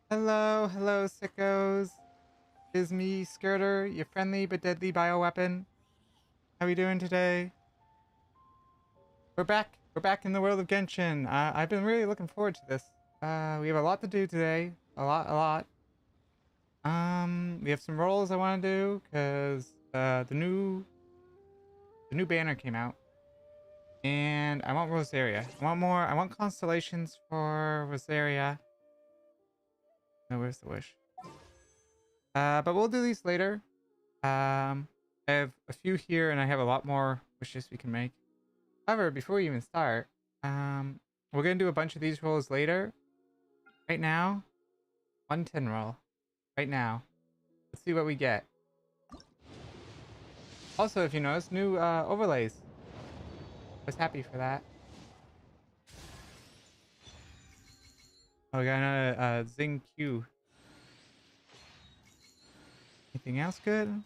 Hello, hello, sickos. Is me, Skerter, your friendly but deadly bioweapon. How we doing today? We're back. We're back in the world of Genshin. I've been really looking forward to this. We have a lot to do today. A lot. We have some roles I want to do because the new banner came out, and I want Rosaria. I want more. I want constellations for Rosaria. No, where's the wish? But we'll do these later. I have a few here, and I have a lot more wishes we can make. However, before we even start, we're gonna do a bunch of these rolls later. Right now, 110 roll. Right now, let's see what we get. Also, if you notice, new overlays. I was happy for that. Oh, we got another Zing Q. Anything else good?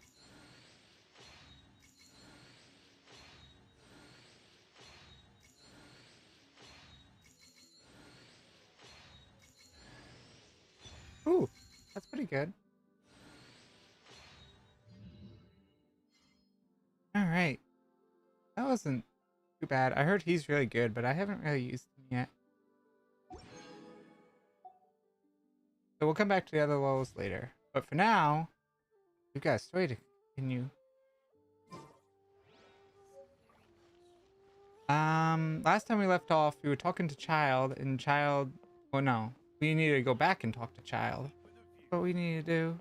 Ooh, that's pretty good. All right, that wasn't too bad. I heard he's really good, but I haven't really used him yet. So we'll come back to the other levels later. But for now, we've got a story to continue. Last time we left off, we were talking to Child, and Child... Oh no, we need to go back and talk to Child. What we need to do.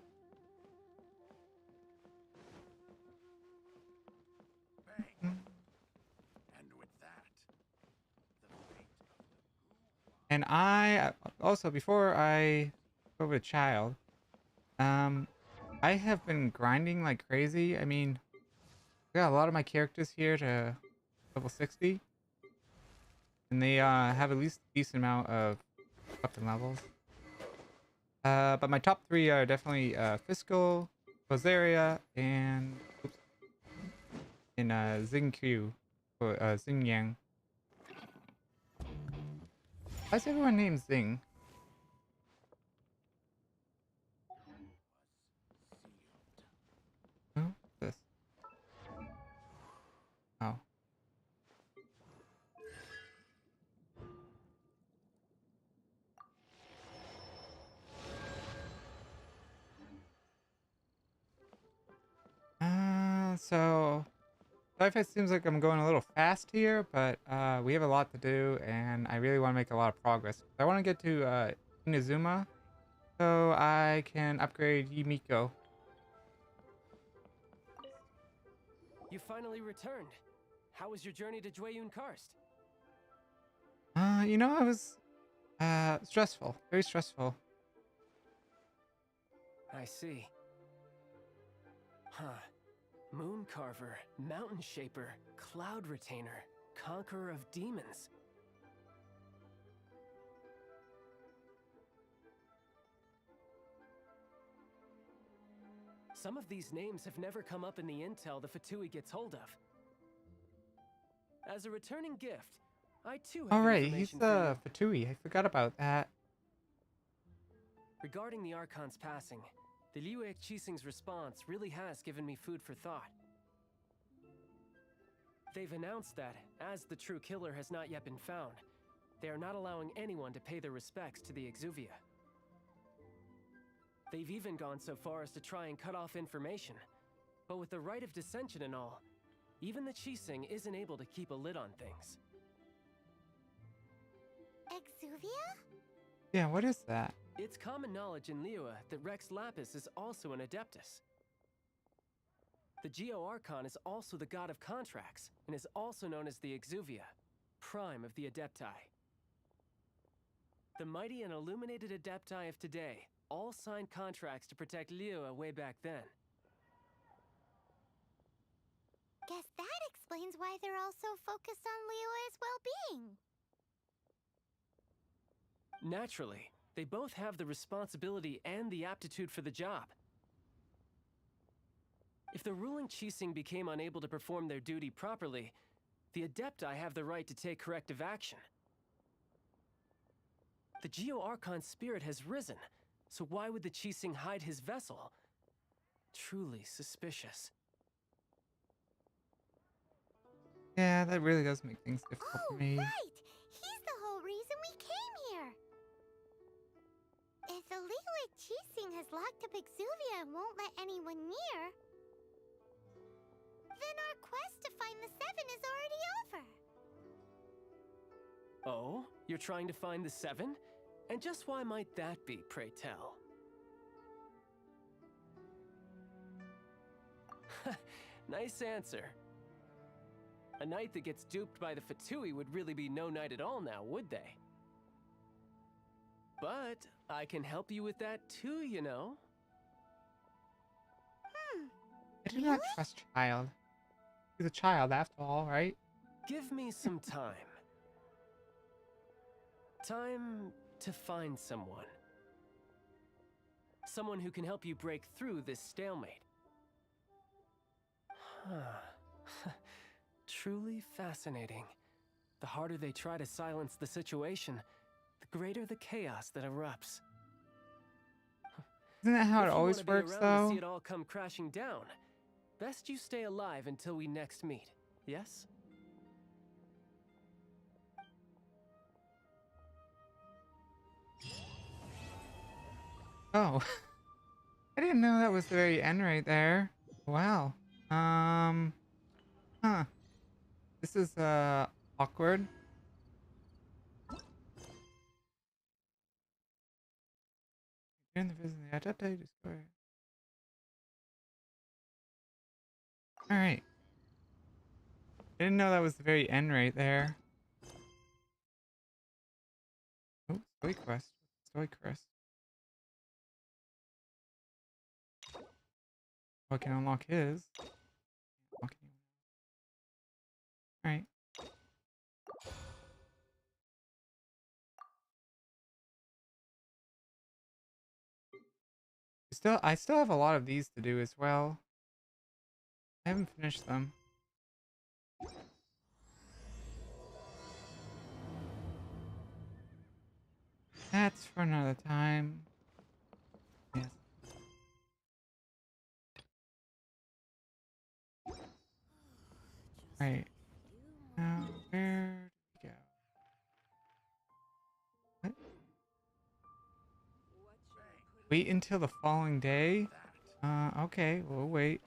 And I... Also, before I go with Child, I have been grinding like crazy. I mean, I got a lot of my characters here to level 60. And they have at least a decent amount of weapon levels. But my top three are definitely Fiscal, Rosaria, and Xingqiu or Xingyang. Why is everyone named Xing? What's this? Oh. So it seems like I'm going a little fast here, but we have a lot to do, and I really want to make a lot of progress. I want to get to Inazuma, so I can upgrade Yimiko. You finally returned. How was your journey to Jueyun Karst? It was stressful, very stressful. I see. Huh. Moon Carver, Mountain Shaper, Cloud Retainer, Conqueror of Demons. Some of these names have never come up in the intel the Fatui gets hold of. As a returning gift, I too have Alright, he's information for you. Fatui. I forgot about that. Regarding the Archon's passing, the Liu Qixing's response really has given me food for thought. They've announced that, as the true killer has not yet been found, they are not allowing anyone to pay their respects to the Exuvia. They've even gone so far as to try and cut off information. But with the right of dissension and all, even the Qixing isn't able to keep a lid on things. Exuvia? Yeah, what is that? It's common knowledge in Liyue that Rex Lapis is also an Adeptus. The Geo-Archon is also the god of contracts, and is also known as the Exuvia, prime of the Adepti. The mighty and illuminated Adepti of today all signed contracts to protect Liyue way back then. Guess that explains why they're all so focused on Liyue's well-being. Naturally, they both have the responsibility and the aptitude for the job. If the ruling Qixing became unable to perform their duty properly, the Adepti have the right to take corrective action. The Geo-Archon spirit has risen, So why would the Qixing hide his vessel? Truly suspicious. Yeah, that really does make things difficult for Oh, me. right! He's the whole reason we came here! If the liquidgtx has locked up Exuvia and won't let anyone near, then our quest to find the Seven is already over. Oh? You're trying to find the Seven? And just why might that be, pray tell? Nice answer. A knight that gets duped by the Fatui would really be no knight at all now, would they? But I can help you with that too, you know. I do not trust child. He's a child after all, right? Give me some time. Time to find someone. Someone who can help you break through this stalemate. Truly fascinating. The harder they try to silence the situation, the greater the chaos that erupts. Isn't that how If it you always wanna be works, around though? to see it all come crashing down, best you stay alive until we next meet. Yes? Oh. I didn't know that was the very end right there. Wow. Huh. This is, awkward. You're in the business. I update Discord. Alright. Didn't know that was the very end right there. Oh, story quest. Story quest. Oh, I can unlock his. Alright. I still have a lot of these to do as well. I haven't finished them. That's for another time. Yes. Right. Now, where do we go? What? Wait until the following day? Okay, we'll wait.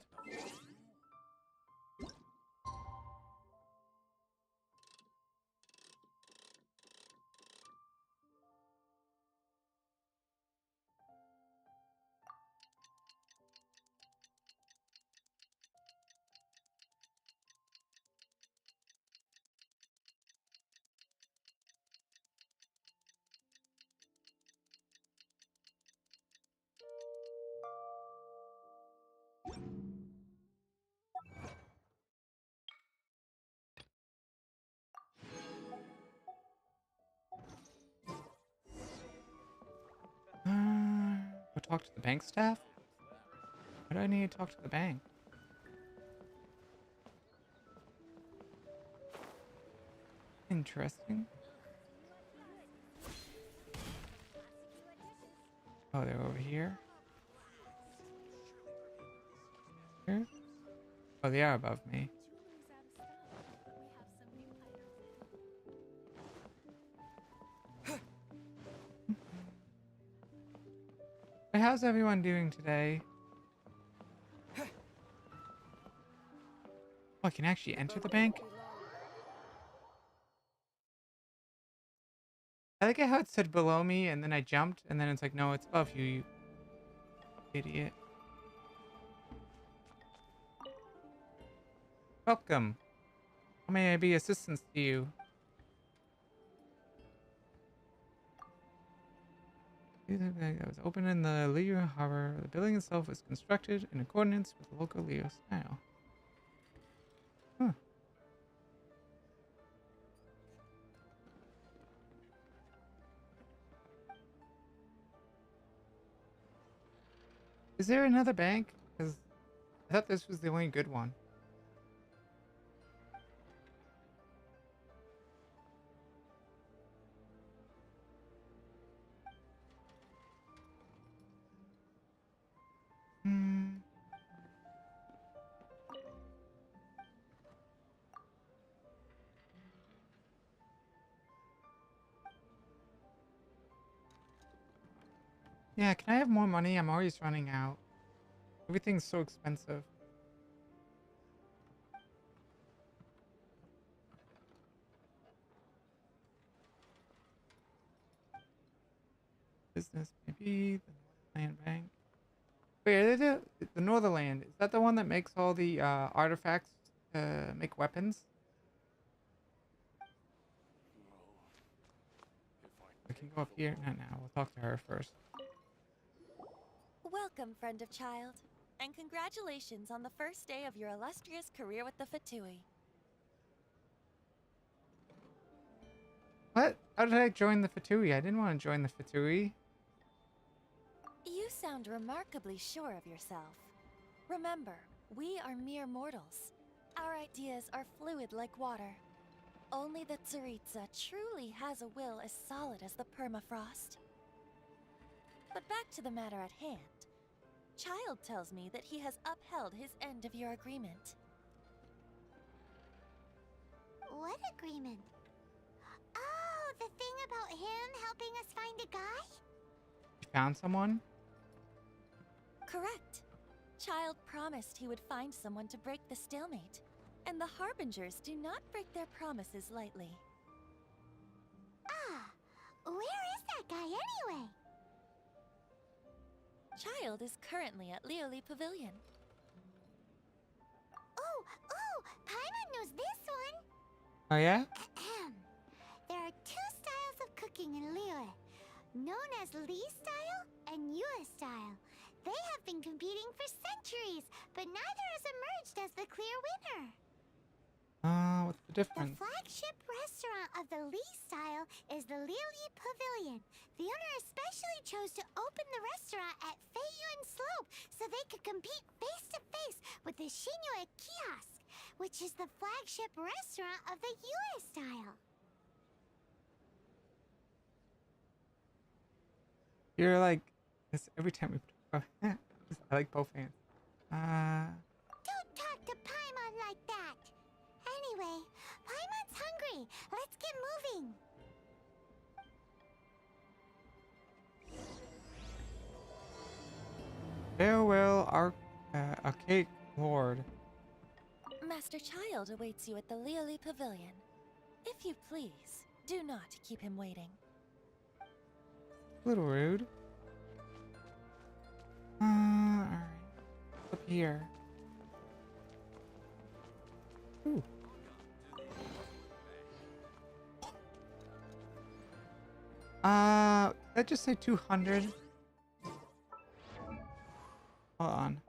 Go talk to the bank staff? Why do I need to talk to the bank? Interesting. Oh, they're over here. Here? Oh, they are above me. But how's everyone doing today? Oh, I can actually enter the bank? I like it how it said below me and then I jumped and then it's like, no, it's above you, you idiot. Welcome. How may I be assistance to you? That was open in the Leo Harbor. The building itself was constructed in accordance with the local Leo style. Huh. Is there another bank? Because I thought this was the only good one. Yeah, can I have more money? I'm always running out. Everything's so expensive. Business, maybe. The Northern Bank. Wait, the Northern, is that the one that makes all the artifacts to make weapons? I can go up here. Not now. We'll talk to her first. Welcome, friend of child, and congratulations on the first day of your illustrious career with the Fatui. What? How did I join the Fatui? I didn't want to join the Fatui. You sound remarkably sure of yourself. Remember, we are mere mortals. Our ideas are fluid like water. Only the Tsaritsa truly has a will as solid as the permafrost. But back to the matter at hand. Child tells me that he has upheld his end of your agreement. What agreement? Oh, the thing about him helping us find a guy? You found someone? Correct. Child promised he would find someone to break the stalemate. And the Harbingers do not break their promises lightly. Ah, where is that guy anyway? Child is currently at Lioli Pavilion. Oh, Paimon knows this one. Oh yeah? There are two styles of cooking in Liyue, known as Li style and Yue style. They have been competing for centuries, but neither has emerged as the clear winner. What's the difference? The flagship restaurant of the Li style is the Lioli Pavilion. The owner especially chose to open the restaurant at Feiyuan Slope so they could compete face to face with the Shinyue Kiosk, which is the flagship restaurant of the Yue style. You're like this every time we. I like both hands. Don't talk to Paimon like that. Anyway, Paimon's hungry. Let's get moving. Farewell, archaic lord. Master Child awaits you at the Lioli Pavilion. If you please, do not keep him waiting. A little rude. Alright. Up here. Ooh. Let's just say 200. Hold on.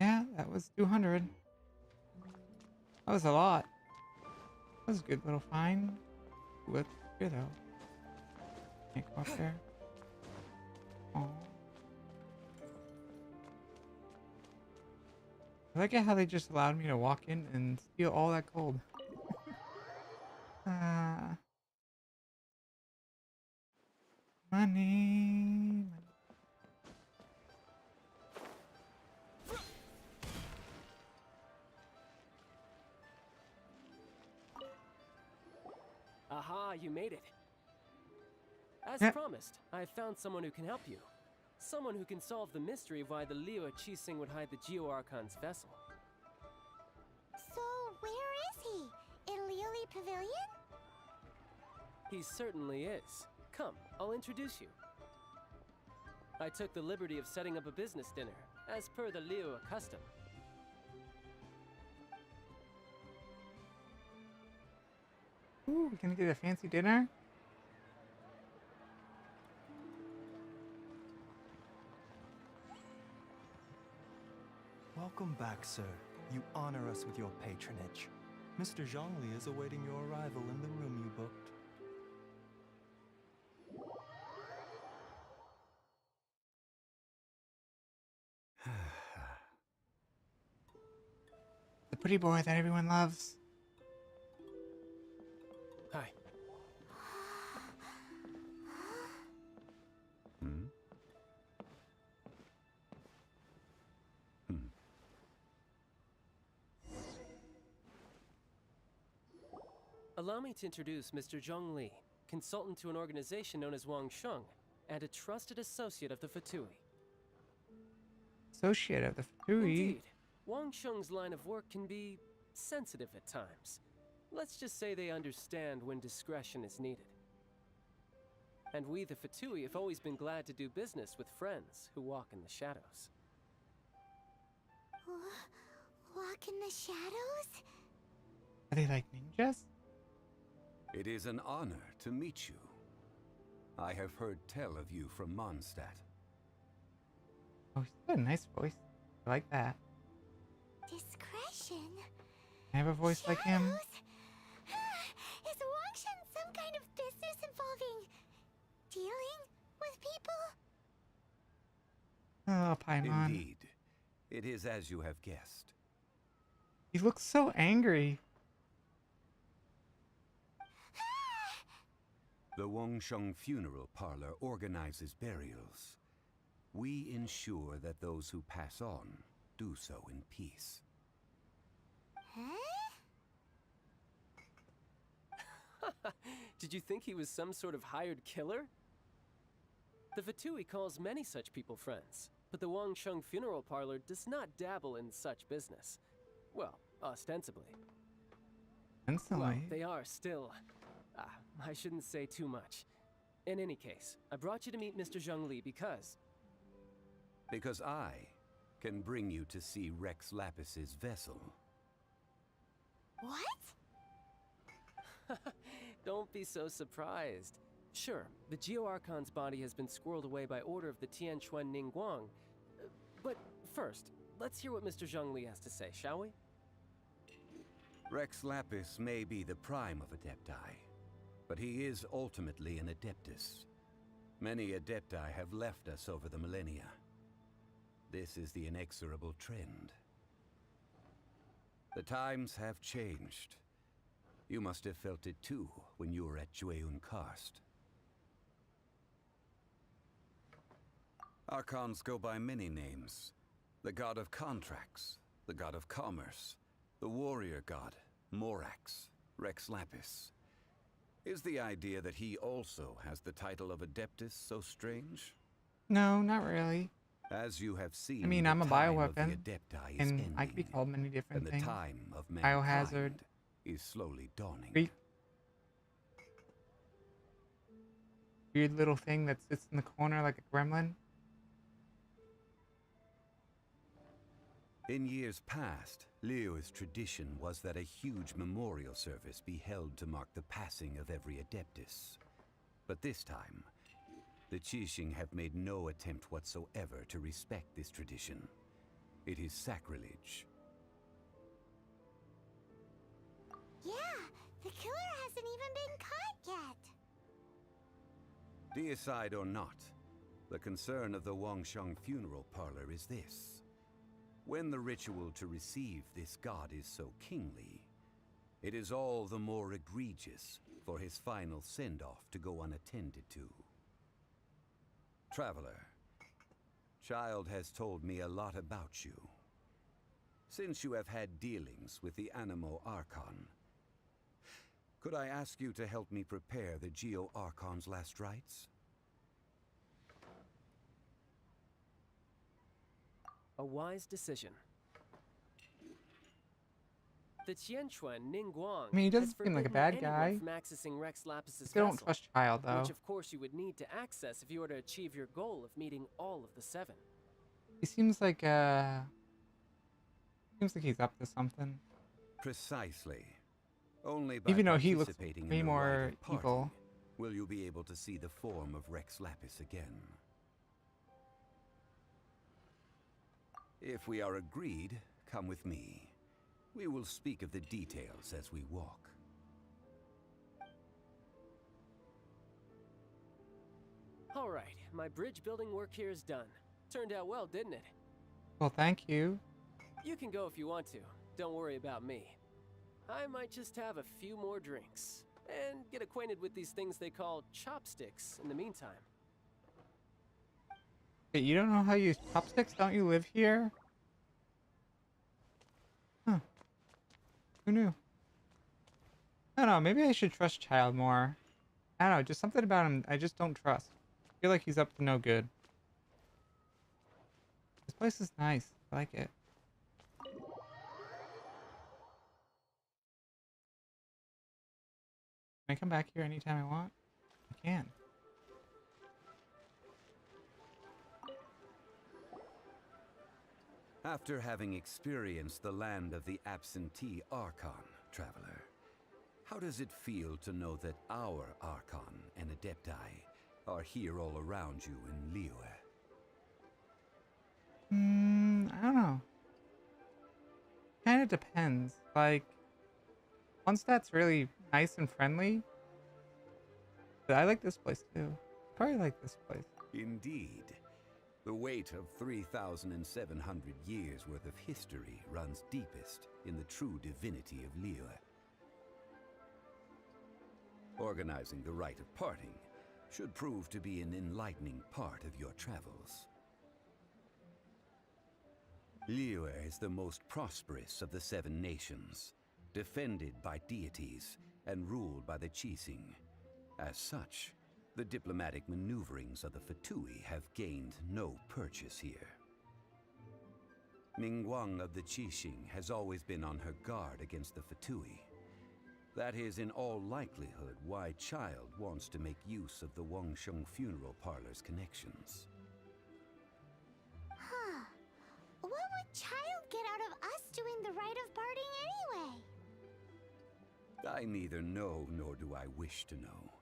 Yeah, that was 200. That was a lot. That was a good little find. What's here though? Can't go up there. Oh. I like it how they just allowed me to walk in and steal all that gold. Money. Aha, you made it. As Yeah. promised, I found someone who can help you. Someone who can solve the mystery of why the Liyue Qixing would hide the Geo-Archon's vessel. So, where is he? In Lioli Pavilion? He certainly is. Come, I'll introduce you. I took the liberty of setting up a business dinner, as per the Liyue custom. Ooh, we're gonna get a fancy dinner? Welcome back, sir. You honor us with your patronage. Mr. Zhongli is awaiting your arrival in the room you booked. The pretty boy that everyone loves. Hi. Allow me to introduce Mr. Zhongli, consultant to an organization known as Wang Sheng, and a trusted associate of the Fatui. Associate of the Fatui. Indeed, Wang Sheng's line of work can be sensitive at times. Let's just say they understand when discretion is needed. And we, the Fatui, have always been glad to do business with friends who walk in the shadows. Walk in the shadows? Are they like ninjas? It is an honor to meet you. I have heard tell of you from Mondstadt. Oh, he's got a nice voice. I like that. Discretion? I have a voice like him. Shadows? Is Wangshan some kind of business involving dealing with people? Oh, Paimon. Indeed, it is as you have guessed. He looks so angry. The Wangsheng Funeral Parlor organizes burials. We ensure that those who pass on do so in peace. Huh? Did you think he was some sort of hired killer? The Fatui calls many such people friends, but the Wangsheng Funeral Parlor does not dabble in such business. Well, ostensibly. Instantly. Well, they are still... I shouldn't say too much. In any case, I brought you to meet Mr. Zhongli because... Because I can bring you to see Rex Lapis's vessel. What? Don't be so surprised. Sure, the Geo-Archon's body has been squirreled away by order of the Tianquan Ningguang. But first, let's hear what Mr. Zhongli has to say, shall we? Rex Lapis may be the prime of Adepti, but he is ultimately an Adeptus. Many Adepti have left us over the millennia. This is the inexorable trend. The times have changed. You must have felt it too when you were at Jueyun Karst. Archons go by many names. The god of contracts, the god of commerce, the warrior god, Morax, Rex Lapis. Is the idea that he also has the title of Adeptus so strange? No, not really. As you have seen, I mean, the I'm a time of bioweapon, the Adepti is and ending, I could be called many different and the things. time of Biohazard. mankind is slowly dawning. Greek. Weird little thing that sits in the corner like a gremlin. In years past, Leo's tradition was that a huge memorial service be held to mark the passing of every Adeptus. But this time, the Qixing have made no attempt whatsoever to respect this tradition. It is sacrilege. Yeah, the killer hasn't even been caught yet. Deicide or not, the concern of the Wangsheng Funeral Parlor is this. When the ritual to receive this god is so kingly, it is all the more egregious for his final send-off to go unattended to. Traveler, Child has told me a lot about you. Since you have had dealings with the Animo Archon, could I ask you to help me prepare the Geo Archon's last rites? A wise decision. The Tianquan Ningguang I mean, he doesn't has seem like a forbidden bad anyone guy. from accessing Rex Lapis's Still don't vessel, trust Child, though. which of course you would need to access if you were to achieve your goal of meeting all of the 7. He seems like he's up to something. Precisely. Only by Even though he looks participating in way the more rival party evil. will you be able to see the form of Rex Lapis again. If we are agreed, come with me. We will speak of the details as we walk. All right, my bridge building work here is done. Turned out well, didn't it? Well, thank you. You can go if you want to. Don't worry about me. I might just have a few more drinks and get acquainted with these things they call chopsticks in the meantime. Wait, you don't know how to use chopsticks? Don't you live here? Huh. Who knew? I don't know, maybe I should trust Child more. I don't know, just something about him I just don't trust. I feel like he's up to no good. This place is nice. I like it. Can I come back here anytime I want? I can. After having experienced the land of the absentee Archon, traveler, how does it feel to know that our Archon and Adepti are here all around you in Liyue? I don't know. Kind of depends. Like, Mondstadt's really nice and friendly. But I like this place too. Probably like this place. Indeed. The weight of 3,700 years worth of history runs deepest in the true divinity of Liyue. Organizing the rite of parting should prove to be an enlightening part of your travels. Liyue is the most prosperous of the 7 nations, defended by deities and ruled by the Qixing. As such, the diplomatic maneuverings of the Fatui have gained no purchase here. Ningguang of the Qixing has always been on her guard against the Fatui. That is in all likelihood why Child wants to make use of the Wangsheng funeral parlor's connections. Huh. What would Child get out of us doing the rite of parting anyway? I neither know nor do I wish to know.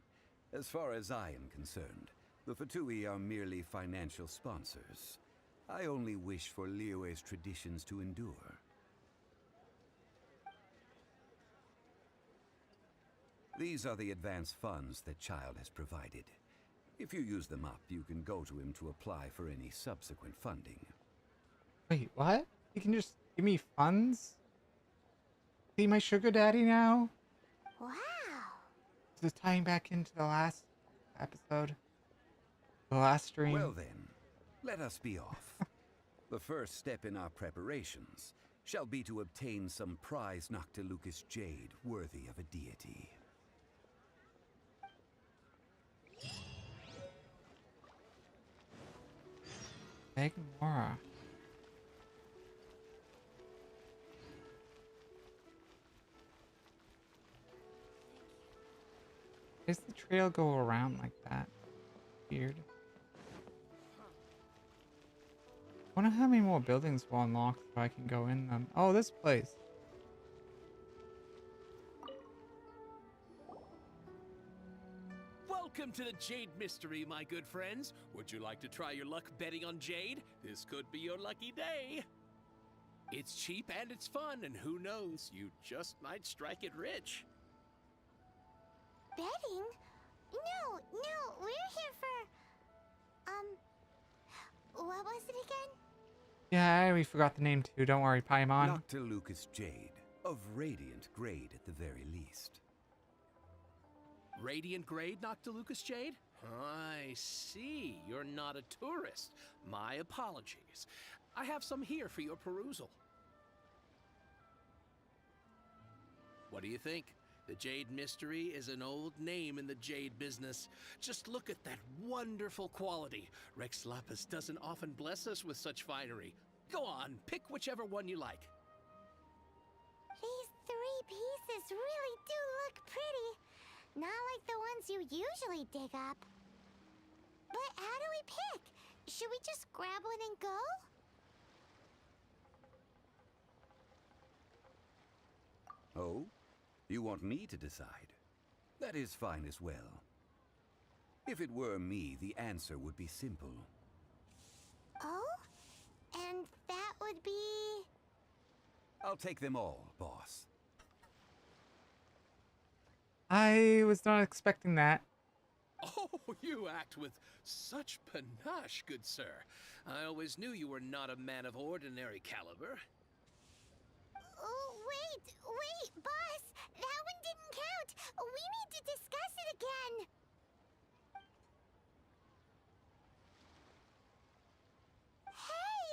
As far as I am concerned, the Fatui are merely financial sponsors. I only wish for Liyue's traditions to endure. These are the advance funds that Child has provided. If you use them up, you can go to him to apply for any subsequent funding. Wait, what? You can just give me funds? Be my sugar daddy now? Wow. Is this tying back into the last episode? The last stream? Well then, let us be off. The first step in our preparations shall be to obtain some prize Noctilucous jade worthy of a deity. Magmora. Does the trail go around like that? Weird. Wonder how many more buildings will unlock so I can go in them. Oh, this place. Welcome to the Jade Mystery, my good friends. Would you like to try your luck betting on Jade? This could be your lucky day. It's cheap and it's fun, and who knows, you just might strike it rich. Betting? No, we're here for... what was it again? Yeah, we forgot the name too. Don't worry, Paimon. Noctilucous jade, of radiant grade at the very least. Radiant grade, Noctilucous Jade? I see. You're not a tourist. My apologies. I have some here for your perusal. What do you think? The Jade Mystery is an old name in the jade business. Just look at that wonderful quality. Rex Lapis doesn't often bless us with such finery. Go on, pick whichever one you like. These 3 pieces really do look pretty. Not like the ones you usually dig up. But how do we pick? Should we just grab one and go? Oh? You want me to decide? That is fine as well. If it were me, the answer would be simple. Oh? And that would be... I'll take them all, boss. I was not expecting that. Oh, you act with such panache, good sir. I always knew you were not a man of ordinary caliber. Oh, wait, boss! That one didn't count! We need to discuss it again! Hey!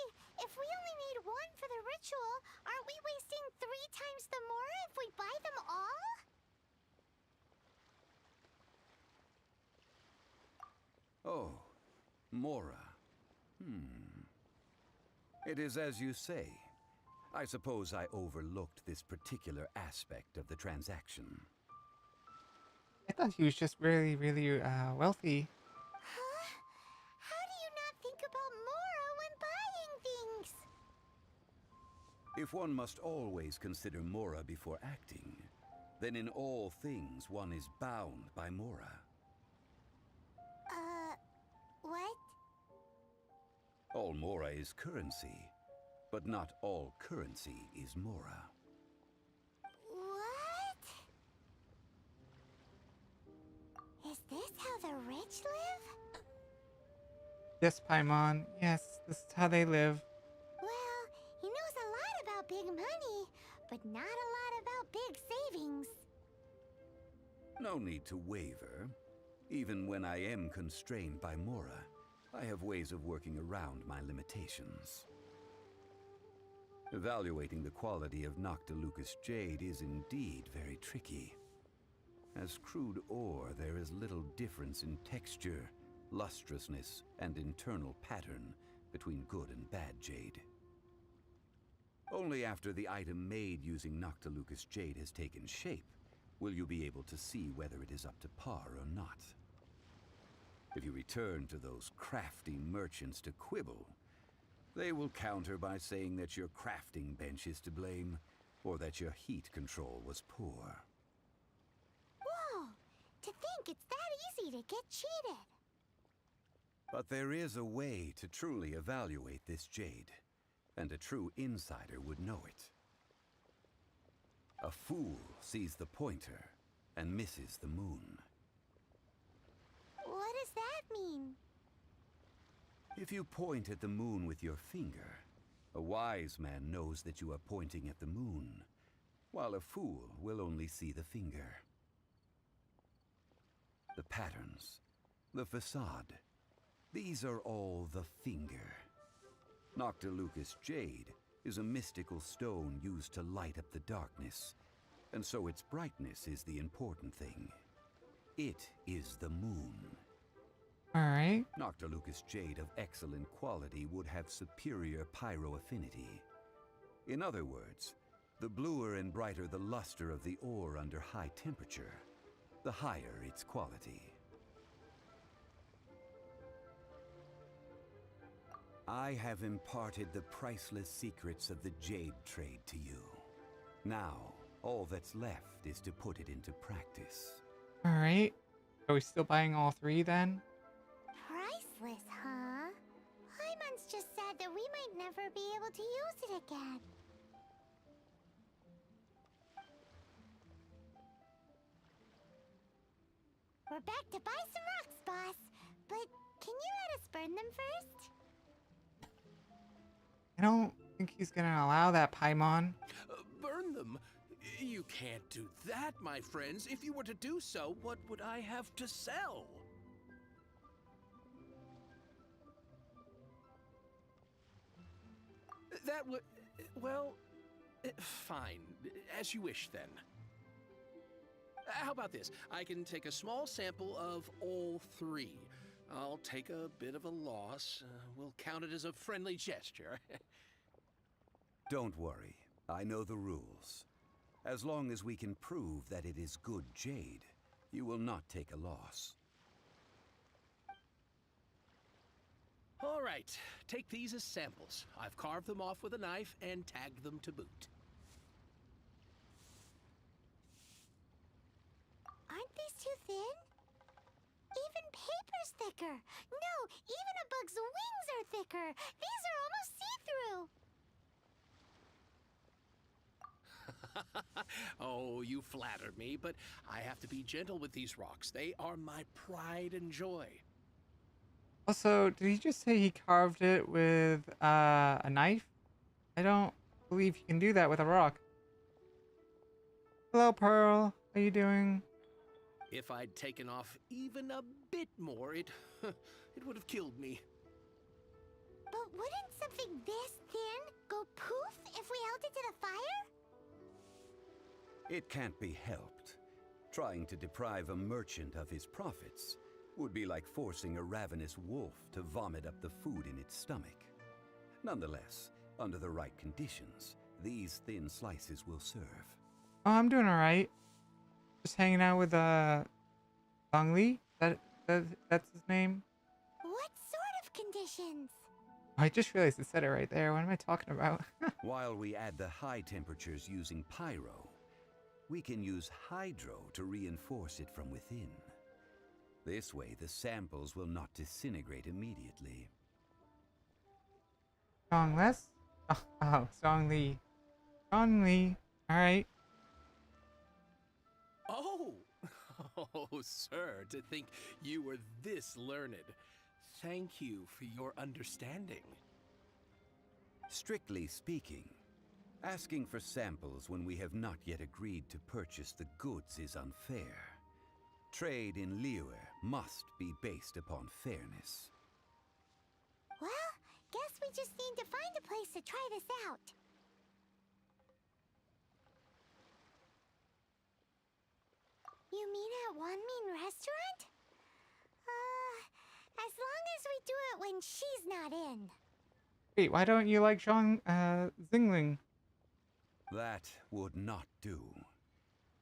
If we only need one for the ritual, aren't we wasting 3 times the more if we buy them all? Oh, Mora. It is as you say. I suppose I overlooked this particular aspect of the transaction. I thought he was just really, really wealthy. Huh? How do you not think about Mora when buying things? If one must always consider Mora before acting, then in all things one is bound by Mora. What? All Mora is currency, but not all currency is Mora. What? Is this how the rich live? Yes, Paimon. Yes, this is how they live. Well, he knows a lot about big money, but not a lot about big savings. No need to waver. Even when I am constrained by Mora, I have ways of working around my limitations. Evaluating the quality of Noctilucous jade is indeed very tricky. As crude ore, there is little difference in texture, lustrousness, and internal pattern between good and bad jade. Only after the item made using Noctilucous jade has taken shape will you be able to see whether it is up to par or not. If you return to those crafty merchants to quibble, they will counter by saying that your crafting bench is to blame, or that your heat control was poor. Whoa! To think it's that easy to get cheated. But there is a way to truly evaluate this jade, and a true insider would know it. A fool sees the pointer and misses the moon. What does that mean? If you point at the moon with your finger, a wise man knows that you are pointing at the moon, while a fool will only see the finger. The patterns, the facade, these are all the finger. Noctilucous jade is a mystical stone used to light up the darkness, and so its brightness is the important thing. It is the moon. Alright. Noctilucous jade of excellent quality would have superior pyro affinity. In other words, the bluer and brighter the luster of the ore under high temperature, the higher its quality. I have imparted the priceless secrets of the jade trade to you. Now, all that's left is to put it into practice. Alright. Are we still buying all three then? Priceless, huh? Hyman's just said that we might never be able to use it again. We're back to buy some rocks, boss. But can you let us burn them first? I don't think he's gonna allow that, Paimon. Burn them? You can't do that, my friends. If you were to do so, what would I have to sell? That would... well... fine. As you wish, then. How about this? I can take a small sample of all three. I'll take a bit of a loss. We'll count it as a friendly gesture. Don't worry. I know the rules. As long as we can prove that it is good jade, you will not take a loss. All right. Take these as samples. I've carved them off with a knife and tagged them to boot. Aren't these too thin? Even paper's thicker. No, even a bug's wings are thicker. These are almost see-through. Oh, you flatter me, but I have to be gentle with these rocks. They are my pride and joy. Also, did he just say he carved it with a knife? I don't believe you can do that with a rock. Hello, Pearl. How you doing? If I'd taken off even a bit more, it would have killed me. But wouldn't something this thin go poof if we held it to the fire? It can't be helped. Trying to deprive a merchant of his profits Would be like forcing a ravenous wolf to vomit up the food in its stomach. Nonetheless, under the right conditions, these thin slices will serve. Oh, I'm doing all right. Just hanging out with Li. That's his name. What sort of conditions? I just realized it said it right there. What am I talking about? While we add the high temperatures using pyro, we can use hydro to reinforce it from within. This way, the samples will not disintegrate immediately. Songless? Oh, Songli. Songli. All right. Oh! Oh, sir, to think you were this learned. Thank you for your understanding. Strictly speaking, asking for samples when we have not yet agreed to purchase the goods is unfair. Trade in Liyue must be based upon fairness. Well, guess we just need to find a place to try this out. You mean at Wanmin Restaurant? As long as we do it when she's not in. Wait, why don't you like Xingling? That would not do.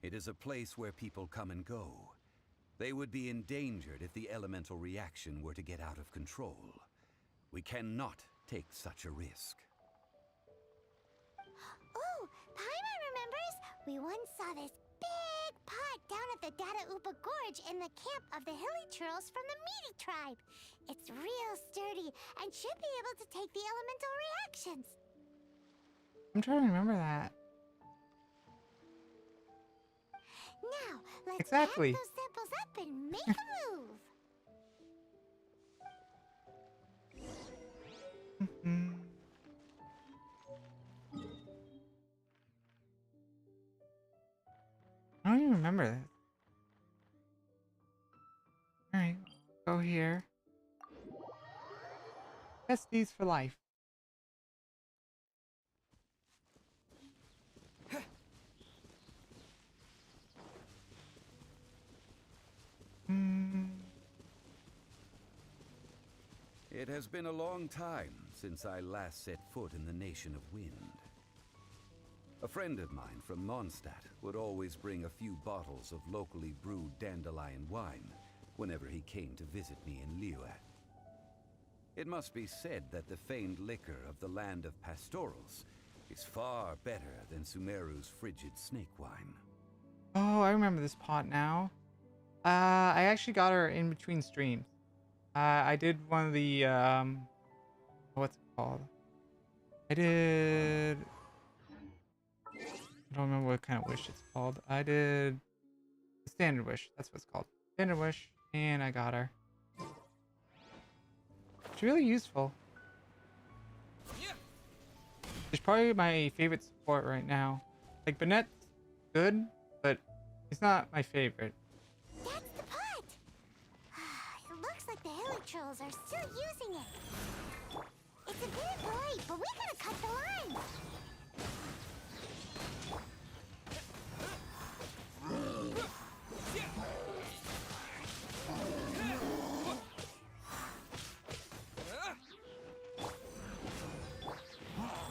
It is a place where people come and go. They would be endangered if the elemental reaction were to get out of control. We cannot take such a risk. Oh, Paimon remembers! We once saw this big pot down at the Data Upa Gorge in the camp of the Hilly Churls from the Meaty tribe. It's real sturdy and should be able to take the elemental reactions. I'm trying to remember that. Now, let's Exactly. pack those samples up and make a move. I don't even remember this. Alright, go here. Besties for life. It has been a long time since I last set foot in the Nation of Wind. A friend of mine from Mondstadt would always bring a few bottles of locally brewed dandelion wine whenever he came to visit me in Liyue. It must be said that the famed liquor of the land of pastorals is far better than Sumeru's frigid snake wine. Oh, I remember this pot now. I actually got her in between streams. I did one of the what's it called? I don't remember what kind of wish it's called. I did the standard wish. That's what it's called. Standard wish, and I got her. It's really useful. She's probably my favorite support right now. Like Banette's good, but he's not my favorite. That's the pot! It looks like the Hilly Trolls are still using it. It's a bit bright, but we gotta cut the line.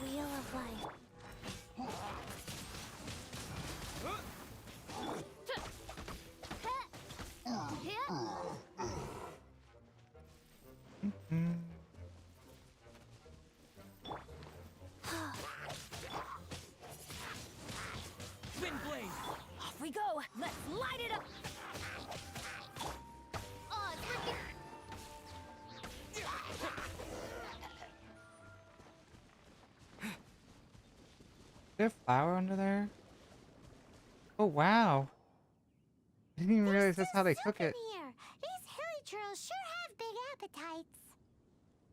Wheel of Life. Windblade! Off we go! Let's light it up! Oh, it's working. Is there a flower under there? Oh wow. I didn't even realize that's how they cook it. Here. These Hilly Trolls sure have big appetites.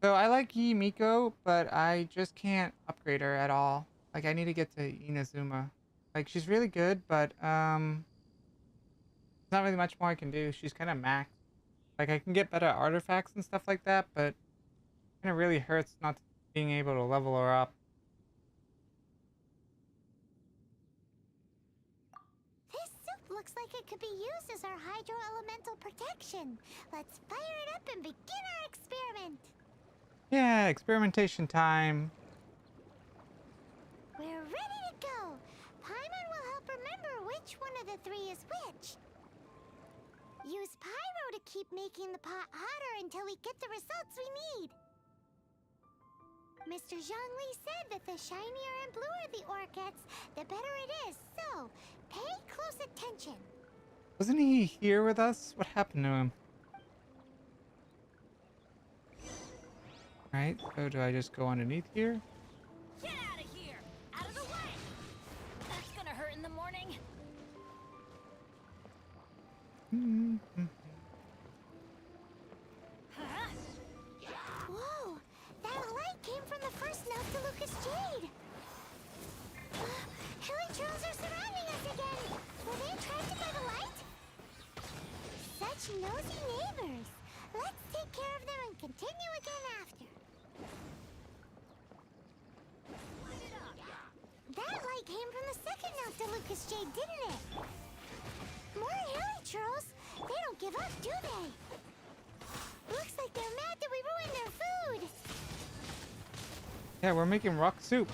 So I like Yi Miko, but I just can't upgrade her at all. Like I need to get to Inazuma. Like she's really good, but there's not really much more I can do. She's kind of maxed. Like I can get better artifacts and stuff like that, but it kind of really hurts not being able to level her up. This soup looks looks like it could be used as our hydro-elemental protection. Let's fire it up and begin our experiment. Yeah, experimentation time. We're ready to go. Paimon will help remember which one of the three is which. Use pyro to keep making the pot hotter until we get the results we need. Mr. Zhongli said that the shinier and bluer the ore gets, the better it is. So, pay close attention. Wasn't he here with us? What happened to him? Right, so do I just go underneath here? Get out of here! Out of the way! That's gonna hurt in the morning. Whoa! That light came from the first Noctilucous Jade! Hilichurls are surrounding us again! Were they attracted by the light? Such nosy neighbors! Let's take care of them and continue again after. That light came from the second Noctilucous Jade, didn't it? More Hilichurls! They don't give up, do they? Looks like they're mad that we ruined their food! Yeah, we're making rock soup.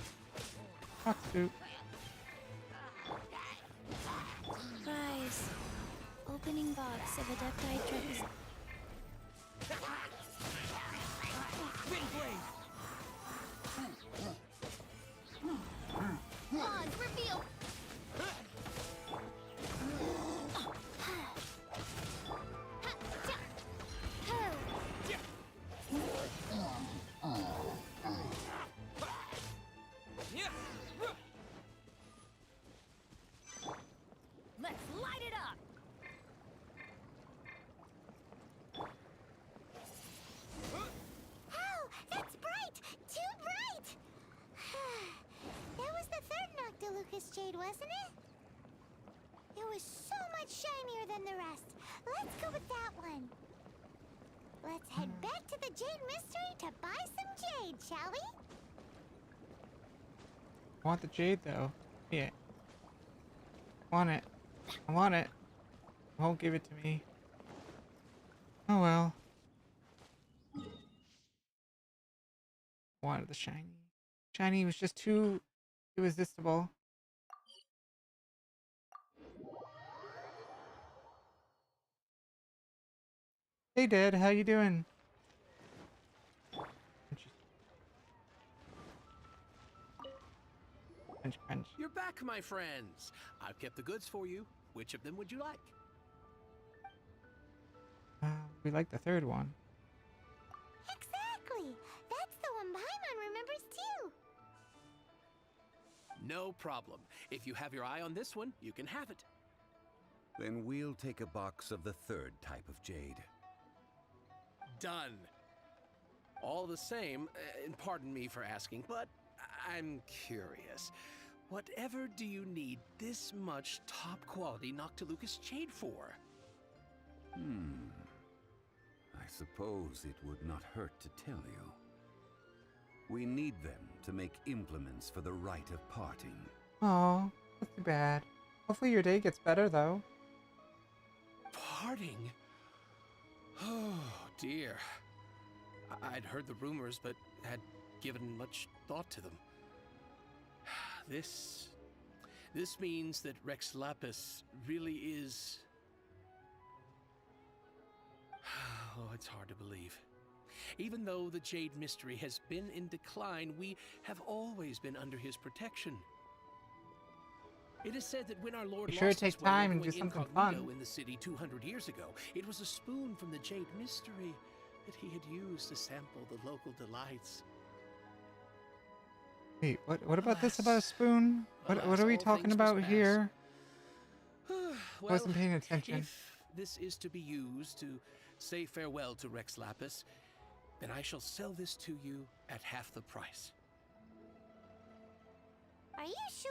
Rock soup. Rise. Opening box of Adepti Tricks. Odds reveal. Let's light it up. Ow! That's bright! Too bright! That was the third Noctilucous Jade, wasn't it? It was so much shinier than the rest. Let's go with that one. Let's head back to the Jade Mystery to buy some jade, shall we? I want the jade though. Yeah. Want it. I want it. Won't give it to me. Oh well. Wanted the shiny. Shiny was just too irresistible. Hey Dad, how you doing? Crunch, crunch. You're back, my friends. I've kept the goods for you. Which of them would you like? We like the third one. Exactly! That's the one Paimon remembers too! No problem. If you have your eye on this one, you can have it. Then we'll take a box of the third type of jade. Done. All the same, and pardon me for asking, but I'm curious. Whatever do you need this much top-quality Noctilucous Jade for? I suppose it would not hurt to tell you. We need them to make implements for the rite of parting. Oh, that's too bad. Hopefully your day gets better though. Parting? Oh, dear. I'd heard the rumors, but had given much thought to them. This means that Rex Lapis really is... Oh, it's hard to believe. Even though the Jade Mystery has been in decline, we have always been under his protection. It is said that when our Lord Be sure to lost take his way time and going do something incognito fun. in the city 200 years ago, it was a spoon from the Jade Mystery that he had used to sample the local delights. Wait, what about this about a spoon? What are we all talking things about must pass. here? Well, Wasn't paying attention. if this is to be used to say farewell to Rex Lapis, then I shall sell this to you at half the price. Are you sure?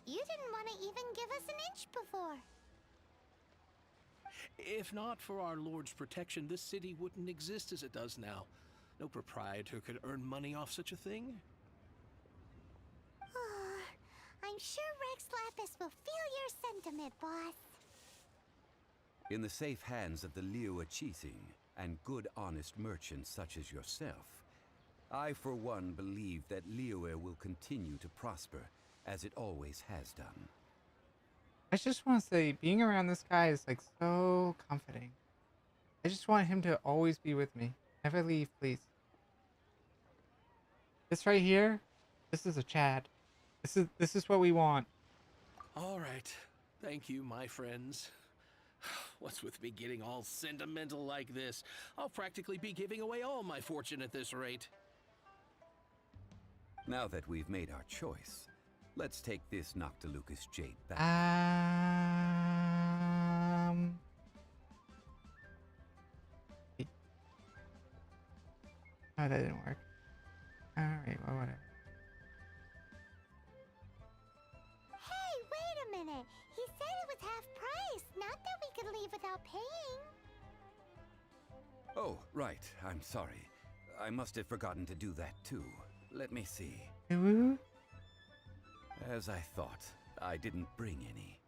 You didn't want to even give us an inch before. If not for our Lord's protection, this city wouldn't exist as it does now. No proprietor could earn money off such a thing. I'm sure Rex Lapis will feel your sentiment, boss. In the safe hands of the liquidgtx and good honest merchants such as yourself, I for one believe that Liyue will continue to prosper as it always has done. I just want to say, being around this guy is like so comforting. I just want him to always be with me. Never leave, please. This right here, this is a Chad. This is what we want. All right. Thank you, my friends. What's with me getting all sentimental like this? I'll practically be giving away all my fortune at this rate. Now that we've made our choice, let's take this Noctilucous jade back. Oh, that didn't work. Alright, well, whatever. Hey, wait a minute. He said it was half price, not that we could leave without paying. Oh, right. I'm sorry. I must have forgotten to do that too. Let me see. Woo? As I thought, I didn't bring any.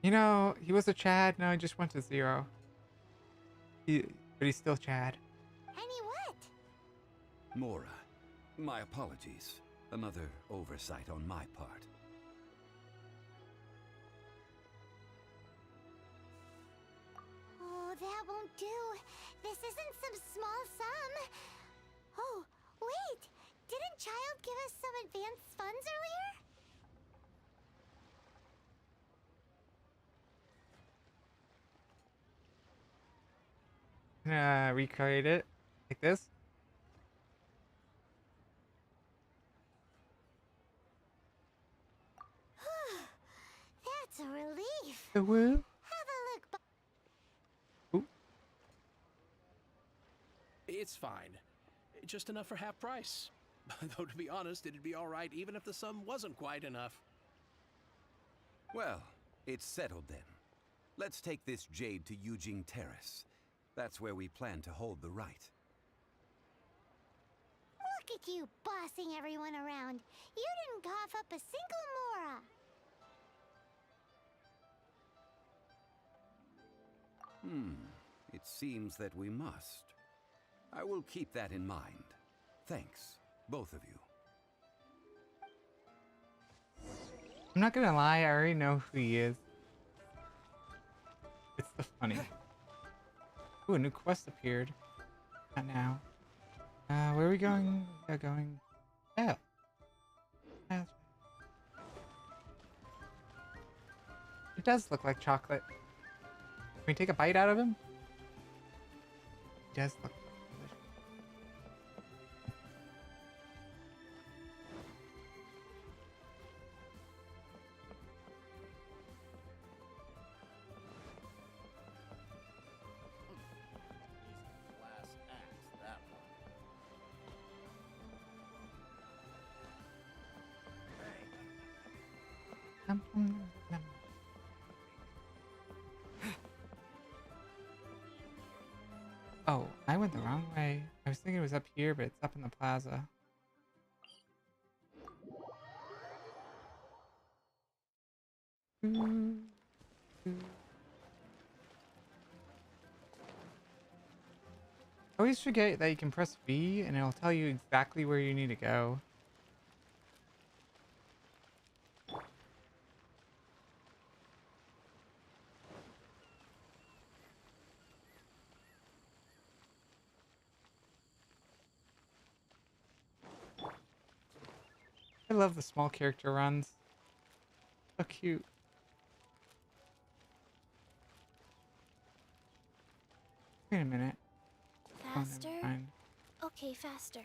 You know, he was a Chad, now he just went to 0. But he's still Chad. Any what? Mora, my apologies. Another oversight on my part. Oh, that won't do. This isn't some small sum. Oh, wait. Didn't Child give us some advanced funds earlier? Recreate it like this. That's a relief. Woo? Have a look. Ooh. It's fine. Just enough for half price. Though to be honest, it'd be all right even if the sum wasn't quite enough. Well, it's settled then. Let's take this jade to Yujing Terrace. That's where we plan to hold the rite. Look at you bossing everyone around. You didn't cough up a single Mora. It seems that we must. I will keep that in mind. Thanks, both of you. I'm not gonna lie, I already know who he is. It's the funny. Ooh, a new quest appeared. Not now. Where are we going? We are going... Oh. That's right. It does look like chocolate. Can we take a bite out of him? It does look delicious. Nom, nom, nom. Oh, I went the wrong way. I was thinking it was up here, but it's up in the plaza. I always forget that you can press V and it'll tell you exactly where you need to go. I love the small character runs. So cute. Wait a minute. Oh, Faster? never mind. Okay, faster.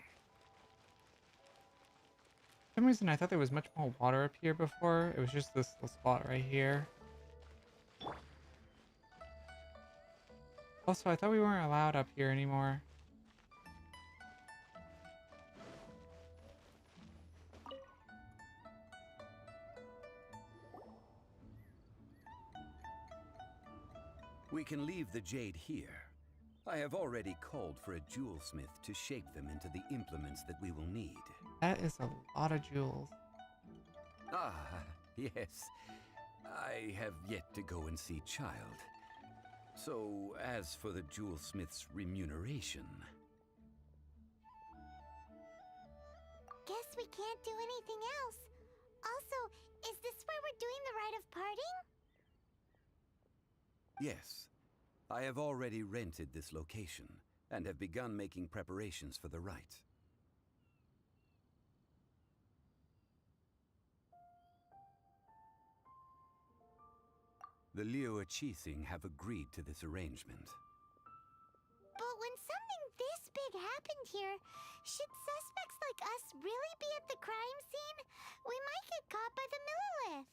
For some reason I thought there was much more water up here before. It was just this little spot right here. Also, I thought we weren't allowed up here anymore. We can leave the jade here. I have already called for a jewelsmith to shape them into the implements that we will need. That is a lot of jewels. Ah, yes. I have yet to go and see Child. So, as for the jewelsmith's remuneration... Guess we can't do anything else. Also, is this where we're doing the rite of parting? Yes. I have already rented this location, and have begun making preparations for the rite. The Liquidgtx have agreed to this arrangement. But when something this big happened here, should suspects like us really be at the crime scene? We might get caught by the Millilith.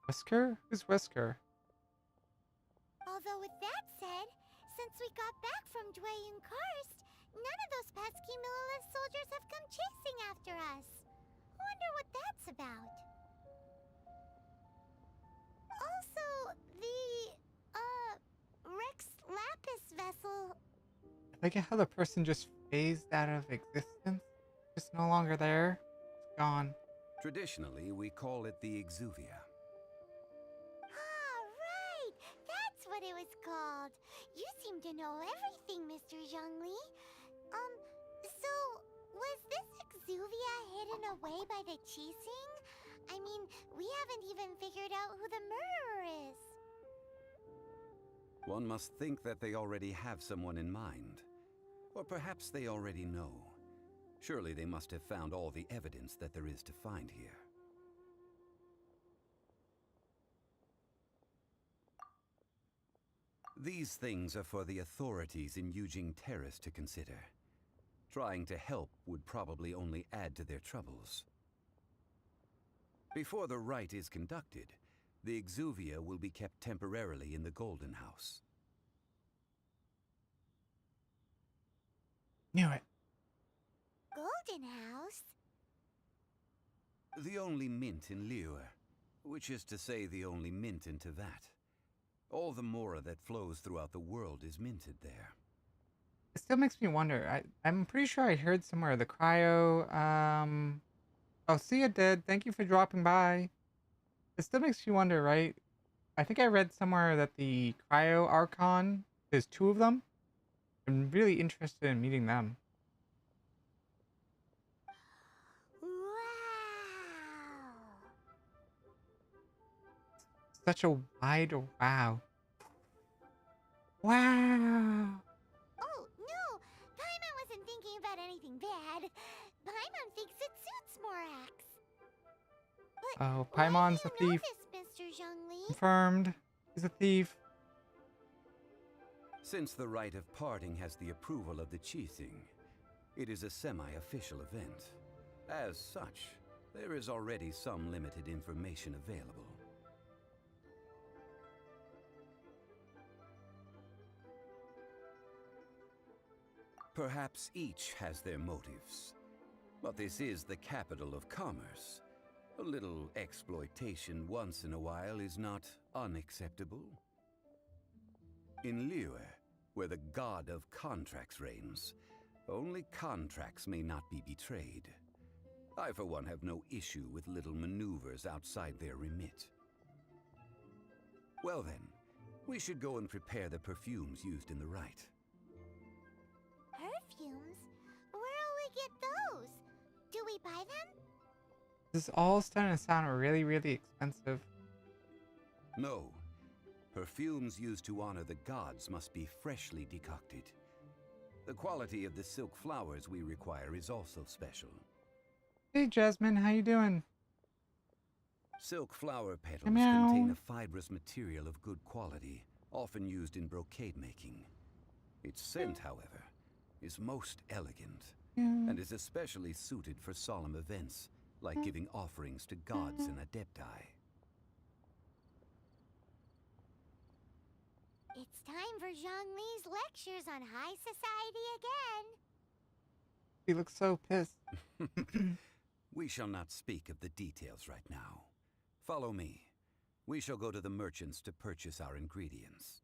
Wesker? Who's Wesker? Although with that said, since we got back from Dwayne Karst, none of those pesky Millilith soldiers have come chasing after us. Wonder what that's about. Also, the, Rex Lapis vessel. I like how the person just phased out of existence. Just no longer there. It's gone. Traditionally, we call it the Exuvia. Ah, right! That's what it was called. You seem to know everything, Mr. Zhongli. So, was this Exuvia hidden away by the Qixing? I mean, we haven't even figured out who the murderer is. One must think that they already have someone in mind. Or perhaps they already know. Surely they must have found all the evidence that there is to find here. These things are for the authorities in Yujing Terrace to consider. Trying to help would probably only add to their troubles. Before the rite is conducted, the Exuvia will be kept temporarily in the Golden House. Knew it. Golden House? The only mint in Liyue, which is to say the only mint in Teyvat. All the mora that flows throughout the world is minted there. It still makes me wonder. I'm pretty sure I heard somewhere the cryo. Oh, see you, Dead. Thank you for dropping by. It still makes you wonder, right? I think I read somewhere that the cryo archon, there's 2 of them. I'm really interested in meeting them. Wow! Such a wide wow. Wow! Oh, no! Paimon wasn't thinking about anything bad. Paimon thinks it suits Morax. But Oh, why Paimon's do a you know thief. this, Mr. Zhongli? Confirmed. He's a thief. Since the rite of parting has the approval of the Qixing, it is a semi-official event. As such, there is already some limited information available. Perhaps each has their motives, but this is the capital of commerce. A little exploitation once in a while is not unacceptable. In Liyue, where the god of contracts reigns, only contracts may not be betrayed. I, for one, have no issue with little maneuvers outside their remit. Well then, we should go and prepare the perfumes used in the rite. Perfumes? Where'll we get those? Do we buy them? This is all starting to sound really, really expensive. No. Perfumes used to honor the gods must be freshly decocted. The quality of the silk flowers we require is also special. Hey, Jasmine, how you doing? Silk flower petals Meow. contain a fibrous material of good quality, often used in brocade making. Its scent, however, is most elegant, and is especially suited for solemn events, like giving offerings to gods and adepti. It's time for Zhongli's lectures on high society again. He looks so pissed. We shall not speak of the details right now. Follow me. We shall go to the merchants to purchase our ingredients.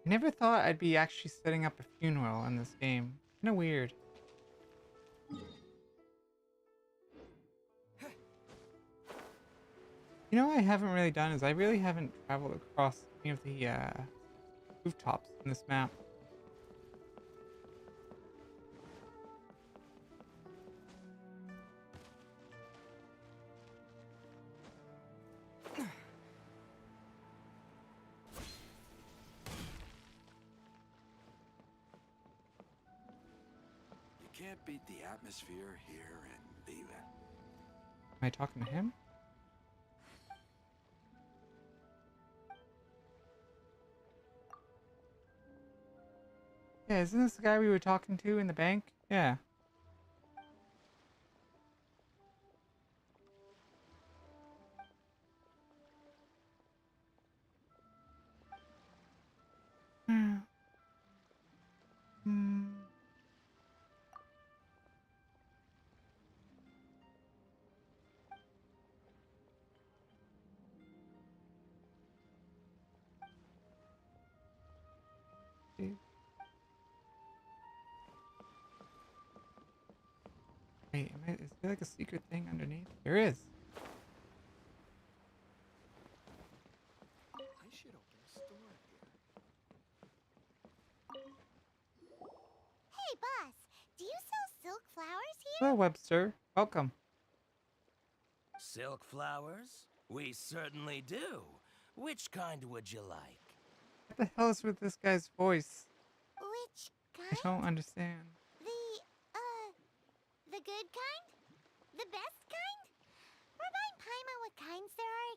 I never thought I'd be actually setting up a funeral in this game. Kinda weird. You know what I haven't really done is I really haven't traveled across any of the rooftops in this map. You can't beat the atmosphere here in Leland. Am I talking to him? Yeah, isn't this the guy we were talking to in the bank? Yeah. Hmm. Hmm. Wait, is there like a secret thing underneath? There is. I should open a store here. Hey, boss. Do you sell silk flowers here? Hello, Webster. Welcome. Silk flowers? We certainly do. Which kind would you like? What the hell is with this guy's voice? Which I kind? don't understand. The good kind? The best kind? Remind Paimon what kinds there are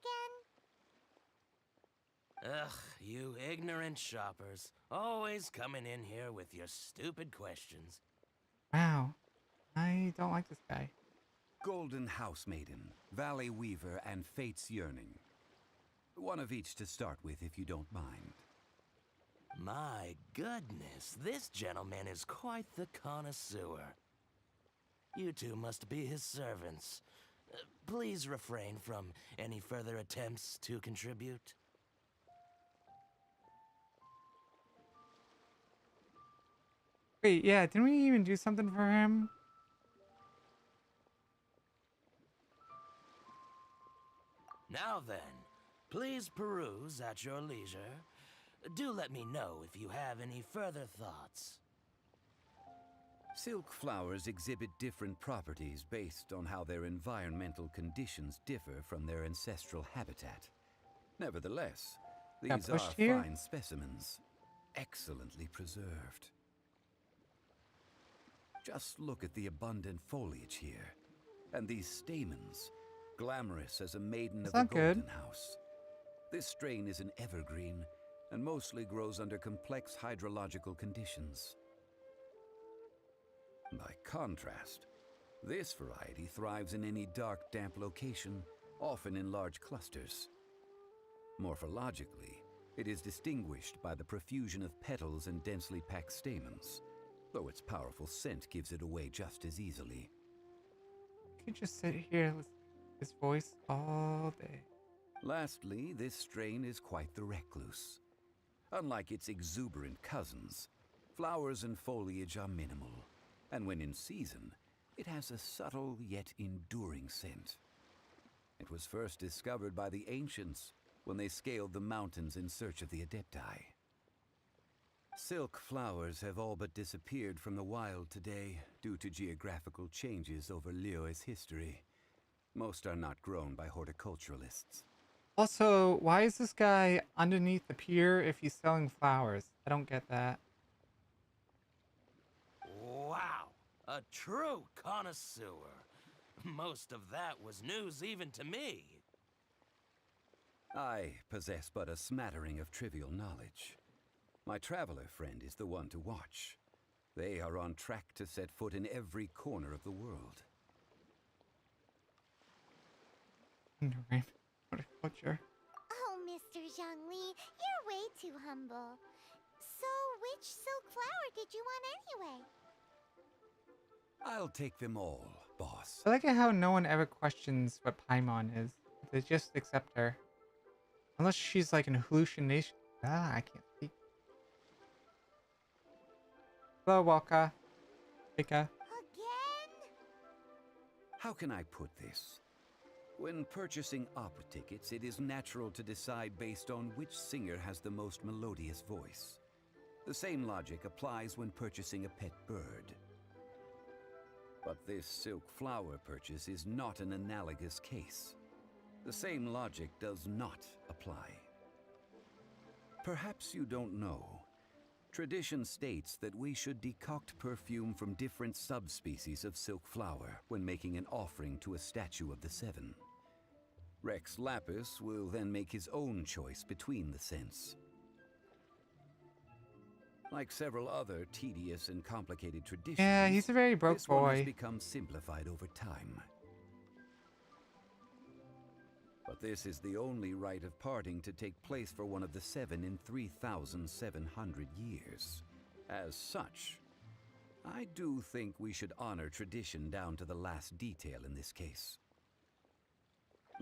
again. Ugh, you ignorant shoppers. Always coming in here with your stupid questions. Wow. I don't like this guy. Golden Housemaiden, Valley Weaver, and Fate's Yearning. One of each to start with, if you don't mind. My goodness, this gentleman is quite the connoisseur. You two must be his servants. Please refrain from any further attempts to contribute. Wait, yeah, didn't we even do something for him? Now then, please peruse at your leisure. Do let me know if you have any further thoughts. Silk flowers exhibit different properties based on how their environmental conditions differ from their ancestral habitat. Nevertheless, these are pushed here? fine specimens, excellently preserved. Just look at the abundant foliage here, and these stamens, glamorous as a maiden of the not good. Golden House. This strain is an evergreen, and mostly grows under complex hydrological conditions. By contrast, this variety thrives in any dark, damp location, often in large clusters. Morphologically, it is distinguished by the profusion of petals and densely packed stamens, though its powerful scent gives it away just as easily. I could just sit here and listen to his voice all day. Lastly, this strain is quite the recluse. Unlike its exuberant cousins, flowers and foliage are minimal, and when in season, it has a subtle yet enduring scent. It was first discovered by the ancients when they scaled the mountains in search of the Adepti. Silk flowers have all but disappeared from the wild today due to geographical changes over Liyue's history. Most are not grown by horticulturalists. Also, why is this guy underneath the pier if he's selling flowers? I don't get that. Wow, a true connoisseur. Most of that was news even to me. I possess but a smattering of trivial knowledge. My traveler friend is the one to watch. They are on track to set foot in every corner of the world. Right. Horticulture. Oh, Mr. Zhongli, you're way too humble. So, which silk flower did you want anyway? I'll take them all, boss. I like it how no one ever questions what Paimon is. They just accept her. Unless she's like an hallucination. Ah, I can't speak. Hello, Walker. Pika. Again? How can I put this? When purchasing opera tickets, it is natural to decide based on which singer has the most melodious voice. The same logic applies when purchasing a pet bird. But this silk flower purchase is not an analogous case. The same logic does not apply. Perhaps you don't know. Tradition states that we should decoct perfume from different subspecies of silk flower when making an offering to a statue of the seven. Rex Lapis will then make his own choice between the scents. Like several other tedious and complicated traditions, Yeah, he's a very broke this one boy. has become simplified over time. But this is the only rite of parting to take place for one of the seven in 3,700 years. As such, I do think we should honor tradition down to the last detail in this case.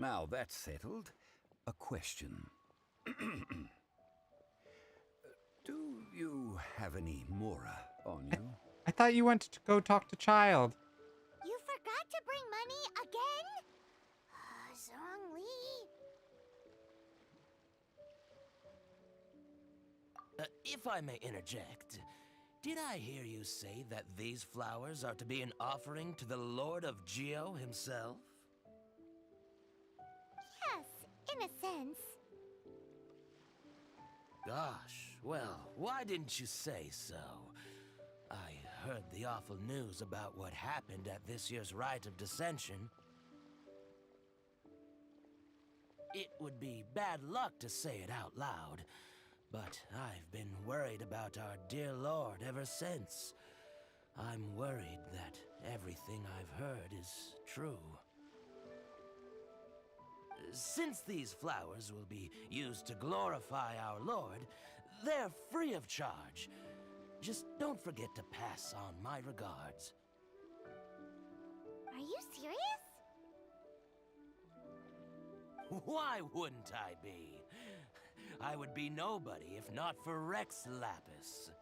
Now that's settled, a question. Do you have any Mora on you? I thought you went to go talk to Child. You forgot to bring money again? Zhongli. If I may interject, did I hear you say that these flowers are to be an offering to the Lord of Geo himself? Yes, in a sense. Gosh, well, why didn't you say so? I heard the awful news about what happened at this year's Rite of Dissension. It would be bad luck to say it out loud, but I've been worried about our dear Lord ever since. I'm worried that everything I've heard is true. Since these flowers will be used to glorify our Lord, they're free of charge. Just don't forget to pass on my regards. Are you serious? Why wouldn't I be? I would be nobody if not for Rex Lapis.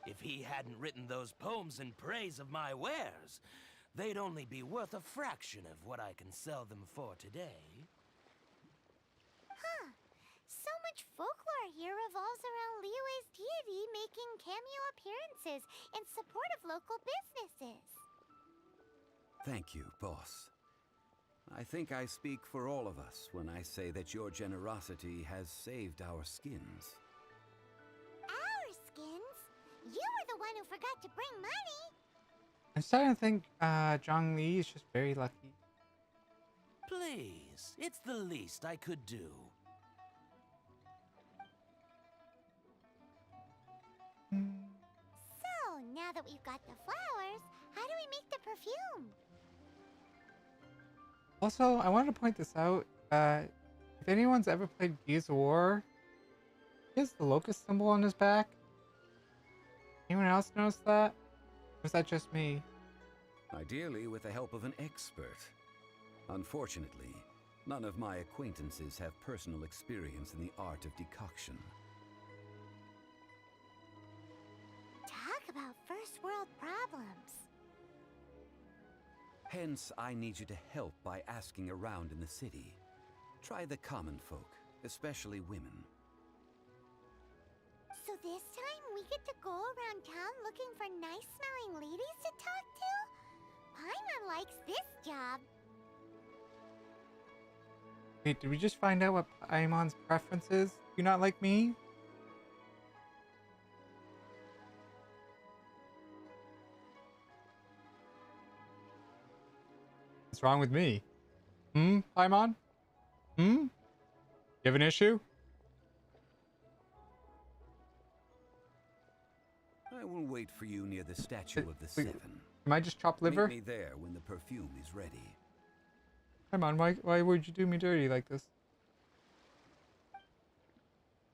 If he hadn't written those poems in praise of my wares, they'd only be worth a fraction of what I can sell them for today. Huh. So much folklore here revolves around Liyue's deity making cameo appearances in support of local businesses. Thank you, boss. I think I speak for all of us when I say that your generosity has saved our skins. Our skins? You were the one who forgot to bring money. I'm starting to think Zhongli is just very lucky. Please, it's the least I could do. So, now that we've got the flowers, how do we make the perfume? Also, I wanted to point this out. If anyone's ever played Gears of War, he has the locust symbol on his back. Anyone else notice that? Or was that just me? Ideally with the help of an expert. Unfortunately, none of my acquaintances have personal experience in the art of decoction. Talk about first world problems. Hence, I need you to help by asking around in the city. Try the common folk, especially women. So this time we get to go around town looking for nice-smelling ladies to talk to? Paimon likes this job. Wait, did we just find out what Paimon's preference is? You not like me? What's wrong with me? Paimon? You have an issue? I will wait for you near the statue of the Wait, Seven. Am I just chopped liver? Meet me there when the perfume is ready. Paimon, why would you do me dirty like this?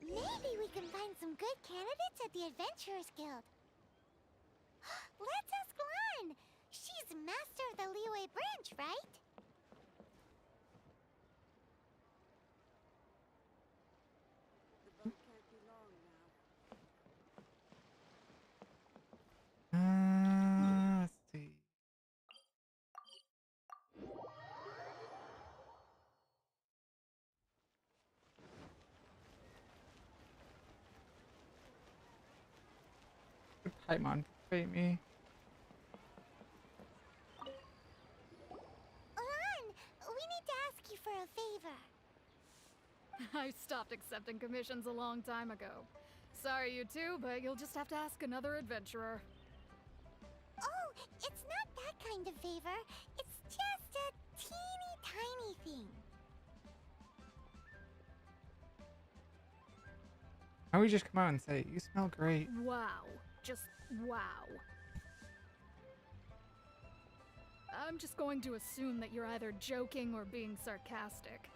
Maybe we can find some good candidates at the Adventurers Guild. Let's ask Lan. She's master of the Liyue branch, right? Paimon, bait me. Lan, we need to ask you for a favor. I stopped accepting commissions a long time ago. Sorry, you two, but you'll just have to ask another adventurer. Oh, it's not that kind of favor. It's just a teeny tiny thing. Why don't we just come out and say, you smell great? Wow. Just wow. I'm just going to assume that you're either joking or being sarcastic.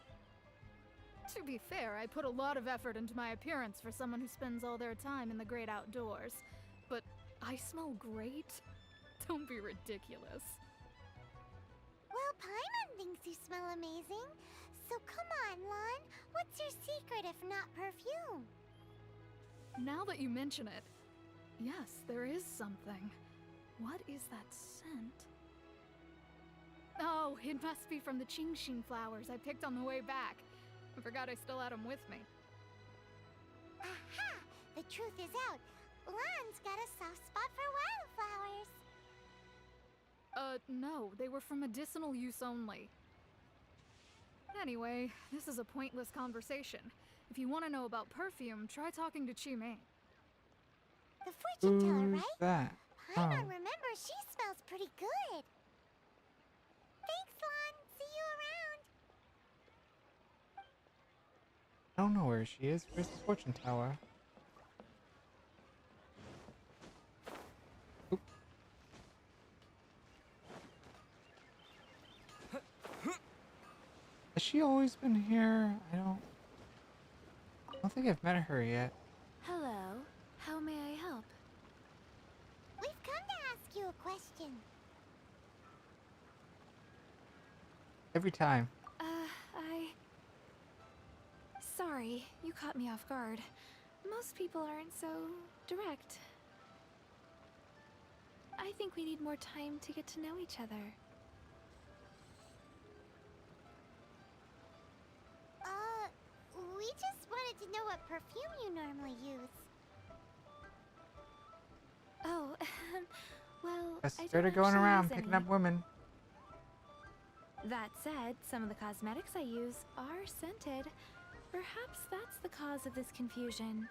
To be fair, I put a lot of effort into my appearance for someone who spends all their time in the great outdoors. But I smell great? Don't be ridiculous. Well, Paimon thinks you smell amazing. So come on, Lan. What's your secret if not perfume? Now that you mention it, yes, there is something. What is that scent? Oh, it must be from the Qingxin flowers I picked on the way back. I forgot I still had them with me. Aha! The truth is out. Lan's got a soft spot for wildflowers. No, they were for medicinal use only. Anyway, this is a pointless conversation. If you want to know about perfume, try talking to Qimei. The fortune teller, Who's right? that? Paimon Oh. remembers she smells pretty good. Thanks, Lan. See you around. I don't know where she is. Where's the fortune tower? Oop. Has she always been here? I don't think I've met her yet. Hello. How may I help? We've come to ask you a question. Every time. Sorry, you caught me off guard. Most people aren't so direct. I think we need more time to get to know each other. We just wanted to know what perfume you normally use. Oh, well, Just I started don't going actually around use picking any. up women. That said, some of the cosmetics I use are scented. Perhaps that's the cause of this confusion.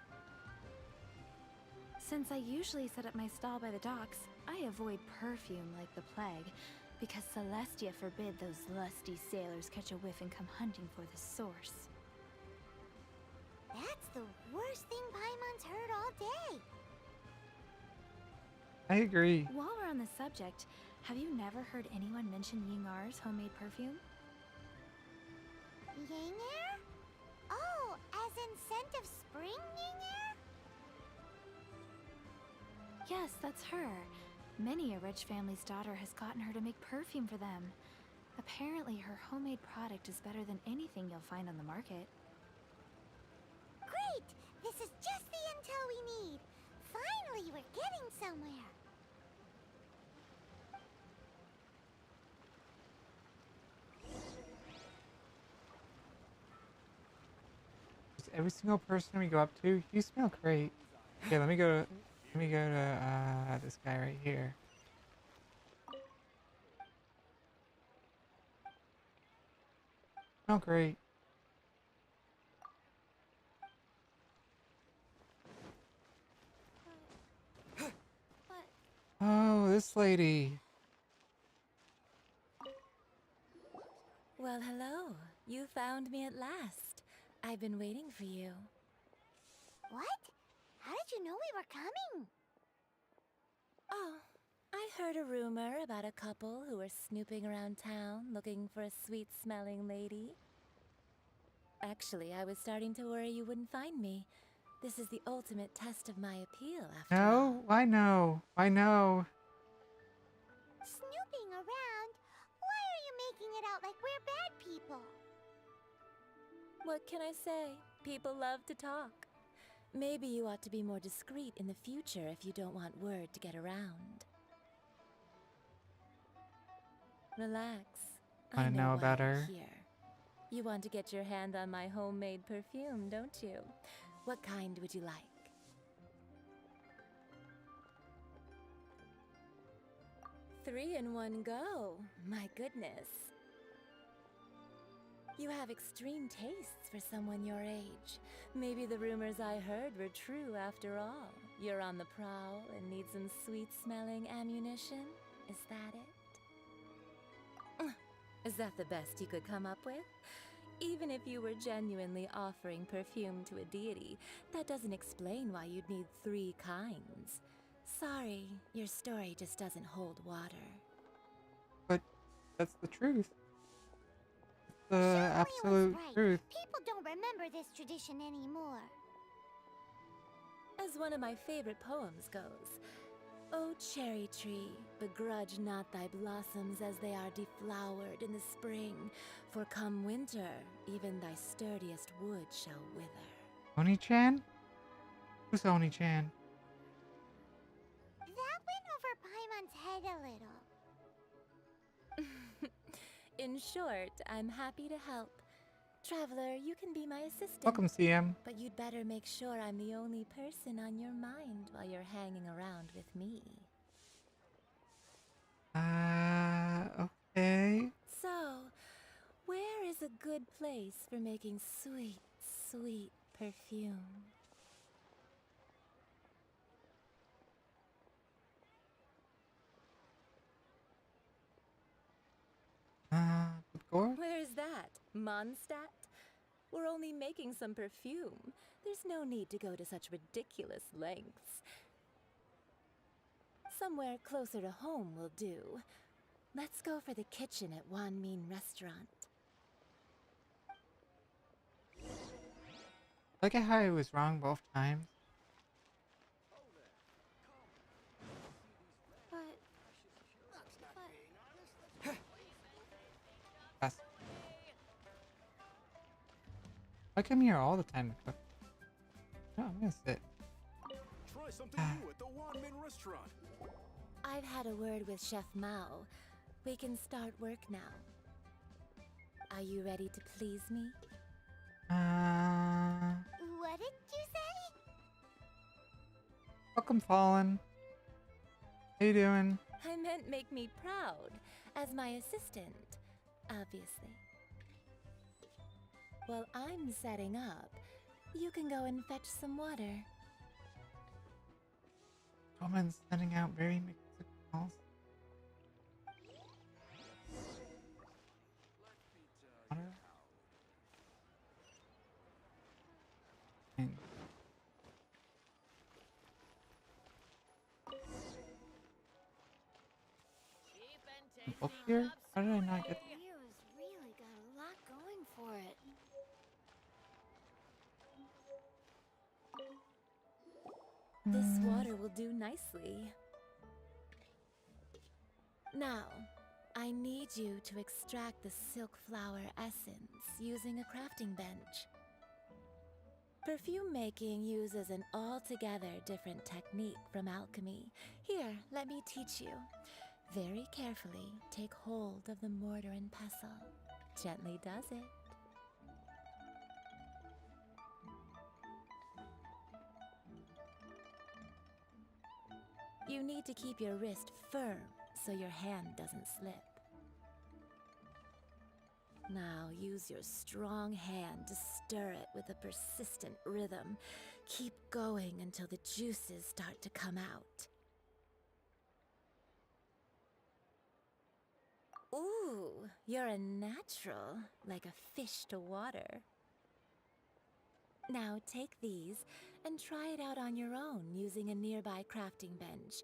Since I usually set up my stall by the docks, I avoid perfume like the plague, because Celestia forbid those lusty sailors catch a whiff and come hunting for the source. That's the worst thing Paimon's heard all day. I agree. While we're on the subject, have you never heard anyone mention Yingar's homemade perfume? Yingar? Oh, as in scent of spring Yingar? Yes, that's her. Many a rich family's daughter has gotten her to make perfume for them. Apparently, her homemade product is better than anything you'll find on the market. Great! This is just the intel we need. Finally, we're getting somewhere. Just every single person we go up to, you smell great. Okay, let me go to this guy right here. Smell great. Oh, this lady. Well, hello. You found me at last. I've been waiting for you. What? How did you know we were coming? Oh, I heard a rumor about a couple who were snooping around town looking for a sweet-smelling lady. Actually, I was starting to worry you wouldn't find me. This is the ultimate test of my appeal, after all. No, I know. I know. Snooping around? Why are you making it out like we're bad people? What can I say? People love to talk. Maybe you ought to be more discreet in the future if you don't want word to get around. Relax. Wanna know why about you're her? Here. You want to get your hand on my homemade perfume, don't you? What kind would you like? 3 in one go. My goodness. You have extreme tastes for someone your age. Maybe the rumors I heard were true after all. You're on the prowl and need some sweet-smelling ammunition? Is that it? Is that the best you could come up with? Even if you were genuinely offering perfume to a deity, that doesn't explain why you'd need 3 kinds. Sorry, your story just doesn't hold water. But that's the truth. The Surely absolute was right. truth. People don't remember this tradition anymore. As one of my favorite poems goes, "O cherry tree, begrudge not thy blossoms as they are deflowered in the spring, for come winter, even thy sturdiest wood shall wither." Oni-chan? Who's Oni-chan? That went over Paimon's head a little. In short, I'm happy to help. Traveler, you can be my assistant. Welcome, CM. But you'd better make sure I'm the only person on your mind while you're hanging around with me. Okay. So, where is a good place for making sweet, sweet perfume? Gore? Where's that? Mondstadt? We're only making some perfume. There's no need to go to such ridiculous lengths. Somewhere closer to home will do. Let's go for the kitchen at Wan Min Restaurant. Look at how I was wrong both times. Yes. I come here all the time to cook. No, I'm gonna sit. Try something new at the Wan Min restaurant. I've had a word with Chef Mao. We can start work now. Are you ready to please me? What did you say? Welcome, Fallen. How you doing? I meant make me proud, as my assistant, obviously. While I'm setting up, you can go and fetch some water. Woman's sending out very mixed signals. Water. And up here? How did I not get? Leo's really got a lot going for it. This water will do nicely. Now, I need you to extract the silk flower essence using a crafting bench. Perfume making uses an altogether different technique from alchemy. Here, let me teach you. Very carefully, take hold of the mortar and pestle. Gently does it. You need to keep your wrist firm so your hand doesn't slip. Now use your strong hand to stir it with a persistent rhythm. Keep going until the juices start to come out. Ooh, you're a natural, like a fish to water. Now take these and try it out on your own using a nearby crafting bench.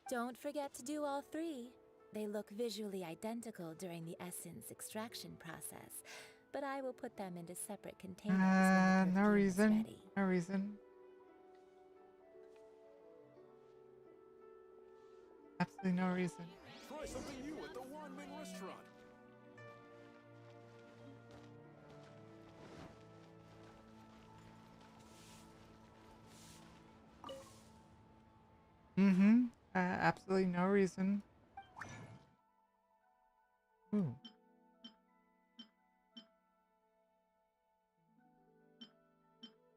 Don't forget to do all 3. They look visually identical during the essence extraction process, but I will put them into separate containers when the No perfume is reason. ready. No reason. Absolutely no reason. Try something new at the Wan Min restaurant. Mm-hmm. Absolutely no reason. Ooh.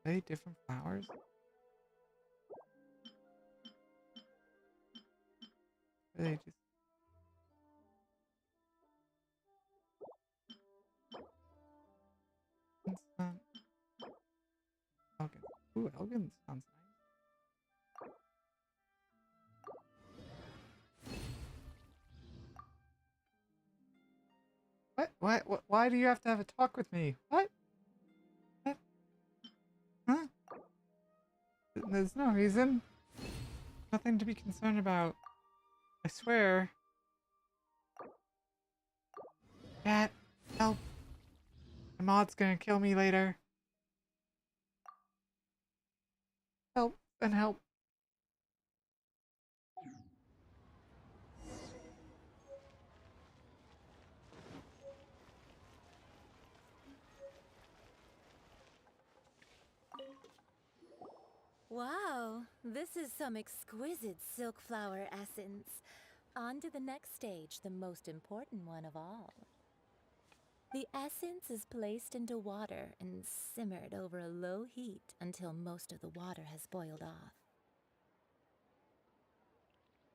Are they different flowers? They just... Elgin. Ooh, Elgin sounds nice. What? Why do you have to have a talk with me? What? What? Huh? There's no reason. Nothing to be concerned about. I swear. Cat, help. My mod's gonna kill me later. Help and help. Wow, this is some exquisite silk flower essence. On to the next stage, the most important one of all. The essence is placed into water and simmered over a low heat until most of the water has boiled off.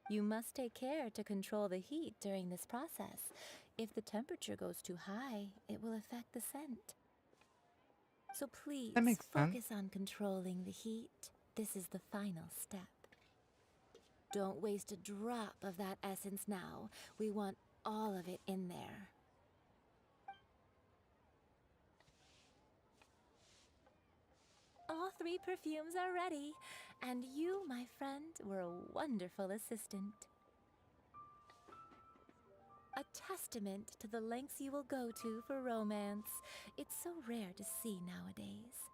You must take care to control the heat during this process. If the temperature goes too high, it will affect the scent. So please, That makes focus sense. on controlling the heat. This is the final step. Don't waste a drop of that essence now. We want all of it in there. All 3 perfumes are ready, and you, my friend, were a wonderful assistant. A testament to the lengths you will go to for romance. It's so rare to see nowadays.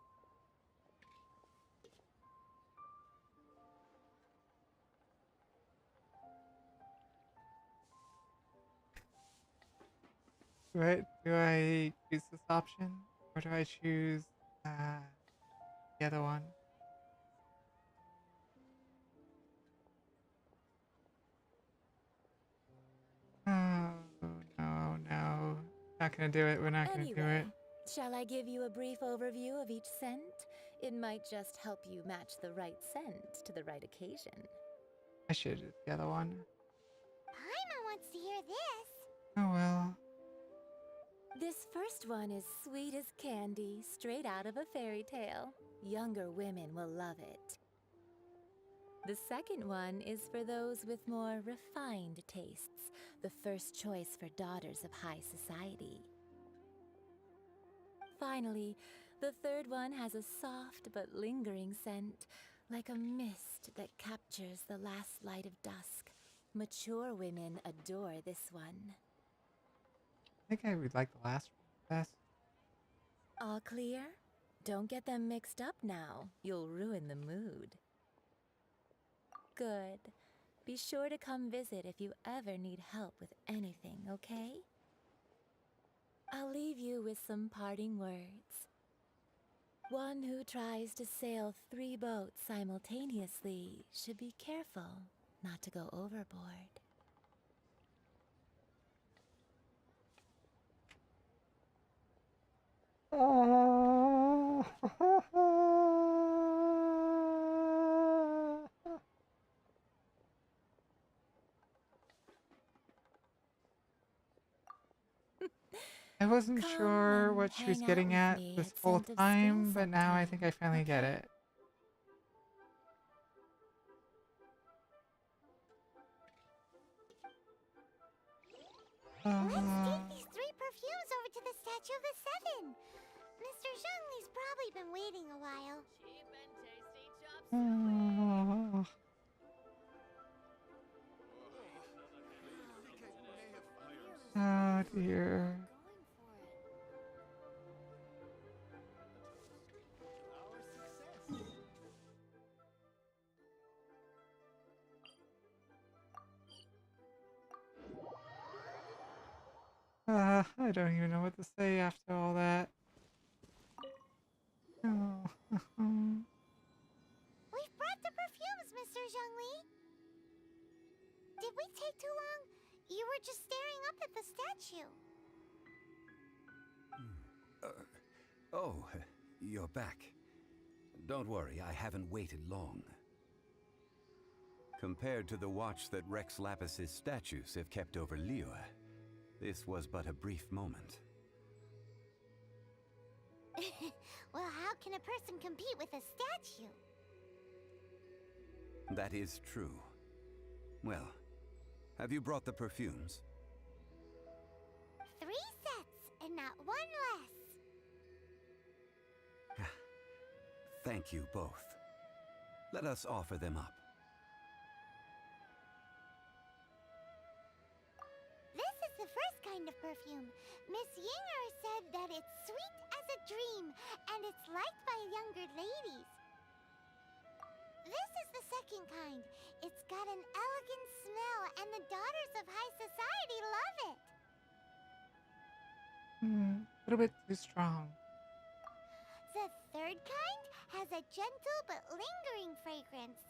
Do I choose this option? Or do I choose the other one? Oh, no. Not gonna do it. We're not gonna do it. Shall I give you a brief overview of each scent? It might just help you match the right scent to the right occasion. I should do the other one. Paimon wants to hear this. Oh well. This first one is sweet as candy, straight out of a fairy tale. Younger women will love it. The second one is for those with more refined tastes, the first choice for daughters of high society. Finally, the third one has a soft but lingering scent, like a mist that captures the last light of dusk. Mature women adore this one. I think I would like the last one best. All clear? Don't get them mixed up now. You'll ruin the mood. Good. Be sure to come visit if you ever need help with anything, okay? I'll leave you with some parting words. One who tries to sail 3 boats simultaneously should be careful not to go overboard. I wasn't Come sure and what she was hang out getting with at me this at whole Scent of time, Spring but now I sometime, think I finally get okay? it. Let's take these 3 perfumes over to the Statue of the Seven. Mr. Zhongli's probably been waiting a while. Oh dear. I don't even know what to say after all that. Oh. We've brought the perfumes, Mr. Zhongli. Did we take too long? You were just staring up at the statue. Oh, you're back. Don't worry, I haven't waited long. Compared to the watch that Rex Lapis's statues have kept over Liyue, this was but a brief moment. Well, how can a person compete with a statue? That is true. Well, have you brought the perfumes? 3 sets, and not one less. Thank you both. Let us offer them up. This is the first kind of perfume. Miss Yinger said that it's sweet as a dream, and it's liked by younger ladies. This is the second kind. It's got an elegant smell, and the daughters of high society love it. A little bit too strong. The third kind has a gentle but lingering fragrance.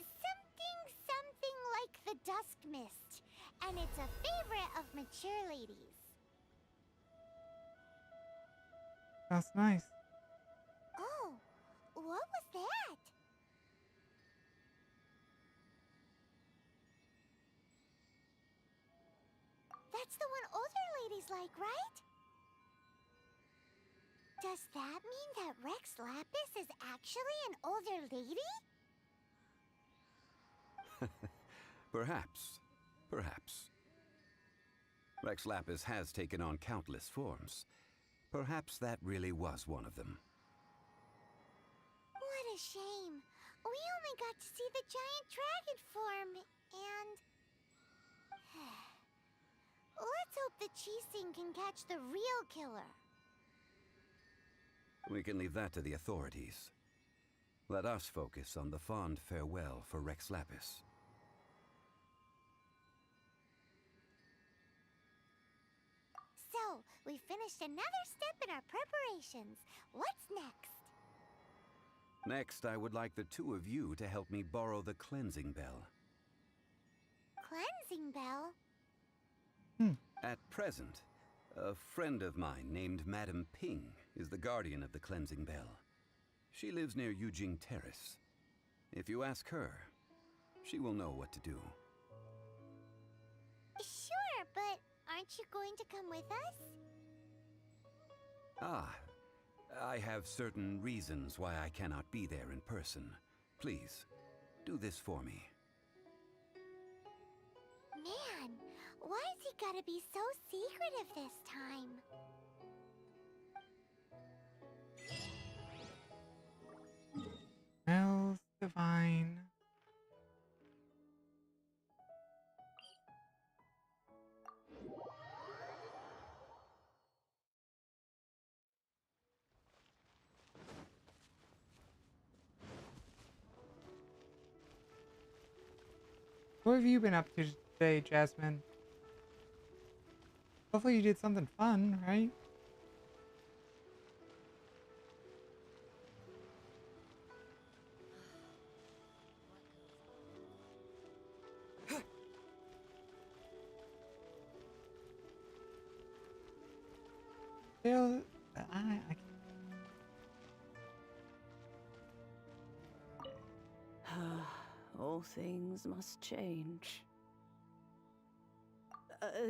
Something like the dusk mist. And it's a favorite of mature ladies. That's nice. Oh, what was that? That's the one older ladies like, right? Does that mean that Rex Lapis is actually an older lady? Perhaps. Perhaps. Rex Lapis has taken on countless forms. Perhaps that really was one of them. What a shame. We only got to see the giant dragon form, and... Let's hope the Qixing can catch the real killer. We can leave that to the authorities. Let us focus on the fond farewell for Rex Lapis. So, we finished another step in our preparations. What's next? Next, I would like the two of you to help me borrow the cleansing bell. Cleansing bell? At present, a friend of mine named Madame Ping is the guardian of the cleansing bell. She lives near Yujing Terrace. If you ask her, she will know what to do. Sure, but aren't you going to come with us? Ah, I have certain reasons why I cannot be there in person. Please, do this for me. Man, why's he gotta be so secretive this time? Smells divine. What have you been up to today, Jasmine? Hopefully you did something fun, right? Still, I All things must change.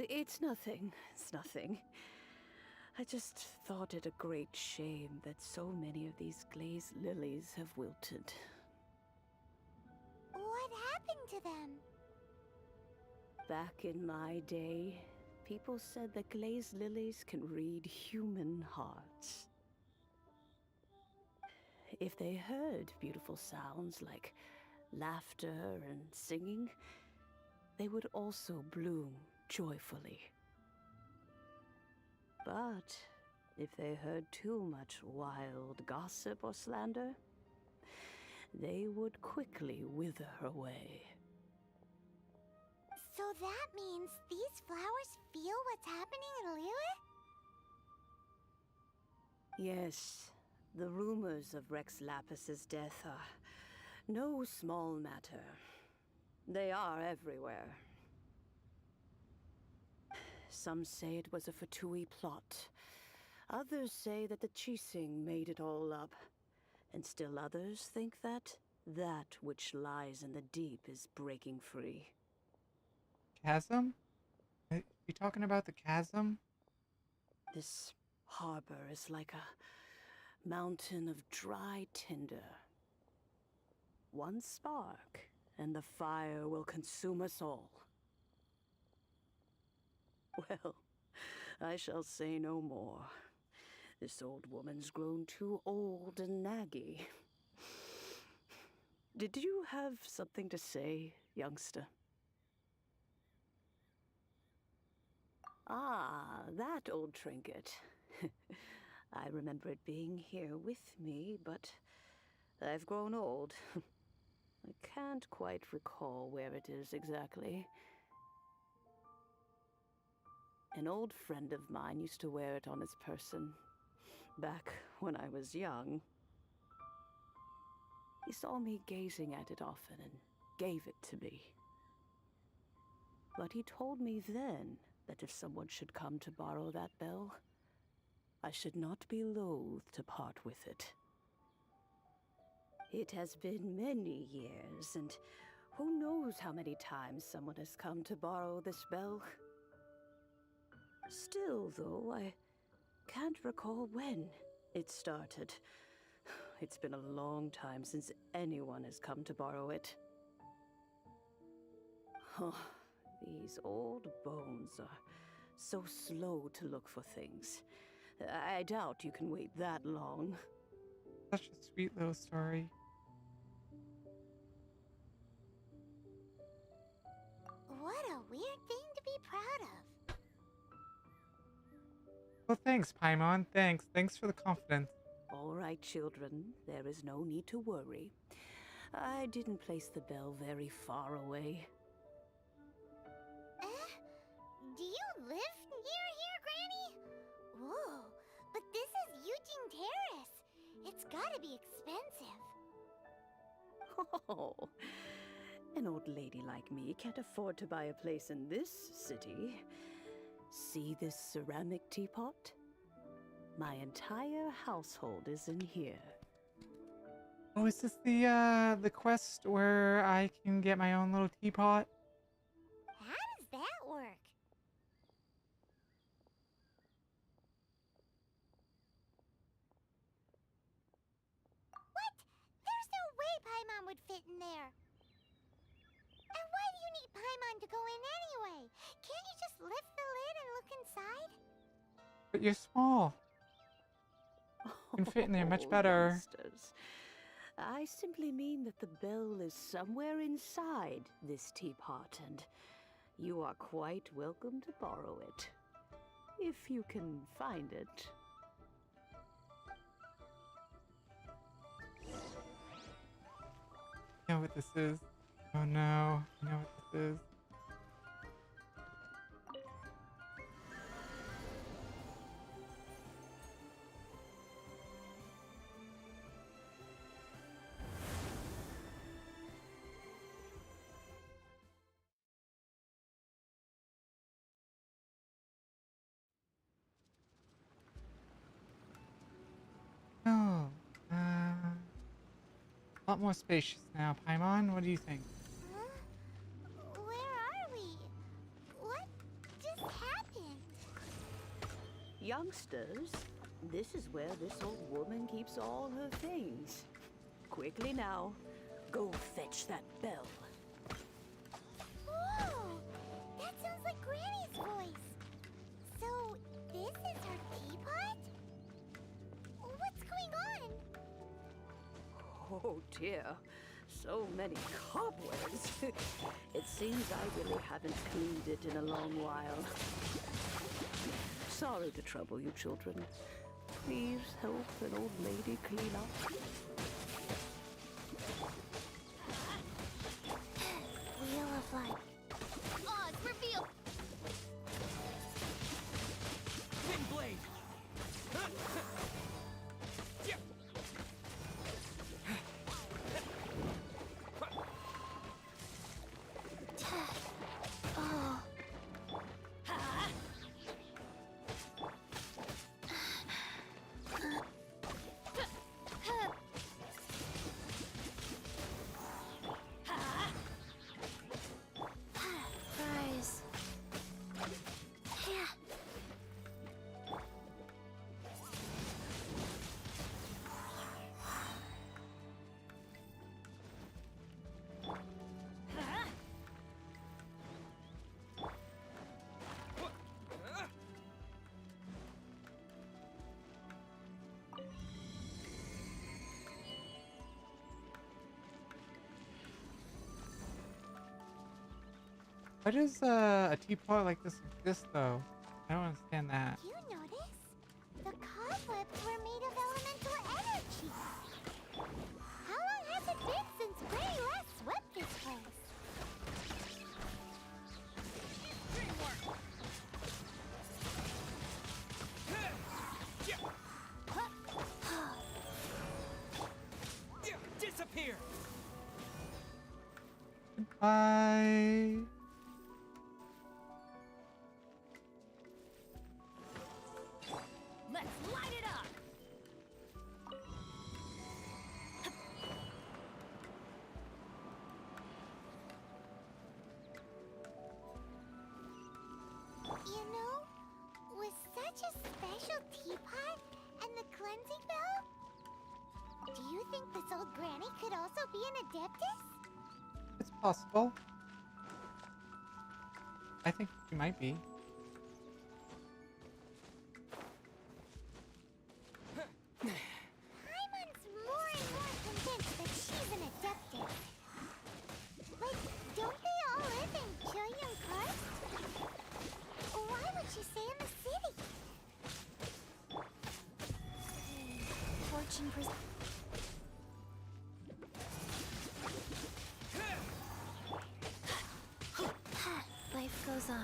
It's nothing. It's nothing. I just thought it a great shame that so many of these glazed lilies have wilted. What happened to them? Back in my day, people said that glazed lilies can read human hearts. If they heard beautiful sounds like laughter and singing, they would also bloom joyfully. But if they heard too much wild gossip or slander, they would quickly wither away. So that means these flowers feel what's happening in Liyue? Yes, the rumors of Rex Lapis's death are no small matter. They are everywhere. Some say it was a Fatui plot. Others say that the Qixing made it all up. And still others think that That which lies in the deep is breaking free. Chasm? You talking about the chasm? This harbor is like a mountain of dry tinder. One spark, and the fire will consume us all. Well, I shall say no more. This old woman's grown too old and naggy. Did you have something to say, youngster? Ah, that old trinket. I remember it being here with me, but I've grown old. I can't quite recall where it is exactly. An old friend of mine used to wear it on his person, back when I was young. He saw me gazing at it often and gave it to me. But he told me then that if someone should come to borrow that bell, I should not be loath to part with it. It has been many years, and who knows how many times someone has come to borrow this bell. Still, though, I can't recall when it started. It's been a long time since anyone has come to borrow it. Oh, these old bones are so slow to look for things. I doubt you can wait that long. Such a sweet little story. What a weird thing to be proud of. Well, thanks, Paimon. Thanks. Thanks for the confidence. All right, children. There is no need to worry. I didn't place the bell very far away. Do you live near here, Granny? Whoa, but this is Eugene Terrace. It's gotta be expensive. Oh, an old lady like me can't afford to buy a place in this city. See this ceramic teapot? My entire household is in here. Oh, is this the quest where I can get my own little teapot? How does that work? What? There's no way Paimon would fit in there. And why do you need Paimon to go in anyway? Can't you just lift the lid and look inside? But you're small. You can fit in there much better. Youngsters. I simply mean that the bell is somewhere inside this teapot, and you are quite welcome to borrow it. If you can find it. I know what this is. Oh no, I know what this is. Oh, a lot more spacious now. Paimon, what do you think? Huh? Where are we? What just happened? Youngsters, this is where this old woman keeps all her things. Quickly now, go fetch that bell. Whoa! That sounds like Granny's voice. So, this is her teapot? What's going on? Oh dear, so many cobwebs. It seems I really haven't cleaned it in a long while. Sorry to trouble you, children. Please help an old lady clean up. Wheel of Life. Oz, reveal! Wind blade! Oh. Why does a teapot like this exist though? I don't understand that. You notice? The cobwebs were made of elemental energy. How long has it been since Granny last swept this place? Disappear! Bye. Let's light it up! You know, with such a special teapot and the cleansing bell, do you think this old granny could also be an adeptus? It's possible. I think she might be. Hyman's more and more convinced that she's an adeptus. Like, don't they all live in Julian Karst? Why would she stay in the city? Fortune pres- Life goes on.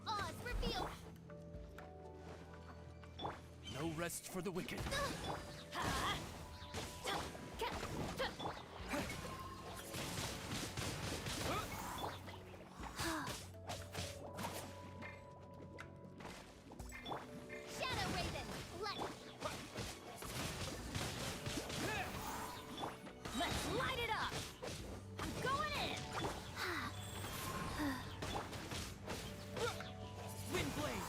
Oz, reveal! No rest for the wicked. Shadow Raven, Let's light it up! I'm going in! Windblade!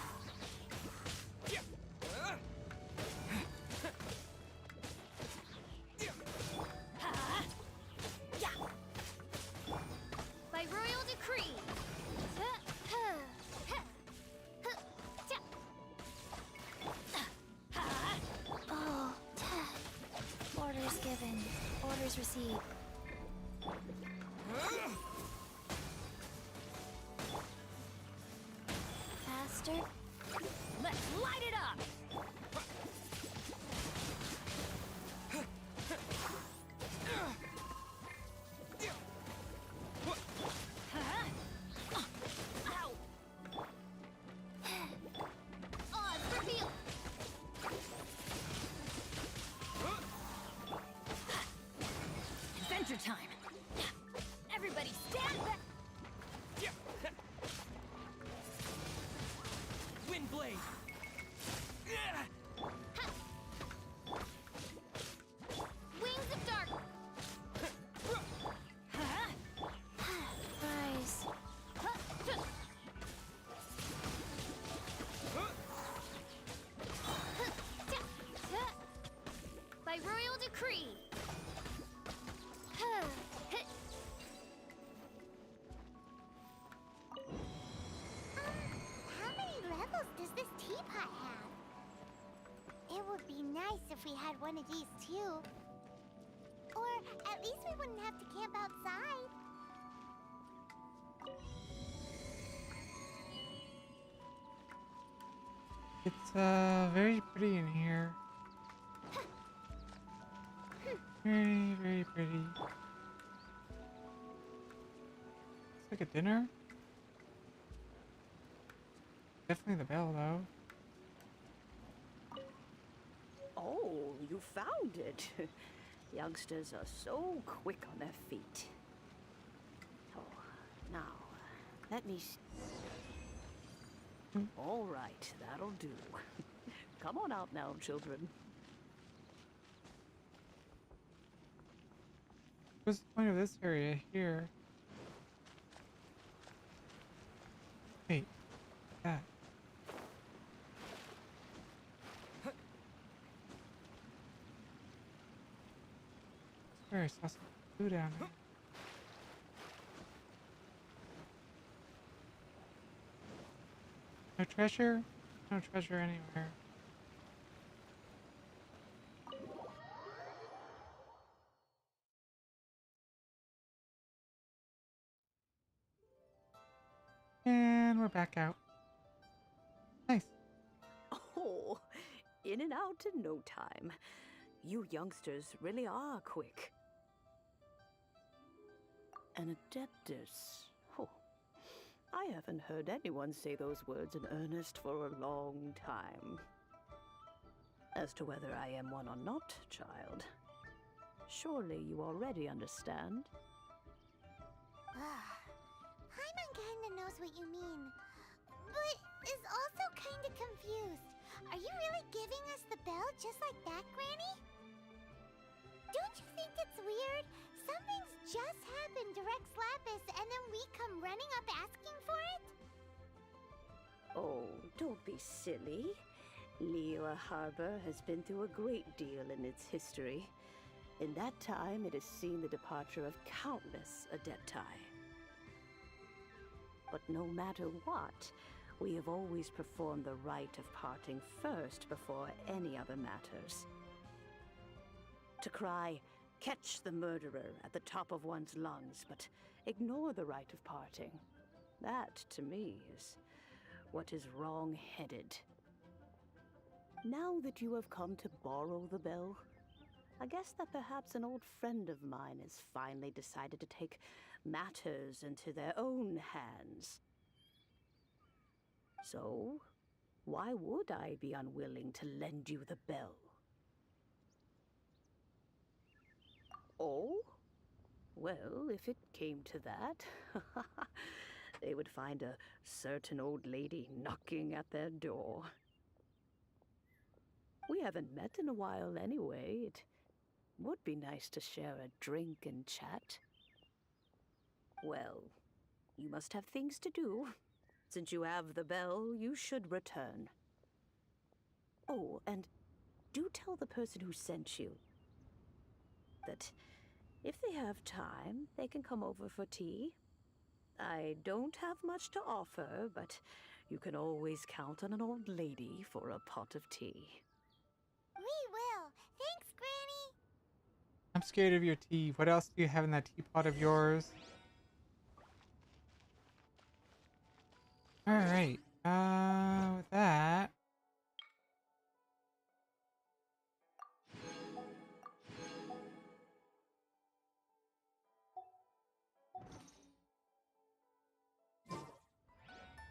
By royal decree. Oh, orders given, orders received. Faster. Let's light it up! Ow! Oz, reveal! Adventure time! Everybody stand back! Windblade! Wings of dark! Rise. By royal decree. How many levels does this teapot have? It would be nice if we had one of these too. Or at least we wouldn't have to camp outside. It's very pretty in here. Very, very pretty. It's like a dinner. Definitely the bell though. Oh, you found it. Youngsters are so quick on their feet. Oh, now, let me All right, that'll do. Come on out now, children. What's the point of this area here? Wait, that. I swear I saw some food down there. No treasure? No treasure anywhere. And we're back out. Nice. Oh, in and out in no time. You youngsters really are quick. An adeptus. Oh, I haven't heard anyone say those words in earnest for a long time. As to whether I am one or not, child, surely you already understand. Paimon kinda knows what you mean, but is also kinda confused. Are you really giving us the bell just like that, Granny? Don't you think it's weird? Something's just happened to Rex Lapis and then we come running up asking for it? Oh, don't be silly. Liyue Harbor has been through a great deal in its history. In that time, it has seen the departure of countless Adepti. But no matter what, we have always performed the rite of parting first before any other matters. To cry, "Catch the murderer," at the top of one's lungs, but ignore the rite of parting. That, to me, is what is wrong-headed. Now that you have come to borrow the bell, I guess that perhaps an old friend of mine has finally decided to take matters into their own hands. So, why would I be unwilling to lend you the bell? Oh? Well, if it came to that, they would find a certain old lady knocking at their door. We haven't met in a while anyway. It would be nice to share a drink and chat. Well, you must have things to do. Since you have the bell, you should return. Oh, and do tell the person who sent you that if they have time, they can come over for tea. I don't have much to offer, but you can always count on an old lady for a pot of tea. We will. Thanks, Granny. I'm scared of your tea. What else do you have in that teapot of yours? Alright. With that...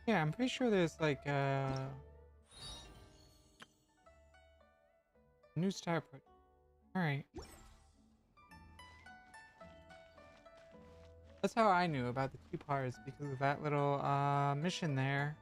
Yeah, I'm pretty sure there's like new star put. Alright. That's how I knew about the teapot, is because of that little mission there.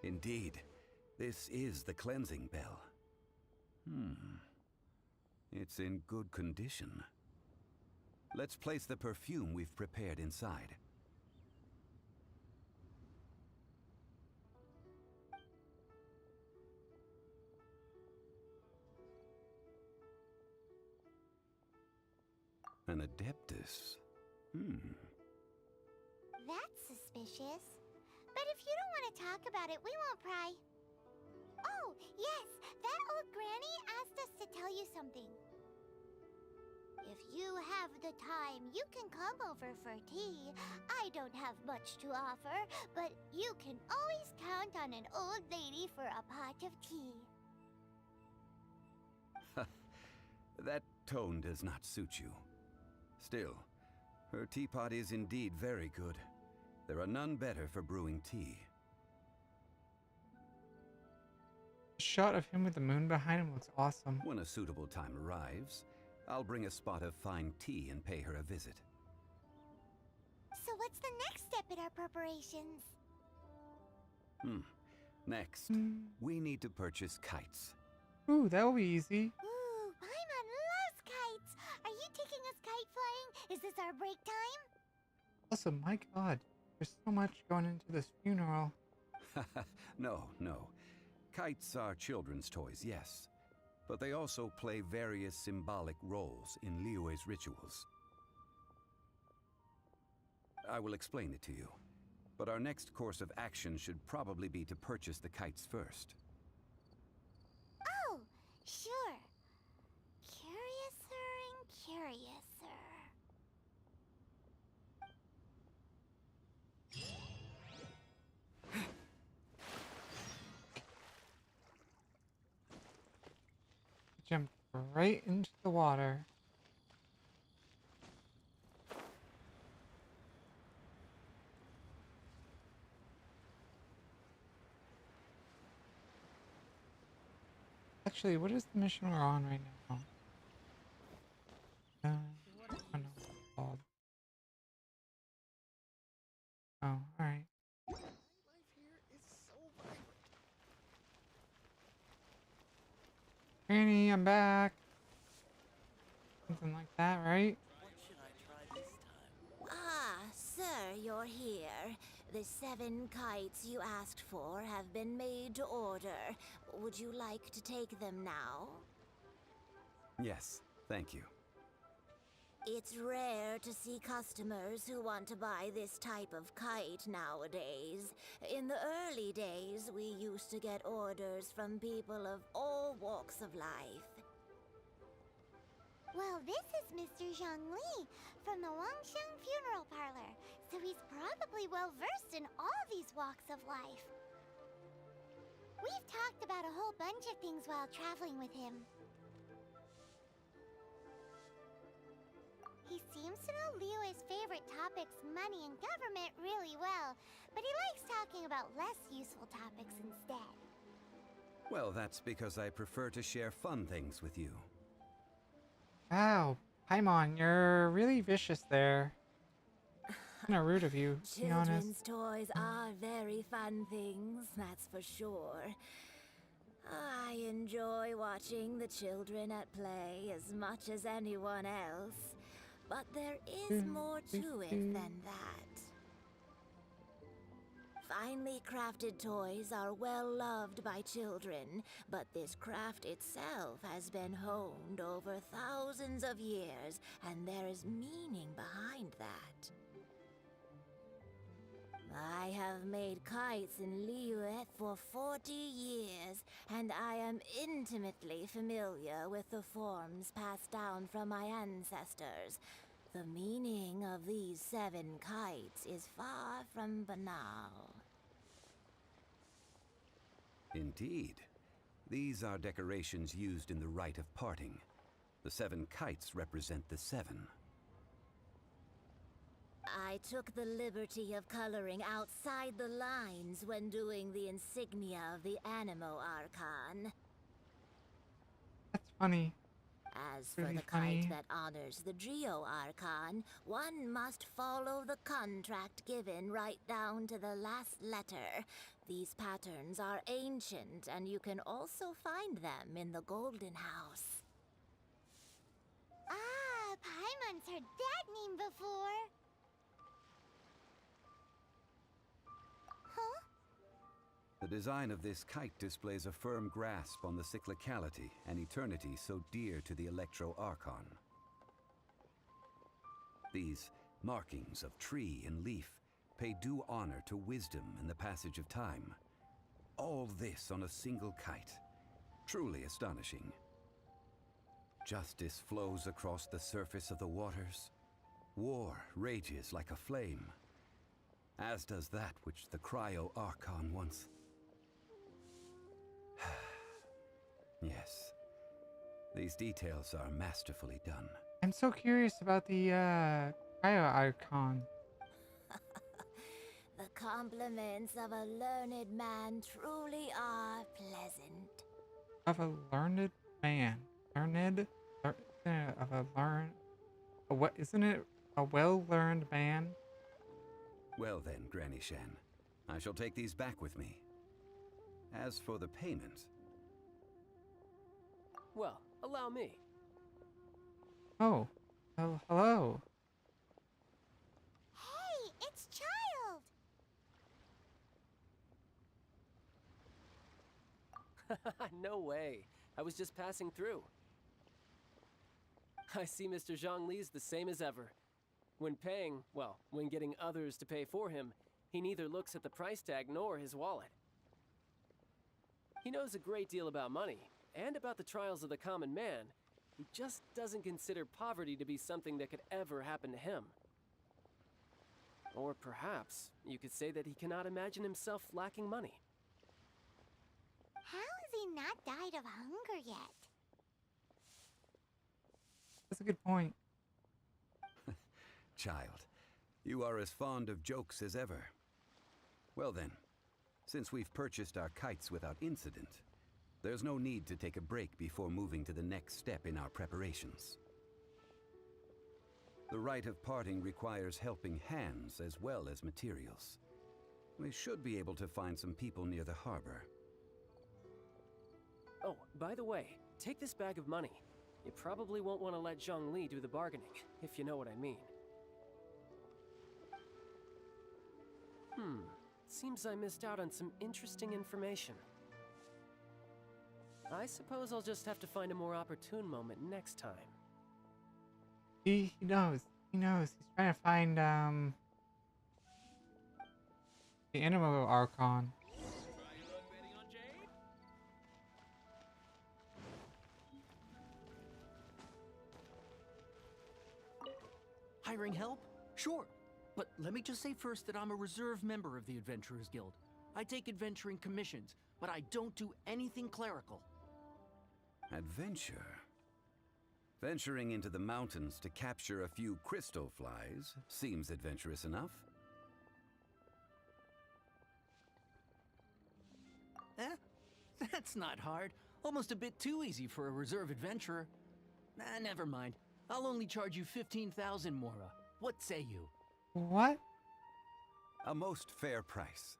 Indeed, this is the cleansing bell. It's in good condition. Let's place the perfume we've prepared inside. An Adeptus. That's suspicious. But if you don't want to talk about it, we won't pry. Oh, yes, that old granny asked us to tell you something. If you have the time, you can come over for tea. I don't have much to offer, but you can always count on an old lady for a pot of tea. That tone does not suit you. Still, her teapot is indeed very good. There are none better for brewing tea. The shot of him with the moon behind him looks awesome. When a suitable time arrives, I'll bring a spot of fine tea and pay her a visit. So what's the next step in our preparations? Next, we need to purchase kites. Ooh, that will be easy. Ooh, Paimon loves kites. Are you taking us kite flying? Is this our break time? Also, my god, there's so much going into this funeral. No, no. Kites are children's toys, yes. But they also play various symbolic roles in Liyue's rituals. I will explain it to you. But our next course of action should probably be to purchase the kites first. Oh, sure. Curiouser and curiouser. Jumped right into the water. Actually, what is the mission we're on right now? I don't know what it's called. Oh, alright. Granny, I'm back. Something like that, right? Ah, sir, you're here. The 7 kites you asked for have been made to order. Would you like to take them now? Yes, thank you. It's rare to see customers who want to buy this type of kite nowadays. In the early days, we used to get orders from people of all walks of life. Well, this is Mr. Zhongli from the Wangsheng Funeral Parlor, so he's probably well-versed in all these walks of life. We've talked about a whole bunch of things while traveling with him. He seems to know Liyue's favorite topics, money and government, really well, but he likes talking about less useful topics instead. Well, that's because I prefer to share fun things with you. Wow, Paimon, you're really vicious there. Kind of rude of you, to be honest. Children's toys are very fun things, that's for sure. I enjoy watching the children at play as much as anyone else. But there is more to it than that. Finely crafted toys are well loved by children, but this craft itself has been honed over thousands of years, and there is meaning behind that. I have made kites in Liyue for 40 years, and I am intimately familiar with the forms passed down from my ancestors. The meaning of these 7 kites is far from banal. Indeed. These are decorations used in the rite of parting. The 7 kites represent the 7. I took the liberty of coloring outside the lines when doing the insignia of the Animo Archon. That's funny. As for Really the funny. kite that honors the Geo Archon, one must follow the contract given right down to the last letter. These patterns are ancient, and you can also find them in the Golden House. Ah, Paimon's heard that name before. Huh? The design of this kite displays a firm grasp on the cyclicality and eternity so dear to the Electro Archon. These markings of tree and leaf pay due honor to wisdom and the passage of time. All this on a single kite. Truly astonishing. Justice flows across the surface of the waters. War rages like a flame. As does that which the Cryo Archon once... Yes. These details are masterfully done. I'm so curious about the Cryo Archon. The compliments of a learned man truly are pleasant. Of a learned man. Isn't it a well-learned man? Well then, Granny Shan, I shall take these back with me. As for the payment... Well, allow me. Oh. Oh, hello. Hey, it's Child! No way. I was just passing through. I see Mr. Zhongli's the same as ever. When paying, well, when getting others to pay for him, he neither looks at the price tag nor his wallet. He knows a great deal about money, and about the trials of the common man. He just doesn't consider poverty to be something that could ever happen to him. Or perhaps you could say that he cannot imagine himself lacking money. How has he not died of hunger yet? That's a good point. Child, you are as fond of jokes as ever. Well then, since we've purchased our kites without incident, there's no need to take a break before moving to the next step in our preparations. The rite of parting requires helping hands as well as materials. We should be able to find some people near the harbor. Oh, by the way, take this bag of money. You probably won't want to let Zhongli do the bargaining, if you know what I mean. Seems I missed out on some interesting information. I suppose I'll just have to find a more opportune moment next time. He knows. He knows. He's trying to find, the Animal Archon. Hiring help? Sure. But let me just say first that I'm a reserve member of the Adventurers Guild. I take adventuring commissions, but I don't do anything clerical. Adventure? Venturing into the mountains to capture a few crystal flies seems adventurous enough. That's not hard. Almost a bit too easy for a reserve adventurer. Never mind. I'll only charge you 15,000 Mora. What say you? What? A most fair price.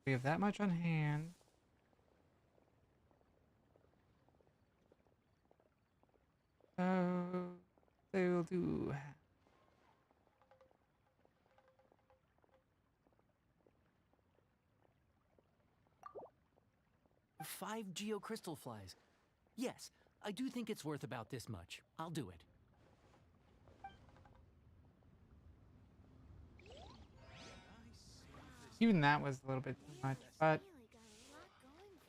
We have that much on hand. So they will do. 5 geocrystal flies. Yes, I do think it's worth about this much. I'll do it. Even that was a little bit too much, but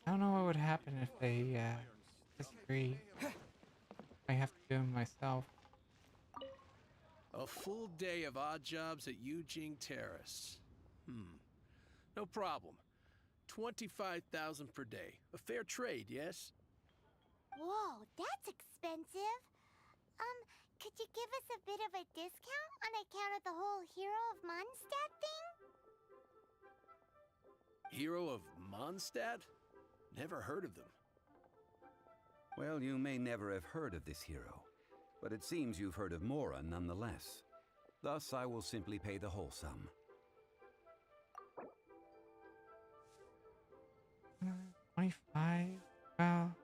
I don't know what would happen if they disagree. I have to do them myself. A full day of odd jobs at Yujing Terrace. No problem. 25,000 per day. A fair trade, yes? Whoa, that's expensive. Could you give us a bit of a discount on account of the whole Hero of Mondstadt thing? Hero of Mondstadt? Never heard of them. Well, you may never have heard of this hero, but it seems you've heard of Mora nonetheless. Thus, I will simply pay the whole sum. 25? Well...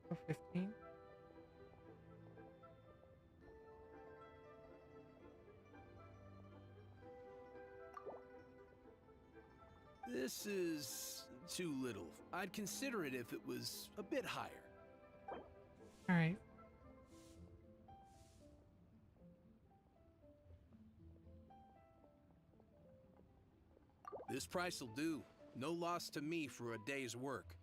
So 15? This is too little. I'd consider it if it was a bit higher. Alright. This price will do. No loss to me for a day's work.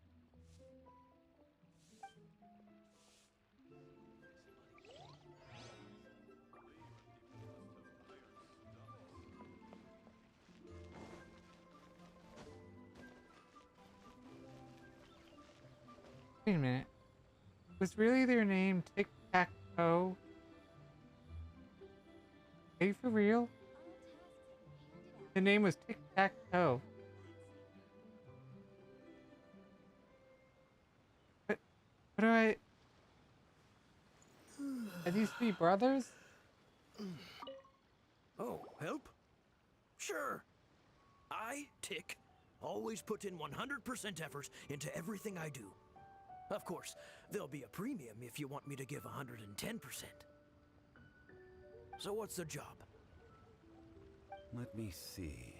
Wait a minute. Was really their name Tic-Tac-Toe? Are you for real? The name was Tic-Tac-Toe. What do I... Are these three brothers? Oh, help? Sure. I, Tick, always put in 100% effort into everything I do. Of course, there'll be a premium if you want me to give 110%. So what's the job? Let me see.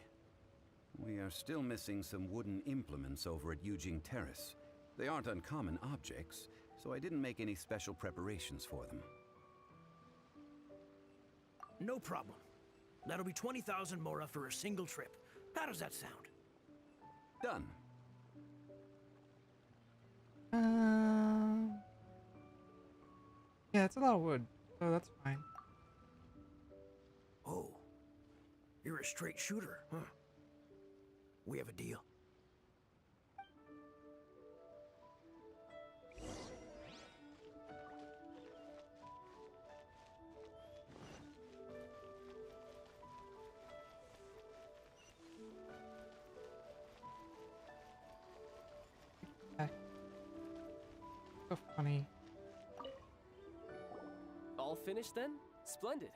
We are still missing some wooden implements over at Eugene Terrace. They aren't uncommon objects, so I didn't make any special preparations for them. No problem. That'll be 20,000 mora for a single trip. How does that sound? Done. Yeah, it's a lot of wood, so that's fine. Oh, you're a straight shooter, huh? We have a deal. So funny. All finished then? Splendid.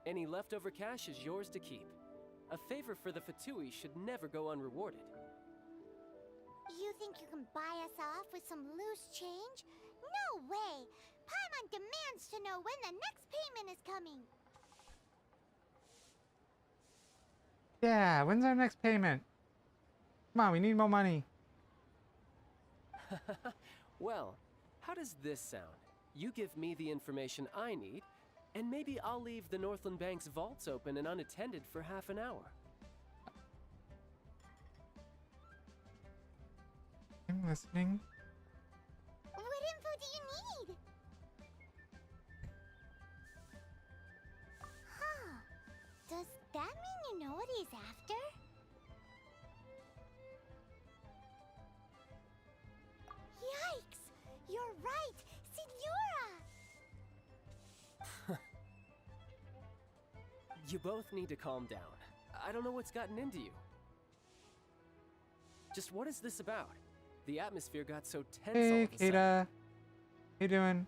Any leftover cash is yours to keep. A favor for the Fatui should never go unrewarded. You think you can buy us off with some loose change? No way! Paimon demands to know when the next payment is coming. Yeah, when's our next payment? Come on, we need more money. Well, how does this sound? You give me the information I need, and maybe I'll leave the Northland Bank's vaults open and unattended for half an hour. I'm listening. What info do you need? Huh. Does that mean you know what he's after? Yikes! You're right! Signora! You both need to calm down. I don't know what's gotten into you. Just what is this about? The atmosphere got so tense all Hey, of a sudden. Kata. How you doing?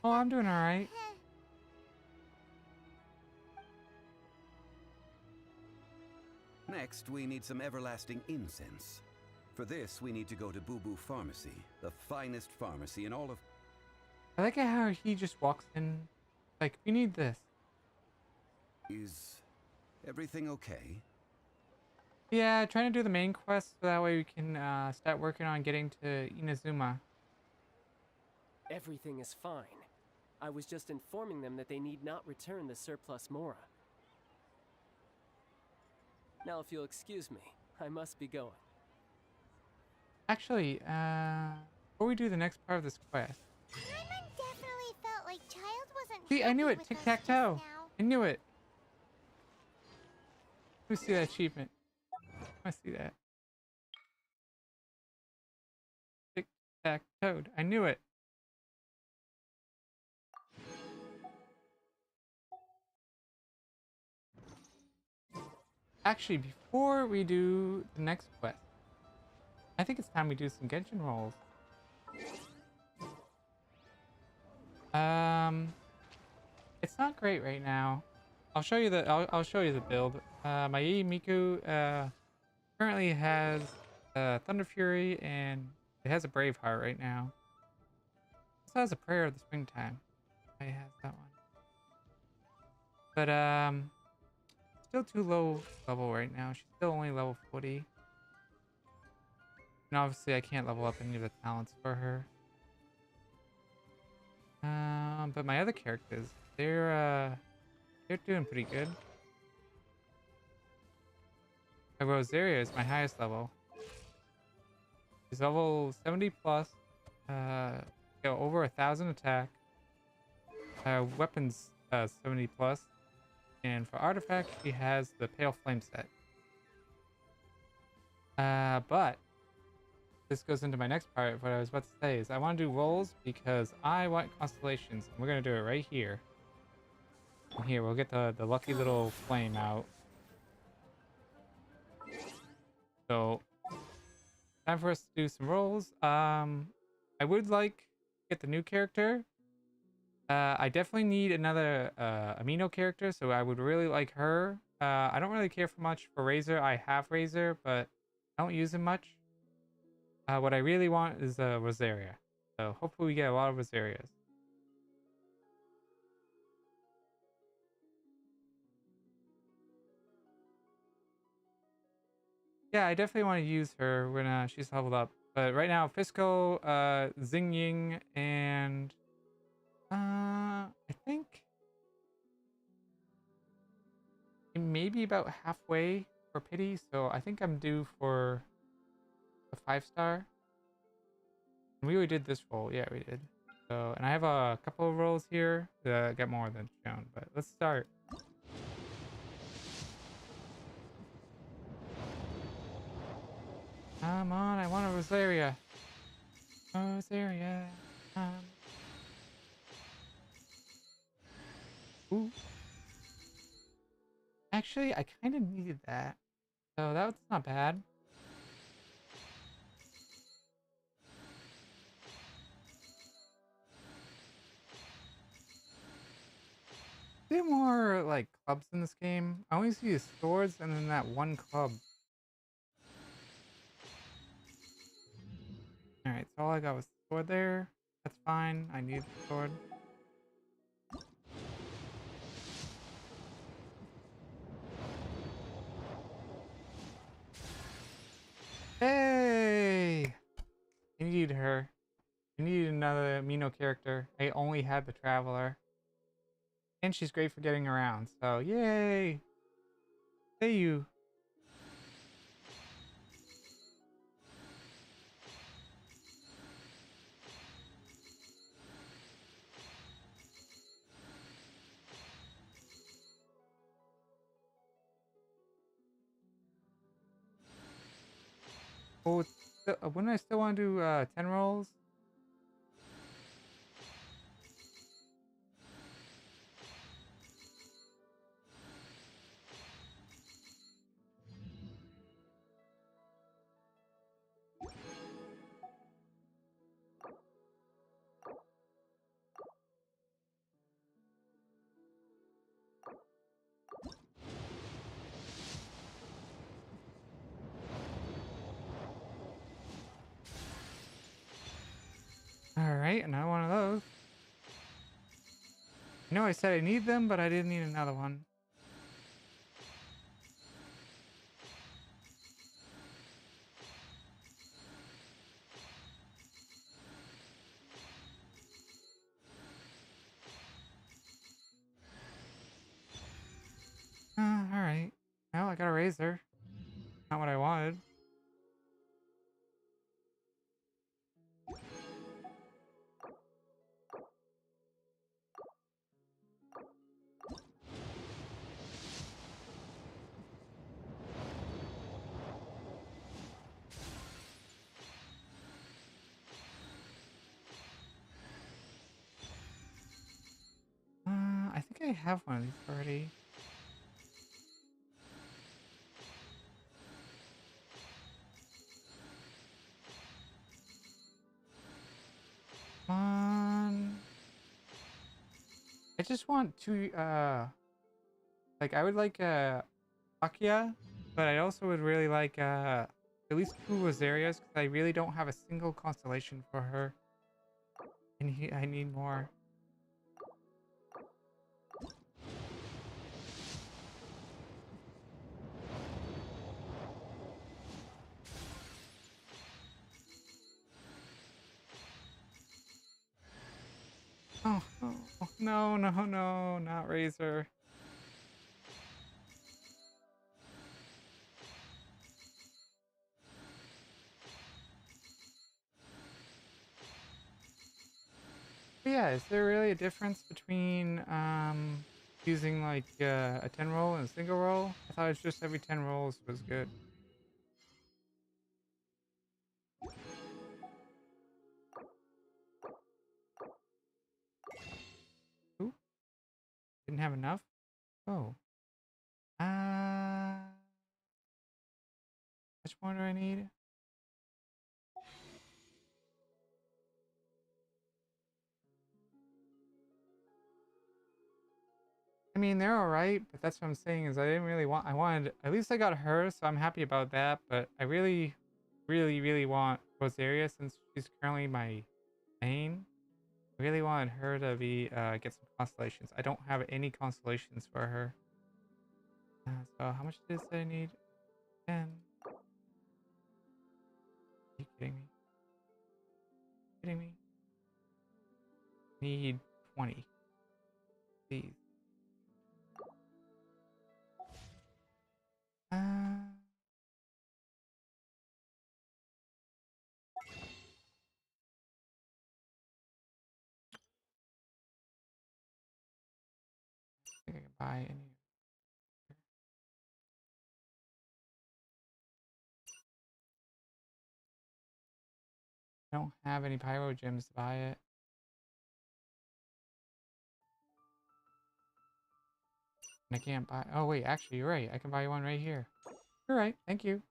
Oh, I'm doing alright. Next, we need some everlasting incense. For this, we need to go to Boo Boo Pharmacy, the finest pharmacy in all of... I like how he just walks in. Like, we need this. Is everything okay? Yeah, trying to do the main quest so that way we can start working on getting to Inazuma. Everything is fine. I was just informing them that they need not return the surplus Mora. Now, if you'll excuse me, I must be going. Actually, before we do the next part of this quest... Paimon definitely felt like Child wasn't See, I knew happy it! with us Tic-tac-toe! just now. I knew it! Let me see that achievement. I see that. Tic-tac-toed. I knew it! Actually, before we do the next quest, I think it's time we do some Genshin rolls. It's not great right now. I'll show you the I'll show you the build. My Miku currently has Thunder Fury and it has a Braveheart right now. It also has a Prayer of the Springtime. I have that one. But still too low level right now. She's still only level 40. And obviously I can't level up any of the talents for her. But my other characters, they're doing pretty good. My Rosaria is my highest level. She's level 70 plus. Over 1,000 attack. Weapons 70 plus. And for artifact, she has the Pale Flame set. But this goes into my next part. What I was about to say is I want to do rolls because I want constellations. And we're going to do it right here. And here, we'll get the lucky little flame out. So, time for us to do some rolls. I would like to get the new character. I definitely need another amino character, so I would really like her. I don't really care for much for Razor. I have Razor, but I don't use him much. What I really want is Rosaria. So hopefully we get a lot of Rosarias. Yeah, I definitely want to use her when she's leveled up. But right now, Fisco, Xingying, and I think maybe about halfway for Pity. So I think I'm due for a 5-star. We already did this roll. Yeah, we did. So, and I have a couple of rolls here to get more than shown. But let's start. Come on, I want a Rosaria. Rosaria. Ooh. Actually, I kind of needed that. So that's not bad. There more like clubs in this game. I only see the swords and then that one club. Alright, so all I got was the sword there. That's fine. I need the sword. Hey! I need her. I need another amino character. I only had the Traveler. And she's great for getting around, so yay! Hey you! Oh, wouldn't I still want to do 10 rolls? Alright, another one of those. You know I said I need them, but I didn't need another one. Alright. Well, I got a razor. Not what I wanted. I think I have one of these already. Come on. I just want two, like, I would like, Akia, but I also would really like, at least 2 Rosarias, because I really don't have a single constellation for her. I need more. Oh, no, no, no, not Razor. But yeah, is there really a difference between using like a 10 roll and a single roll? I thought it was just every 10 rolls was good. Ooh, didn't have enough? Oh. Which one do I need? mean, they're alright, but that's what I'm saying is I didn't really want... I wanted... At least I got her, so I'm happy about that, but I really, really want Rosaria since she's currently my main. I really wanted her to be, get some constellations. I don't have any constellations for her. So how much does I need? 10. Are you kidding me? Kidding me? Need 20. Please. I think I can buy any. I don't have any pyro gems to buy it. And I can't buy... Oh wait, actually you're right. I can buy one right here. You're right. Thank you.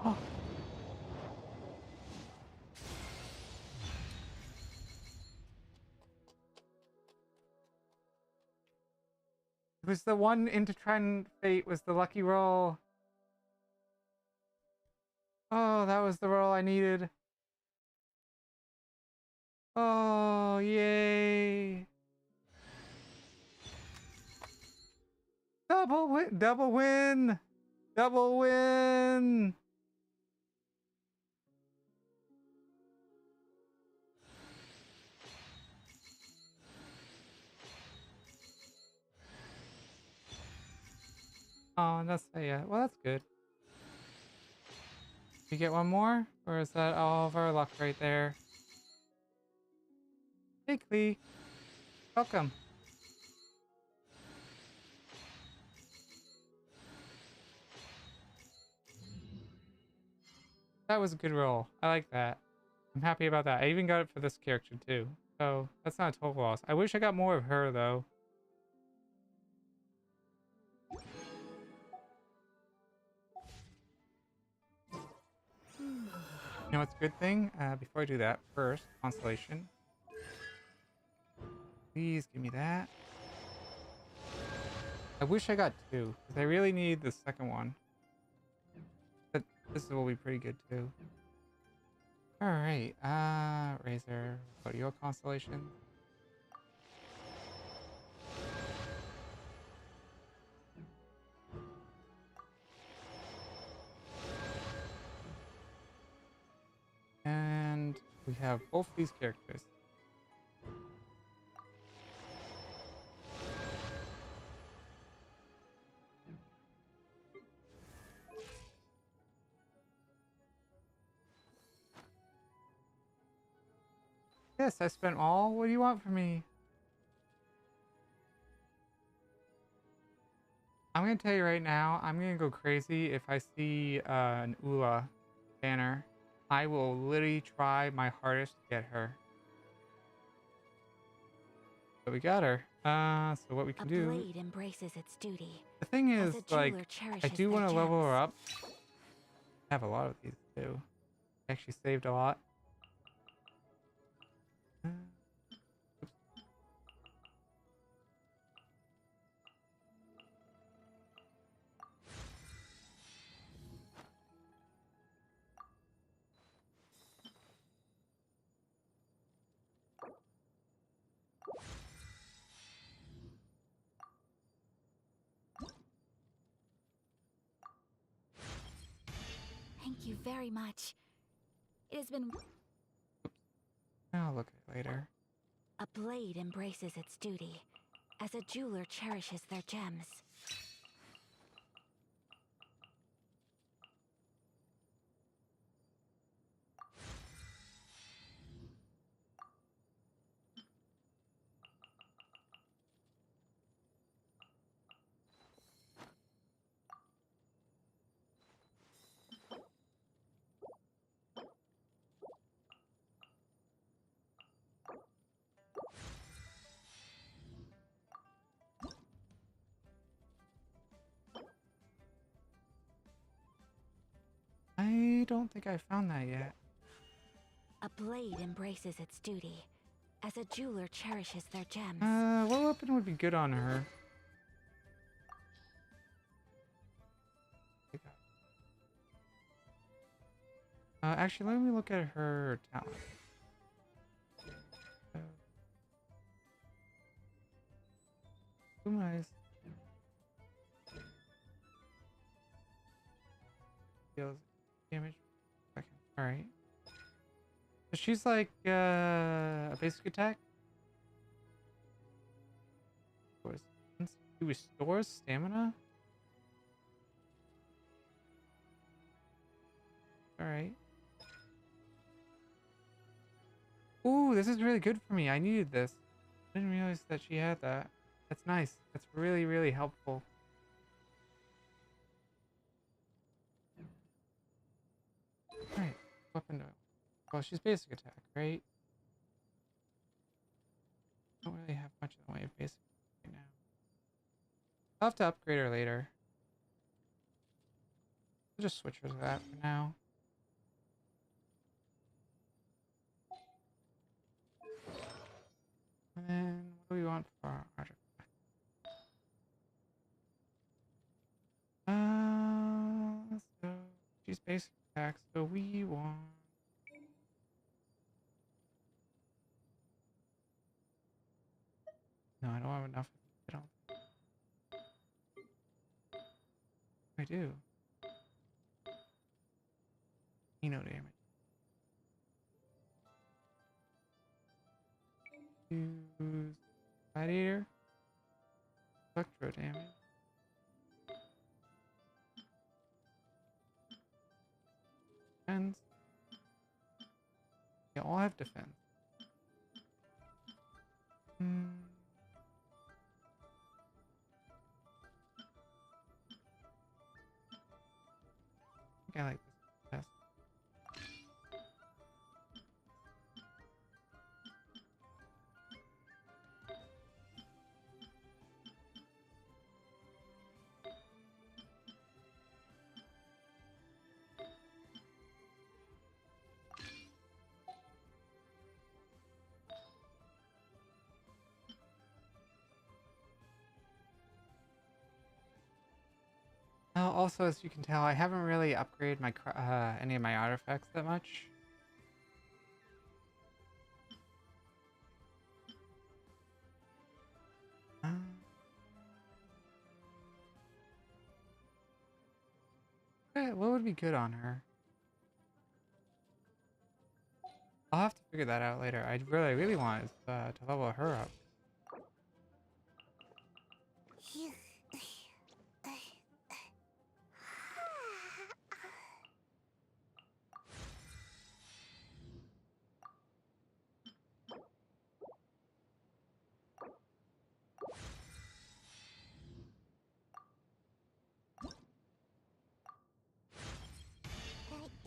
Oh. It was the one into Trend Fate was the lucky roll. Oh, that was the roll I needed. Oh, yay. Double win! Double win! Double win! Oh, that's yeah. Well, that's good. You get one more, or is that all of our luck right there? Hey, Klee. Welcome. That was a good roll. I like that. I'm happy about that. I even got it for this character too. So that's not a total loss. I wish I got more of her though. You know what's a good thing? Before I do that, first, constellation. Please give me that. I wish I got two, because I really need the second one. But this will be pretty good too. Alright, Razor, go to your constellation. And we have both these characters. Yes, I spent all. What do you want from me? I'm gonna tell you right now, I'm gonna go crazy if I see an Ula banner. I will literally try my hardest to get her. But we got her. So what we can do... blade embraces its duty. The thing is, as a like, jeweler I cherishes do want their to level gems. her up. I have a lot of these too. Actually saved a lot. Thank you very much. It has been... I'll look at it later. A blade embraces its duty, as a jeweler cherishes their gems. don't think I found that yet. A blade embraces its duty, as a jeweler cherishes their gems. What weapon would be good on her? Actually, let me look at her talent. Nice. Deals damage. All right. So she's like a basic attack. He restores stamina. All right. Ooh, this is really good for me. I needed this. I didn't realize that she had that. That's nice. That's really, really helpful. Alright, weapon to... Well, she's basic attack, right? Don't really have much in the way of basic right now. I'll have to upgrade her later. I'll just switch her to that for now. And then, what do we want for our artifact? So she's basic attack, so we want... No, I don't have enough. I don't. I do. No damage. Use gladiator. Electro damage. Defense. They all have defense. I think I like this best. Also, as you can tell, I haven't really upgraded my any of my artifacts that much. What would be good on her? I'll have to figure that out later. I really want to level her up.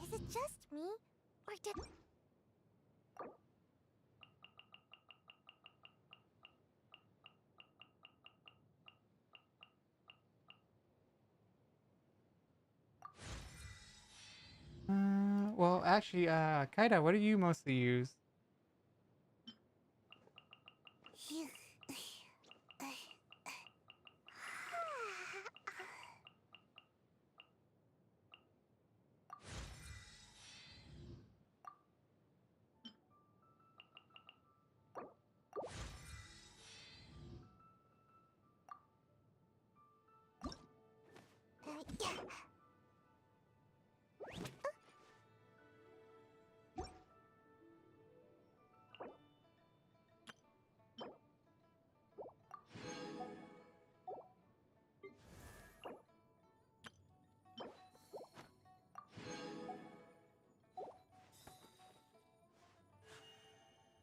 Is it just me? Or did... Well, actually, Kaida, what do you mostly use?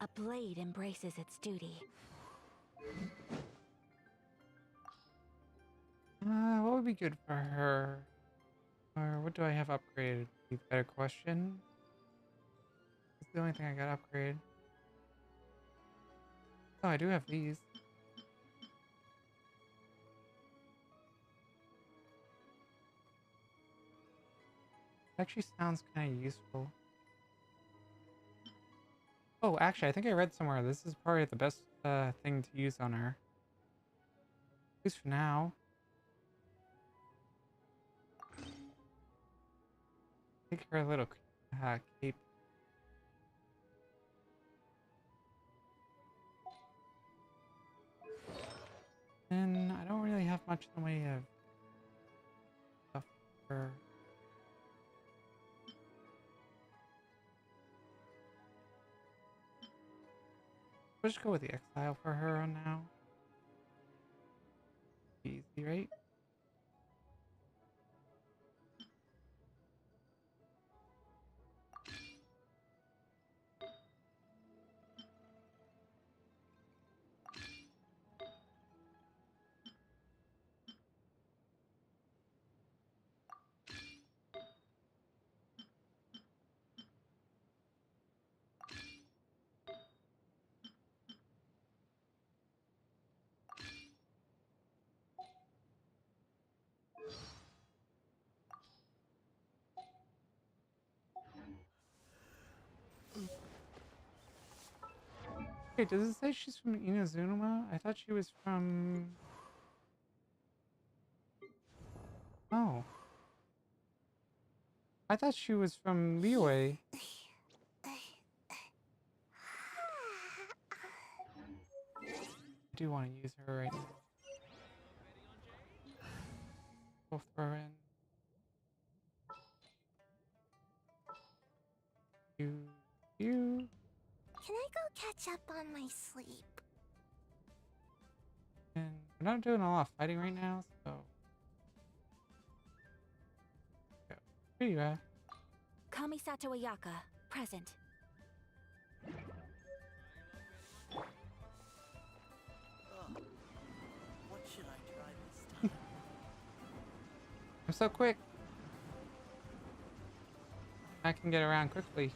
A blade embraces its duty. What would be good for her? Or what do I have upgraded? Be a better question. That's the only thing I got upgraded. Oh, I do have these. Actually sounds kind of useful. Oh, actually, I think I read somewhere this is probably the best thing to use on her. At least for now. Take her little cape. And I don't really have much in the way of stuff for her. We'll just go with the exile for her on now. Easy, right? Wait, does it say she's from Inazuma? I thought she was from... Oh. I thought she was from Liyue. I do want to use her right now. We'll throw her in. You. Can I go catch up on my sleep? And we're not doing a lot of fighting right now, so... Yeah. Here you are. Kamisato Ayaka, present. What should I try this time? I'm so quick. I can get around quickly.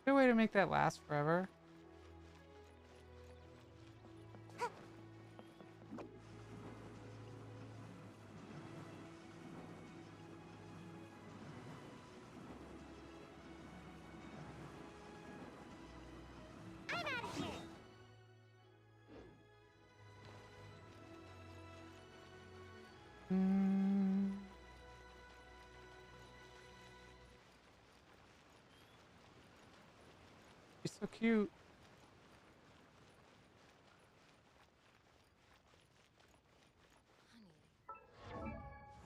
Good way to make that last forever. She's so cute.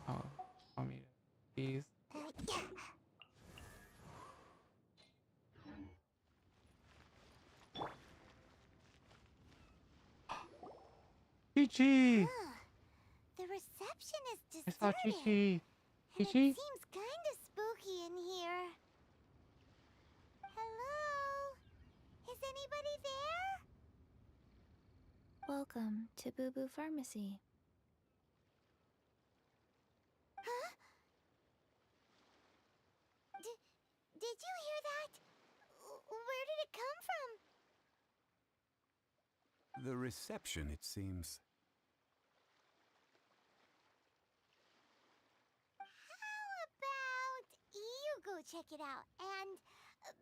Oh, want me to tease? Chi-Chi! The reception is I deserted. saw Chi-Chi. And Chi-Chi? it seems kind of spooky in here. Hello? Is anybody there? Welcome to Boo Boo Pharmacy. Huh? Did you hear that? Where did it come from? The reception, it seems. How about you go check it out, and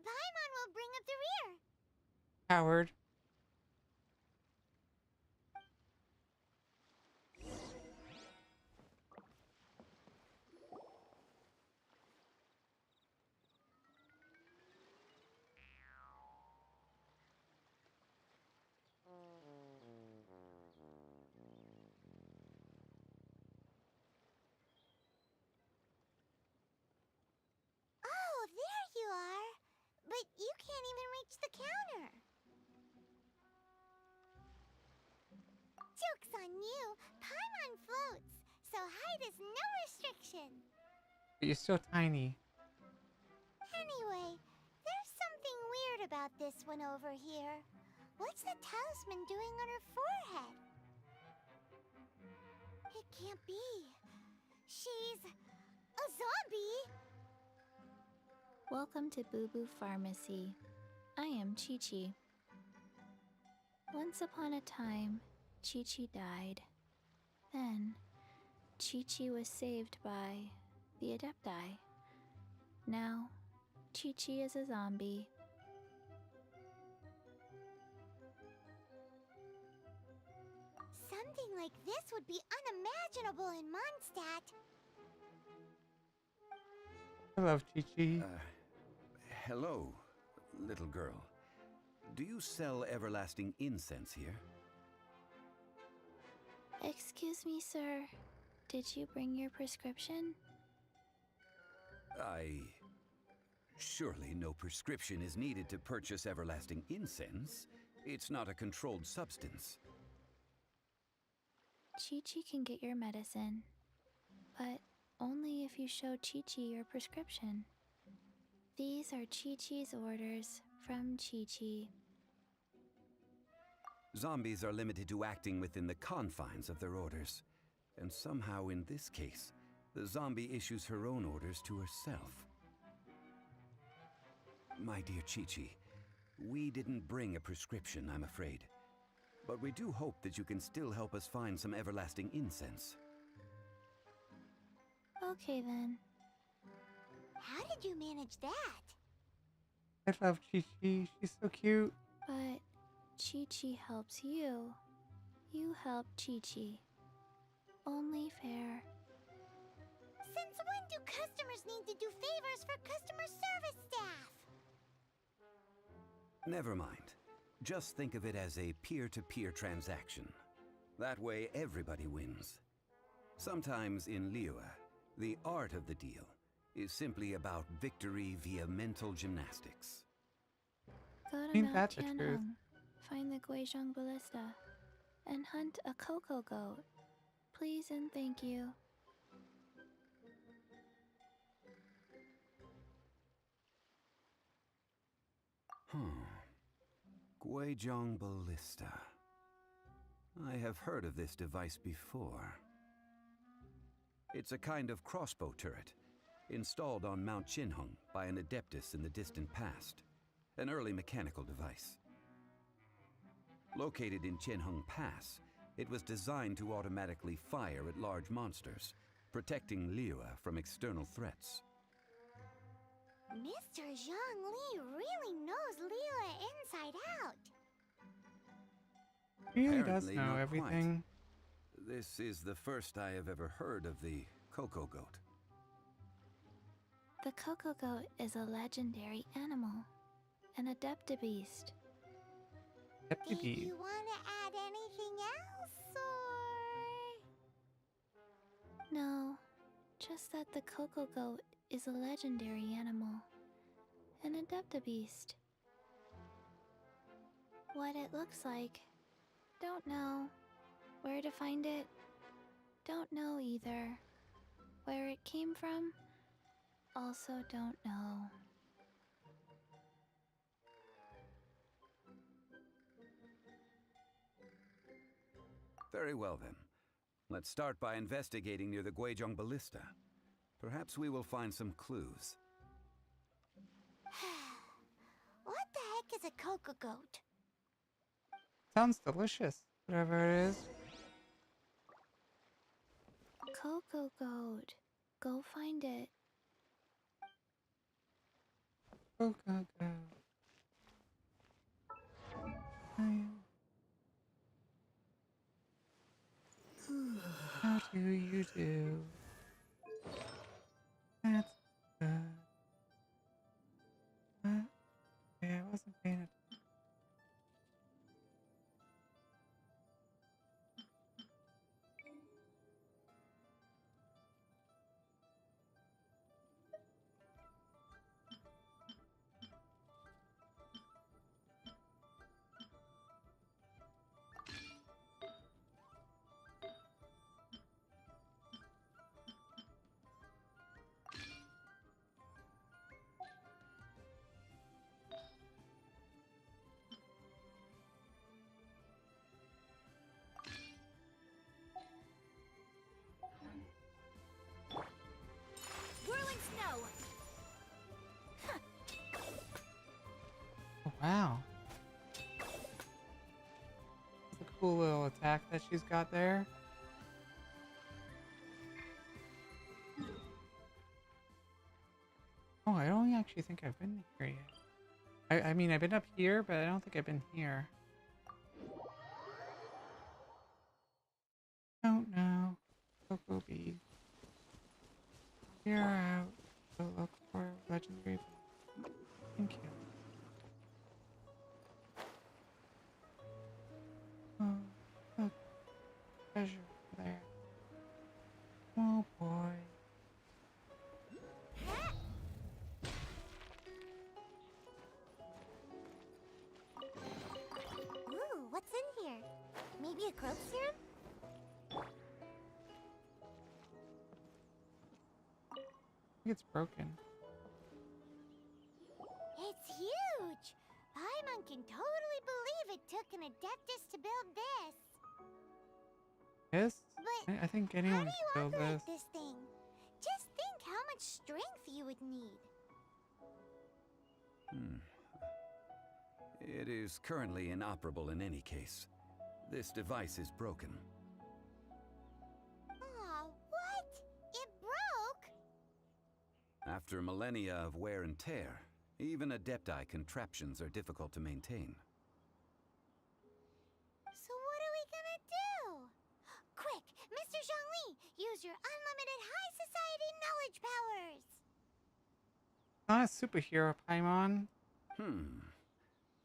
Paimon will bring up the rear. Howard. Oh, there you are. But you can't even reach the counter. Joke's on you. Paimon floats, so height is no restriction. But you're still tiny. Anyway, there's something weird about this one over here. What's the talisman doing on her forehead? It can't be. She's a zombie. Welcome to Boo Boo Pharmacy. I am Chi-Chi. Once upon a time, Chi-Chi died. Then, Chi-Chi was saved by the Adepti. Now, Chi-Chi is a zombie. Something like this would be unimaginable in Mondstadt. I love Chi-Chi. Hello, little girl. Do you sell everlasting incense here? Excuse me, sir. Did you bring your prescription? Surely no prescription is needed to purchase everlasting incense. It's not a controlled substance. Chi-Chi can get your medicine, but only if you show Chi-Chi your prescription. These are Chi-Chi's orders from Chi-Chi. Zombies are limited to acting within the confines of their orders. And somehow in this case, the zombie issues her own orders to herself. My dear Chi-Chi, we didn't bring a prescription, I'm afraid. But we do hope that you can still help us find some everlasting incense. Okay then. How did you manage that? I love Chi-Chi. She's so cute. But Chi-Chi helps you. You help Chi-Chi. Only fair. Since when do customers need to do favors for customer service staff? Never mind. Just think of it as a peer-to-peer transaction. That way everybody wins. Sometimes in Liyue, the art of the deal is simply about victory via mental gymnastics. Go to Ain't Mount that the truth? Tianheng, find the Guizhong Ballista, and hunt a cocoa goat. Please and thank you. Guizhong Ballista. I have heard of this device before. It's a kind of crossbow turret, installed on Mount Tianheng by an Adeptus in the distant past. An early mechanical device. Located in Tianheng Pass, it was designed to automatically fire at large monsters, protecting Liyue from external threats. Mr. Zhongli really knows Liyue inside out. He really does Apparently know not everything. quite. This is the first I have ever heard of the cocoa goat. The cocoa goat is a legendary animal, an Adeptabeast. Did you want to add anything else, or...? No, just that the cocoa goat is a legendary animal, an Adeptabeast. What it looks like, don't know. Where to find it, don't know either. Where it came from, also don't know. Very well then. Let's start by investigating near the Guizhong Ballista. Perhaps we will find some clues. What the heck is a cocoa goat? Sounds delicious. Whatever it is. Cocoa goat. Go find it. Cocoa goat. How do you do? That's good. What? Yeah, I wasn't paying attention. Whirling snow! Oh, wow. That's a cool little attack that she's got there. Oh, I don't actually think I've been here yet. I mean, I've been up here, but I don't think I've been here. Don't know. Cocoa beads. Here out. Go look for legendary. Thank you. Oh, look. Treasure there. Oh boy. Ooh, what's in here? Maybe a growth serum? I think it's broken. It's huge! Paimon can totally believe it took an Adeptus to build this. This? But I think how anyone do you can build operate this. this thing? Just think how much strength you would need. It is currently inoperable in any case. This device is broken. Aw, what? It broke? After millennia of wear and tear, even Adepti contraptions are difficult to maintain. So what are we gonna do? Quick, Mr. Zhongli, use your unlimited high society knowledge powers! Not a superhero, Paimon.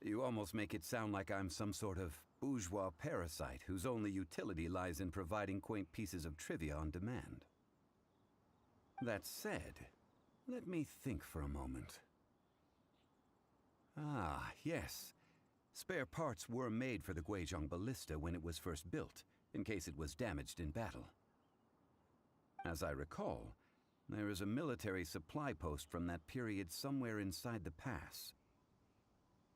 You almost make it sound like I'm some sort of bourgeois parasite whose only utility lies in providing quaint pieces of trivia on demand. That said, let me think for a moment. Ah, yes. Spare parts were made for the Guizhong Ballista when it was first built, in case it was damaged in battle. As I recall, there is a military supply post from that period somewhere inside the pass.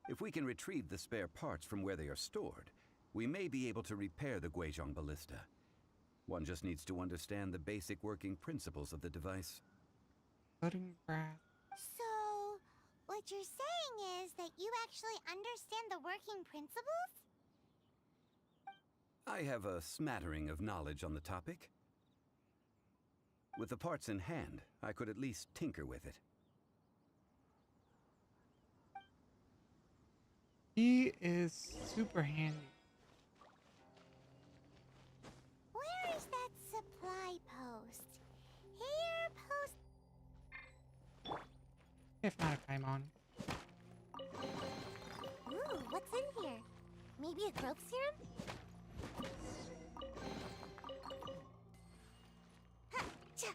If we can retrieve the spare parts from where they are stored, we may be able to repair the Guizhong Ballista. One just needs to understand the basic working principles of the device. Cutting grass. So, what you're saying is that you actually understand the working principles? I have a smattering of knowledge on the topic. With the parts in hand, I could at least tinker with it. He is super handy. Where is that supply post? Here, post... If not a Paimon. Ooh, what's in here? Maybe a growth serum? Ha-cha!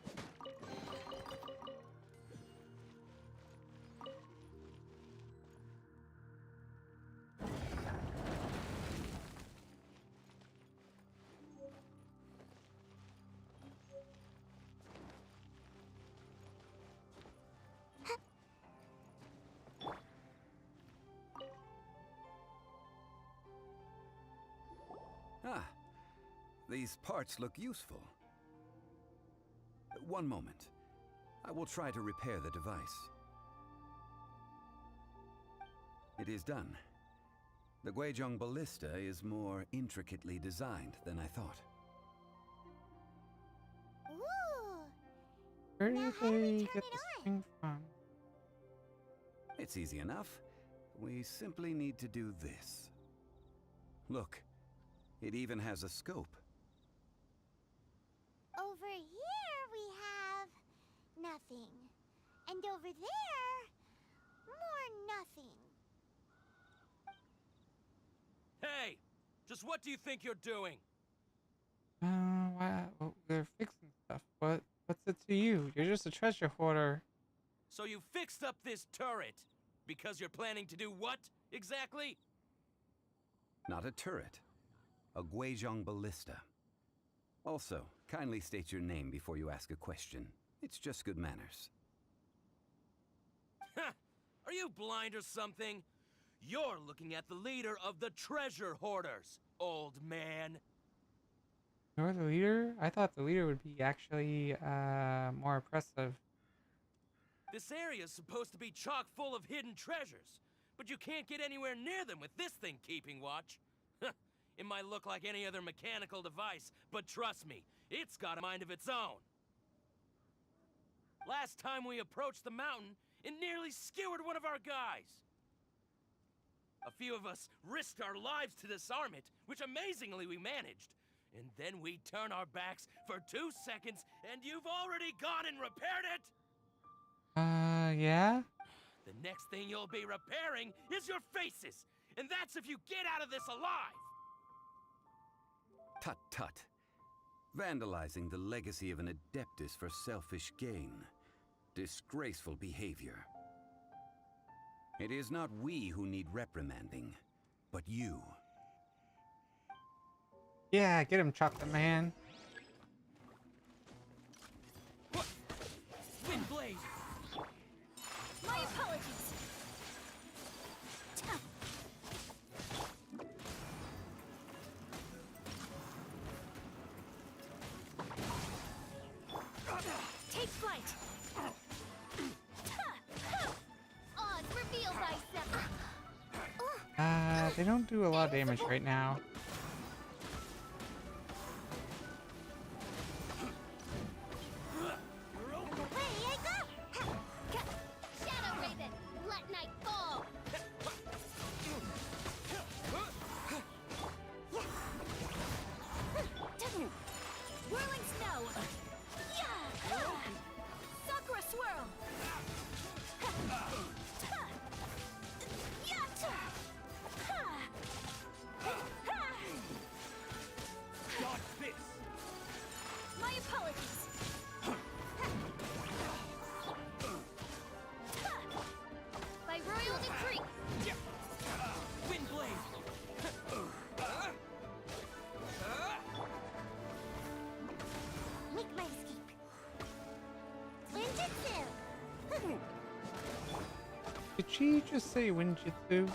Ah, these parts look useful. One moment. I will try to repair the device. It is done. The Guizhong Ballista is more intricately designed than I thought. Ooh! Where Now did how do we they turn get it this on? thing from? It's easy enough. We simply need to do this. Look, it even has a scope. Over here we have... nothing. And over there... more nothing. Hey! Just what do you think you're doing? Wow, well, they're fixing stuff. What's it to you? You're just a treasure hoarder. So you fixed up this turret because you're planning to do what exactly? Not a turret. A Guizhong Ballista. Also, kindly state your name before you ask a question. It's just good manners. Ha! Are you blind or something? You're looking at the leader of the treasure hoarders, old man. You're the leader? I thought the leader would be actually more oppressive. This area is supposed to be chock full of hidden treasures, but you can't get anywhere near them with this thing keeping watch. It might look like any other mechanical device, but trust me, it's got a mind of its own. Last time we approached the mountain, it nearly skewered one of our guys. A few of us risked our lives to disarm it, which amazingly we managed. And then we turn our backs for 2 seconds, and you've already gone and repaired it! Yeah? The next thing you'll be repairing is your faces! And that's if you get out of this alive! Tut tut. Vandalizing the legacy of an Adeptus for selfish gain. Disgraceful behavior. It is not we who need reprimanding, but you. Yeah, get him, Chocolate Man. Windblade! My apologies. Take flight. Oz, reveal thyself. They don't do a lot of damage right now. Did she just say Winjitsu?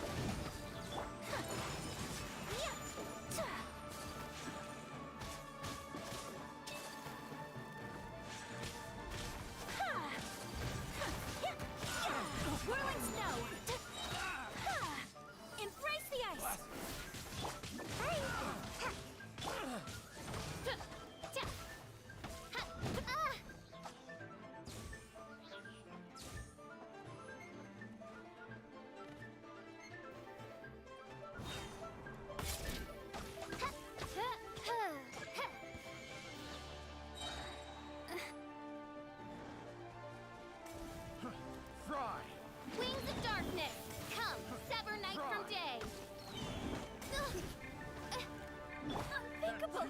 Wings of darkness, come, sever night from day. Unthinkable.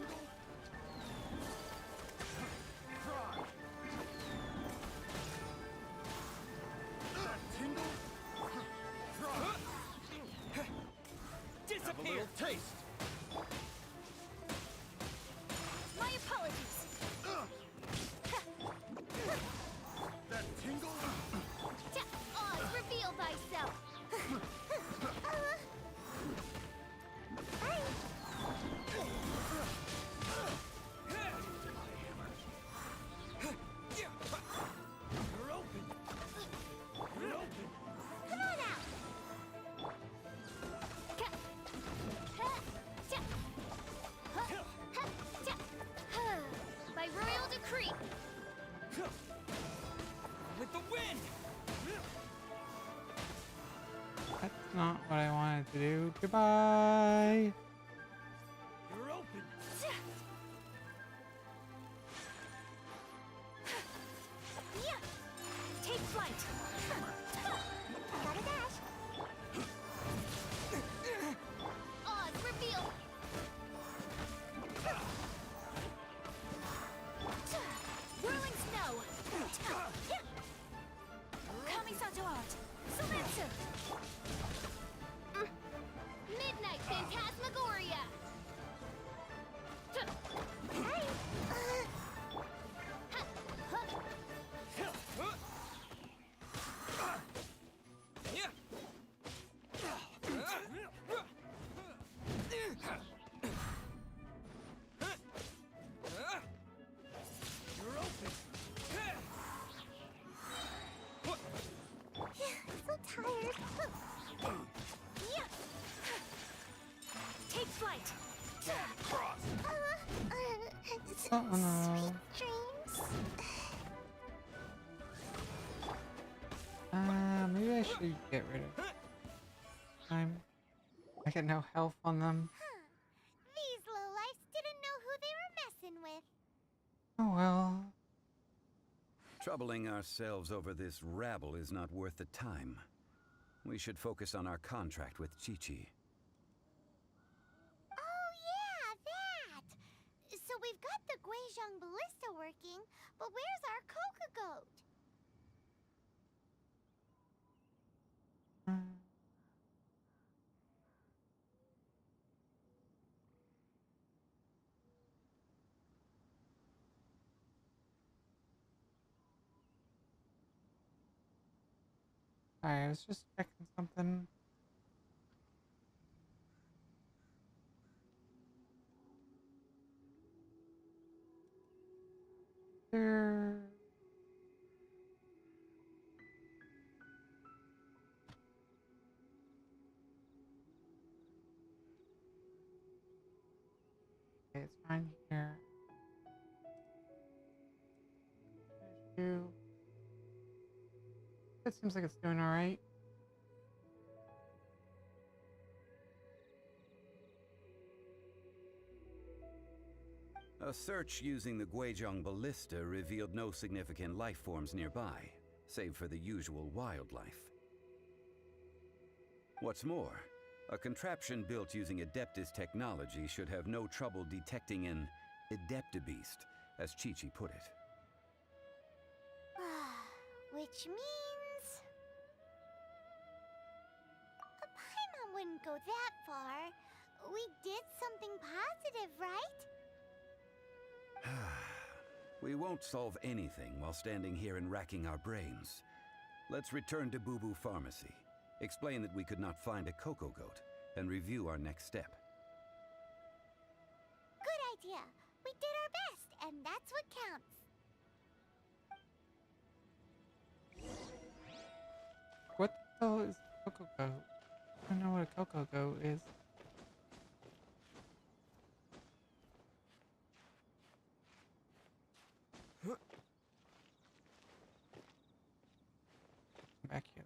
Disappear! Taste! My apologies. That tingle? Oz, reveal thyself. You're open! You're open! Come on out. By royal decree. With the wind! That's not what I wanted to do. Goodbye. You're open! Take flight. Gotta dash. Oz, reveal. Whirling snow. Kamisato art. Sometsu. Midnight phantasmagoria. Oh no. Sweet dreams. Maybe I should get rid of time. I get no health on them. These lowlifes didn't know who they were messing with. Oh well. Troubling ourselves over this rabble is not worth the time. We should focus on our contract with Chi-Chi. Oh yeah, that! So we've got the Guizhong ballista working, but where's our Coca goat? Sorry, I was just checking something. There. Okay, it's fine here. Issue. It seems like it's doing all right. A search using the Guizhong ballista revealed no significant life forms nearby, save for the usual wildlife. What's more, a contraption built using Adeptus technology should have no trouble detecting an Adeptabeast, as Chi-Chi put it. Which means... Paimon wouldn't go that far. We did something positive, right? We won't solve anything while standing here and racking our brains. Let's return to Boo Boo Pharmacy, explain that we could not find a Coco Goat, and review our next step. Good idea. We did our best, and that's what counts. What the hell is Coco Goat? I don't know what a Coco Goat is. Back here.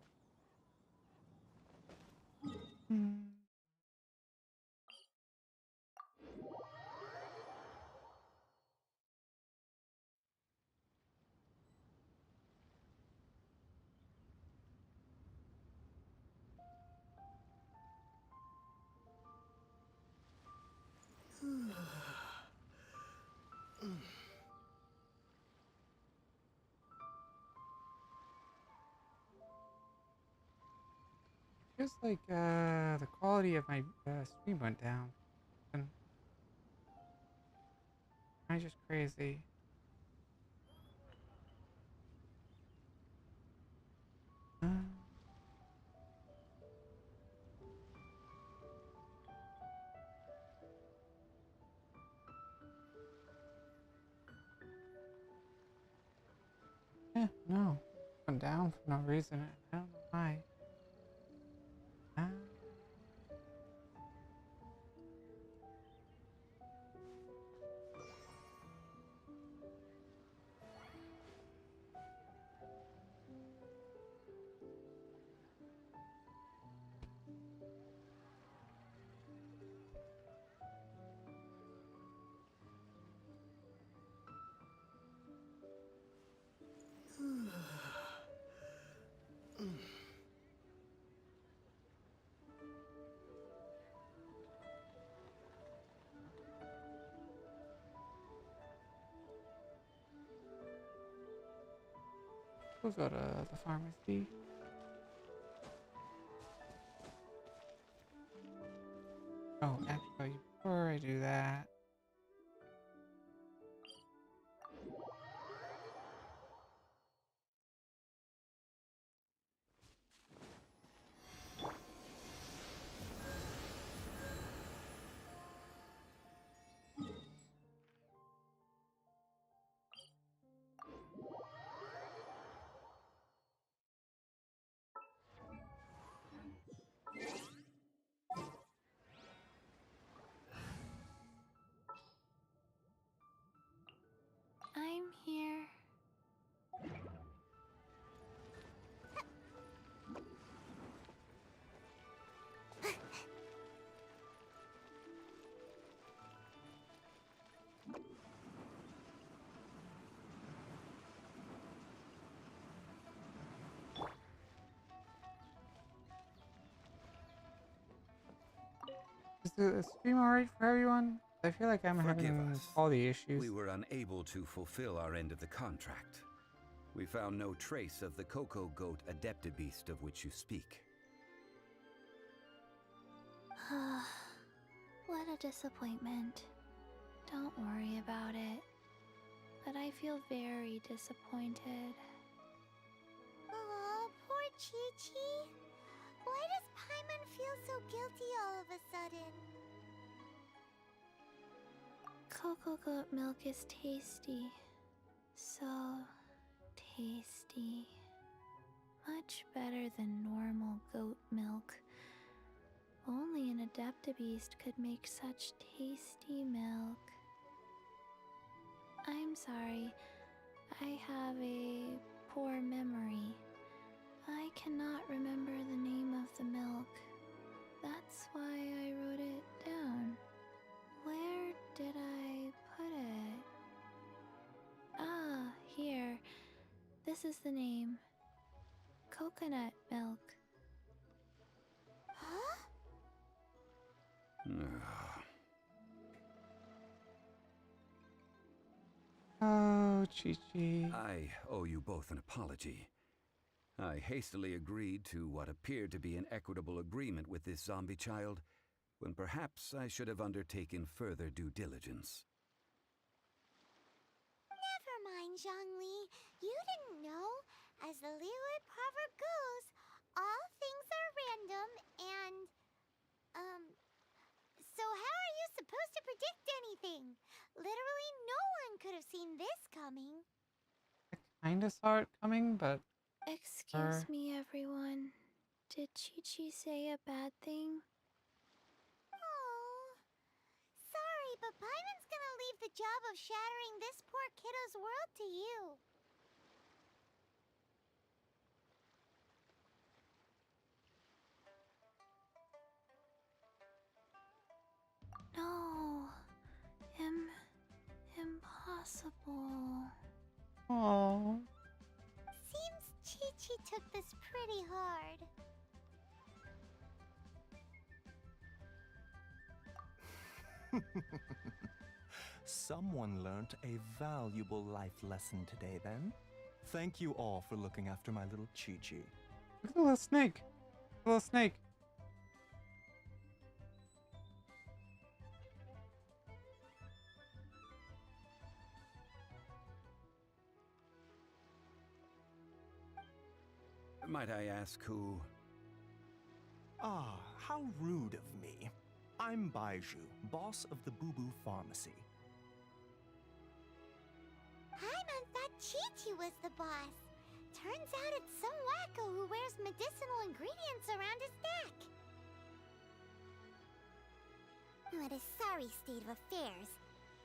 Feels like the quality of my stream went down. And am I just crazy? Yeah, no. Went down for no reason. I don't know why. We'll go to the pharmacy. Oh, actually, before I do that, Is the stream alright for everyone? I feel like I'm Forgive having us. quality issues. We were unable to fulfill our end of the contract. We found no trace of the Cocoa Goat Adeptabeast of which you speak. What a disappointment. Don't worry about it. But I feel very disappointed. Oh, poor Chi-Chi. Why does Paimon feel so guilty all of a sudden? Cocoa goat milk is tasty. So tasty. Much better than normal goat milk. Only an Adeptabeast could make such tasty milk. I'm sorry. I have a poor memory. I cannot remember the name of the milk. That's why I wrote it down. Where did I put it? Ah, here. This is the name. Coconut milk. Huh? Oh, Chi-Chi. I owe you both an apology. I hastily agreed to what appeared to be an equitable agreement with this zombie child, when perhaps I should have undertaken further due diligence. Never mind, Zhongli. You didn't know. As the Liyue proverb goes, all things are random and, so how are you supposed to predict anything? Literally no one could have seen this coming. I kinda saw it coming, but... Excuse me, everyone. Did Chi-Chi say a bad thing? Oh, sorry, but Paimon's gonna leave the job of shattering this poor kiddo's world to you. No. Impossible. Aww. Seems Chi-Chi took this pretty hard. Someone learnt a valuable life lesson today, then. Thank you all for looking after my little Chi-Chi. Look at the little snake. The little snake. Might I ask who? Ah, how rude of me. I'm Baiju, boss of the Boo Boo Pharmacy. Paimon thought Chi-Chi was the boss. Turns out it's some wacko who wears medicinal ingredients around his neck. What a sorry state of affairs.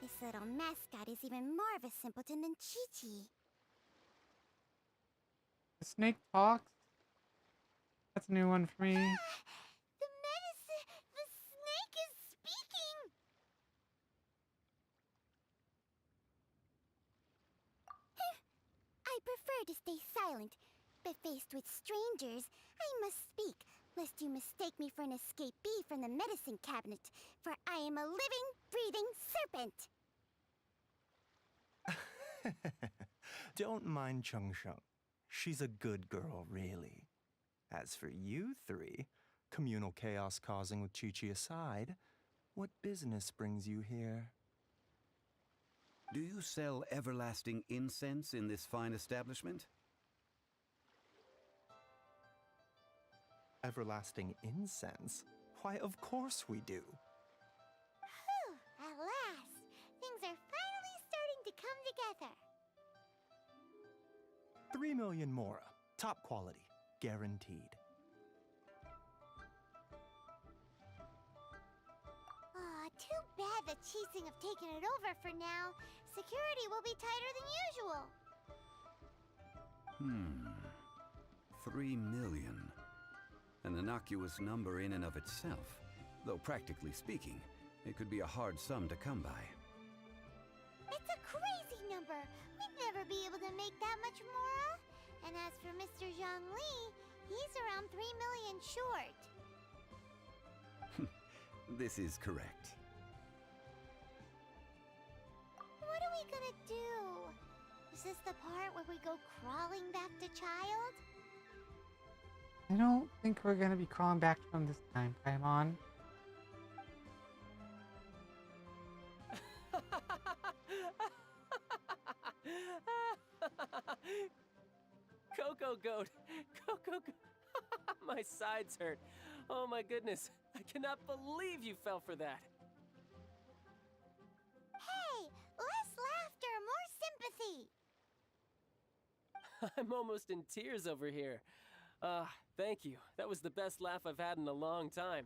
This little mascot is even more of a simpleton than Chi-Chi. The snake talks? That's a new one for me. The snake is speaking! I prefer to stay silent, but faced with strangers, I must speak, lest you mistake me for an escapee from the medicine cabinet, for I am a living, breathing serpent! Don't mind Chung Sheng. She's a good girl, really. As for you three, communal chaos causing with Chi-Chi aside, what business brings you here? Do you sell everlasting incense in this fine establishment? Everlasting incense? Why, of course we do. Whew, at last! Things are finally starting to come together. 3 million mora. Top quality. Guaranteed. Aw, too bad the Chising have taken it over for now. Security will be tighter than usual. 3 million. An innocuous number in and of itself. Though practically speaking, it could be a hard sum to come by. It's a crazy number. We'd never be able to make that much mora. And as for Mr. Zhongli, he's around 3 million short. This is correct. What are we gonna do? Is this the part where we go crawling back to Child? I don't think we're gonna be crawling back to him this time, Paimon. Coco Goat! Coco Goat! My sides hurt. Oh my goodness. I cannot believe you fell for that. Hey, less laughter, more sympathy. I'm almost in tears over here. Thank you. That was the best laugh I've had in a long time.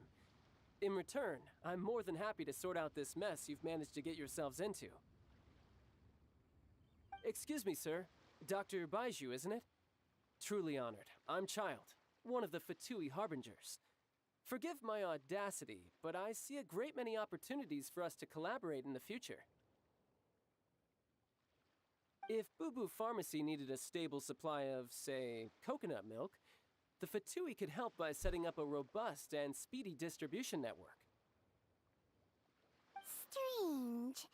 In return, I'm more than happy to sort out this mess you've managed to get yourselves into. Excuse me, sir. Dr. Baiju, isn't it? Truly honored. I'm Child, one of the Fatui Harbingers. Forgive my audacity, but I see a great many opportunities for us to collaborate in the future. If Boo Boo Pharmacy needed a stable supply of, say, coconut milk, the Fatui could help by setting up a robust and speedy distribution network. Strange.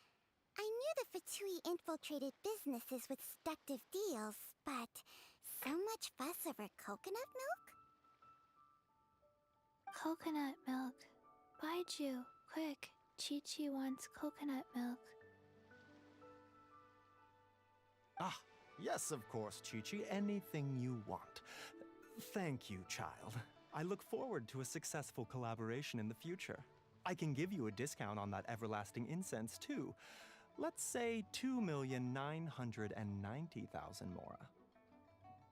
I knew the Fatui infiltrated businesses with seductive deals, but so much fuss over coconut milk? Coconut milk. Baiju, quick. Chi-Chi wants coconut milk. Ah, yes, of course, Chi-Chi. Anything you want. Thank you, child. I look forward to a successful collaboration in the future. I can give you a discount on that everlasting incense, too. Let's say 2,990,000 mora.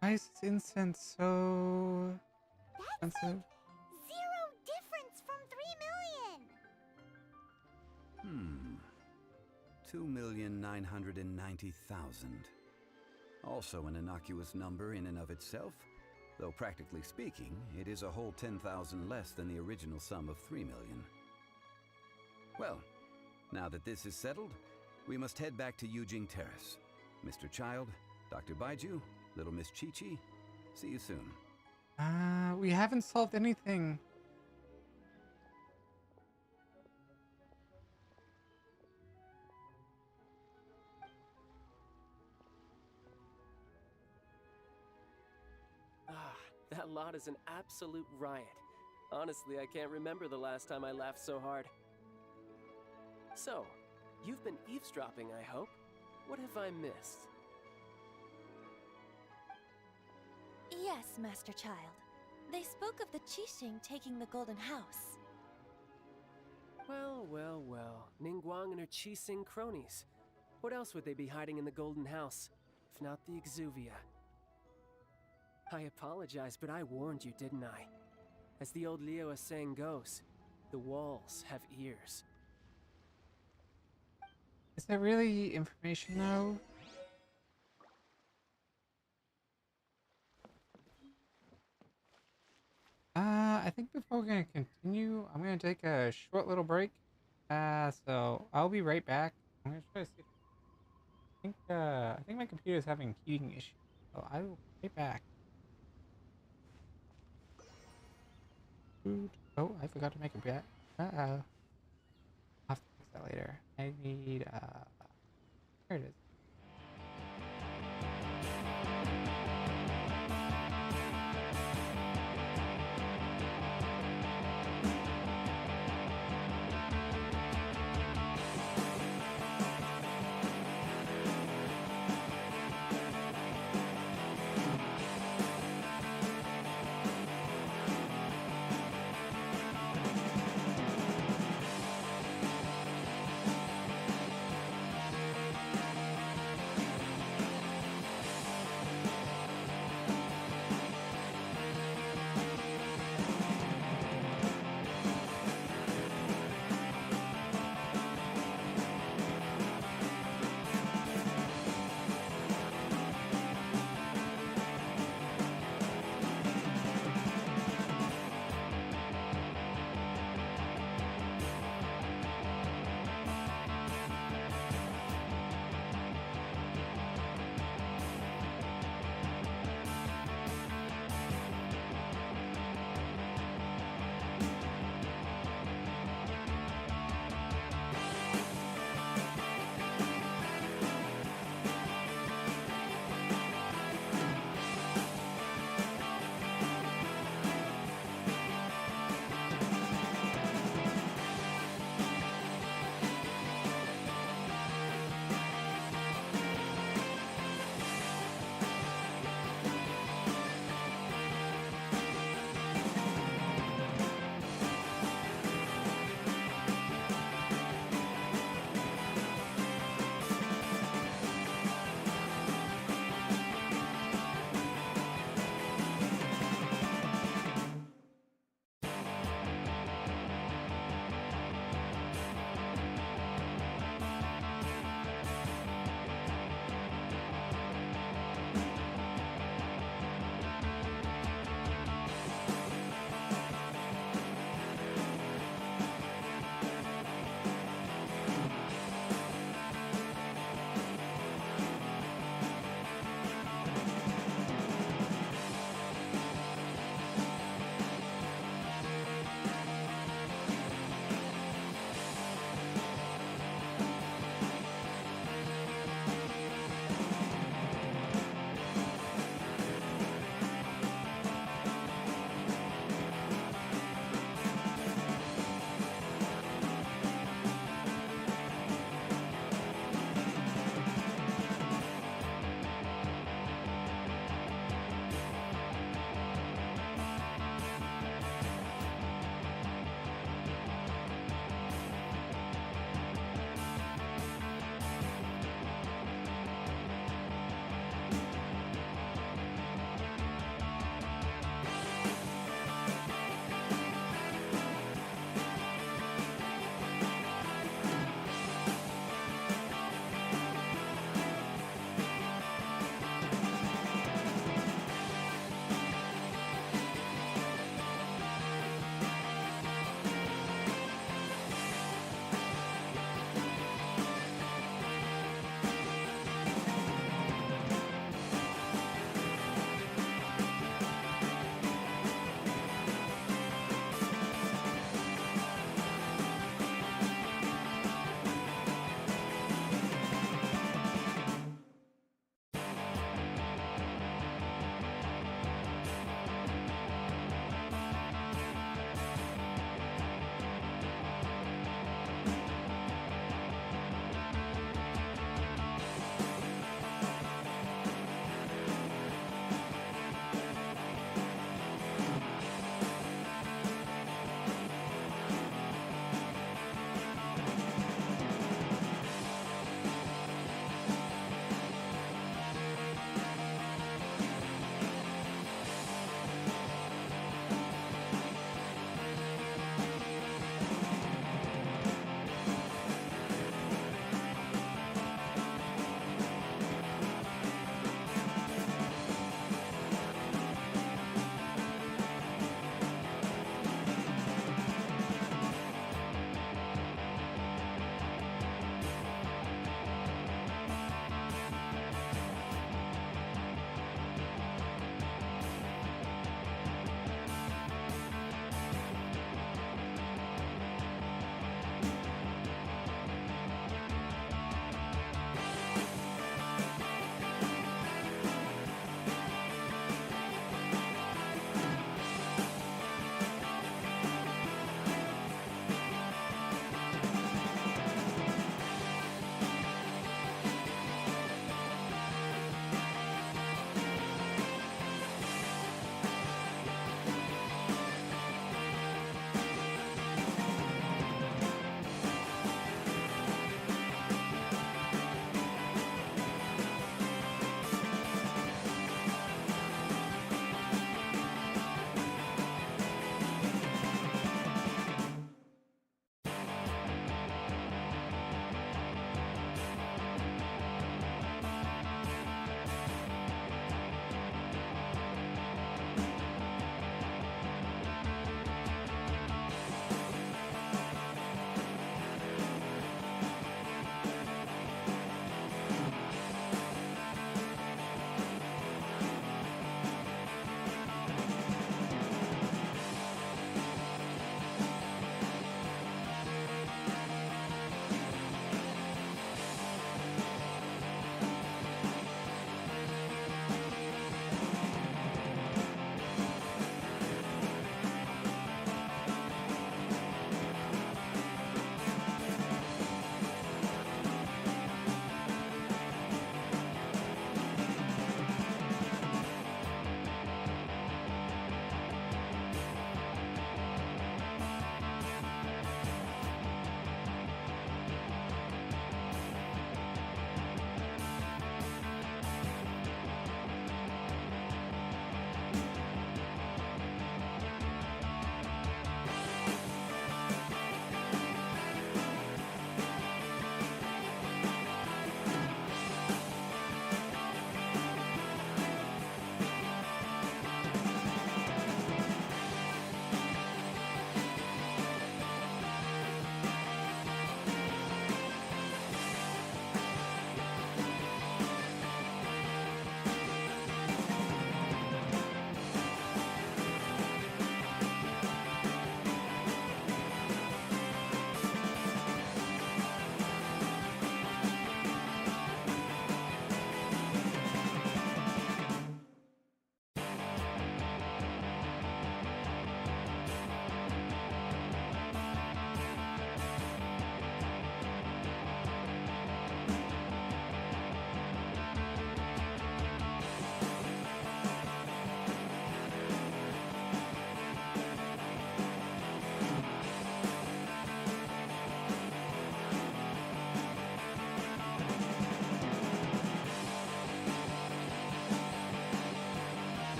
Why is this incense so expensive? Zero difference from 3 million. 2,990,000. Also an innocuous number in and of itself, though practically speaking, it is a whole 10,000 less than the original sum of 3 million. Well, now that this is settled, we must head back to Yujing Terrace. Mr. Child, Dr. Baiju, little Miss Chi-Chi, see you soon. We haven't solved anything. That lot is an absolute riot. Honestly, I can't remember the last time I laughed so hard. So, you've been eavesdropping, I hope? What have I missed? Yes, Master Child. They spoke of the Qixing taking the Golden House. Well, well, well. Ningguang and her Qixing cronies. What else would they be hiding in the Golden House, if not the Exuvia? I apologize, but I warned you, didn't I? As the old Liyue saying goes, the walls have ears. Is there really information though? I think before we're gonna continue, I'm gonna take a short little break. So I'll be right back. I'm gonna try to see. I think my computer is having heating issues, so I will be right back. Oh, I forgot to make a bet. I'll have to fix that later. I need there it is.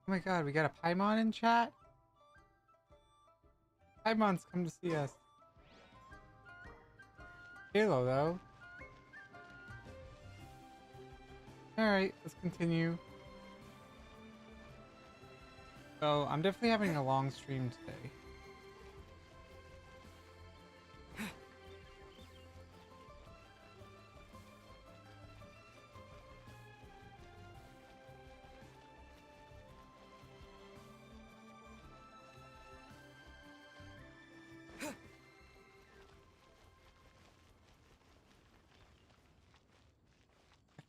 Oh my god, we got a Paimon in chat? Paimon's come to see us. Halo, though. Alright, let's continue. So, I'm definitely having a long stream today.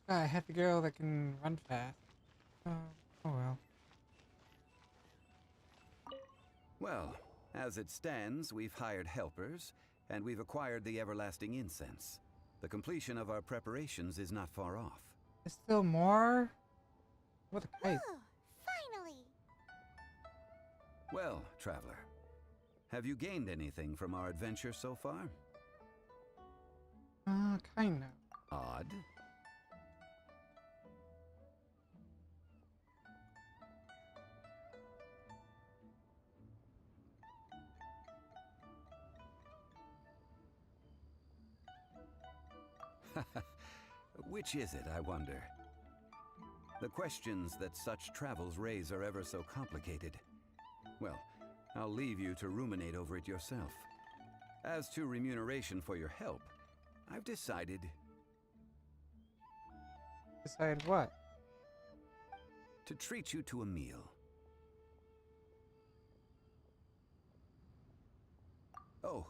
I have the girl that can run fast. Oh well. Well, as it stands, we've hired helpers, and we've acquired the everlasting incense. The completion of our preparations is not far off. There's still more? What a kite. Oh, finally! Well, traveler, have you gained anything from our adventure so far? Kind of. Odd. Which is it, I wonder? The questions that such travels raise are ever so complicated. Well, I'll leave you to ruminate over it yourself. As to remuneration for your help, I've decided... Decide what? To treat you to a meal. Oh,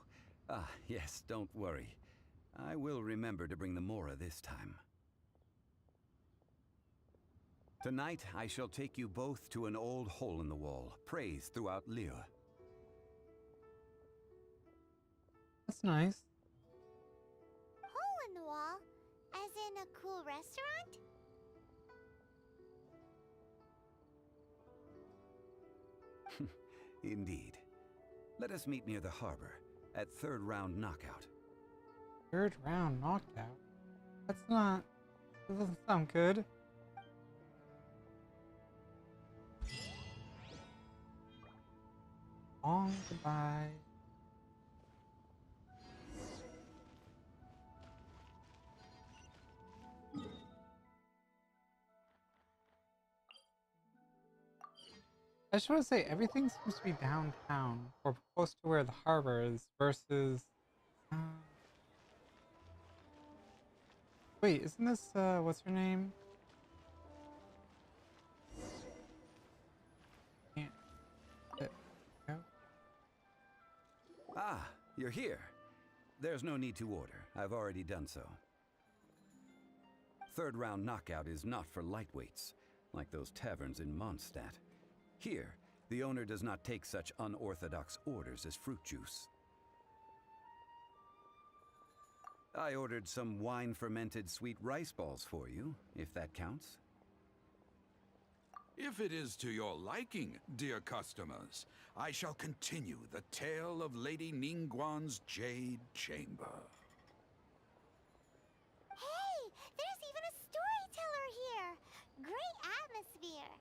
yes, don't worry. I will remember to bring the Mora this time. Tonight, I shall take you both to an old hole-in-the-wall, praised throughout Liyue. That's nice. Hole in the wall? As in a cool restaurant? Indeed. Let us meet near the harbor, at third round knockout. Third round knocked out? That doesn't sound good. Long goodbye. I just want to say, everything seems to be downtown, or close to where the harbor is, versus... Wait, isn't this, what's her name? Ah, you're here. There's no need to order. I've already done so. Third round knockout is not for lightweights, like those taverns in Mondstadt. Here, the owner does not take such unorthodox orders as fruit juice. I ordered some wine-fermented sweet rice balls for you, if that counts. If it is to your liking, dear customers, I shall continue the tale of Lady Ningguang's Jade Chamber. Hey, there's even a storyteller here! Great atmosphere!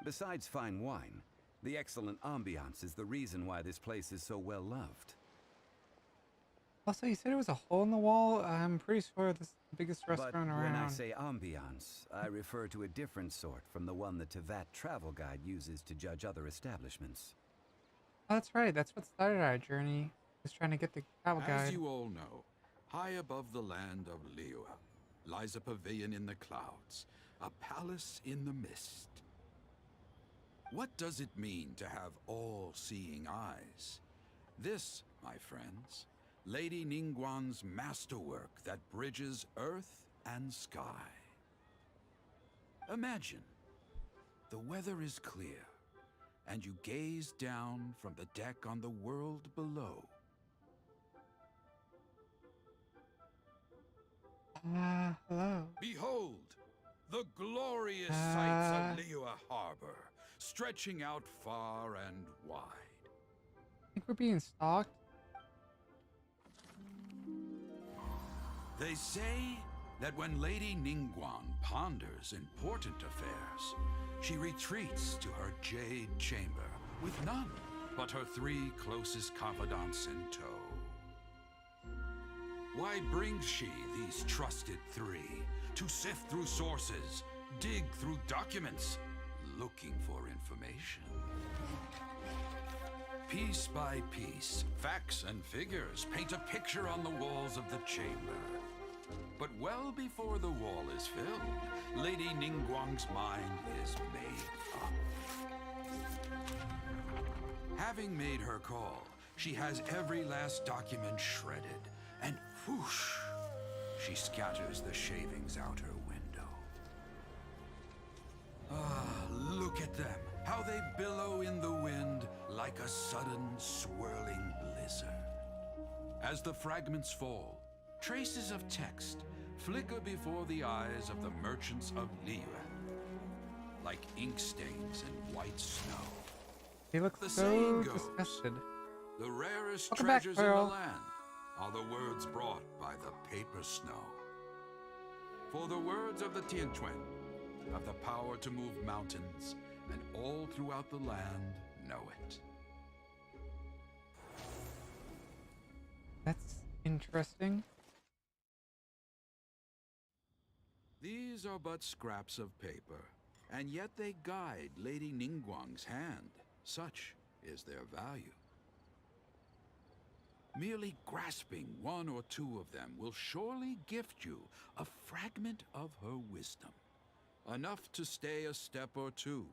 Besides fine wine, the excellent ambiance is the reason why this place is so well loved. Also, you said it was a hole in the wall? I'm pretty sure this is the biggest restaurant around. When I say ambiance, I refer to a different sort from the one the Tevat travel guide uses to judge other establishments. Oh, that's right. That's what started our journey. Was trying to get the travel guide. As you all know, high above the land of Liyue lies a pavilion in the clouds, a palace in the mist. What does it mean to have all-seeing eyes? This, my friends, Lady Ningguang's masterwork that bridges earth and sky. Imagine, the weather is clear, and you gaze down from the deck on the world below. Hello. Behold, the glorious sights of Liyue Harbor, stretching out far and wide. I think we're being stalked. They say that when Lady Ningguang ponders important affairs, she retreats to her jade chamber with none but her 3 closest confidants in tow. Why brings she these trusted 3 to sift through sources, dig through documents, looking for information? Piece by piece, facts and figures paint a picture on the walls of the chamber. But well before the wall is filled, Lady Ningguang's mind is made up. Having made her call, she has every last document shredded, and whoosh, she scatters the shavings out her window. Ah, look at them, how they billow in the wind like a sudden swirling blizzard. As the fragments fall, traces of text flicker before the eyes of the merchants of Liyue, like ink stains in white snow. He looks The so saying goes, disgusted. the rarest Welcome back, treasures in the Pearl. land are the words brought by the paper snow. For the words of the Tianquan have the power to move mountains, and all throughout the land know it. That's interesting. These are but scraps of paper, and yet they guide Lady Ningguang's hand. Such is their value. Merely grasping 1 or 2 of them will surely gift you a fragment of her wisdom, enough to stay a step or 2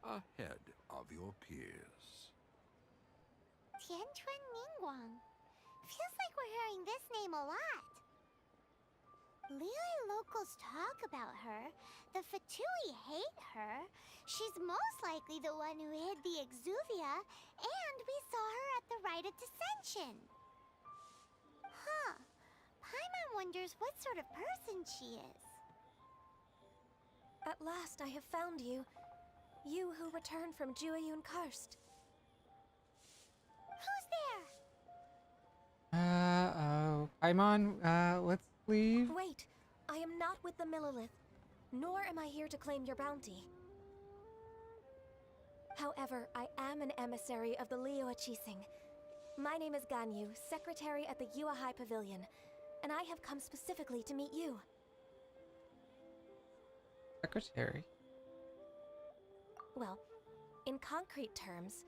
ahead of your peers. Tianquan Ningguang. Feels like we're hearing this name a lot. Liyue locals talk about her. The Fatui hate her. She's most likely the one who hid the Exuvia, and we saw her at the Rite of Dissension. Huh. Paimon wonders what sort of person she is. At last I have found you. You who returned from Jueyun Karst. Who's there? Oh. Paimon, let's leave. Wait, I am not with the Millelith, nor am I here to claim your bounty. However, I am an emissary of the Liyue Qixing. My name is Ganyu, secretary at the Yue High Pavilion, and I have come specifically to meet you. Secretary? Well, in concrete terms,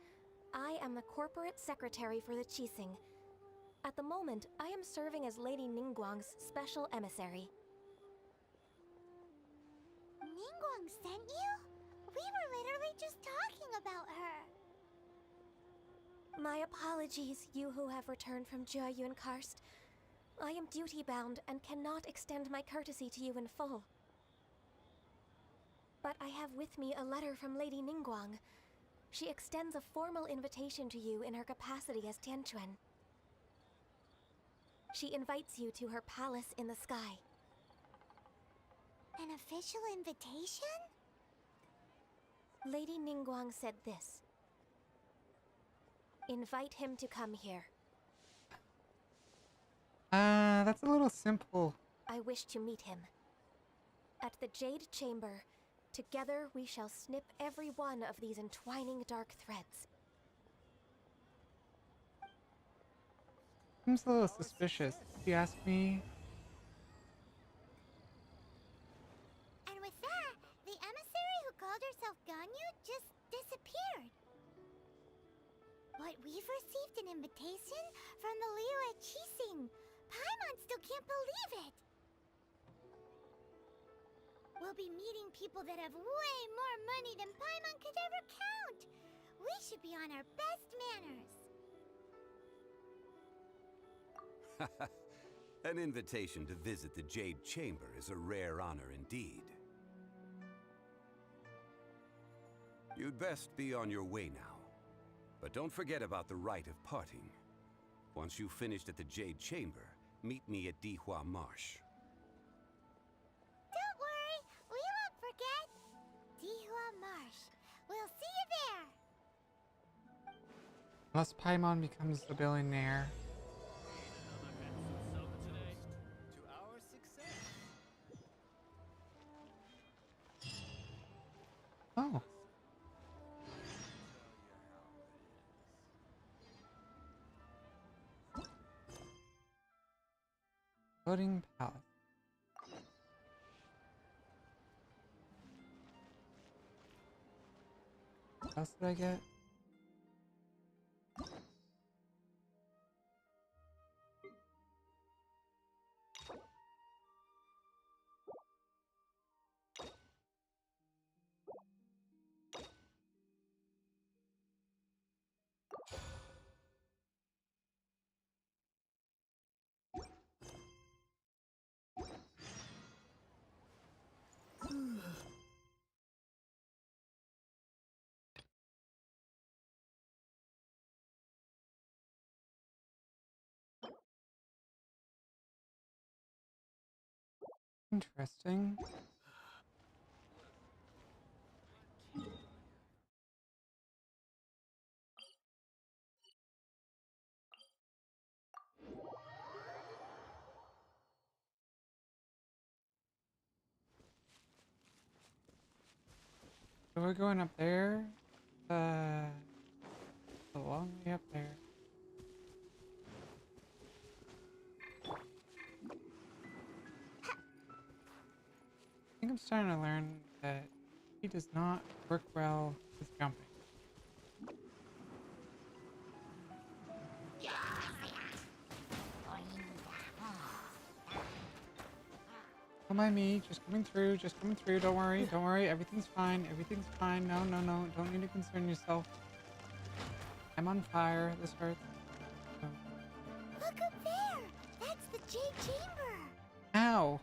I am the corporate secretary for the Qixing. At the moment, I am serving as Lady Ningguang's special emissary. Ningguang sent you? We were literally just talking about her. My apologies, you who have returned from Jueyun Karst. I am duty-bound and cannot extend my courtesy to you in full. But I have with me a letter from Lady Ningguang. She extends a formal invitation to you in her capacity as Tianquan. She invites you to her palace in the sky. An official invitation? Lady Ningguang said this. Invite him to come here. That's a little simple. I wish to meet him. At the Jade Chamber, together we shall snip every one of these entwining dark threads. Seems a little suspicious, if you ask me. And with that, the emissary who called herself Ganyu just disappeared. But we've received an invitation from the Liyue Qixing. Paimon still can't believe it. We'll be meeting people that have way more money than Paimon could ever count. We should be on our best manners. An invitation to visit the Jade Chamber is a rare honor indeed. You'd best be on your way now. But don't forget about the rite of parting. Once you've finished at the Jade Chamber, meet me at Dihua Marsh. Don't worry, we won't forget. Dihua Marsh. We'll see you there. Unless Paimon becomes a billionaire. Floating palace. What else did I get? Interesting. So we're going up there. A long way up there. I think I'm starting to learn that he does not work well with jumping. Don't mind me, just coming through, don't worry, everything's fine, no, don't need to concern yourself. I'm on fire, this hurts. Oh. Look up there! That's the Jade Chamber! Ow!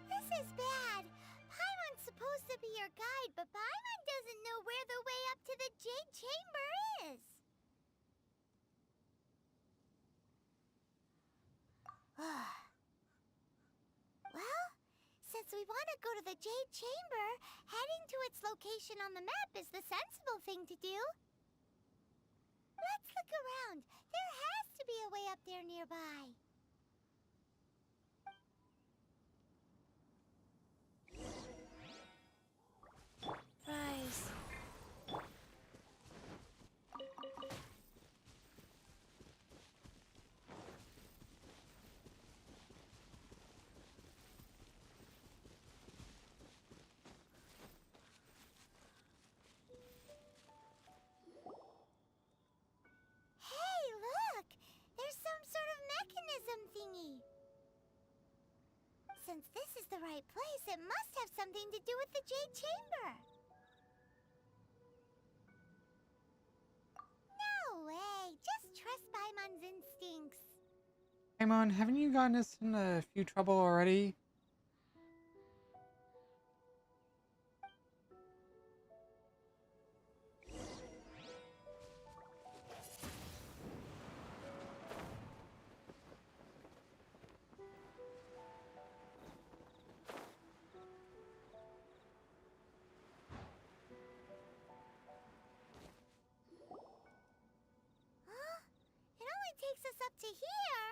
This is bad. Paimon's supposed to be your guide, but Paimon doesn't know where the way up to the Jade Chamber is. Well, since we want to go to the Jade Chamber, heading to its location on the map is the sensible thing to do. Let's look around. There has to be a way up there nearby. Rise. Hey, look! There's some sort of mechanism thingy. Since this is the right place, it must have something to do with the Jade Chamber. No way! Just trust Paimon's instincts. Paimon, haven't you gotten us in a few trouble already? Huh? It only takes us up to here.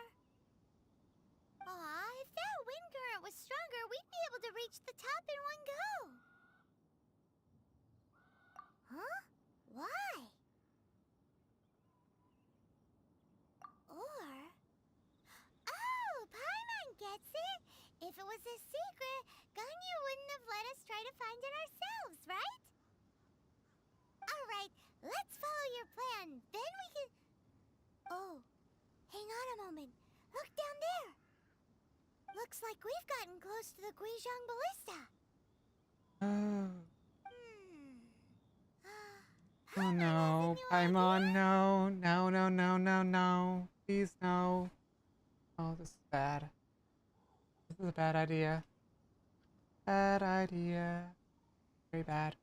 Aw, if that wind current was stronger, we'd be able to reach the top in one go. Huh? Why? Or... Oh, Paimon gets it! If it was a secret, Ganyu wouldn't have let us try to find it ourselves, right? Alright, let's follow your plan. Then we can... Oh, hang on a moment. Look down there. Looks like we've gotten close to the Guizhong Ballista. Oh. Oh Paimon no, has a new Paimon, idea. no. Please, no. Oh, this is bad. This is a bad idea. Bad idea. Very bad.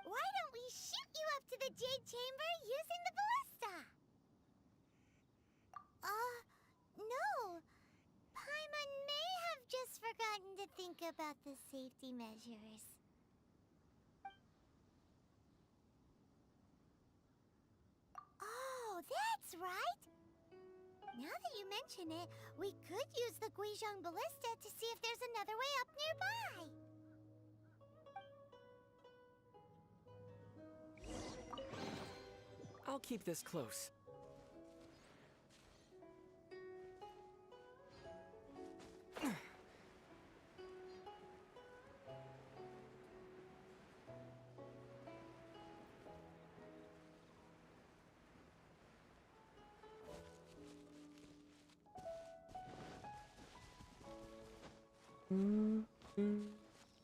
Why don't we shoot you up to the Jade Chamber using the ballista? No. Paimon may have just forgotten to think about the safety measures. Oh, that's right! Now that you mention it, we could use the Guizhong Ballista to see if there's another way up nearby. I'll keep this close.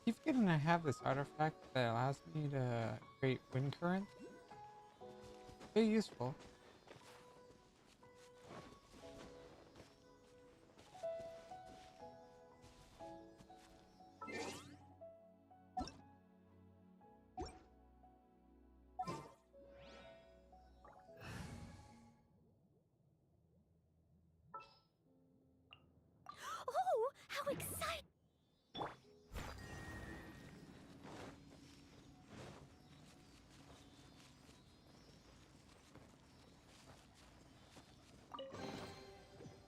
Keep forgetting I have this artifact that allows me to create wind currents. Very useful. Oh, how exciting!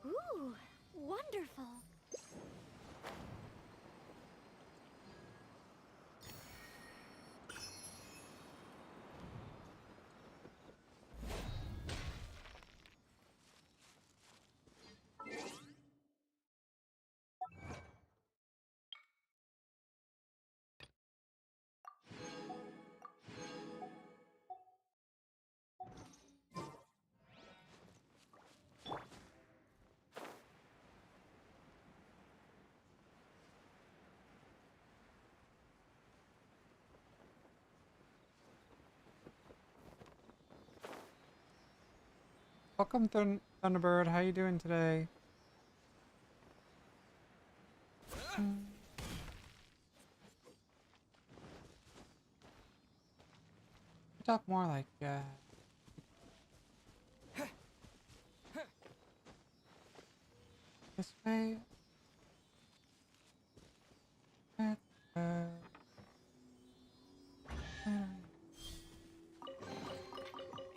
Ooh, wonderful. Welcome, Thunderbird. How you doing today? Talk more like this way.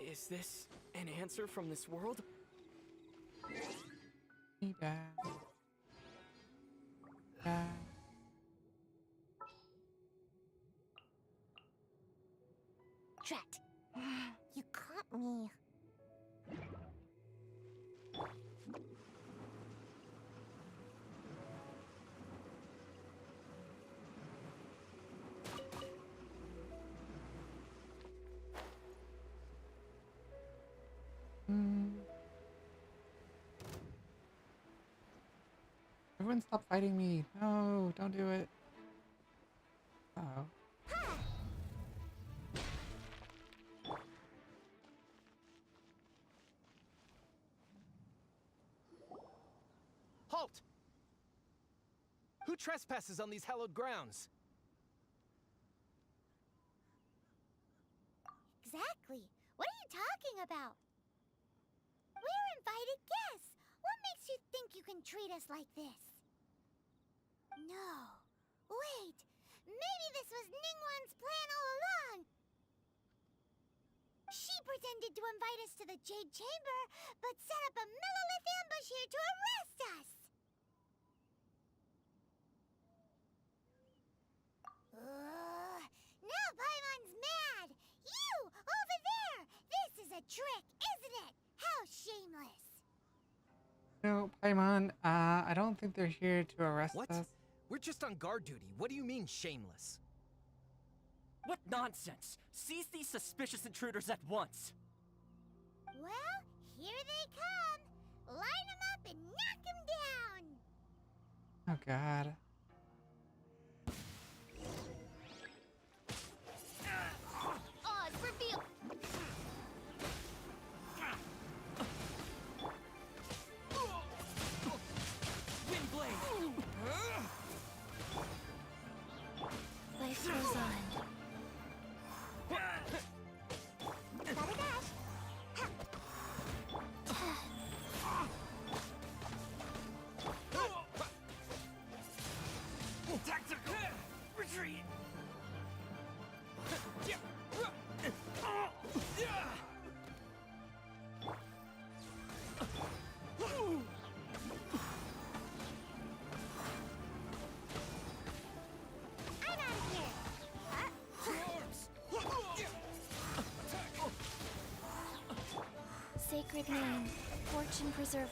Is this an answer from this world? Drat. You caught me. Everyone stop fighting me. No, don't do it. Uh-oh. Halt! Who trespasses on these hallowed grounds? Exactly. What are you talking about? We're invited guests. What makes you think you can treat us like this? No. Wait. Maybe this was Ningguang's plan all along. She pretended to invite us to the Jade Chamber, but set up a Millilith ambush here to arrest us. Now Paimon's mad. You, over there. This is a trick, isn't it? How shameless. No, Paimon, I don't think they're here to arrest us. We're just on guard duty. What do you mean, shameless? What nonsense! Seize these suspicious intruders at once! Well, here they come. Line them up and knock them down. Oh, God. Oz, reveal. Windblade! Life goes on. sacred name, Fortune Preserver.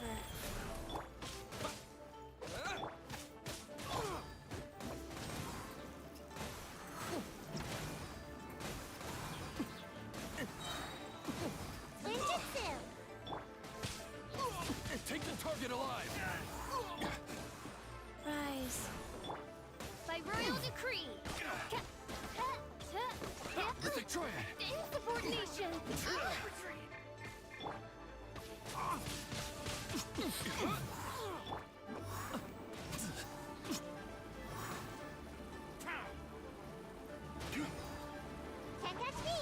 Take the target alive! Rise. By royal decree. Mythic Triad! Insubordination. Can't catch me.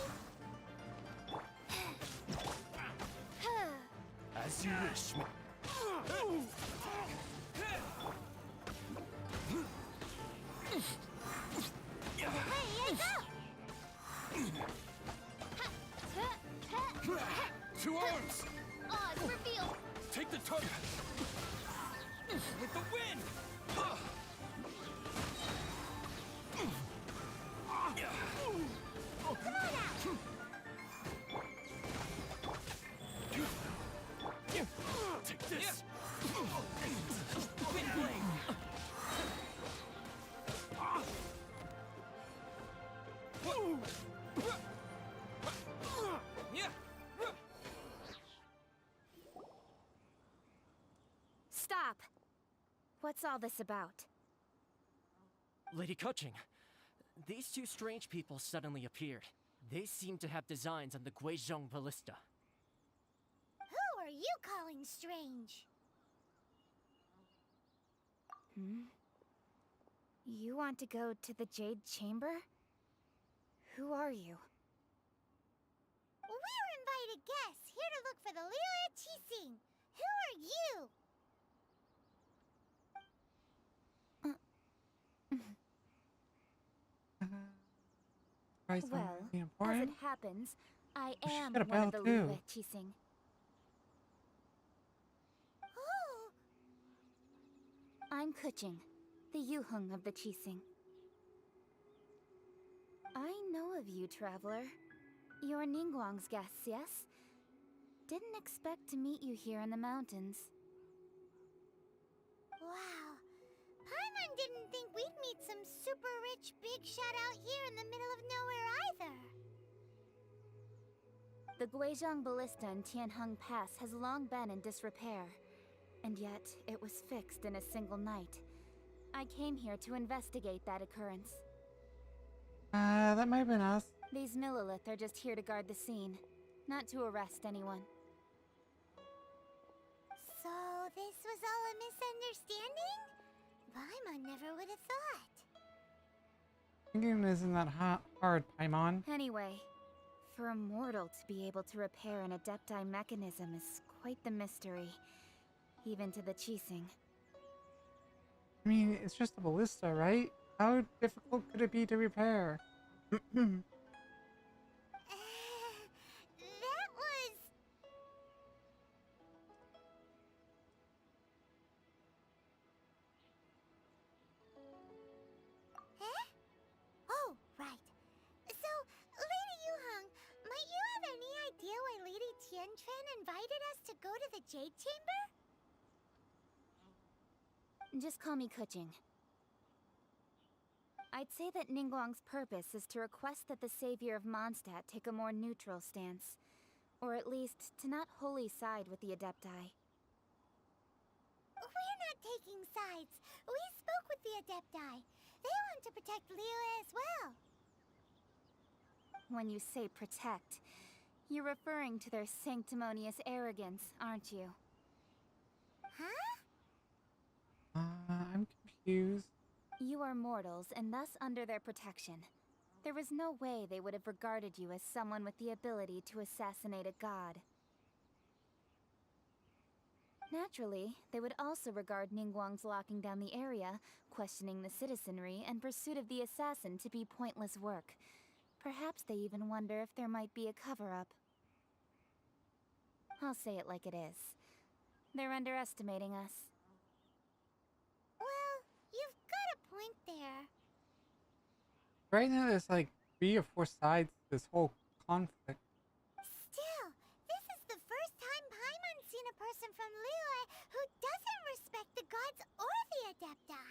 As you wish, Two arms! Odds revealed. Take the target! With the wind! Oh, come on out. Take this! Wind blade! Yeah! Stop. What's all this about? Lady Kuching, these two strange people suddenly appeared. They seem to have designs on the Guizhong Ballista. Who are you calling strange? You want to go to the Jade Chamber? Who are you? We're invited guests here to look for the Liu Qixing. Who are you? Well, as important? it happens, I She's am got a one of bell, the Liu too. Qixing. Oh, I'm Kuching, the Yuheng of the Qixing. I know of you, traveler. You're Ningguang's guests, yes? Didn't expect to meet you here in the mountains. wow. Paimon didn't think we'd meet some super rich big shot out here in the middle of nowhere either. The Guizhong Ballista in Tianheng Pass has long been in disrepair, and yet it was fixed in a single night. I came here to investigate that occurrence. That might have been us. These Millilith are just here to guard the scene, not to arrest anyone. So this was all a misunderstanding? Paimon never would have thought. Thinking isn't that hard, Paimon. Anyway, for a mortal to be able to repair an Adepti mechanism is quite the mystery, even to the Qixing. I mean, it's just a ballista, right? How difficult could it be to repair? That was... Eh? Oh, right. So, Lady Yuheng, might you have any idea why Lady Tianquan invited us to go to the Jade Chamber? Just call me Kuching. I'd say that Ningguang's purpose is to request that the savior of Mondstadt take a more neutral stance. Or at least, to not wholly side with the Adepti. We're not taking sides. We spoke with the Adepti. They want to protect Liyue as well. When you say protect, you're referring to their sanctimonious arrogance, aren't you? Huh? I'm confused. You are mortals, and thus under their protection. There was no way they would have regarded you as someone with the ability to assassinate a god. Naturally, they would also regard Ningguang's locking down the area, questioning the citizenry, and pursuit of the assassin to be pointless work. Perhaps they even wonder if there might be a cover-up. I'll say it like it is. They're underestimating us. Well, you've got a point there. Right now, there's like 3 or 4 sides to this whole conflict. Still, this is the first time Paimon from Liyue who doesn't respect the gods or the Adepti.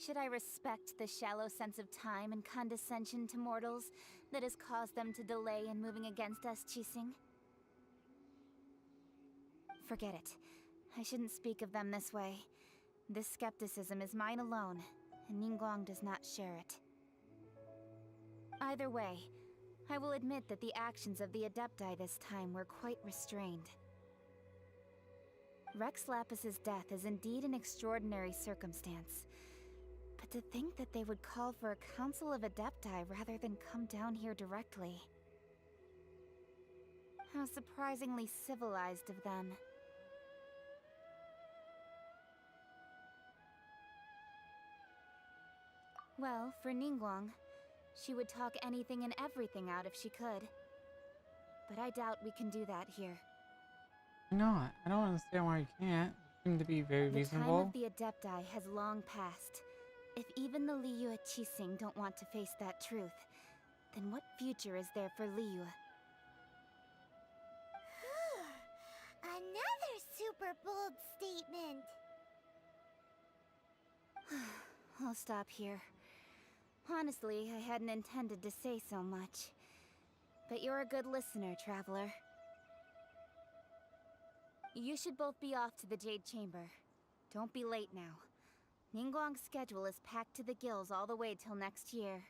Should I respect the shallow sense of time and condescension to mortals that has caused them to delay in moving against us, Qixing? Forget it. I shouldn't speak of them this way. This skepticism is mine alone, and Ningguang does not share it. Either way, I will admit that the actions of the Adepti this time were quite restrained. Rex Lapis's death is indeed an extraordinary circumstance. But to think that they would call for a council of Adepti rather than come down here directly. How surprisingly civilized of them. Well, for Ningguang, she would talk anything and everything out if she could. But I doubt we can do that here. Why not? I don't understand why you can't. You seem to be very reasonable. The time of the Adepti has long passed. If even the Liyue Qixing don't want to face that truth, then what future is there for Liyue? Another super bold statement. I'll stop here. Honestly, I hadn't intended to say so much. But you're a good listener, Traveler. You should both be off to the Jade Chamber. Don't be late now. Ningguang's schedule is packed to the gills all the way till next year.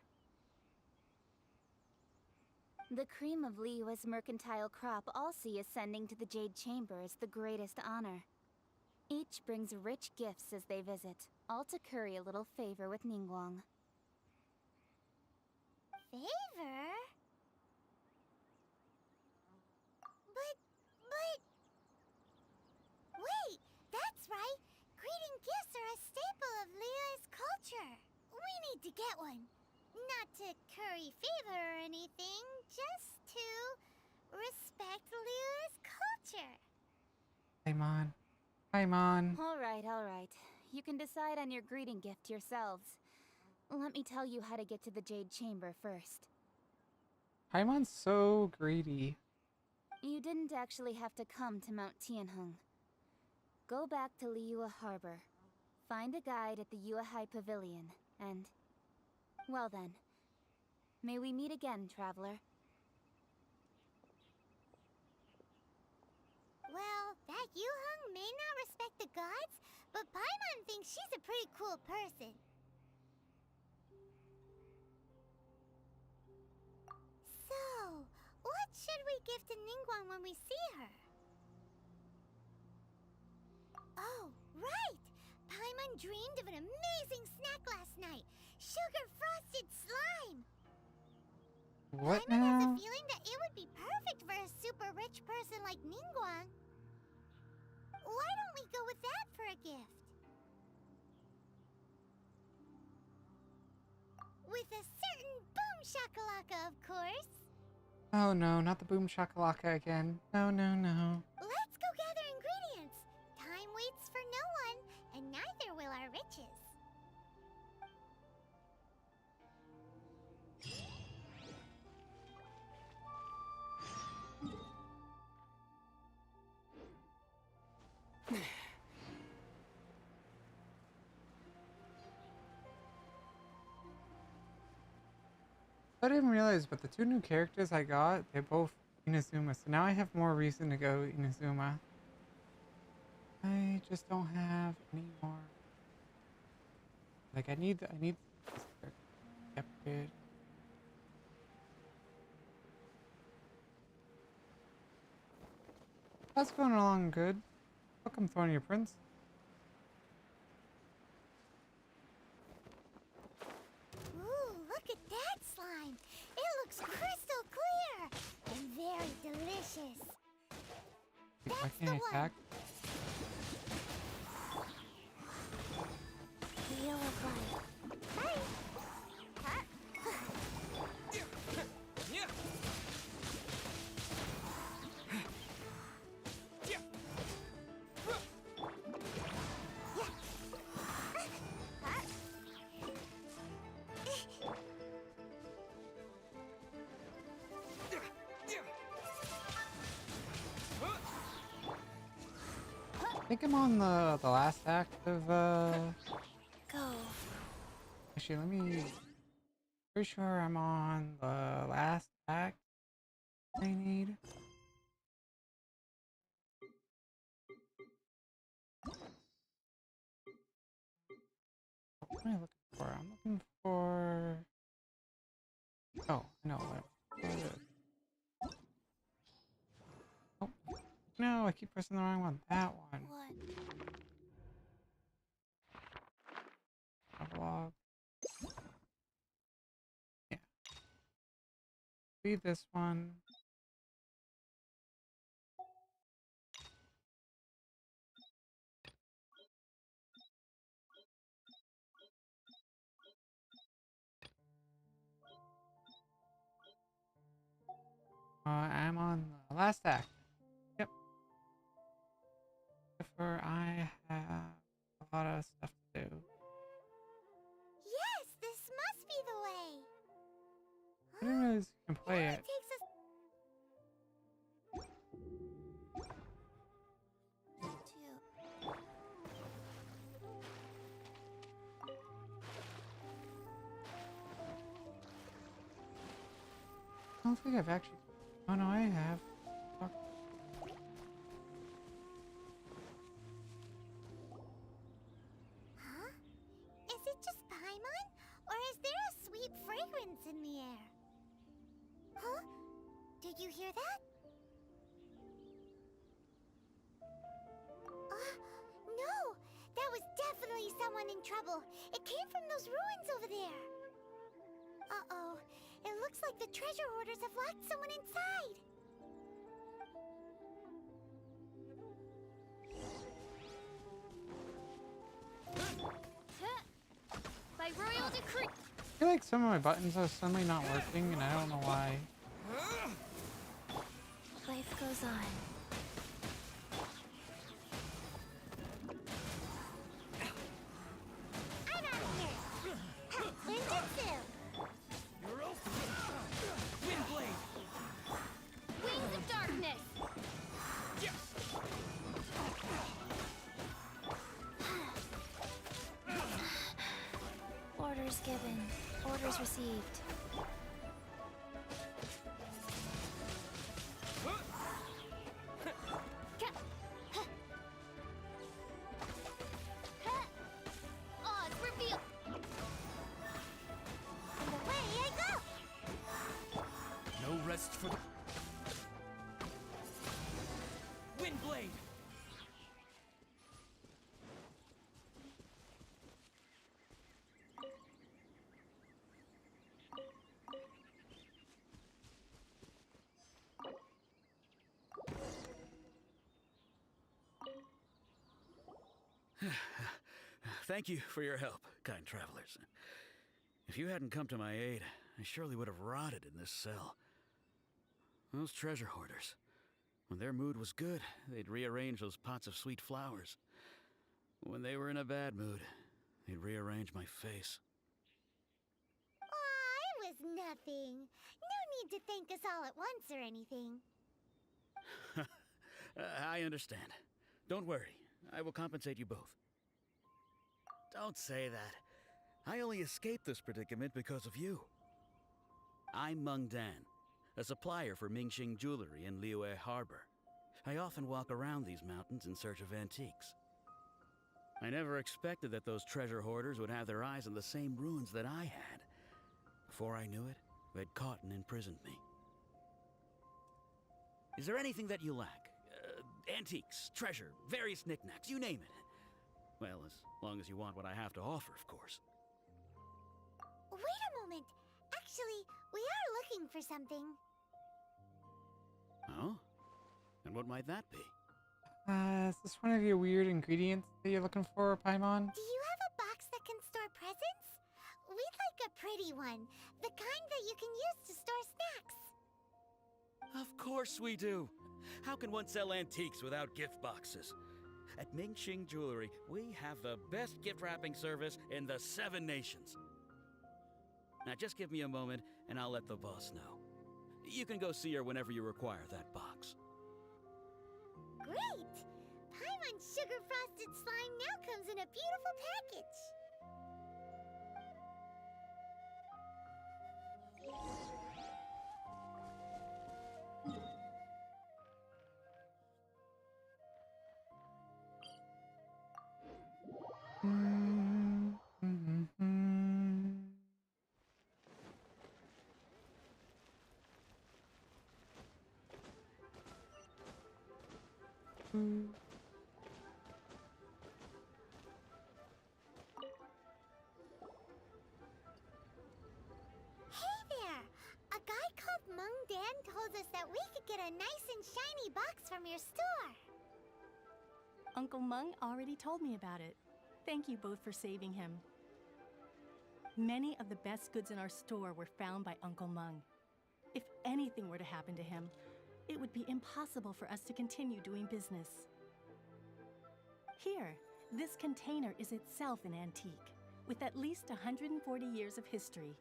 The cream of Liyue's mercantile crop all see ascending to the Jade Chamber is the greatest honor. Each brings rich gifts as they visit, all to curry a little favor with Ningguang. Favor? But... Wait, that's right! Greeting gifts are a staple of Liyue's culture. We need to get one. Not to curry favor or anything, just to respect Liyue's culture. Paimon. Paimon. Alright. You can decide on your greeting gift yourselves. Let me tell you how to get to the Jade Chamber first. Paimon's so greedy. You didn't actually have to come to Mount Tianheng. Go back to Liyue Harbor. Find a guide at the Yuehai Pavilion, and... well then. May we meet again, Traveler. Well, that Yuheng may not respect the gods, but Paimon thinks she's a pretty cool person. So, what should we give to Ningguang when we see her? Oh, right! Paimon dreamed of an amazing snack last night. Sugar-frosted slime! What Paimon has a now? feeling that it would be perfect for a super rich person like Ningguang. Why don't we go with that for a gift? With a certain boom shakalaka, of course. Oh no, not the boom shakalaka again. No. Let's go gather ingredients. Time waits for no one, and neither will our riches. I didn't realize, but the two new characters I got, they're both Inazuma, so now I have more reason to go Inazuma. I just don't have any more. Like I need this character. Yep, good. That's going along good. Welcome, Thornia Prince. Ooh, look at that slime. It looks crystal clear and very delicious. Wait, why can't I attack? Feel of life. Bye. Huh? think I'm on the last act of Go. Actually, let me. Pretty sure I'm on the last act. I need. What am I looking for? I'm looking for. Oh, no. Oh, no, I keep pressing the wrong one. That one. Log. Yeah. Read this one. I'm on the last act. Yep. Before I have a lot of stuff to do. Yes, this must be the way. I didn't realize you can play it. Takes us I don't think I've actually. Oh no, I have. Fuck. Huh? Is it just Paimon? Or is there a sweet fragrance in the air? Huh? Did you hear that? No! That was definitely someone in trouble. It came from those ruins over there. Uh-oh. It looks like the treasure hoarders have locked someone inside. By royal decree. I feel like some of my buttons are suddenly not working, and I don't know why. Life goes on. I'm out of here. Ninjutsu. Windblade! Wings of darkness. Orders given. Orders received. Odds reveal. And away I go. No rest for the... Windblade! Thank you for your help, kind travelers. If you hadn't come to my aid, I surely would have rotted in this cell. Those treasure hoarders, when their mood was good, they'd rearrange those pots of sweet flowers. When they were in a bad mood, they'd rearrange my face. Aw, it was nothing. No need to thank us all at once or anything. I understand. Don't worry, I will compensate you both. Don't say that. I only escaped this predicament because of you. I'm Meng Dan, a supplier for Mingxing Jewelry in Liyue Harbor. I often walk around these mountains in search of antiques. I never expected that those treasure hoarders would have their eyes on the same ruins that I had. Before I knew it, they'd caught and imprisoned me. Is there anything that you lack? Antiques, treasure, various knickknacks, you name it. Well, as long as you want what I have to offer, of course. Wait a moment. Actually, we are looking for something. Oh? And what might that be? Is this one of your weird ingredients that you're looking for, Paimon? Do you have a box that can store presents? We'd like a pretty one. The kind that you can use to store snacks. Of course we do. How can one sell antiques without gift boxes? At Mingxing Jewelry, we have the best gift wrapping service in the 7 nations. Now just give me a moment and I'll let the boss know. You can go see her whenever you require that box. Great! Paimon and sugar frosted slime now comes in a beautiful package. Hey there! A guy called Mung Dan told us that we could get a nice and shiny box from your store. Uncle Mung already told me about it. Thank you both for saving him. Many of the best goods in our store were found by Uncle Mung. If anything were to happen to him, it would be impossible for us to continue doing business. Here, this container is itself an antique, with at least 140 years of history.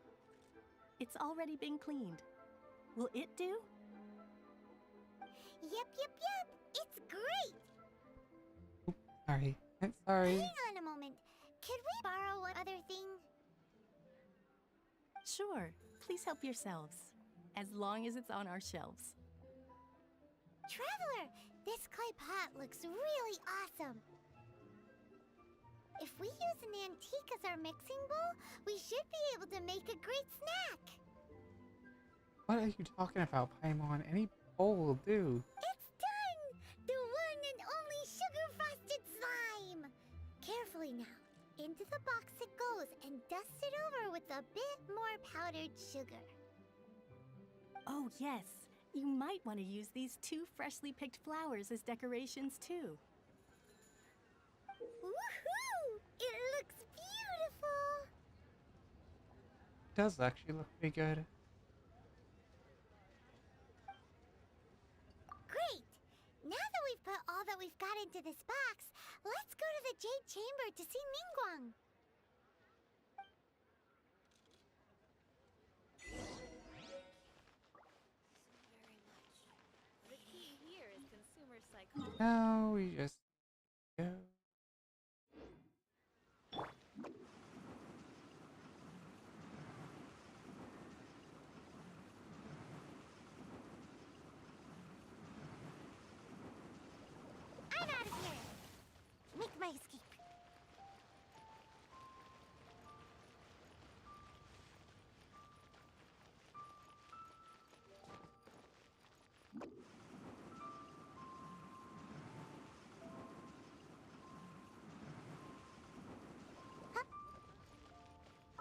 It's already been cleaned. Will it do? Yep. It's great! Sorry. I'm sorry. Hang on a moment. Could we borrow one other thing? Sure. Please help yourselves, as long as it's on our shelves. Traveler, this clay pot looks really awesome. If we use an antique as our mixing bowl, we should be able to make a great snack. What are you talking about, Paimon? Any bowl will do. It's done! The one and only sugar-frosted slime! Carefully now. Into the box it goes and dust it over with a bit more powdered sugar. Oh, yes. You might want to use these 2 freshly picked flowers as decorations, too. Woohoo! It looks beautiful! It does actually look pretty good. Great! Now that we've put all that we've got into this box, let's go to the Jade Chamber to see Ningguang. The key here is consumer psychology. Now we just go. I'm out of here! Make my escape.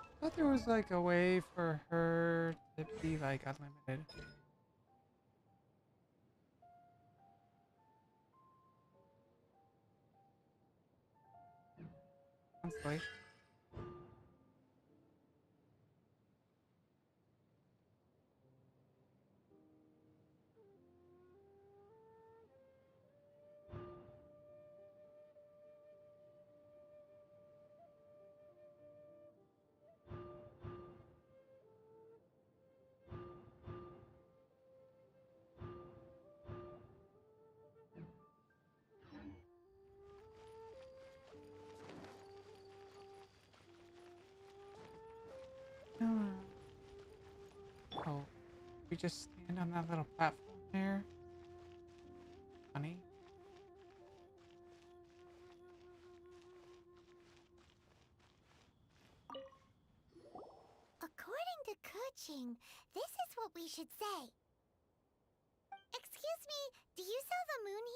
I thought there was like a way for her to be like unlimited. Constellation. Oh, we just stand on that little platform there. Funny. According to Kuching, this is what we should say. Excuse me, do you sell the moon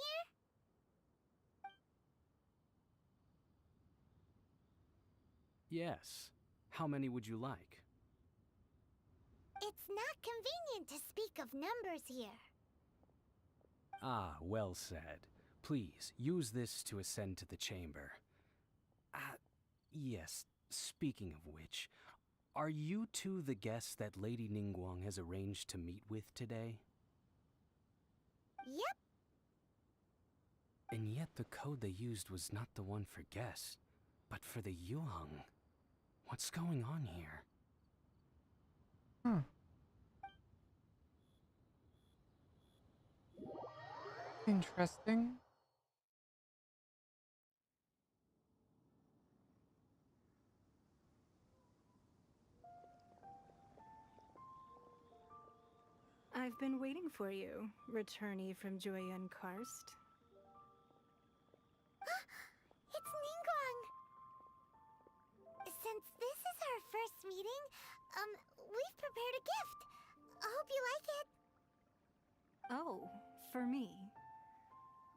here? Yes. How many would you like? It's not convenient to speak of numbers here. Ah, well said. Please, use this to ascend to the chamber. Yes, speaking of which, are you two the guests that Lady Ningguang has arranged to meet with today? Yep. And yet the code they used was not the one for guests, but for the Yuheng. What's going on here? Interesting. I've been waiting for you, returnee from Joyun Karst. It's Ningguang! Since this is our first meeting, we've prepared a gift. I hope you like it. Oh, for me.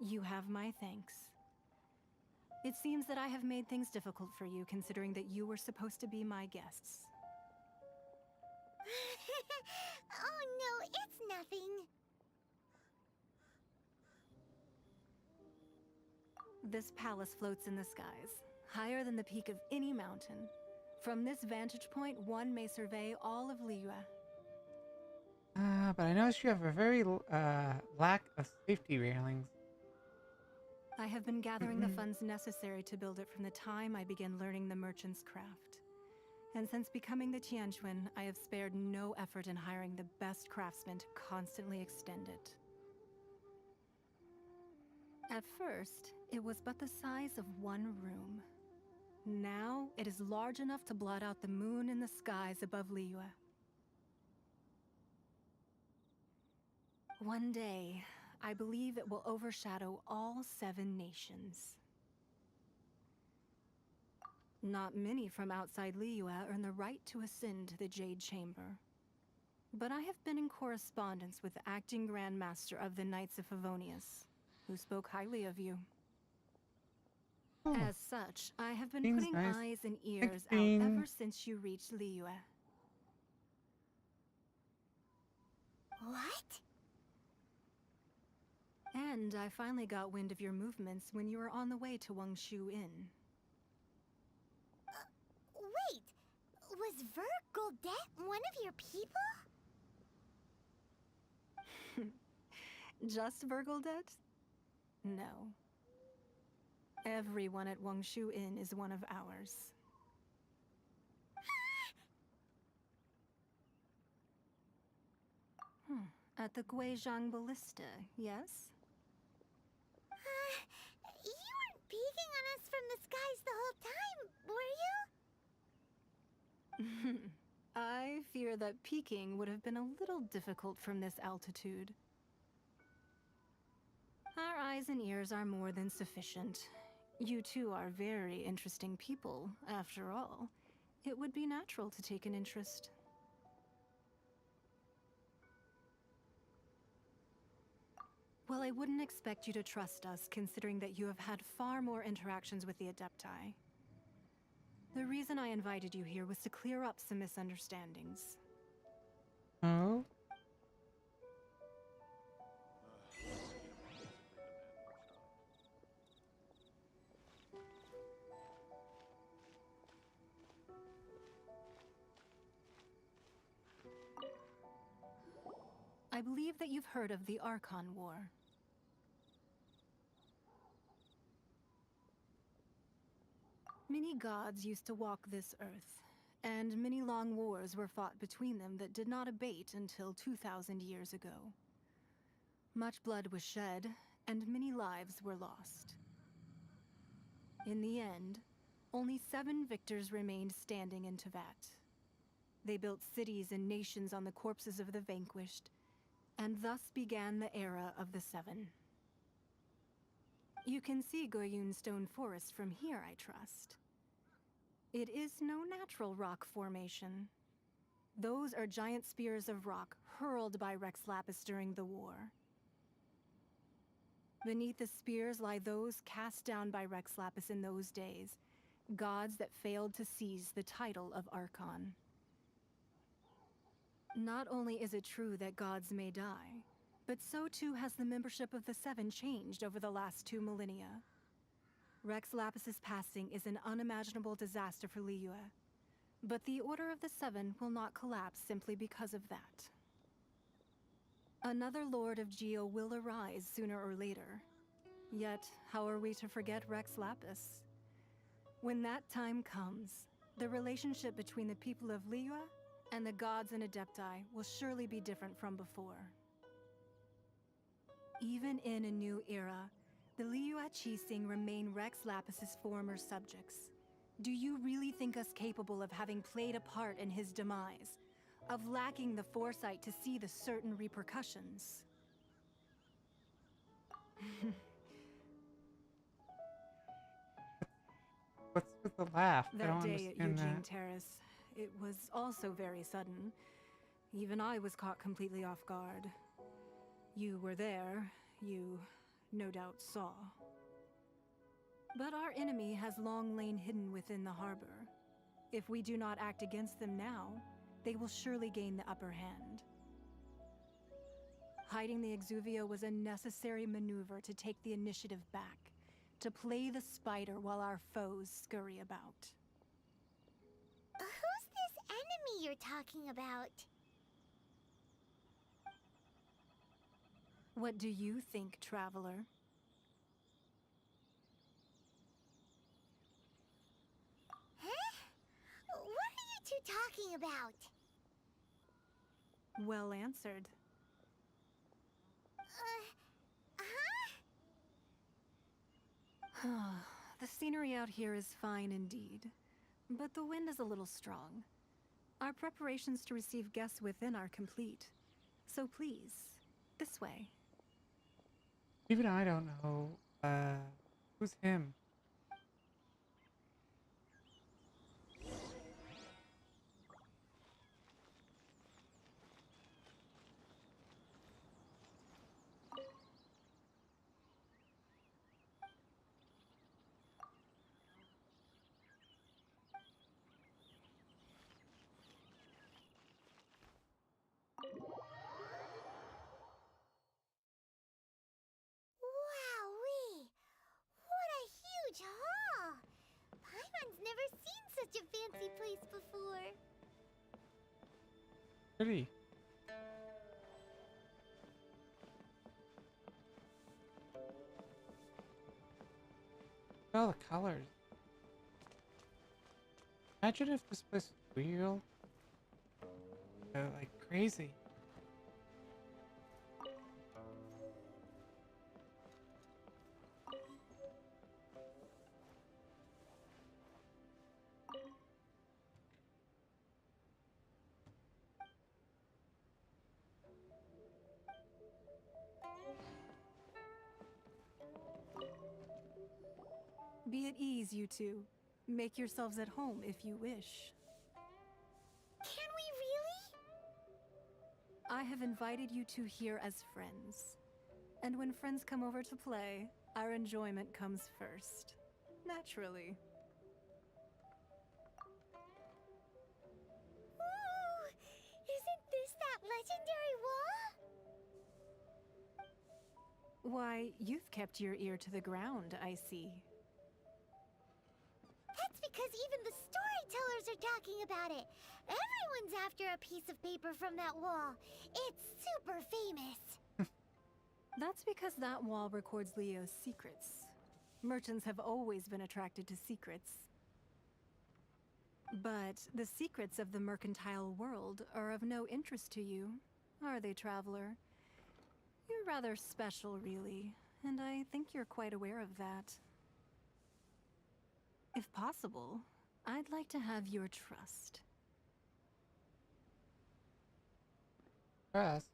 You have my thanks. It seems that I have made things difficult for you, considering that you were supposed to be my guests. Oh no, it's nothing. This palace floats in the skies, higher than the peak of any mountain. From this vantage point, one may survey all of Liyue. But I noticed you have a very lack of safety railings. I have been gathering the funds necessary to build it from the time I began learning the merchant's craft. And since becoming the Tianquan, I have spared no effort in hiring the best craftsmen to constantly extend it. At first, it was but the size of one room. Now, it is large enough to blot out the moon in the skies above Liyue. One day, I believe it will overshadow all 7 nations. Not many from outside Liyue earn the right to ascend to the Jade Chamber. But I have been in correspondence with the acting Grand Master of the Knights of Favonius, who spoke highly of you. As such, I have been Things putting nice. eyes and ears out Bing. ever since you reached Liyue. What? And I finally got wind of your movements when you were on the way to Wangshu Inn. Wait, was Goldet one of your people? Just Goldet? No. Everyone at Wangshu Inn is one of ours. At the Guizhang Ballista, yes? You weren't peeking on us from the skies the whole time, were you? I fear that peeking would have been a little difficult from this altitude. Our eyes and ears are more than sufficient. You two are very interesting people, after all. It would be natural to take an interest. Well, I wouldn't expect you to trust us, considering that you have had far more interactions with the Adepti. The reason I invited you here was to clear up some misunderstandings. Oh? I believe that you've heard of the Archon War. Many gods used to walk this earth, and many long wars were fought between them that did not abate until 2,000 years ago. Much blood was shed, and many lives were lost. In the end, only 7 victors remained standing in Tevat. They built cities and nations on the corpses of the vanquished, and thus began the era of the 7. You can see Goyun Stone Forest from here, I trust. It is no natural rock formation. Those are giant spears of rock hurled by Rex Lapis during the war. Beneath the spears lie those cast down by Rex Lapis in those days, gods that failed to seize the title of Archon. Not only is it true that gods may die, but so too has the membership of the 7 changed over the last 2 millennia. Rex Lapis's passing is an unimaginable disaster for Liyue, but the Order of the 7 will not collapse simply because of that. Another Lord of Geo will arise sooner or later. Yet, how are we to forget Rex Lapis? When that time comes, the relationship between the people of Liyue and the gods and Adepti will surely be different from before. Even in a new era, the Liyue Qixing remain Rex Lapis's former subjects. Do you really think us capable of having played a part in his demise? of lacking the foresight to see the certain repercussions. What's with the laugh? I That don't day at understand Eugene that. Terrace, it was also very sudden. Even I was caught completely off guard. You were there, you no doubt saw. But our enemy has long lain hidden within the harbor. If we do not act against them now, they will surely gain the upper hand. Hiding the Exuvia was a necessary maneuver to take the initiative back, to play the spider while our foes scurry about. Who's this enemy you're talking about? What do you think, traveler? Huh? What are you two talking about? Well answered. The scenery out here is fine indeed, but the wind is a little strong. Our preparations to receive guests within are complete. So please, this way. Even I don't know. Who's him? Wowee! What a huge hall! Paimon's never seen such a fancy place before. Pretty. Look at all the colors. Imagine if this place was real. Like crazy. Be at ease, you two. Make yourselves at home if you wish. Can we really? I have invited you two here as friends. And when friends come over to play, our enjoyment comes first. Naturally. Ooh! Isn't this that legendary wall? Why, you've kept your ear to the ground, I see. That's because even the storytellers are talking about it. Everyone's after a piece of paper from that wall. It's super famous. That's because that wall records Leo's secrets. Merchants have always been attracted to secrets. But the secrets of the mercantile world are of no interest to you, are they, traveler? You're rather special, really, and I think you're quite aware of that. If possible, I'd like to have your trust. Trust?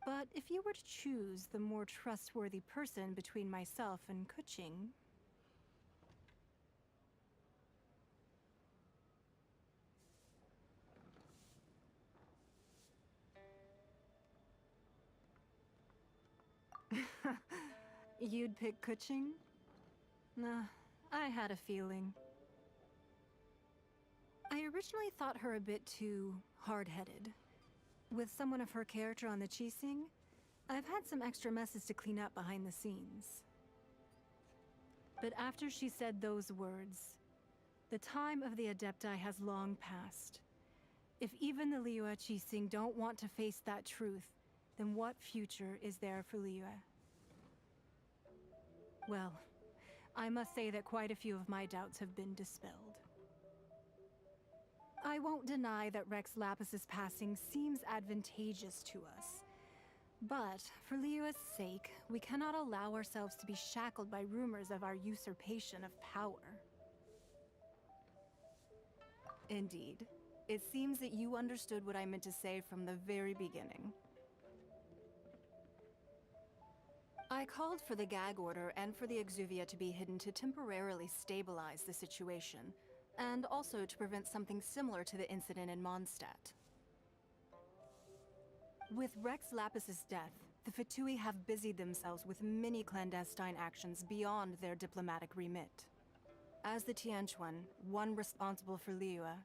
But if you were to choose the more trustworthy person between myself and Kuching... You'd pick Kuching? Nah, I had a feeling. I originally thought her a bit too hard-headed. With someone of her character on the Qixing, I've had some extra messes to clean up behind the scenes. But after she said those words, the time of the Adepti has long passed. If even the Liyue Qixing don't want to face that truth, then what future is there for Liyue? Well, I must say that quite a few of my doubts have been dispelled. I won't deny that Rex Lapis's passing seems advantageous to us. But, for Liyue's sake, we cannot allow ourselves to be shackled by rumors of our usurpation of power. Indeed. It seems that you understood what I meant to say from the very beginning. I called for the gag order and for the exuvia to be hidden to temporarily stabilize the situation, and also to prevent something similar to the incident in Mondstadt. With Rex Lapis's death, the Fatui have busied themselves with many clandestine actions beyond their diplomatic remit. As the Tianquan, one responsible for Liyue,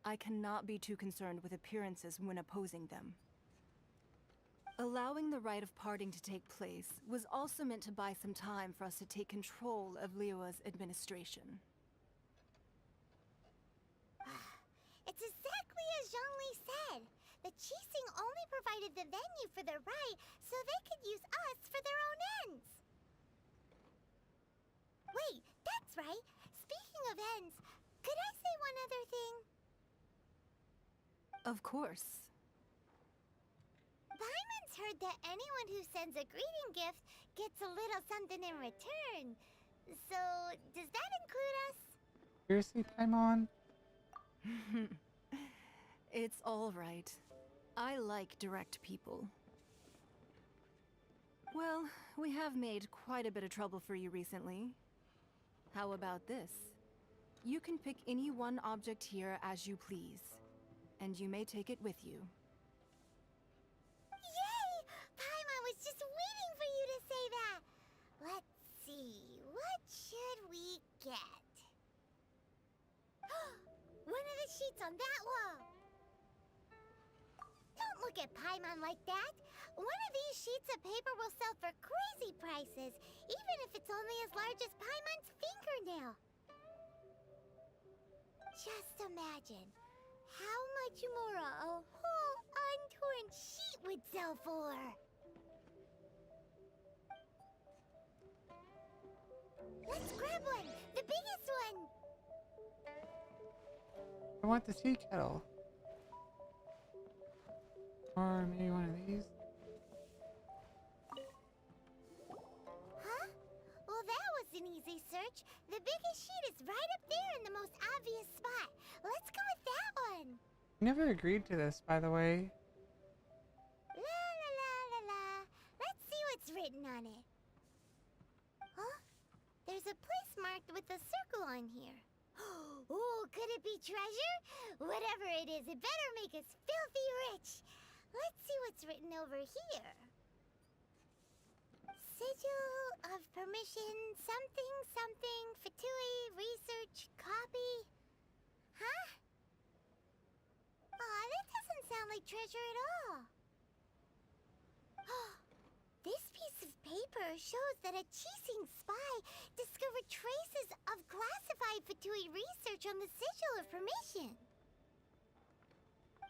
I cannot be too concerned with appearances when opposing them. Allowing the rite of parting to take place was also meant to buy some time for us to take control of Liyue's administration. It's exactly as Zhongli said. The Qixing only provided the venue for their rite so they could use us for their own ends. Wait, that's right. Speaking of ends, could I say one other thing? Of course. Paimon's heard that anyone who sends a greeting gift gets a little something in return. So, does that include us? Seriously, Paimon? It's all right. I like direct people. Well, we have made quite a bit of trouble for you recently. How about this? You can pick any one object here as you please, and you may take it with you. Yay! Paimon was just waiting for you to say that! Let's see, what should we get? One of the sheets on that wall! Don't look at Paimon like that! One of these sheets of paper will sell for crazy prices, even if it's only as large as Paimon's fingernail. Just imagine how much more a whole untorn sheet would sell for. Let's grab one! The biggest one! I want the tea kettle. Or maybe one of these. Huh? Well, that was an easy search. The biggest sheet is right up there in the most obvious spot. Let's go with that one. I never agreed to this, by the way. La la la la la. Let's see what's written on it. Huh? There's a place marked with a circle on here. Oh, could it be treasure? Whatever it is, it better make us filthy rich. Let's see what's written over here. Sigil of permission, something, something, Fatui, research, copy. Huh? Aw, that doesn't sound like treasure at all. This piece of paper shows that a Qixing spy discovered traces of classified Fatui research on the Sigil of Permission.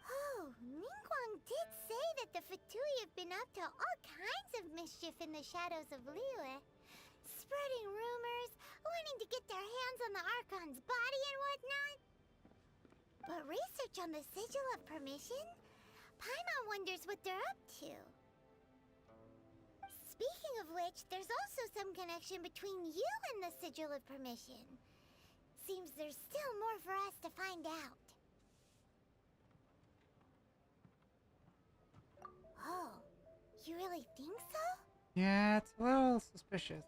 Oh, Ningguang did say that the Fatui have been up to all kinds of mischief in the shadows of Liyue. Spreading rumors, wanting to get their hands on the Archon's body and whatnot. But research on the Sigil of Permission? Paimon wonders what they're up to. Speaking of which, there's also some connection between you and the Sigil of Permission. Seems there's still more for us to find out. Oh, you really think so? Yeah, it's a little suspicious.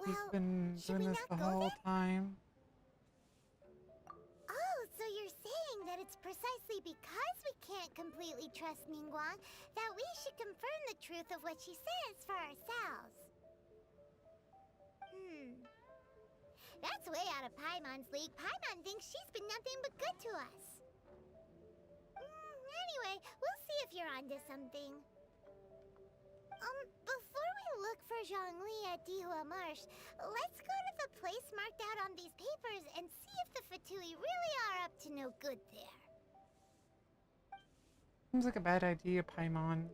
He's Well, been should doing we this not the go whole there? time. Oh, so you're saying that it's precisely because we can't completely trust Ningguang that we should confirm the truth of what she says for ourselves. That's way out of Paimon's league. Paimon thinks she's been nothing but good to us. Anyway, we'll see if you're onto something. Before we look for Zhongli at Dihua Marsh, let's go to the place marked out on these papers and see if the Fatui really are up to no good there. Seems like a bad idea, Paimon.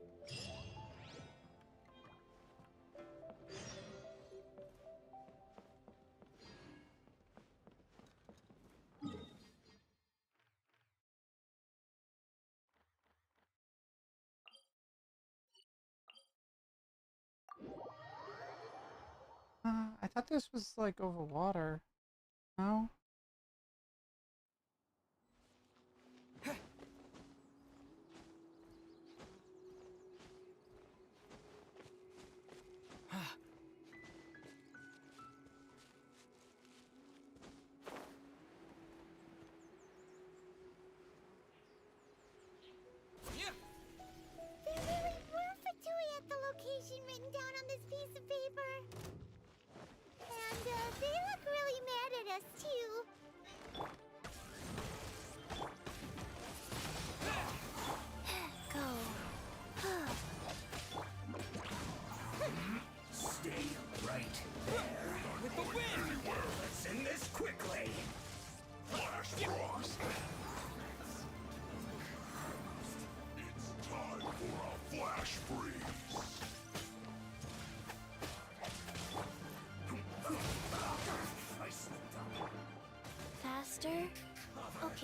I thought this was like over water. No?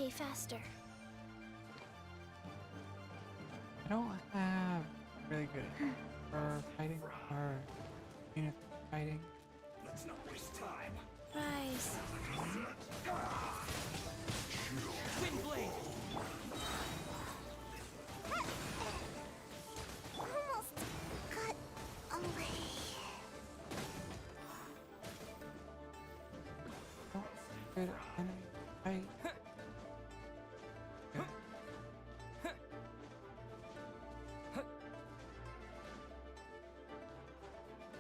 Okay, faster. I don't have really good for fighting or unit fighting. Let's not waste time. Rise. Windblade! Almost got away. Good enemy fight. Good.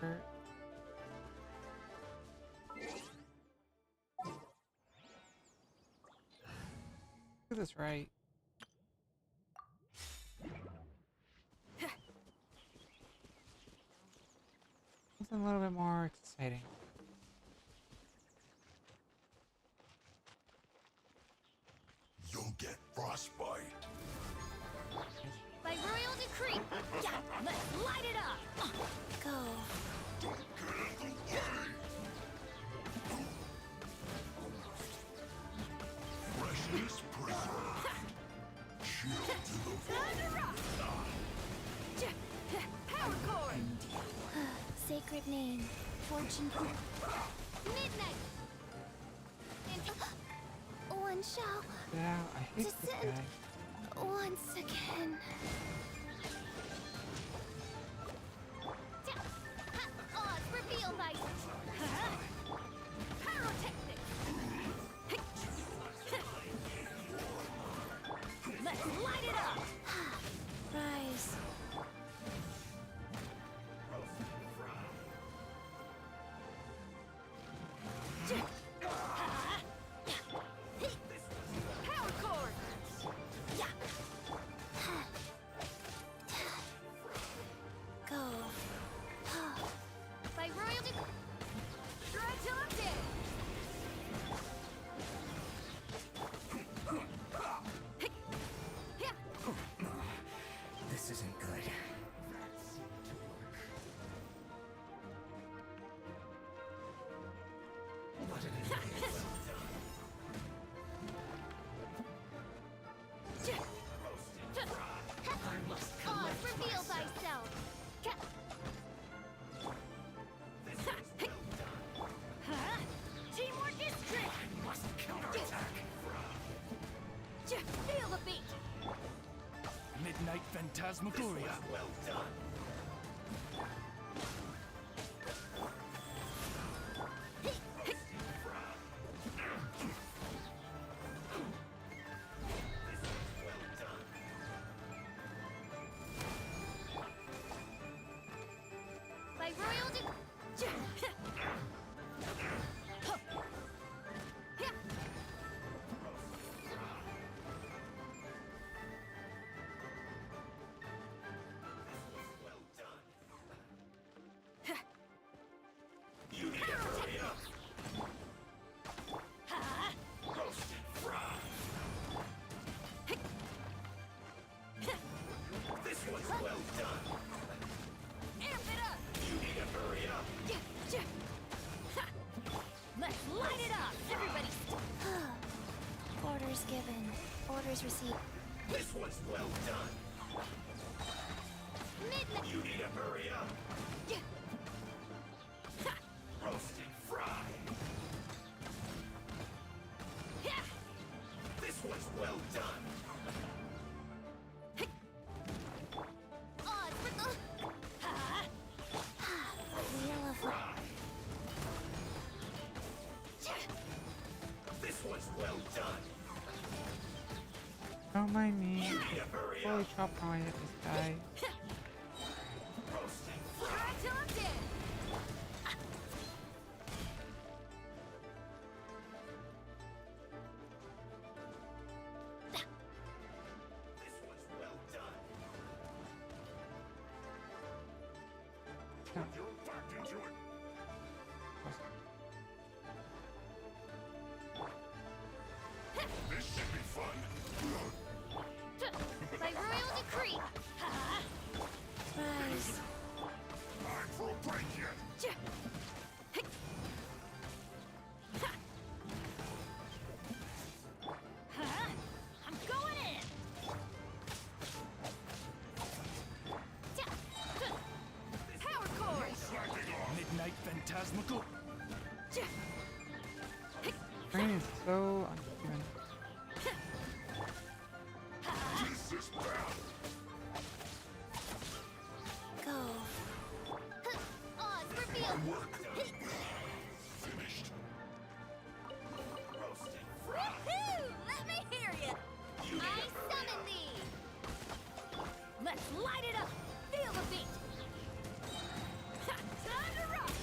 Hurt. Do this right. Something a little bit more exciting. You'll get frostbite. By royal decree! Yeah, let's light it up! Go. Don't get in the way. Freshness preserved. Chill to the Power cord! Sacred name. Fortune. Midnight! One shall Yeah, I hate this descend guy. once again. Odds reveal thy... Pyrotechnic! Let's light it up! Rise. Power cord! Yeah! Go. By royal decree... Try till I'm dead! This isn't good. Odds reveal thyself! Teamwork is trick! Must counterattack. Feel the beat! Midnight Phantasmagoria. well done. By royal decree... You need to hurry up. Roast and fry. This one's well done. Amp it up! You need to hurry up. Let's light it up! Everybody... Orders given. Orders received. This one's well done. Midnight... You need to hurry up. Roast and fry. This one's well done. Odds for the... Wheel of This one's well done. Don't mind me. You need to hurry Holy up. chop how I hit this guy. Roast and fry. Try till I'm dead! This one's well done. You're back into it. This should be fun. By royal decree... Rise. Time for a break yet. Brain is so uneven. Go. Oz, reveal. Woohoo! Let me hear you. I summon thee. Let's light it up. Feel the beat. Ha, time to rock.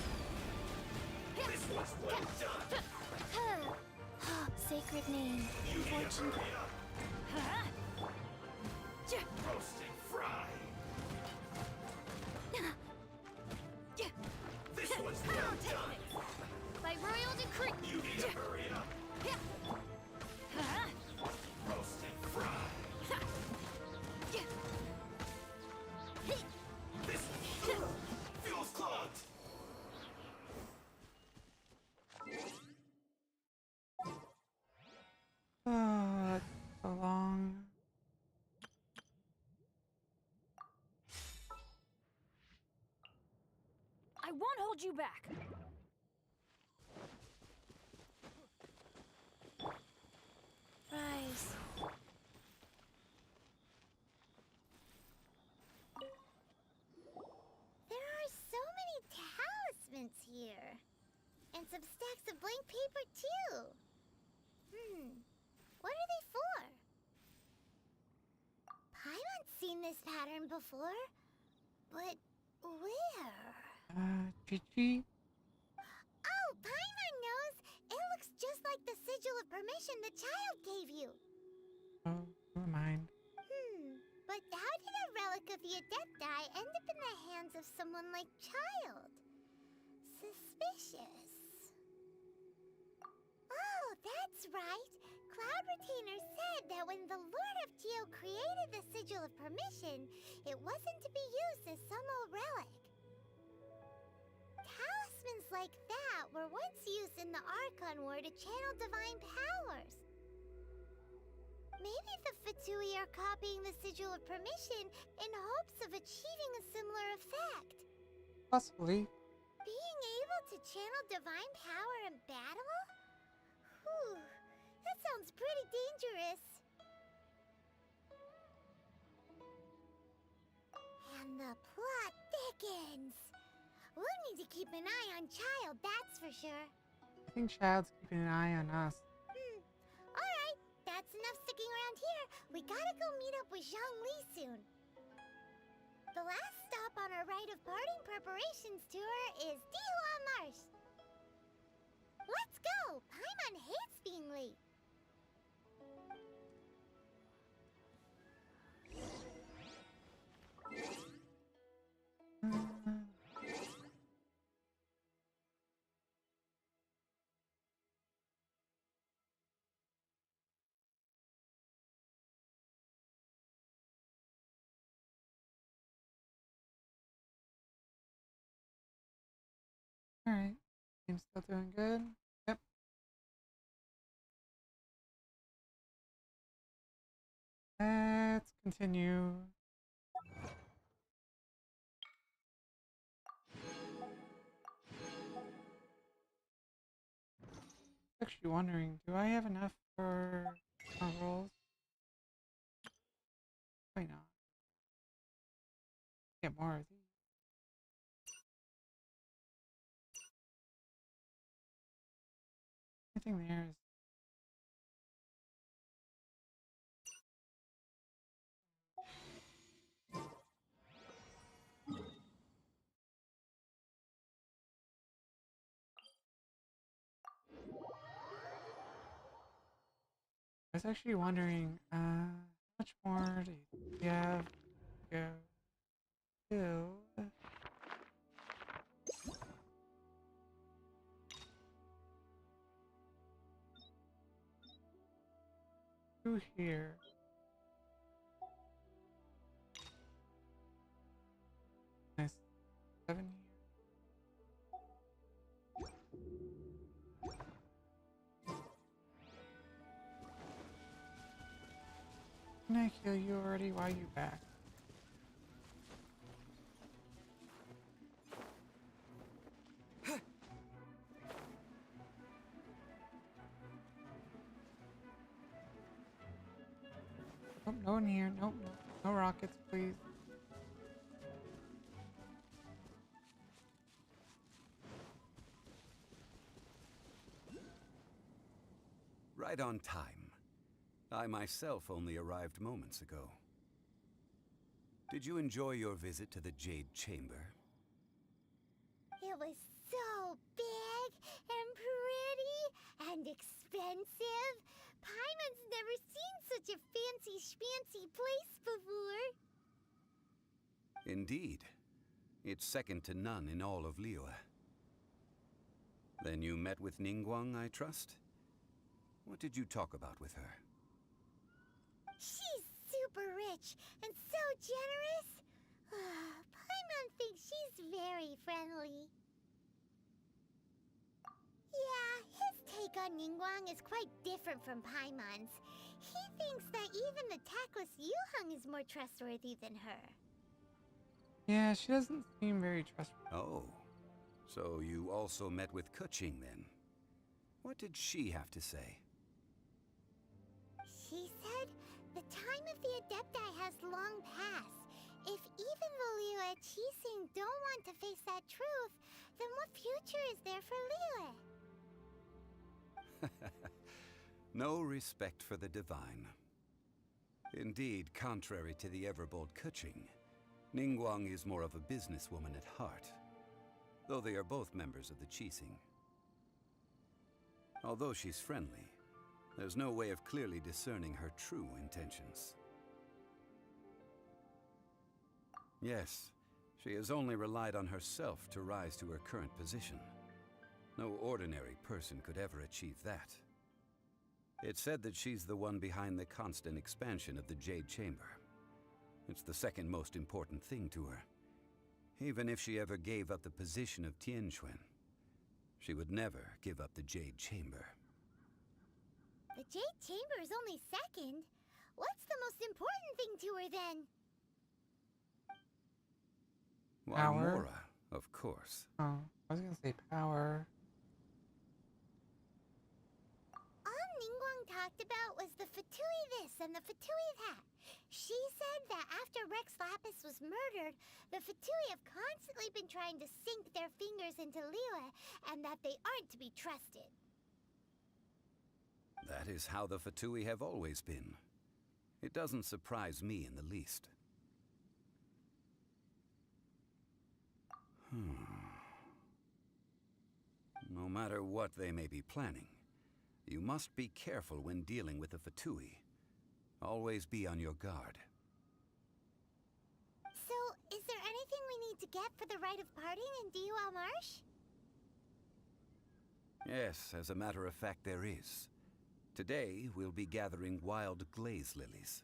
This was well done. Sacred name. Fortune. Roasting fry. This was well done. By royal decree. You need to hurry up. Roasting fry. This feels clogged. Oh, that's so long. I won't hold you back. Rise. There are so many talismans here. And some stacks of blank paper, too. What are they for? Paimon's seen this pattern before. But where? Chi-Chi? Oh, Paimon knows! It looks just like the sigil of permission the child gave you. Oh, never mind. But how did a relic of the Adepti end up in the hands of someone like Child? Suspicious. Oh, that's right. Cloud Retainer said that when the Lord of Geo created the sigil of permission, it wasn't to be used as some old relic. Talismans like that were once used in the Archon War to channel divine powers. Maybe the Fatui are copying the sigil of permission in hopes of achieving a similar effect. Possibly. Being able to channel divine power in battle? Whew, that sounds pretty dangerous. And the plot thickens. We'll need to keep an eye on Child, that's for sure. I think Child's keeping an eye on us. Alright, that's enough sticking around here. We gotta go meet up with Zhongli soon. The last stop on our rite of parting preparations tour is Dihua Marsh. Let's go! Paimon hates being late. Alright. Game's still doing good. Yep. Let's continue. Actually wondering, do I have enough for our rolls? Why not? Get more of these. Anything there is I was actually wondering, how much more do you have to go to? Through here. Nice. 7 here. Can I kill you already? Why are you back? Go in here. Nope. No rockets, please. Right on time. I myself only arrived moments ago. Did you enjoy your visit to the Jade Chamber? It was so big and pretty and expensive. Paimon's never seen such a fancy schmancy place before. Indeed. It's second to none in all of Liyue. Then you met with Ningguang, I trust? What did you talk about with her? She's super rich and so generous. Paimon thinks she's very friendly. Yeah, his take on Ningguang is quite different from Paimon's. He thinks that even the tactless Yuheng is more trustworthy than her. Yeah, she doesn't seem very trustworthy. Oh, so you also met with Keqing then? What did she have to say? She said the time of the Adepti has long passed. If even the Liyue Qixing don't want to face that truth, then what future is there for Liyue? No respect for the divine. Indeed, contrary to the ever-bold Keqing, Ningguang is more of a businesswoman at heart, though they are both members of the Qixing. Although she's friendly, there's no way of clearly discerning her true intentions. Yes, she has only relied on herself to rise to her current position. No ordinary person could ever achieve that. It's said that she's the one behind the constant expansion of the Jade Chamber. It's the second most important thing to her. Even if she ever gave up the position of Tianquan, she would never give up the Jade Chamber. The Jade Chamber is only second. What's the most important thing to her then? Power? Mora, of course. Oh, I was gonna say power. All Ningguang talked about was the Fatui this and the Fatui that. She said that after Rex Lapis was murdered, the Fatui have constantly been trying to sink their fingers into Liyue, and that they aren't to be trusted. That is how the Fatui have always been. It doesn't surprise me in the least. No matter what they may be planning, you must be careful when dealing with the Fatui. Always be on your guard. So, is there anything we need to get for the rite of parting in Dihua Marsh? Yes, as a matter of fact, there is. Today, we'll be gathering wild glaze lilies.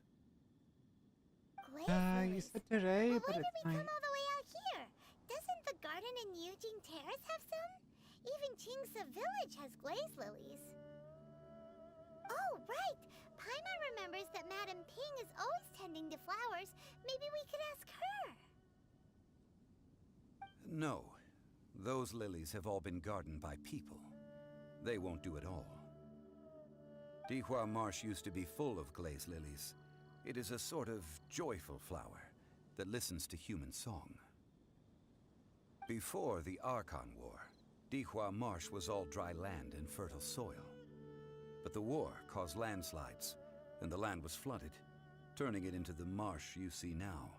Glaze lilies? You said today, Well, but why it's did we night. come all the way out here? Doesn't the garden in Yujing Terrace have some? Even Qingsa Village has glaze lilies. Oh, right! Paimon remembers that Madame Ping is always tending to flowers. Maybe we could ask her. No. Those lilies have all been gardened by people. They won't do it all. Dihua Marsh used to be full of glaze lilies. It is a sort of joyful flower that listens to human song. Before the Archon War, Dihua Marsh was all dry land and fertile soil. But the war caused landslides, and the land was flooded, turning it into the marsh you see now.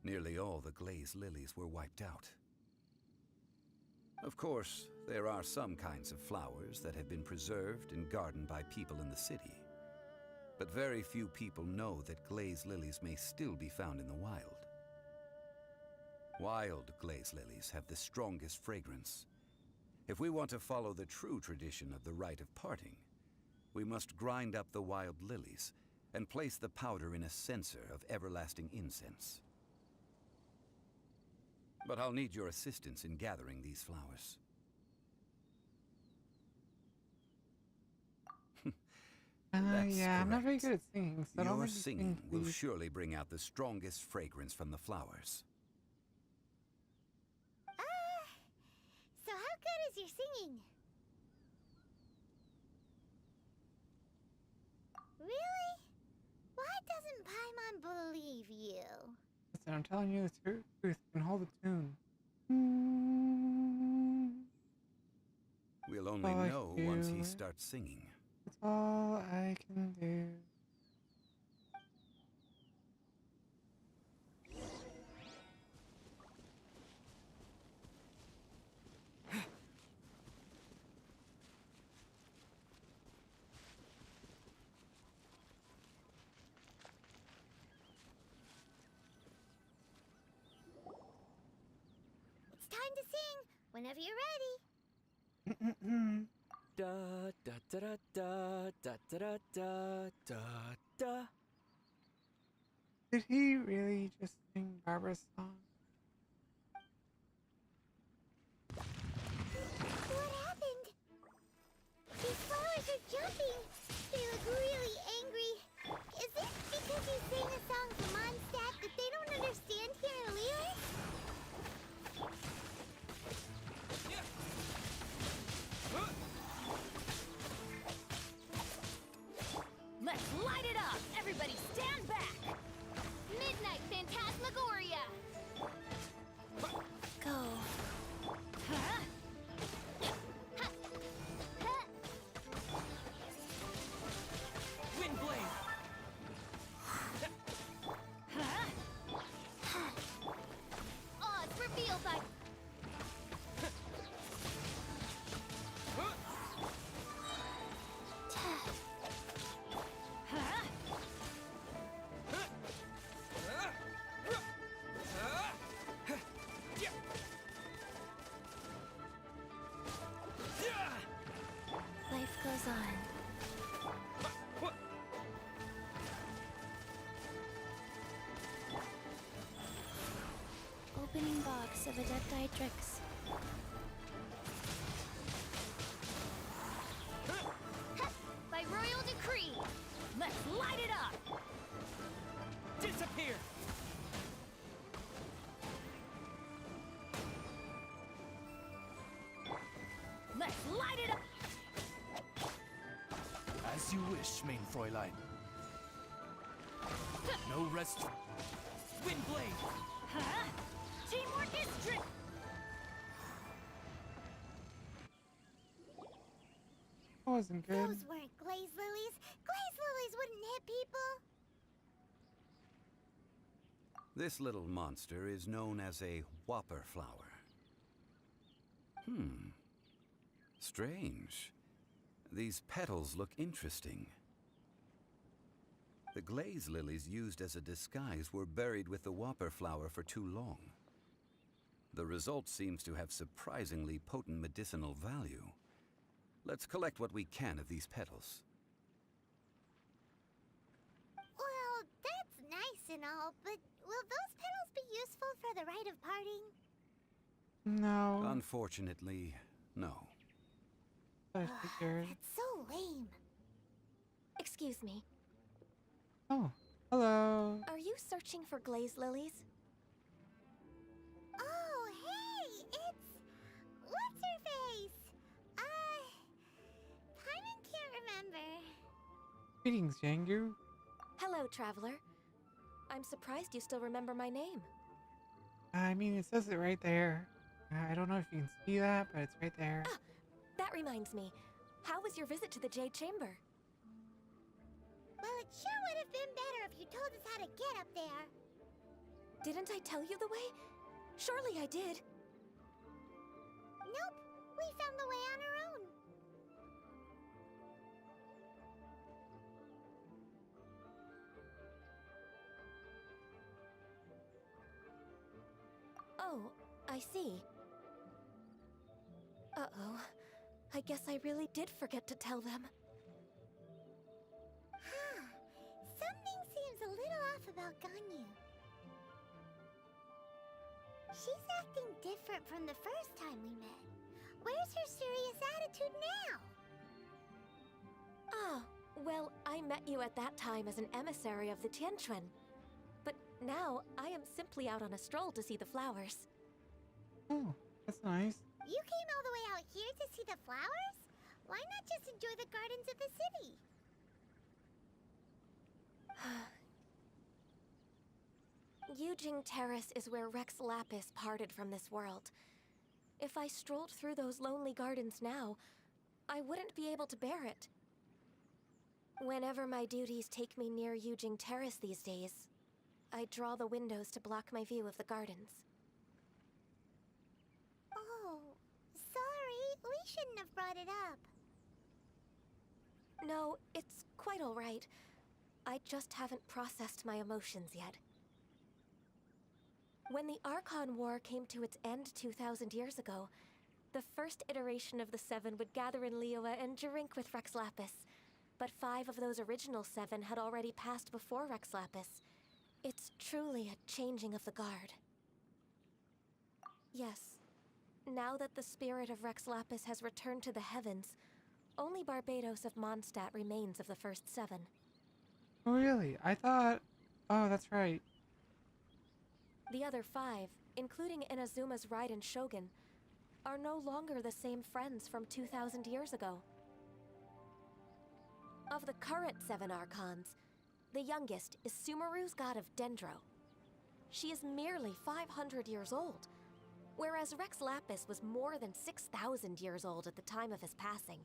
Nearly all the glaze lilies were wiped out. Of course, there are some kinds of flowers that have been preserved and gardened by people in the city. But very few people know that glaze lilies may still be found in the wild. Wild glaze lilies have the strongest fragrance. If we want to follow the true tradition of the rite of parting, we must grind up the wild lilies and place the powder in a censer of everlasting incense. But I'll need your assistance in gathering these flowers. Yeah, I'm not very good at singing, so I don't Your think you singing sing, will please. surely bring out the strongest fragrance from the flowers. So how good is your singing? Really? Why doesn't Paimon believe you? Listen, I'm telling you the truth. You can hold the tune. We'll only all I know can once do. he starts singing. That's all I can do. It's time to sing whenever you're ready. Da da da da da da da da da da. Did he really just sing Barbara's song? What happened? These flowers are jumping. They look really angry. Is it because you sang a song for Mondstadt that they don't understand here in Liyue? Let's light it up! Everybody stand back! Midnight Phantasmagoria! Go. Huh? Windblade! Odds revealed by... Life goes on. Opening box of Adepti Tricks. By royal decree, let's light it up! Disappear! Let's light it up! As you wish, main Fräulein. No rest. Windblade! Huh? Teamwork is strict! That wasn't good. Those weren't glaze lilies. Glaze lilies wouldn't hit people. This little monster is known as a whopper flower. Strange. These petals look interesting. The glaze lilies used as a disguise were buried with the whopper flower for too long. The result seems to have surprisingly potent medicinal value. Let's collect what we can of these petals. Well, that's nice and all, but will those petals be useful for the rite of parting? No. Unfortunately, no. I figured. That's so lame. Excuse me. Oh, hello. Are you searching for glaze lilies? Oh, hey, it's... What's her face? Paimon can't remember. Greetings, Jangu. Hello, traveler. I'm surprised you still remember my name. I mean, it says it right there. I don't know if you can see that, but it's right there. Ah, that reminds me. How was your visit to the Jade Chamber? Well, it sure would have been better if you told us how to get up there. Didn't I tell you the way? Surely I did. Nope, we found the way on our own. Oh, I see. Uh-oh. I guess I really did forget to tell them. Something seems a little off about Ganyu. She's acting different from the first time we met. Where's her serious attitude now? Ah, well, I met you at that time as an emissary of the Tianquan. But now, I am simply out on a stroll to see the flowers. Oh, that's nice. You came all the way out here to see the flowers? Why not just enjoy the gardens of the city? Yujing Terrace is where Rex Lapis parted from this world. If I strolled through those lonely gardens now, I wouldn't be able to bear it. Whenever my duties take me near Yujing Terrace these days, I draw the windows to block my view of the gardens. Oh, sorry. We shouldn't have brought it up. No, it's quite all right. I just haven't processed my emotions yet. When the Archon War came to its end 2,000 years ago, the first iteration of the Seven would gather in Liyue and drink with Rex Lapis. But 5 of those original 7 had already passed before Rex Lapis. It's truly a changing of the guard. Yes, now that the spirit of Rex Lapis has returned to the heavens, only Barbados of Mondstadt remains of the first 7. Oh, really? I thought... Oh, that's right. The other 5, including Inazuma's Raiden Shogun, are no longer the same friends from 2,000 years ago. Of the current 7 Archons, the youngest is Sumeru's god of Dendro. She is merely 500 years old, whereas Rex Lapis was more than 6,000 years old at the time of his passing.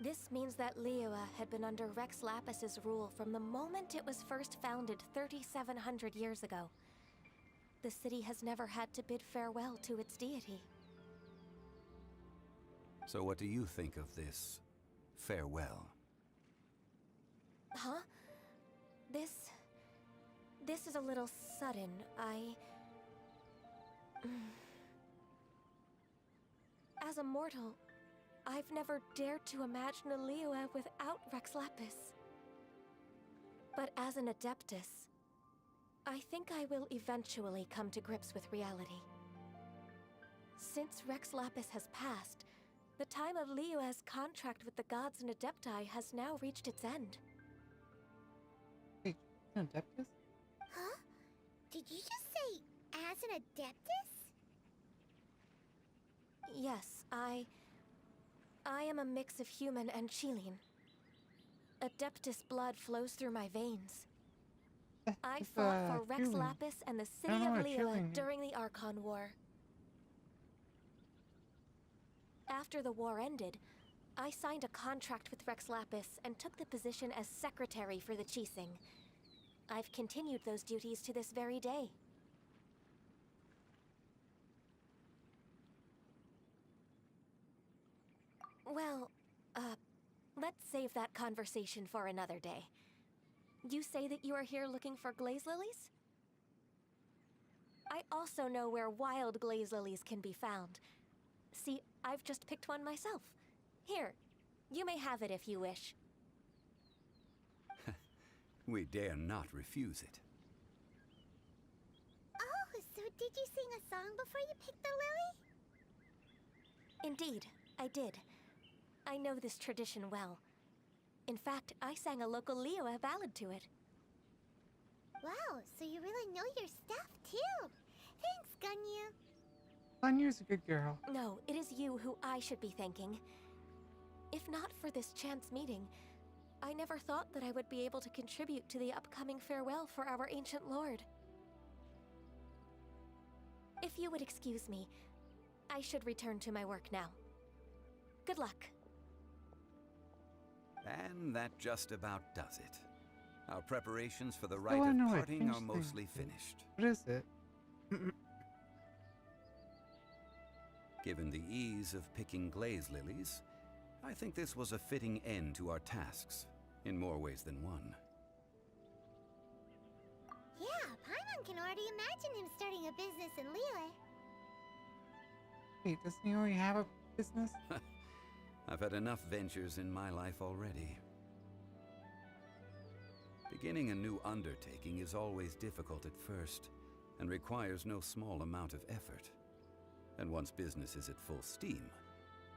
This means that Liyue had been under Rex Lapis's rule from the moment it was first founded 3,700 years ago. The city has never had to bid farewell to its deity. So what do you think of this farewell? Huh? This is a little sudden. As a mortal, I've never dared to imagine a Liyue without Rex Lapis. But as an Adeptus, I think I will eventually come to grips with reality. Since Rex Lapis has passed, the time of Liyue's contract with the gods and Adepti has now reached its end. Wait, an Adeptus? Huh? Did you just say, as an Adeptus? Yes, I am a mix of human and Chilean. Adeptus blood flows through my veins. I fought for Rex Lapis and the city of Liyue during the Archon War. After the war ended, I signed a contract with Rex Lapis and took the position as secretary for the Qixing. I've continued those duties to this very day. Well, let's save that conversation for another day. You say that you are here looking for glaze lilies? I also know where wild glaze lilies can be found. See, I've just picked one myself. Here, you may have it if you wish. We dare not refuse it. Oh, so did you sing a song before you picked the lily? Indeed, I did. I know this tradition well. In fact, I sang a local Liyue ballad to it. Wow, so you really know your stuff, too. Thanks, Gunyu. Gunyu's a good girl. No, it is you who I should be thanking. If not for this chance meeting, I never thought that I would be able to contribute to the upcoming farewell for our ancient lord. If you would excuse me, I should return to my work now. Good luck. And that just about does it. Our preparations for the rite of parting are mostly finished. What is it? Given the ease of picking glaze lilies, I think this was a fitting end to our tasks, in more ways than one. Yeah, Paimon can already imagine him starting a business in Liyue. Wait, doesn't he already have a business? I've had enough ventures in my life already. Beginning a new undertaking is always difficult at first, and requires no small amount of effort. And once business is at full steam,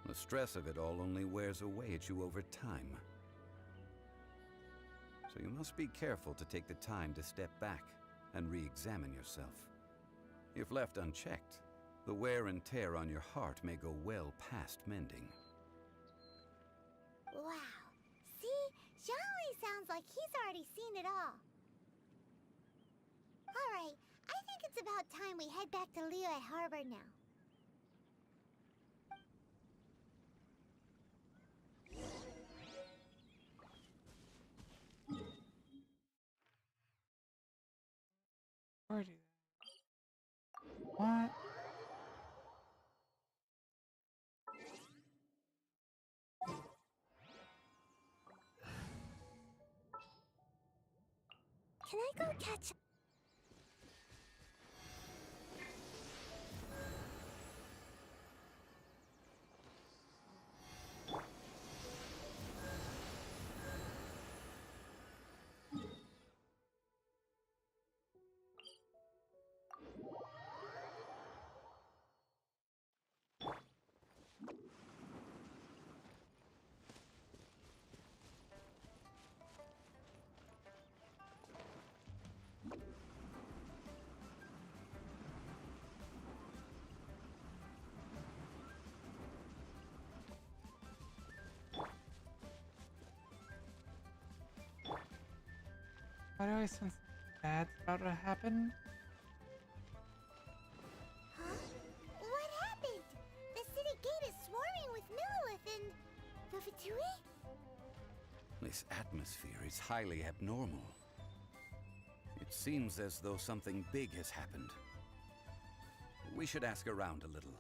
the stress of it all only wears away at you over time. So you must be careful to take the time to step back and re-examine yourself. If left unchecked, the wear and tear on your heart may go well past mending. Wow. See? Zhongli sounds like he's already seen it all. Alright, I think it's about time we head back to Liyue Harbor now. Where do what? Can I go catch... Why do I sense something bad's about to happen? Huh? What happened? The city gate is swarming with Millilith and... the Fatui? This atmosphere is highly abnormal. It seems as though something big has happened. We should ask around a little,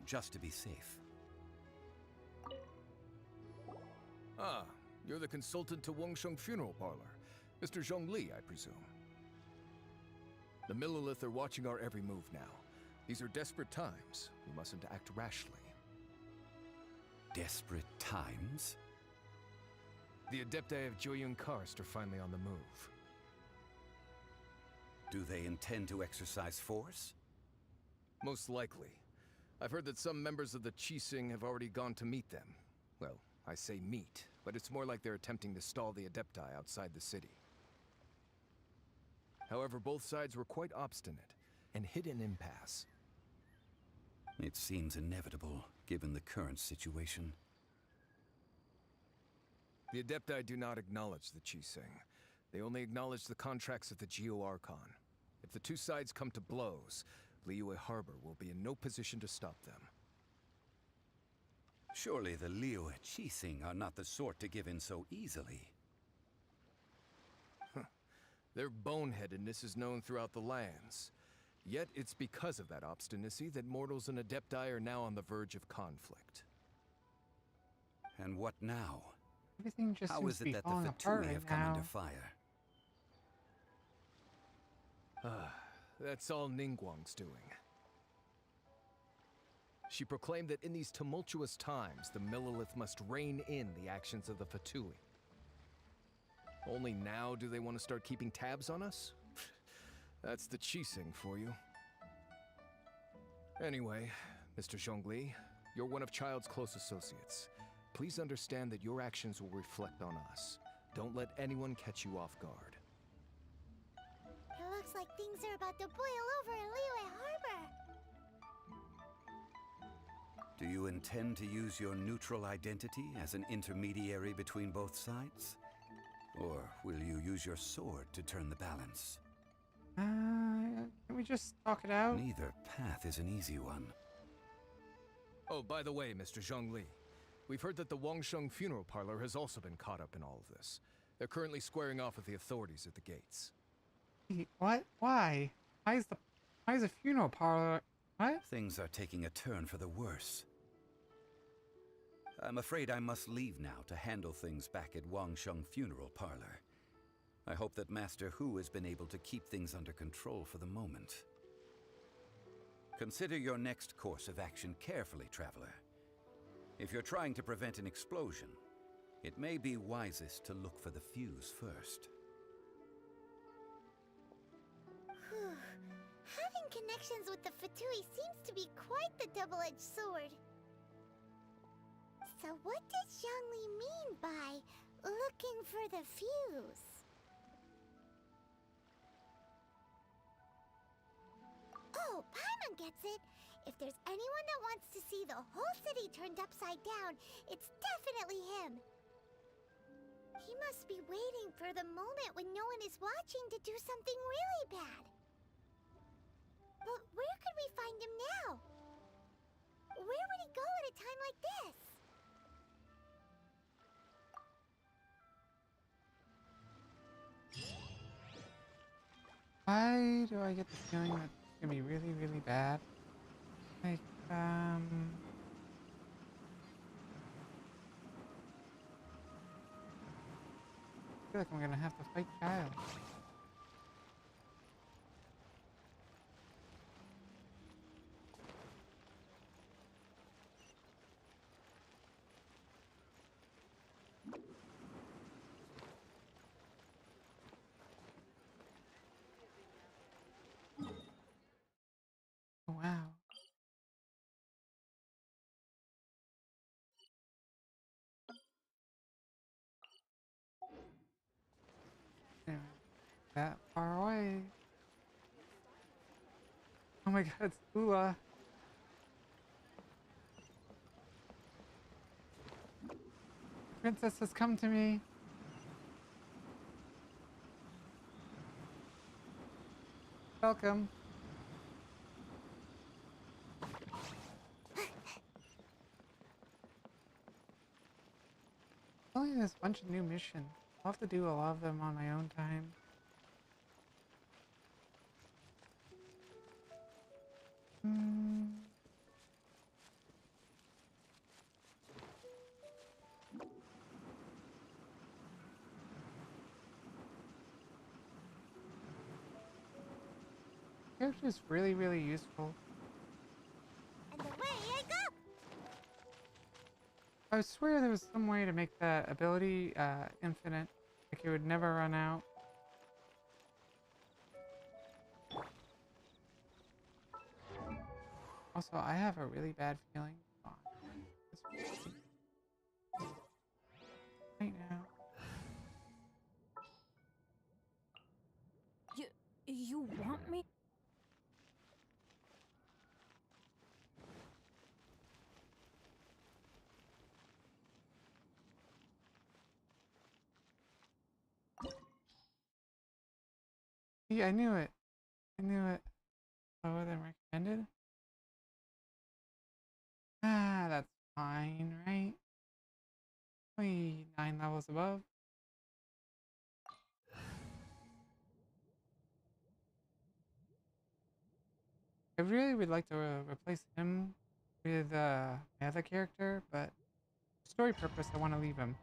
just to be safe. Ah, you're the consultant to Wangsheng Funeral Parlor. Mr. Zhongli, I presume. The Millilith are watching our every move now. These are desperate times. We mustn't act rashly. Desperate times? The Adepti of Joyun Karst are finally on the move. Do they intend to exercise force? Most likely. I've heard that some members of the Qixing have already gone to meet them. Well, I say meet, but it's more like they're attempting to stall the Adepti outside the city. However, both sides were quite obstinate and hit an impasse. It seems inevitable, given the current situation. The Adepti do not acknowledge the Qixing. They only acknowledge the contracts of the Geo-Archon. If the two sides come to blows, Liyue Harbor will be in no position to stop them. Surely the Liyue Qixing are not the sort to give in so easily. Their boneheadedness is known throughout the lands. Yet it's because of that obstinacy that mortals and Adepti are now on the verge of conflict. And what now? Everything just How seems is to be it that the falling apart Fatui right have come now. under fire? That's all Ningguang's doing. She proclaimed that in these tumultuous times, the Millilith must rein in the actions of the Fatui. Only now do they want to start keeping tabs on us? That's the Qixing for you. Anyway, Mr. Zhongli, you're one of Child's close associates. Please understand that your actions will reflect on us. Don't let anyone catch you off guard. It looks like things are about to boil over in Liyue Harbor. Do you intend to use your neutral identity as an intermediary between both sides? Or will you use your sword to turn the balance? Can we just talk it out? Neither path is an easy one. Oh, by the way, Mr. Zhongli, we've heard that the Wangsheng Funeral Parlor has also been caught up in all of this. They're currently squaring off with the authorities at the gates. What? Why? Why is the funeral parlor? What? Things are taking a turn for the worse. I'm afraid I must leave now to handle things back at Wangsheng Funeral Parlor. I hope that Master Hu has been able to keep things under control for the moment. Consider your next course of action carefully, Traveler. If you're trying to prevent an explosion, it may be wisest to look for the fuse first. Having connections with the Fatui seems to be quite the double-edged sword. So what does Zhongli mean by looking for the fuse? Oh, Paimon gets it! If there's anyone that wants to see the whole city turned upside down, it's definitely him! He must be waiting for the moment when no one is watching to do something really bad. But where could we find him now? Where would he go at a time like this? Why do I get the feeling that it's gonna be really, really bad? Like, I feel like I'm gonna have to fight Giles. Oh, wow. Anyway, that far away. Oh my god, it's Ula. Princess has come to me. Welcome. Only there's a bunch of new missions. I'll have to do a lot of them on my own time. Character is really, really useful. And away I go! I swear there was some way to make that ability infinite. Like it would never run out. Also, I have a really bad feeling. Right now. You want me? Yeah, I knew it. I knew it. Oh, then recommended? Ah, that's fine, right? Only 9 levels above. I really would like to replace him with my other character, but for story purpose, I want to leave him.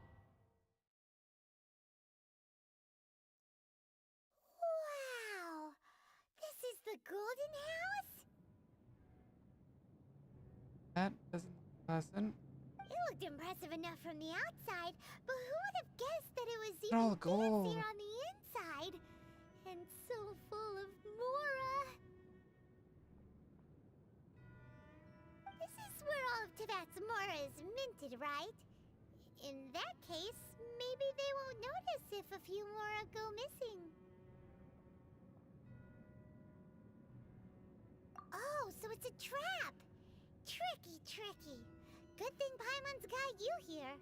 Wow! This is the Golden House? That doesn't look pleasant. It looked impressive enough from the outside, but who would have guessed that it was They're all even gold. fancier on the inside? And so full of Mora! This is where all of Tibet's Mora is minted, right? In that case, maybe they won't notice if a few Mora go missing. Oh, so it's a trap! Tricky, tricky. Good thing Paimon's got you here.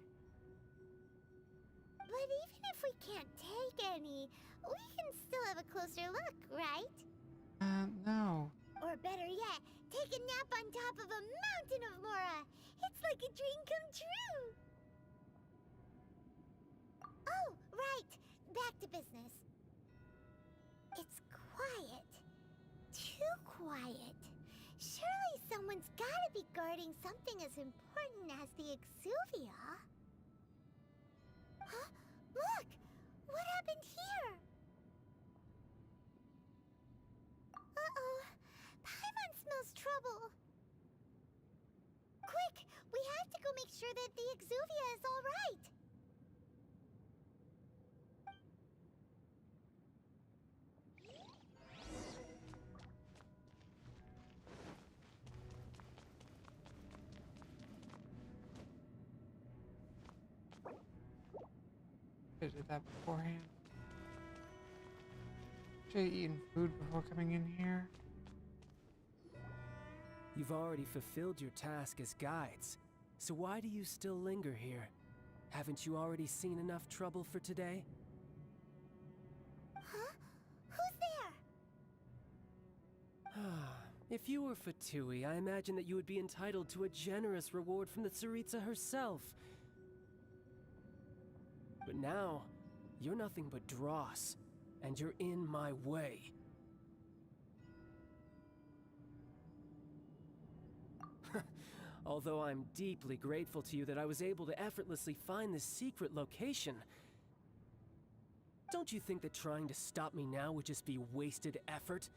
But even if we can't take any, we can still have a closer look, right? No. Or better yet, take a nap on top of a mountain of Mora. It's like a dream come true. Oh, right. Back to business. It's quiet. Too quiet. Surely someone's gotta be guarding something as important as the Exuvia. Huh? Look! What happened here? Uh-oh. Paimon smells trouble. Quick! We have to go make sure that the Exuvia is all right. I did that beforehand. Should have eaten food before coming in here. You've already fulfilled your task as guides, so why do you still linger here? Haven't you already seen enough trouble for today? Huh? Who's there? If you were Fatui, I imagine that you would be entitled to a generous reward from the Tsaritsa herself. But now, you're nothing but dross, and you're in my way. Although I'm deeply grateful to you that I was able to effortlessly find this secret location, don't you think that trying to stop me now would just be wasted effort?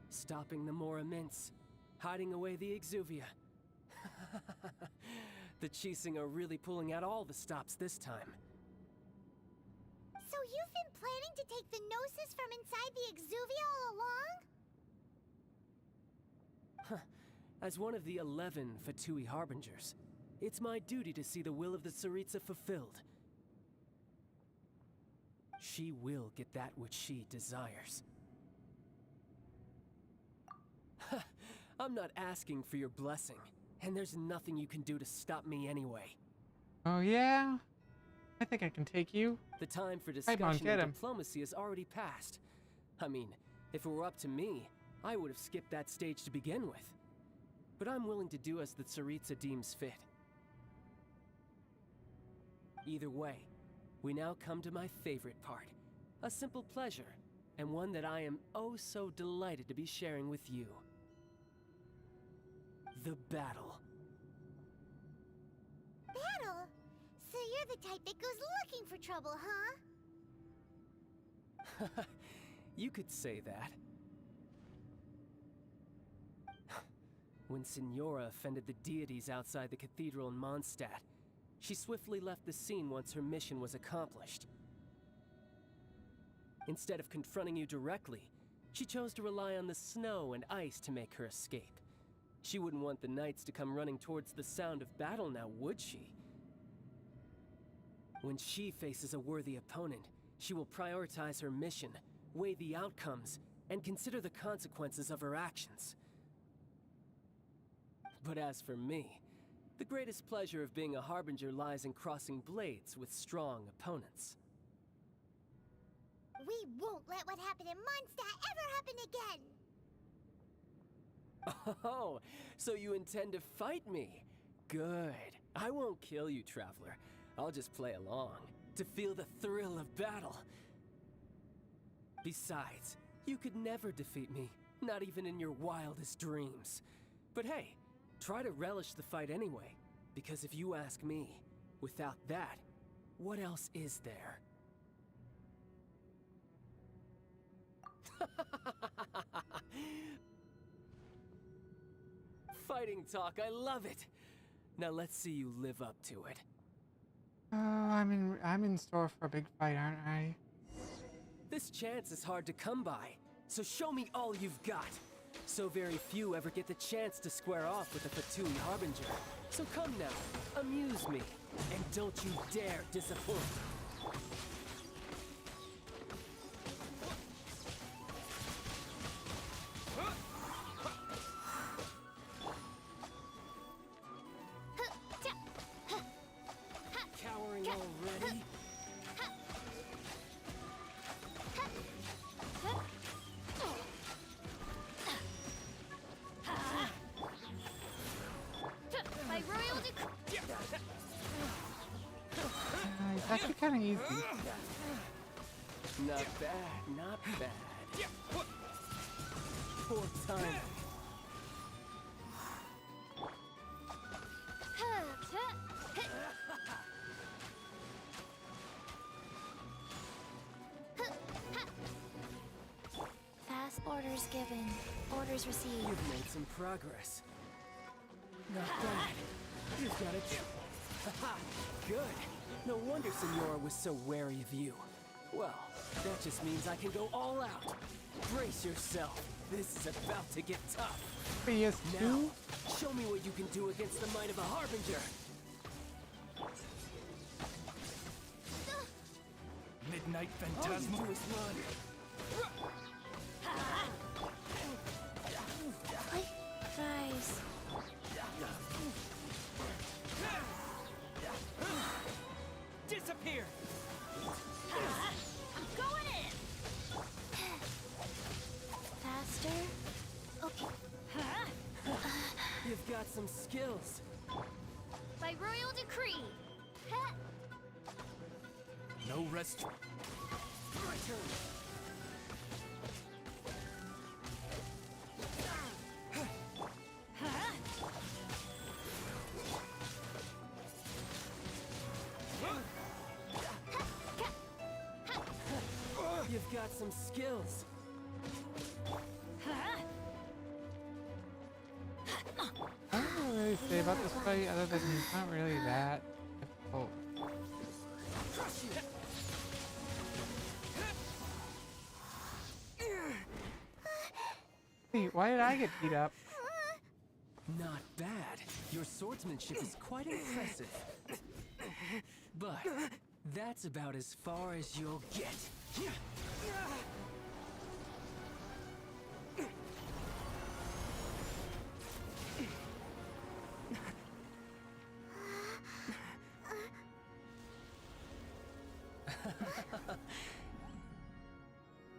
Stopping the Mora Mints, hiding away the Exuvia. The Chising are really pulling out all the stops this time. So you've been planning to take the Gnosis from inside the Exuvia all along? As one of the 11 Fatui Harbingers, it's my duty to see the will of the Tsaritsa fulfilled. She will get that which she desires. I'm not asking for your blessing, and there's nothing you can do to stop me anyway. Oh yeah? I think I can take you. The time for Hey, Monk, discussion get and him. diplomacy has already passed. I mean, if it were up to me, I would have skipped that stage to begin with. But I'm willing to do as the Tsaritsa deems fit. Either way, we now come to my favorite part. A simple pleasure, and one that I am oh so delighted to be sharing with you. The battle. Battle? So you're the type that goes looking for trouble, huh? You could say that. When Signora offended the deities outside the cathedral in Mondstadt, she swiftly left the scene once her mission was accomplished. Instead of confronting you directly, she chose to rely on the snow and ice to make her escape. She wouldn't want the knights to come running towards the sound of battle now, would she? When she faces a worthy opponent, she will prioritize her mission, weigh the outcomes, and consider the consequences of her actions. But as for me, the greatest pleasure of being a Harbinger lies in crossing blades with strong opponents. We won't let what happened in Mondstadt ever happen again! Oh, so you intend to fight me? Good. I won't kill you, Traveler. I'll just play along, to feel the thrill of battle. Besides, you could never defeat me, not even in your wildest dreams. But hey, try to relish the fight anyway, because if you ask me, without that, what else is there? Fighting talk, I love it! Now let's see you live up to it. Oh, I'm in store for a big fight, aren't I? This chance is hard to come by, so show me all you've got. So very few ever get the chance to square off with a Fatui Harbinger. So come now, amuse me, and don't you dare disappoint. Cowering already? By royal decree. It's actually kind of easy. Not bad, not bad. Poor time. Fast orders given. Orders received. You've made some progress. Not bad. You've got it. Haha, good. No wonder Signora was so wary of you. Well, that just means I can go all out. Brace yourself. This is about to get tough. PS2? Now, show me what you can do against the might of a Harbinger. Midnight All you Phantasmal. do is run. Quick rise. faster? Okay. You've got some skills. By royal decree. No rest. My turn. You've got some skills. I don't really say about this fight other than he's not really that difficult. Hey, why did I get beat up? Not bad. Your swordsmanship is quite impressive. But that's about as far as you'll get.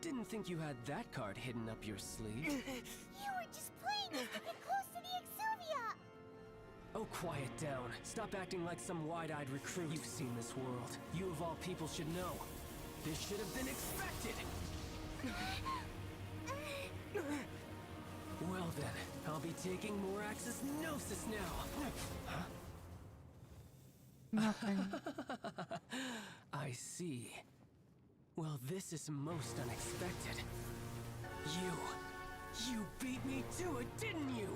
Didn't think you had that card hidden up your sleeve. You were just playing us to get close to the Exuvia! Oh, quiet down. Stop acting like some wide-eyed recruit. You've seen this world. You of all people should know. This should have been expected! Well then, I'll be taking Morax's Gnosis now. Huh? Nothing. I see. Well, this is most unexpected. You beat me to it, didn't you?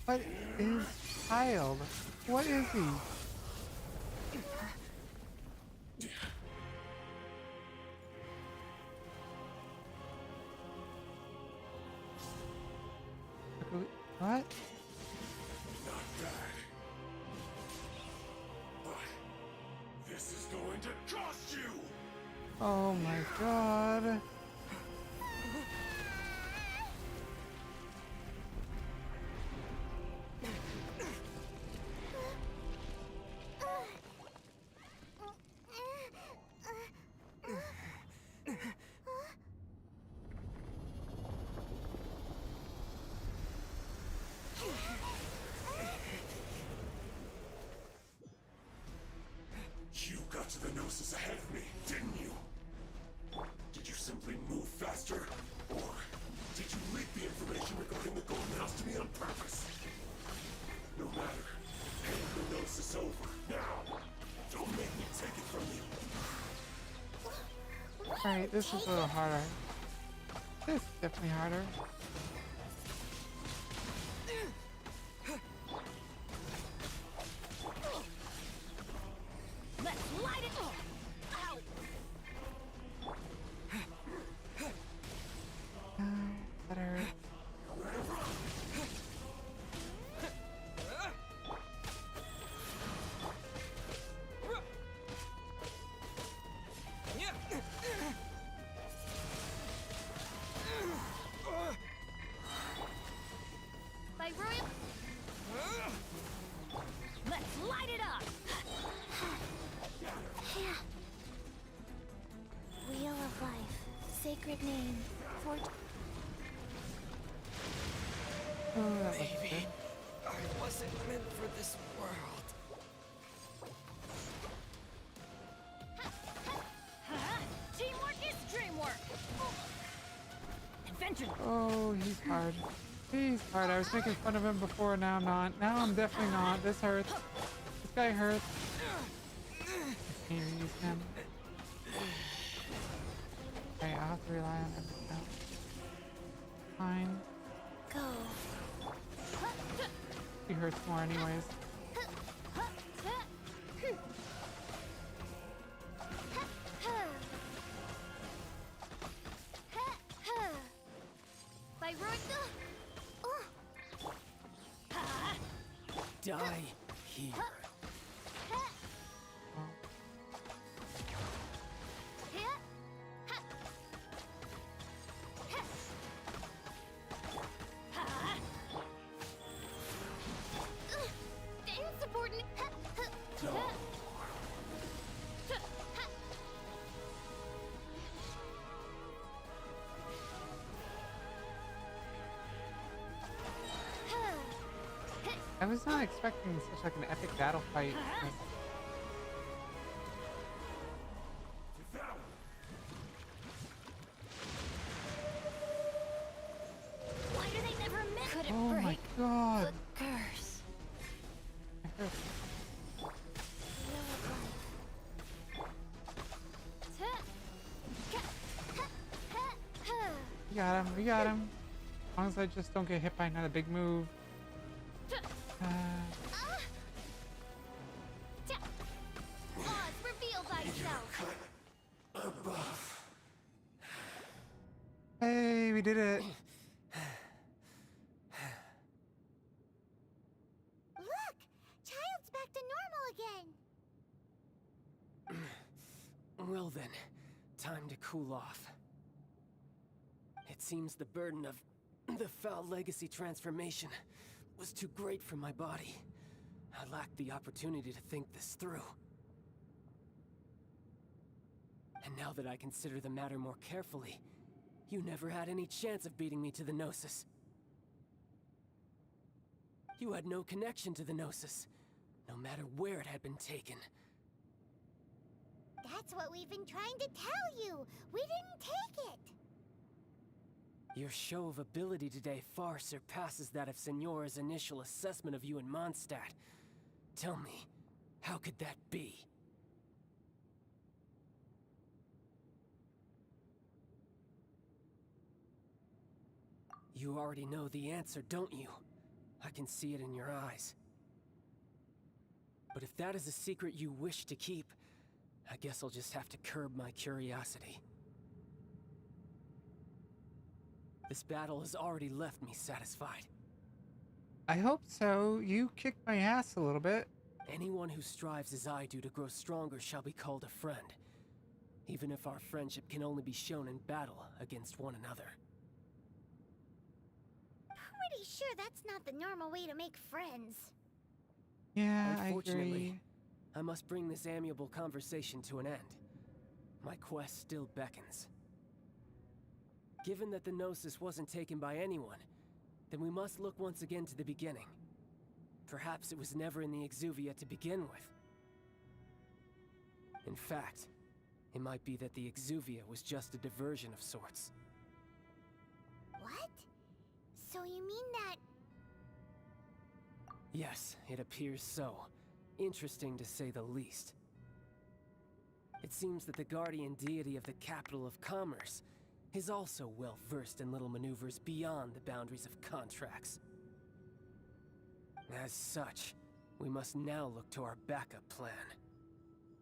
What is child? What is he? What? Not bad. But this is going to cost you! Oh my god. You got to the Gnosis ahead of me, didn't you? Did you simply move faster? Or did you leak the information regarding the Golden House to me on purpose? No matter. Hand the Gnosis over, now. Don't make me take it from you. Alright, this is a little harder. This is definitely harder. Let's light it up! Ow! That hurts. By royal... Let's light it up! Wheel of Life. Sacred name. Oh, that was Maybe good. I wasn't meant for this world. Teamwork is dreamwork! Adventure! Oh, he's hard. He's hard. I was making fun of him before, now I'm not. Now I'm definitely not. This hurts. This guy hurts. I can't use him. Okay, I'll have to rely on everything else. Fine. Go. He hurts more anyways. By royal... Die here. I was not expecting such like an epic battle fight. Why do they never miss? Could it Oh break? my god. The curse. We got him, we got him. As long as I just don't get hit by another big move. Oz, reveal thyself. Hey, we did it. Look! Child's back to normal again! Well then, time to cool off. It seems the burden of the foul legacy transformation was too great for my body. I lacked the opportunity to think this through. And now that I consider the matter more carefully, you never had any chance of beating me to the Gnosis. You had no connection to the Gnosis, no matter where it had been taken. That's what we've been trying to tell you! We didn't take it! Your show of ability today far surpasses that of Signora's initial assessment of you in Mondstadt. Tell me, how could that be? You already know the answer, don't you? I can see it in your eyes. But if that is a secret you wish to keep, I guess I'll just have to curb my curiosity. This battle has already left me satisfied. I hope so. You kicked my ass a little bit. Anyone who strives as I do to grow stronger shall be called a friend, even if our friendship can only be shown in battle against one another. Pretty sure that's not the normal way to make friends. Yeah, Unfortunately, I agree. I must bring this amiable conversation to an end. My quest still beckons. Given that the Gnosis wasn't taken by anyone, then we must look once again to the beginning. Perhaps it was never in the Exuvia to begin with. In fact, it might be that the Exuvia was just a diversion of sorts. What? So you mean that... Yes, it appears so. Interesting to say the least. It seems that the guardian deity of the capital of commerce is also well versed in little maneuvers beyond the boundaries of contracts. As such, we must now look to our backup plan.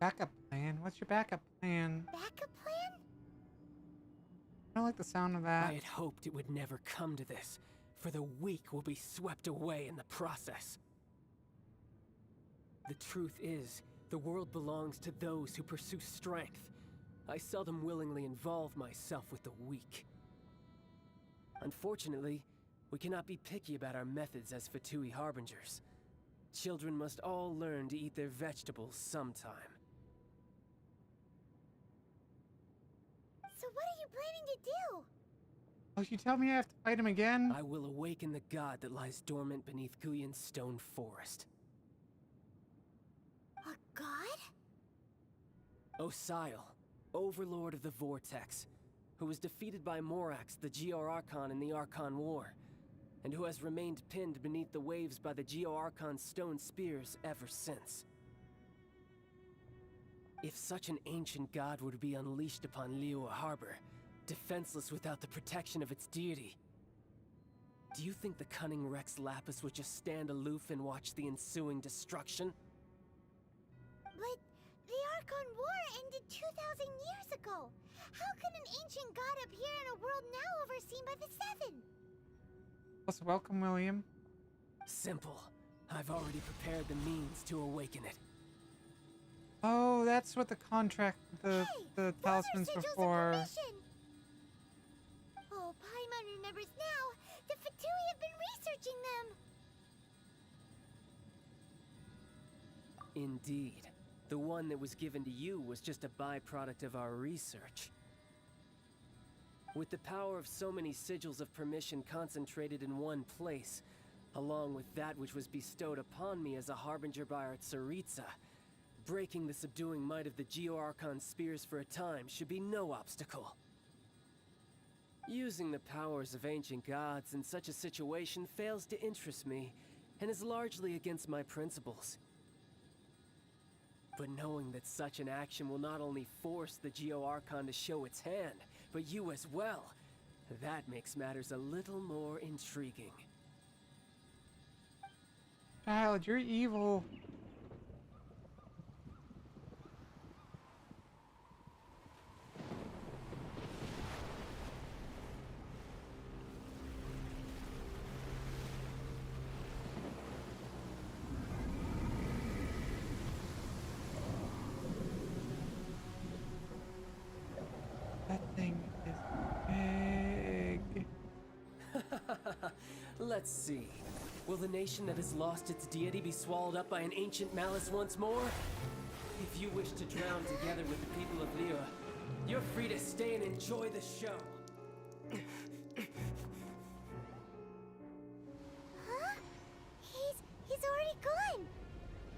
Backup plan? What's your backup plan? Backup plan? I don't like the sound of that. I had hoped it would never come to this, for the weak will be swept away in the process. The truth is, the world belongs to those who pursue strength. I seldom willingly involve myself with the weak. Unfortunately, we cannot be picky about our methods as Fatui Harbingers. Children must all learn to eat their vegetables sometime. So what are you planning to do? Oh, you tell me I have to fight him again? I will awaken the god that lies dormant beneath Guyon's stone forest. A god? Osial, Overlord of the Vortex, who was defeated by Morax, the Geo-Archon in the Archon War, and who has remained pinned beneath the waves by the Geo-Archon's stone spears ever since. If such an ancient god were to be unleashed upon Liyue Harbor, defenseless without the protection of its deity, do you think the cunning Rex Lapis would just stand aloof and watch the ensuing destruction? But the Archon War ended 2,000 years ago. How can an ancient god appear in a world now overseen by the Seven? Let's welcome William. Simple. I've already prepared the means to awaken it. Oh, that's what the contract, the talismans were for. Oh, Paimon remembers now. The Fatui have been researching them. Indeed. The one that was given to you was just a byproduct of our research. With the power of so many sigils of permission concentrated in one place, along with that which was bestowed upon me as a harbinger by our Tsaritsa, breaking the subduing might of the Geo-Archon spears for a time should be no obstacle. Using the powers of ancient gods in such a situation fails to interest me, and is largely against my principles. But knowing that such an action will not only force the Geo-Archon to show its hand, but you as well, that makes matters a little more intriguing. Child, you're evil. That thing is big. Let's see. Will the nation that has lost its deity be swallowed up by an ancient malice once more? If you wish to drown together with the people of Liyue, you're free to stay and enjoy the show. Huh? He's already gone.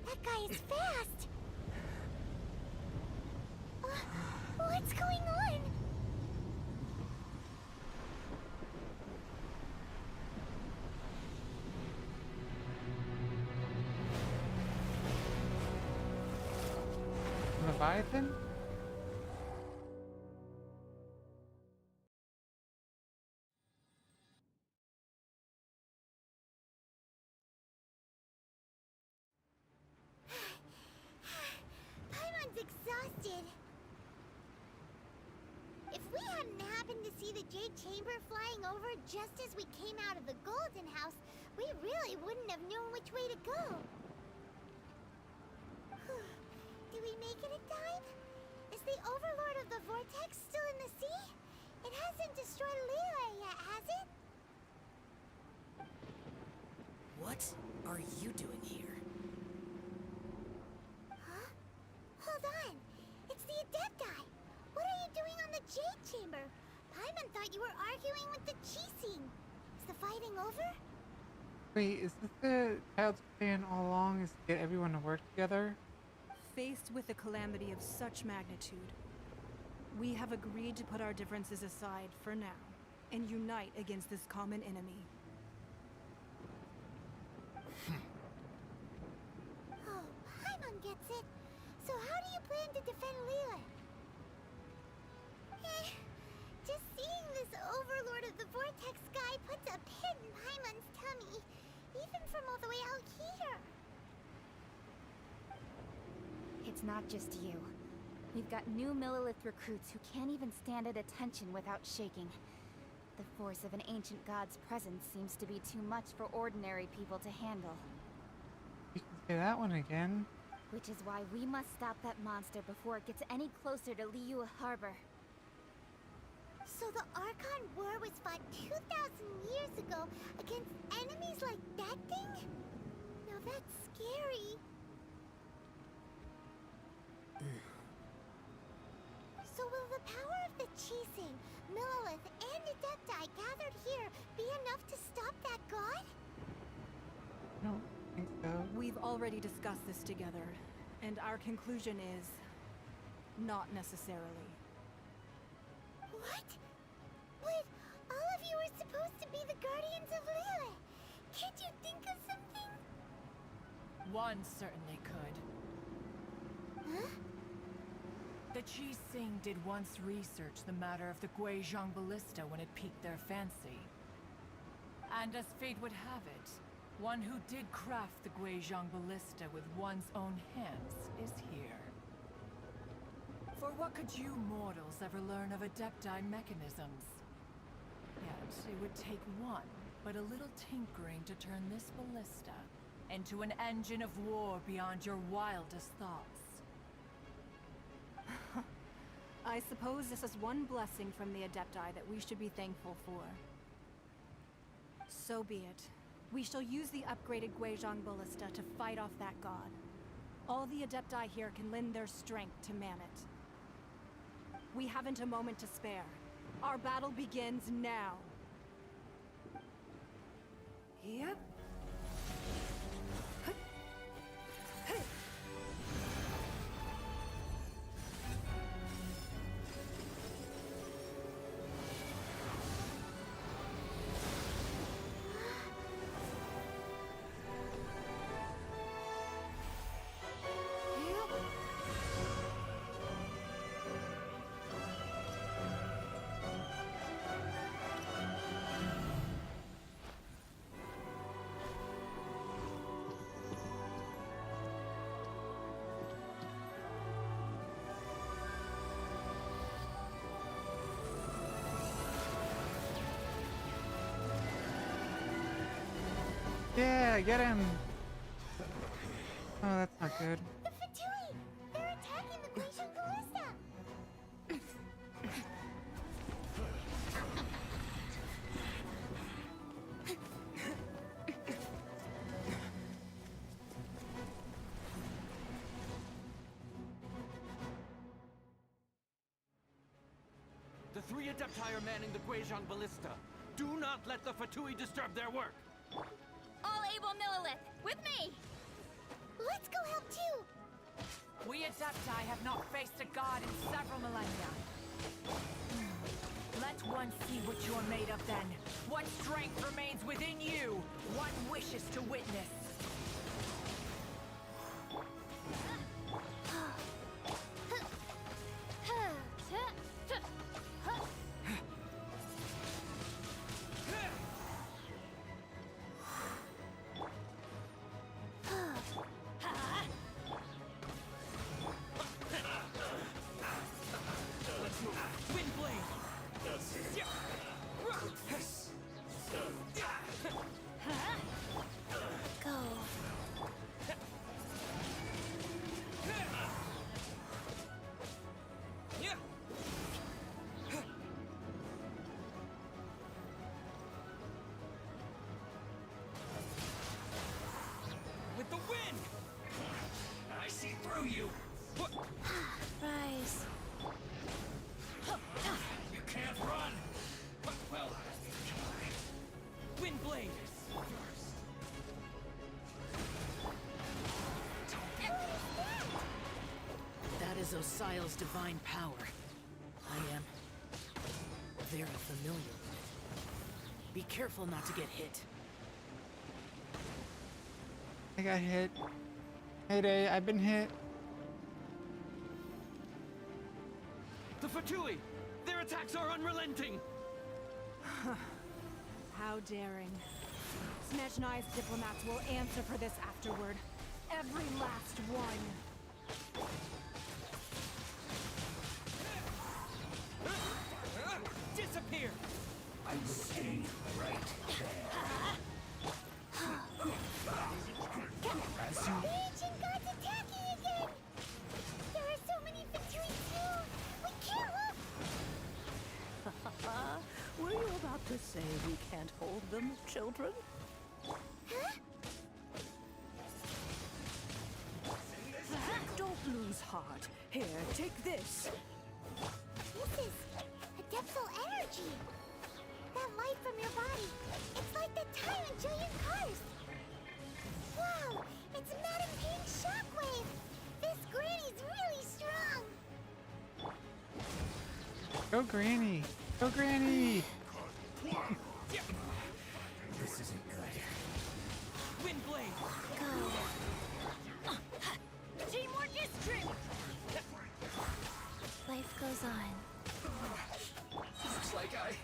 That guy is fast. What's going on? Leviathan? Paimon's exhausted. If we hadn't happened to see the Jade Chamber flying over just as we came out of the Golden House, we really wouldn't have known which way to go. Did we make it in time? Is the Overlord of the Vortex still in the sea? It hasn't destroyed Liyue yet, has it? What are you doing here? Huh? Hold on. It's the Adepti. What are you doing on the Jade Chamber? Paimon thought you were arguing with the Qixing. Is the fighting over? Wait, is this the child's plan all along, is to get everyone to work together? Faced with a calamity of such magnitude, we have agreed to put our differences aside for now and unite against this common enemy. Oh, Paimon gets it. So how do you plan to defend Liyue? Just seeing this Overlord of the Vortex guy puts a pit in Paimon's tummy, even from all the way out here. It's not just you. We've got new Millilith recruits who can't even stand at attention without shaking. The force of an ancient god's presence seems to be too much for ordinary people to handle. You can say that one again. Which is why we must stop that monster before it gets any closer to Liyue Harbor. So the Archon War was fought 2,000 years ago against enemies like that thing? Now that's scary. So will the power of the Qixing, Millilith, and Adepti gathered here be enough to stop that god? I don't think so. We've already discussed this together, and our conclusion is not necessarily. What? But all of you are supposed to be the guardians of Liyue. Can't you think of something? One certainly could. Huh? The Qixing did once research the matter of the Guizhong Ballista when it piqued their fancy. And as fate would have it, one who did craft the Guizhong Ballista with one's own hands is here. For what could you mortals ever learn of Adepti mechanisms? Yet it would take one, but a little tinkering to turn this ballista into an engine of war beyond your wildest thoughts. I suppose this is one blessing from the Adepti that we should be thankful for. So be it. We shall use the upgraded Guizhong Ballista to fight off that god. All the Adepti here can lend their strength to man it. We haven't a moment to spare. Our battle begins now. Yep. Yeah, get him! Oh, that's not good. The Fatui! They're attacking the Genshin Ballista! The 3 Adepti are manning the Guizhong Ballista. Do not let the Fatui disturb their work. All able Millilith, with me! Let's go help too! We Adepti have not faced a god in several millennia. Let one see what you're made of then. What strength remains within you? One wishes to witness. You! Rise. You can't run! Well, Windblade! That is Osial's divine power. I am very familiar with it. Be careful not to get hit. I got hit. Heyday, I've been hit. The Fatui! Their attacks are unrelenting! How daring. Snezhnai's diplomats will answer for this afterward. Every last one. Disappear! I'm staying right The ancient god's attacking again! There are so many Fatui too! We can't look! Were you about to say we can't hold them, children? Huh? Don't lose heart. Here, take this. This is adeptal energy! That light from your body, it's like the time in Julian Cars! Wow! It's Madam Ping's shockwave! This granny's really strong! Go Granny! Go Granny! This isn't good. Windblade! Go. Teamwork is strength! Life goes on. Looks like I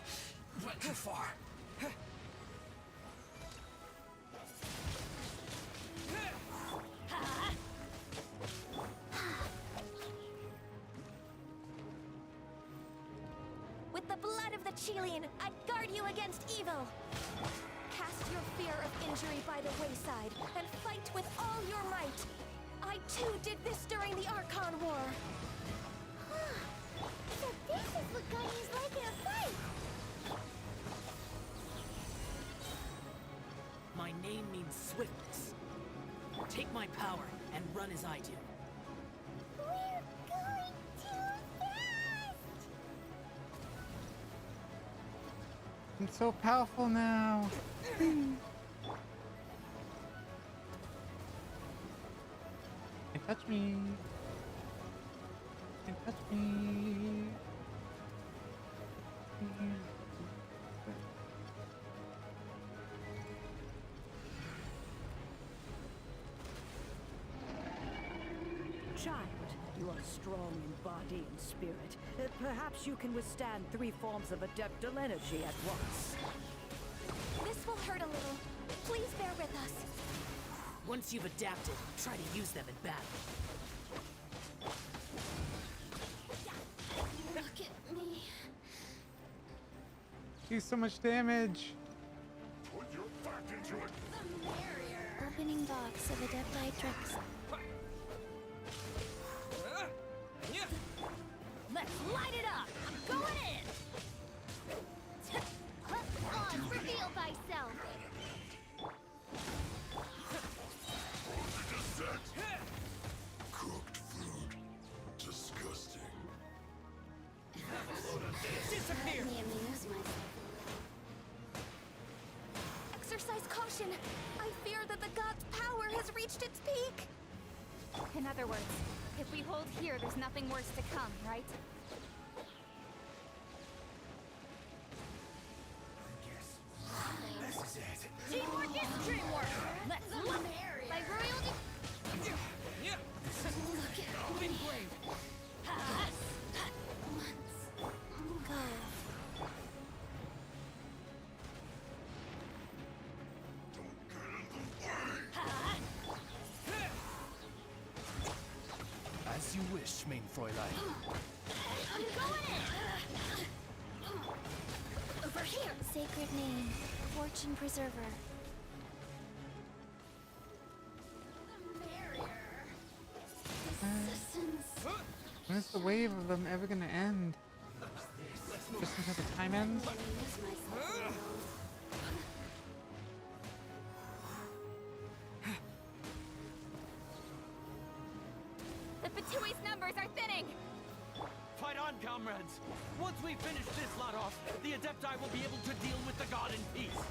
went too far. With the blood of the Chilean, I guard you against evil. Cast your fear of injury by the wayside and fight with all your might. I too did this during the Archon War. So this is what Gunny's like in a fight! My name means swiftness. take my power and run as I do. We're going too fast! I'm so powerful now. Can't touch me. Can't touch me. Child, you are strong in body and spirit. Perhaps you can withstand 3 forms of adeptal energy at once. This will hurt a little. Please bear with us. Once you've adapted, try to use them in battle. Look at me. Do so much damage. Put your back into it. Opening box of Adeptitrix. Let's light it up! I'm going in! On, reveal thyself! Cooked food. Disgusting. Disappear! Let me amuse myself. Exercise caution. I fear that the god's power has reached its peak. In other words, if we hold here, there's nothing worse to come, right? This is it. Teamwork is dreamwork! Let's look! My royalty... As you wish, main Fräulein. I'm going in! Over here! Sacred name, Fortune Preserver. When is the wave of them ever gonna end? Just until the time ends? The Batui's numbers are thinning! Fight on, comrades! Once we finish this lot off, the Adepti will be able to deal with the god in peace.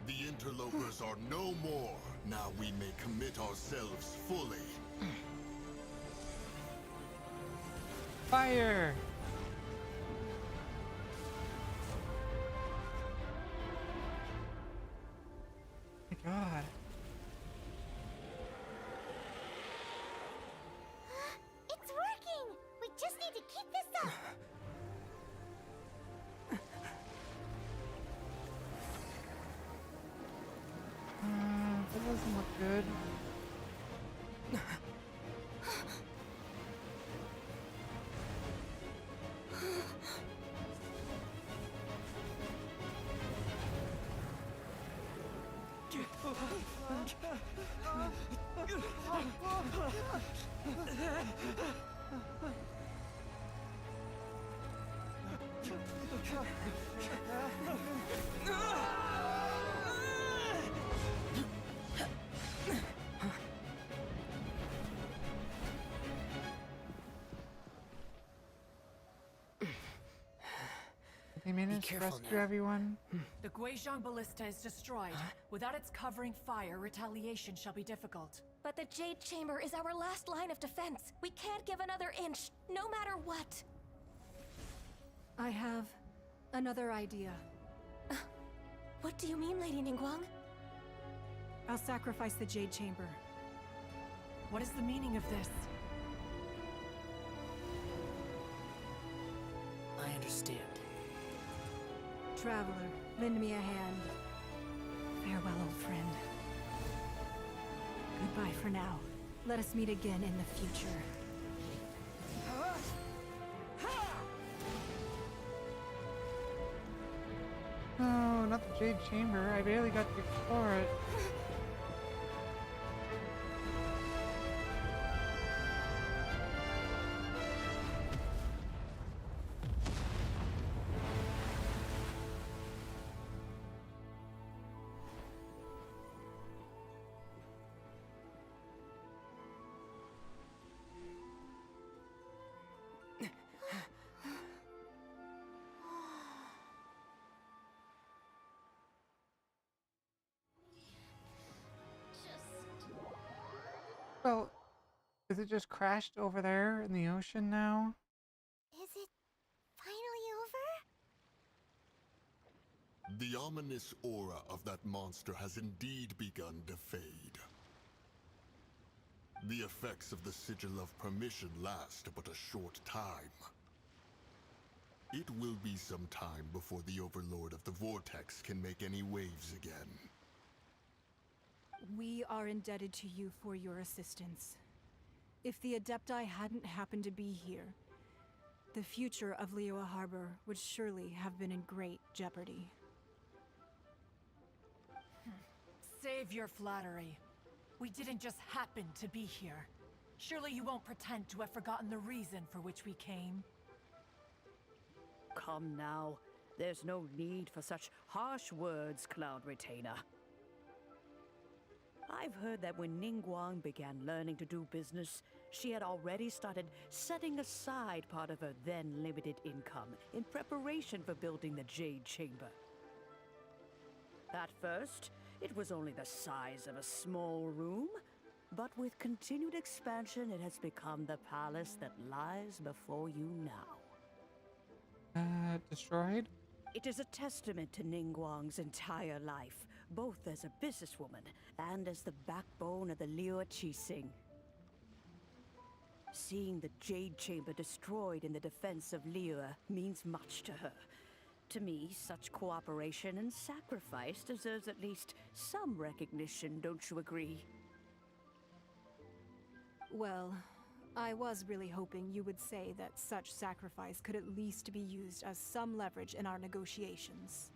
The interlopers are no more. Now we may commit ourselves fully. Fire! My God. It's working! We just need to keep this up! That doesn't look good. They managed to rescue everyone. The Guizhong Ballista is destroyed. Without its covering fire, retaliation shall be difficult. But the Jade Chamber is our last line of defense. We can't give another inch, no matter what. I have another idea. What do you mean, Lady Ningguang? I'll sacrifice the Jade Chamber. What is the meaning of this? I understand. Traveler, lend me a hand. Farewell, old friend. Goodbye for now. Let us meet again in the future. Oh, not the Jade Chamber. I barely got to explore it. Well, is it just crashed over there in the ocean now? Is it finally over? The ominous aura of that monster has indeed begun to fade. The effects of the Sigil of Permission last but a short time. It will be some time before the Overlord of the Vortex can make any waves again. We are indebted to you for your assistance. If the Adepti hadn't happened to be here, the future of Liyue Harbor would surely have been in great jeopardy. Save your flattery. We didn't just happen to be here. Surely you won't pretend to have forgotten the reason for which we came. Come now. There's no need for such harsh words, Cloud Retainer. I've heard that when Ningguang began learning to do business, she had already started setting aside part of her then limited income in preparation for building the Jade Chamber. At first, it was only the size of a small room, but with continued expansion, it has become the palace that lies before you now. Destroyed? It is a testament to Ningguang's entire life, both as a businesswoman and as the backbone of the Liyue Qixing. Seeing the Jade Chamber destroyed in the defense of Liyue means much to her. To me, such cooperation and sacrifice deserves at least some recognition, don't you agree? Well, I was really hoping you would say that such sacrifice could at least be used as some leverage in our negotiations.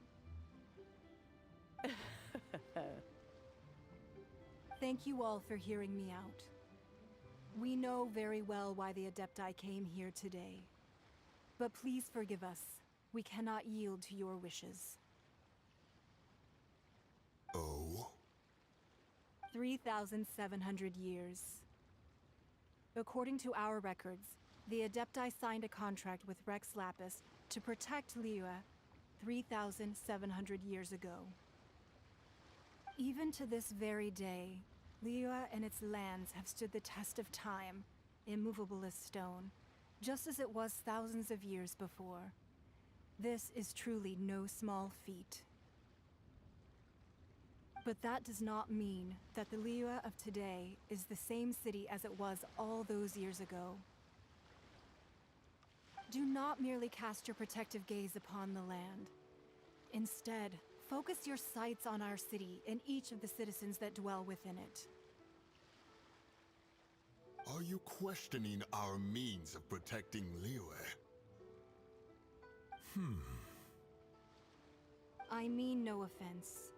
Thank you all for hearing me out. We know very well why the Adepti came here today. But please forgive us. We cannot yield to your wishes. Oh? 3,700 years. According to our records, the Adepti signed a contract with Rex Lapis to protect Liyue 3,700 years ago. Even to this very day, Liyue and its lands have stood the test of time, immovable as stone, just as it was thousands of years before. This is truly no small feat. But that does not mean that the Liyue of today is the same city as it was all those years ago. Do not merely cast your protective gaze upon the land. Instead, focus your sights on our city and each of the citizens that dwell within it. Are you questioning our means of protecting Liyue? I mean no offense.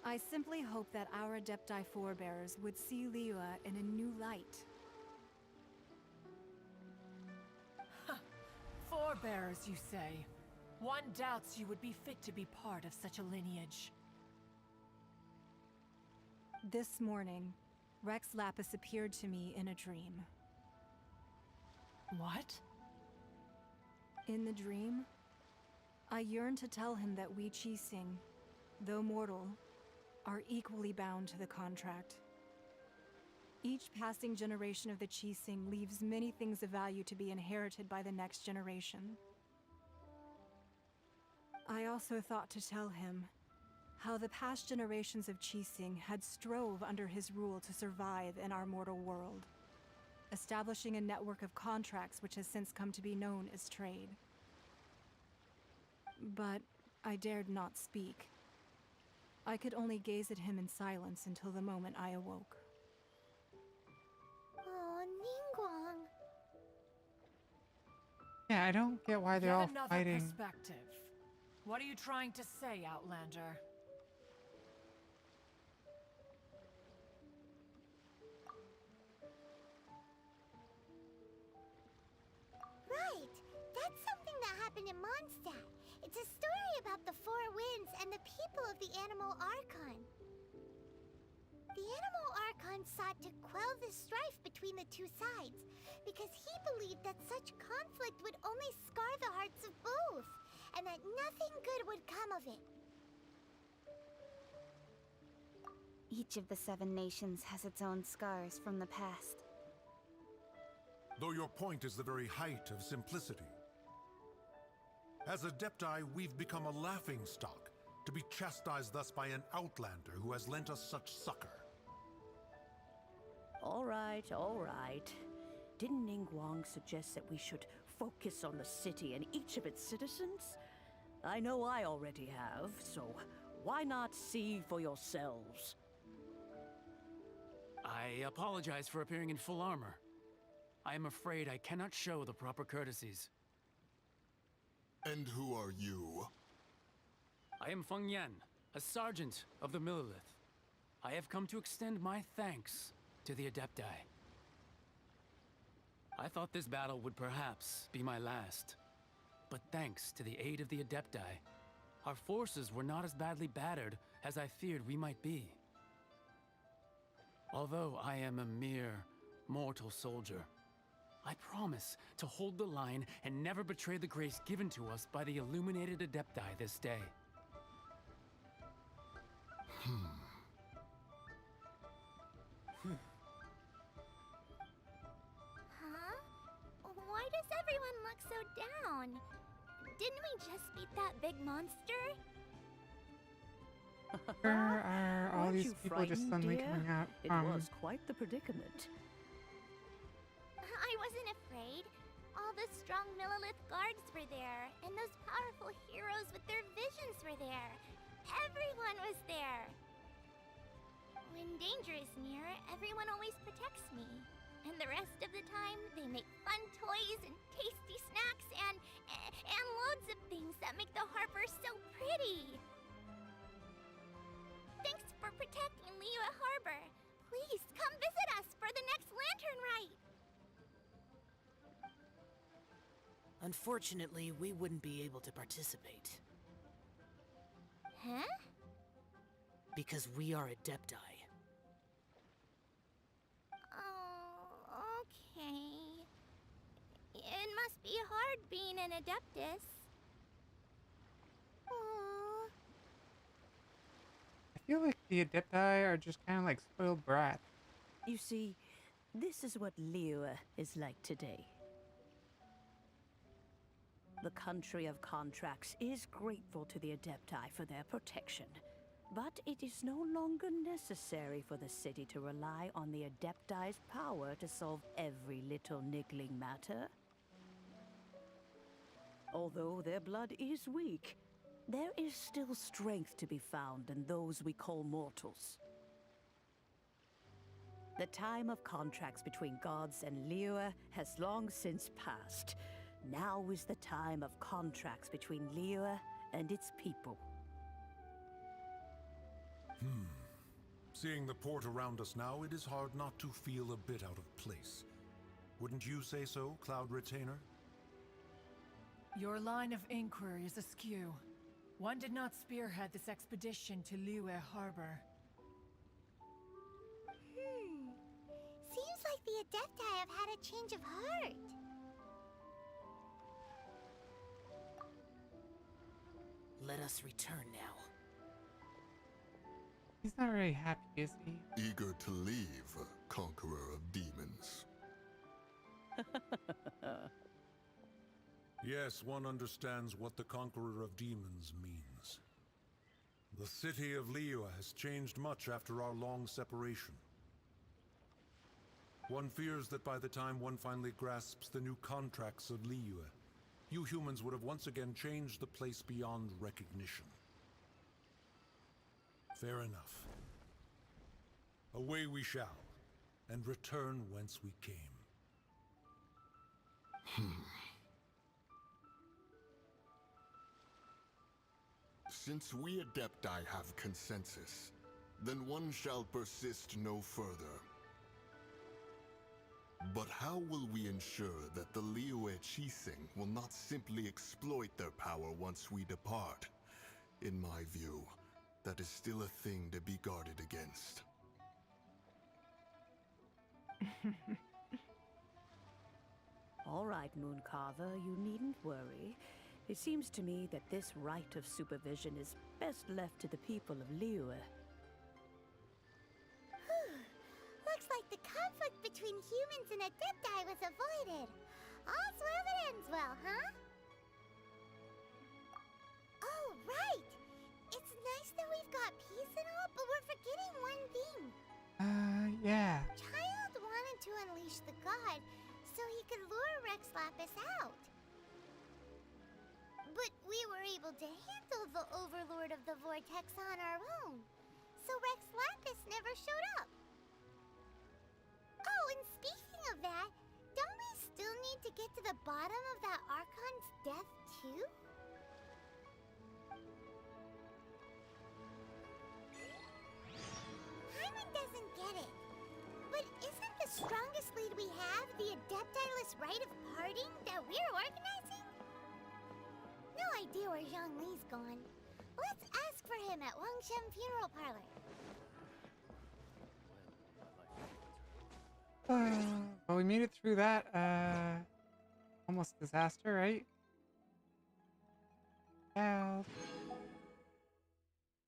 I simply hope that our Adepti forebears would see Liyue in a new light. Forebears, you say? One doubts you would be fit to be part of such a lineage. This morning, Rex Lapis appeared to me in a dream. What? In the dream, I yearned to tell him that we Qixing, though mortal, are equally bound to the contract. Each passing generation of the Qixing leaves many things of value to be inherited by the next generation. I also thought to tell him how the past generations of Qixing had strove under his rule to survive in our mortal world, establishing a network of contracts which has since come to be known as trade. But I dared not speak. I could only gaze at him in silence until the moment I awoke. Oh, Ningguang. Yeah, I don't get why they're Yet all another fighting. perspective. What are you trying to say, Outlander? Right! That's something that happened in Mondstadt. It's a story about the Four Winds and the people of the Animal Archon. The Animal Archon sought to quell the strife between the two sides, because he believed that such conflict would only scar the hearts of both, and that nothing good would come of it. Each of the 7 nations has its own scars from the past. Though your point is the very height of simplicity. As Adepti, we've become a laughingstock, to be chastised thus by an outlander who has lent us such succor. All right, all right. Didn't Ningguang suggest that we should focus on the city and each of its citizens? I know I already have, so why not see for yourselves? I apologize for appearing in full armor. I am afraid I cannot show the proper courtesies. And who are you? I am Feng Yan, a sergeant of the Millilith. I have come to extend my thanks to the Adepti. I thought this battle would perhaps be my last. But thanks to the aid of the Adepti, our forces were not as badly battered as I feared we might be. Although I am a mere mortal soldier, I promise to hold the line and never betray the grace given to us by the illuminated Adepti this day. Huh? Why does everyone look so down? Didn't we just beat that big monster? Where are all Aren't these you people just frightened, suddenly dear? coming out It from? was quite the predicament. I wasn't afraid. All the strong Millilith guards were there, and those powerful heroes with their visions were there. Everyone was there. When danger is near, everyone always protects me. And the rest of the time, they make fun toys and tasty snacks and loads of things that make the harbor so pretty. Thanks for protecting Liyue Harbor. Please come visit us for the next lantern rite. Unfortunately, we wouldn't be able to participate. Huh? Because we are Adepti. Oh, okay. It must be hard being an Adeptus. Aww. I feel like the Adepti are just kind of like spoiled brats. You see, this is what Liyue is like today. The country of contracts is grateful to the Adepti for their protection, but it is no longer necessary for the city to rely on the Adepti's power to solve every little niggling matter. Although their blood is weak, there is still strength to be found in those we call mortals. The time of contracts between gods and Liyue has long since passed. Now is the time of contracts between Liyue and its people. Seeing the port around us now, it is hard not to feel a bit out of place. Wouldn't you say so, Cloud Retainer? Your line of inquiry is askew. One did not spearhead this expedition to Liyue Harbor. Seems like the Adepti have had a change of heart. Let us return now. He's not very happy, is he? Eager to leave, Conqueror of Demons. Yes, one understands what the Conqueror of Demons means. The city of Liyue has changed much after our long separation. One fears that by the time one finally grasps the new contracts of Liyue, you humans would have once again changed the place beyond recognition. Fair enough. Away we shall, and return whence we came. Since we Adepti have consensus, then one shall persist no further. But how will we ensure that the Liyue Qixing will not simply exploit their power once we depart? In my view, that is still a thing to be guarded against. All right, Mooncarver, you needn't worry. It seems to me that this right of supervision is best left to the people of Liyue. Looks like the conflict between humans and Adepti was avoided. All's well that ends well, huh? Oh, right! It's nice that we've got peace and all, but we're forgetting one thing. Yeah. Child wanted to unleash the god so he could lure Rex Lapis out. But we were able to handle the Overlord of the Vortex on our own, so Rex Lapis never showed up. Oh, and speaking of that, don't we still need to get to the bottom of that Archon's death, too? Hyman doesn't get it. But isn't the strongest lead we have the Adeptiless rite of parting that we're organizing? No idea where Zhongli's gone. Let's ask for him at Wangshen Funeral Parlor. Well, we made it through that, almost disaster, right? Alph.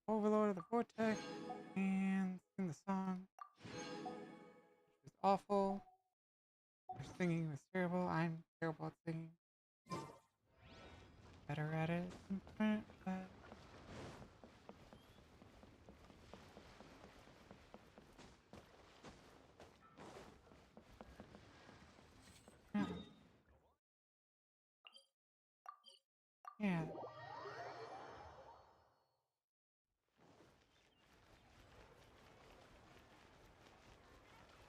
Overlord of the Vortex. And sing the song. Which was awful. Her singing was terrible. I'm terrible at singing. Better at it. Yeah.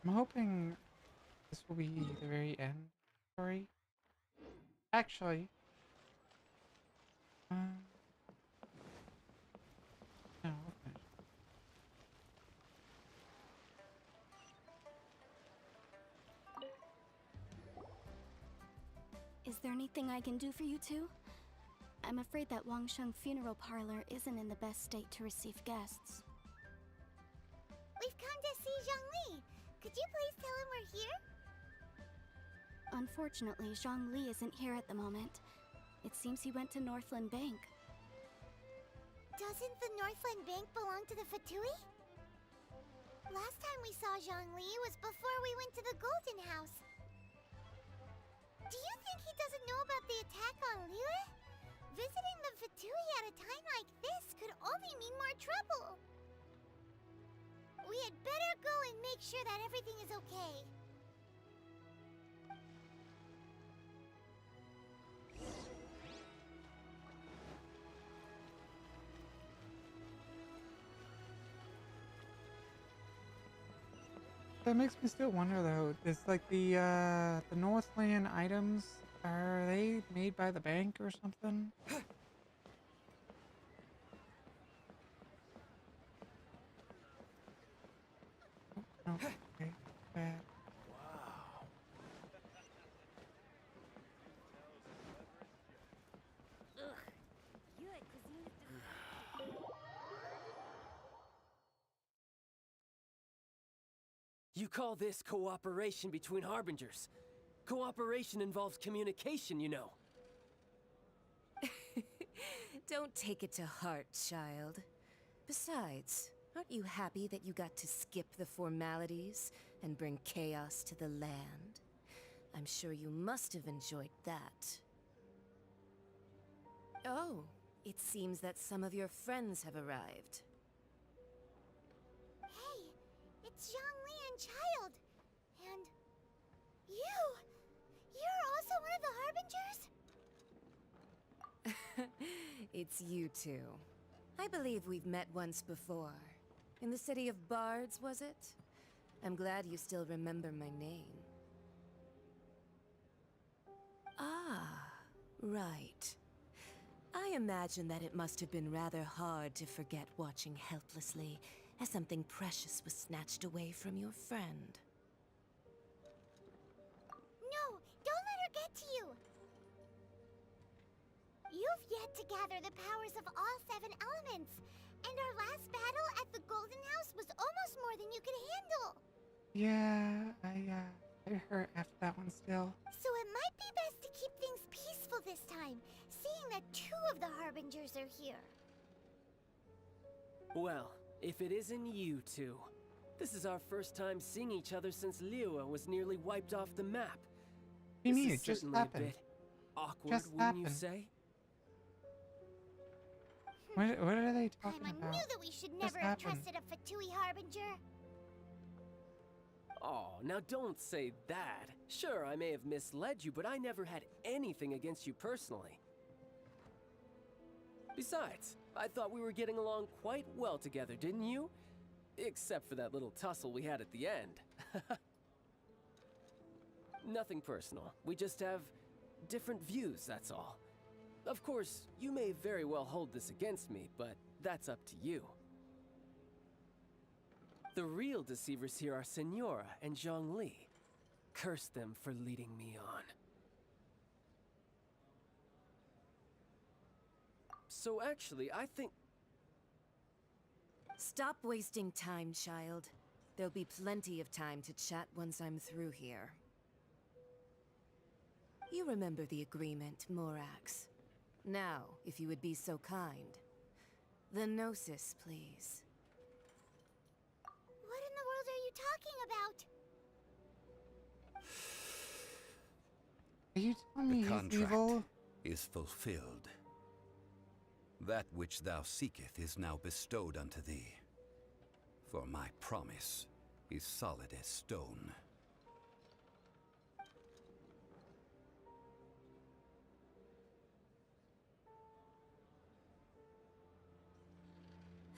I'm hoping this will be the very end story. Actually, no, we'll finish. Is there anything I can do for you two? I'm afraid that Wangshen Funeral Parlor isn't in the best state to receive guests. We've come to see Zhongli. Could you please tell him we're here? Unfortunately, Zhongli isn't here at the moment. It seems he went to Northland Bank. Doesn't the Northland Bank belong to the Fatui? Last time we saw Zhongli was before we went to the Golden House. Do you think he doesn't know about the attack on Liyue? Visiting the Fatui at a time like this could only mean more trouble. We had better go and make sure that everything is okay. That makes me still wonder though. It's like the Northland items, are they made by the bank or something? Oh, okay. Bad. You call this cooperation between Harbingers? Cooperation involves communication, you know. Don't take it to heart, child. Besides, aren't you happy that you got to skip the formalities and bring chaos to the land? I'm sure you must have enjoyed that. Oh, it seems that some of your friends have arrived. Hey, it's Zhongli and Child. And you're also one of the Harbingers? It's you two. I believe we've met once before. In the city of Bards, was it? I'm glad you still remember my name. Ah, right. I imagine that it must have been rather hard to forget watching helplessly as something precious was snatched away from your friend. No, don't let her get to you! You've yet to gather the powers of all 7 elements, and our last battle at the Golden House was almost more than you could handle! Yeah, I hurt after that one still. So it might be best to keep things peaceful this time, seeing that 2 of the Harbingers are here. Well, if it isn't you two. This is our first time seeing each other since Liyue was nearly wiped off the map. What do you mean? This It is just certainly happened. a bit awkward, Just wouldn't you happened. say? What are they talking I about? knew that we should Just never have happened. trusted a Fatui Harbinger. Oh, now don't say that. Sure, I may have misled you, but I never had anything against you personally. Besides, I thought we were getting along quite well together, didn't you? Except for that little tussle we had at the end. Nothing personal. We just have different views, that's all. Of course, you may very well hold this against me, but that's up to you. The real deceivers here are Senora and Zhongli. Curse them for leading me on. So actually, I think... Stop wasting time, child. There'll be plenty of time to chat once I'm through here. You remember the agreement, Morax. Now, if you would be so kind. The Gnosis, please. What in the world are you talking about? Are you telling me The he's contract evil? is fulfilled. That which thou seeketh is now bestowed unto thee. For my promise is solid as stone.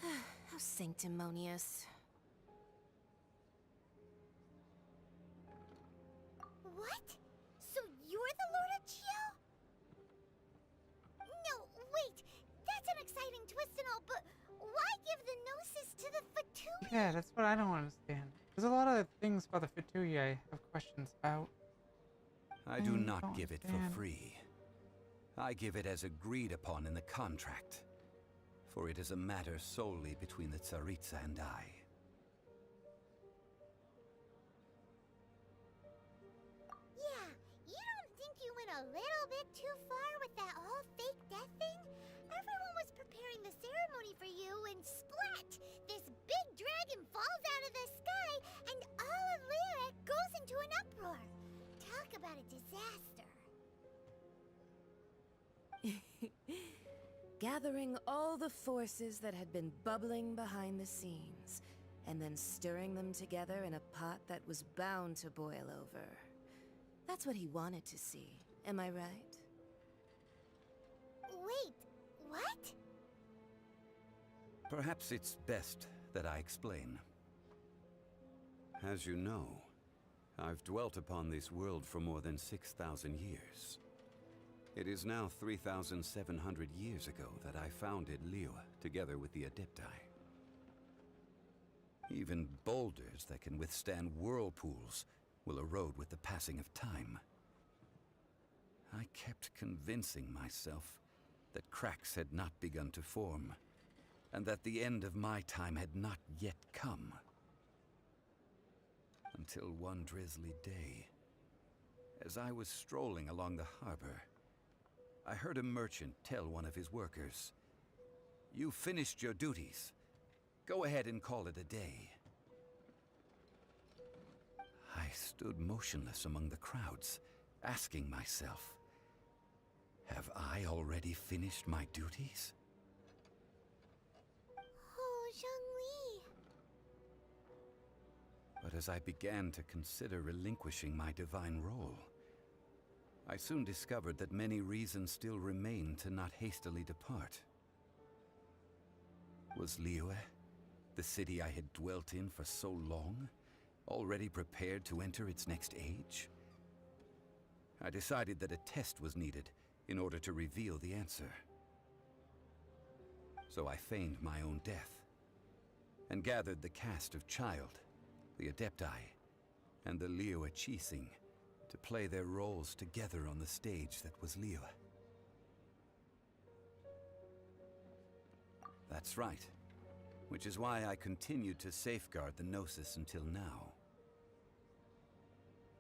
How sanctimonious. What? So you're the Lord of Chio? No, wait. That's an exciting twist and all, but why give the Gnosis to the Fatui? Yeah, that's what I don't understand. There's a lot of things about the Fatui I have questions about. I do not don't give it for understand. free. I give it as agreed upon in the contract. For it is a matter solely between the Tsaritsa and I. Yeah, you don't think you went a little bit too far with that whole fake death thing? Everyone was preparing the ceremony for you and splat! This big dragon falls out of the sky and all of Lyric goes into an uproar. Talk about a disaster. Gathering all the forces that had been bubbling behind the scenes, and then stirring them together in a pot that was bound to boil over. That's what he wanted to see, am I right? Wait, what? Perhaps it's best that I explain. As you know, I've dwelt upon this world for more than 6,000 years. It is now 3,700 years ago that I founded Liyue, together with the Adepti. Even boulders that can withstand whirlpools will erode with the passing of time. I kept convincing myself that cracks had not begun to form, and that the end of my time had not yet come. Until one drizzly day, as I was strolling along the harbor, I heard a merchant tell one of his workers, "You finished your duties. Go ahead and call it a day." I stood motionless among the crowds, asking myself, have I already finished my duties? Oh, Zhongli. But as I began to consider relinquishing my divine role, I soon discovered that many reasons still remained to not hastily depart. Was Liyue, the city I had dwelt in for so long, already prepared to enter its next age? I decided that a test was needed in order to reveal the answer. So I feigned my own death, and gathered the cast of Child, the Adepti, and the Liyue Qixing to play their roles together on the stage that was Liyue. That's right. Which is why I continued to safeguard the Gnosis until now.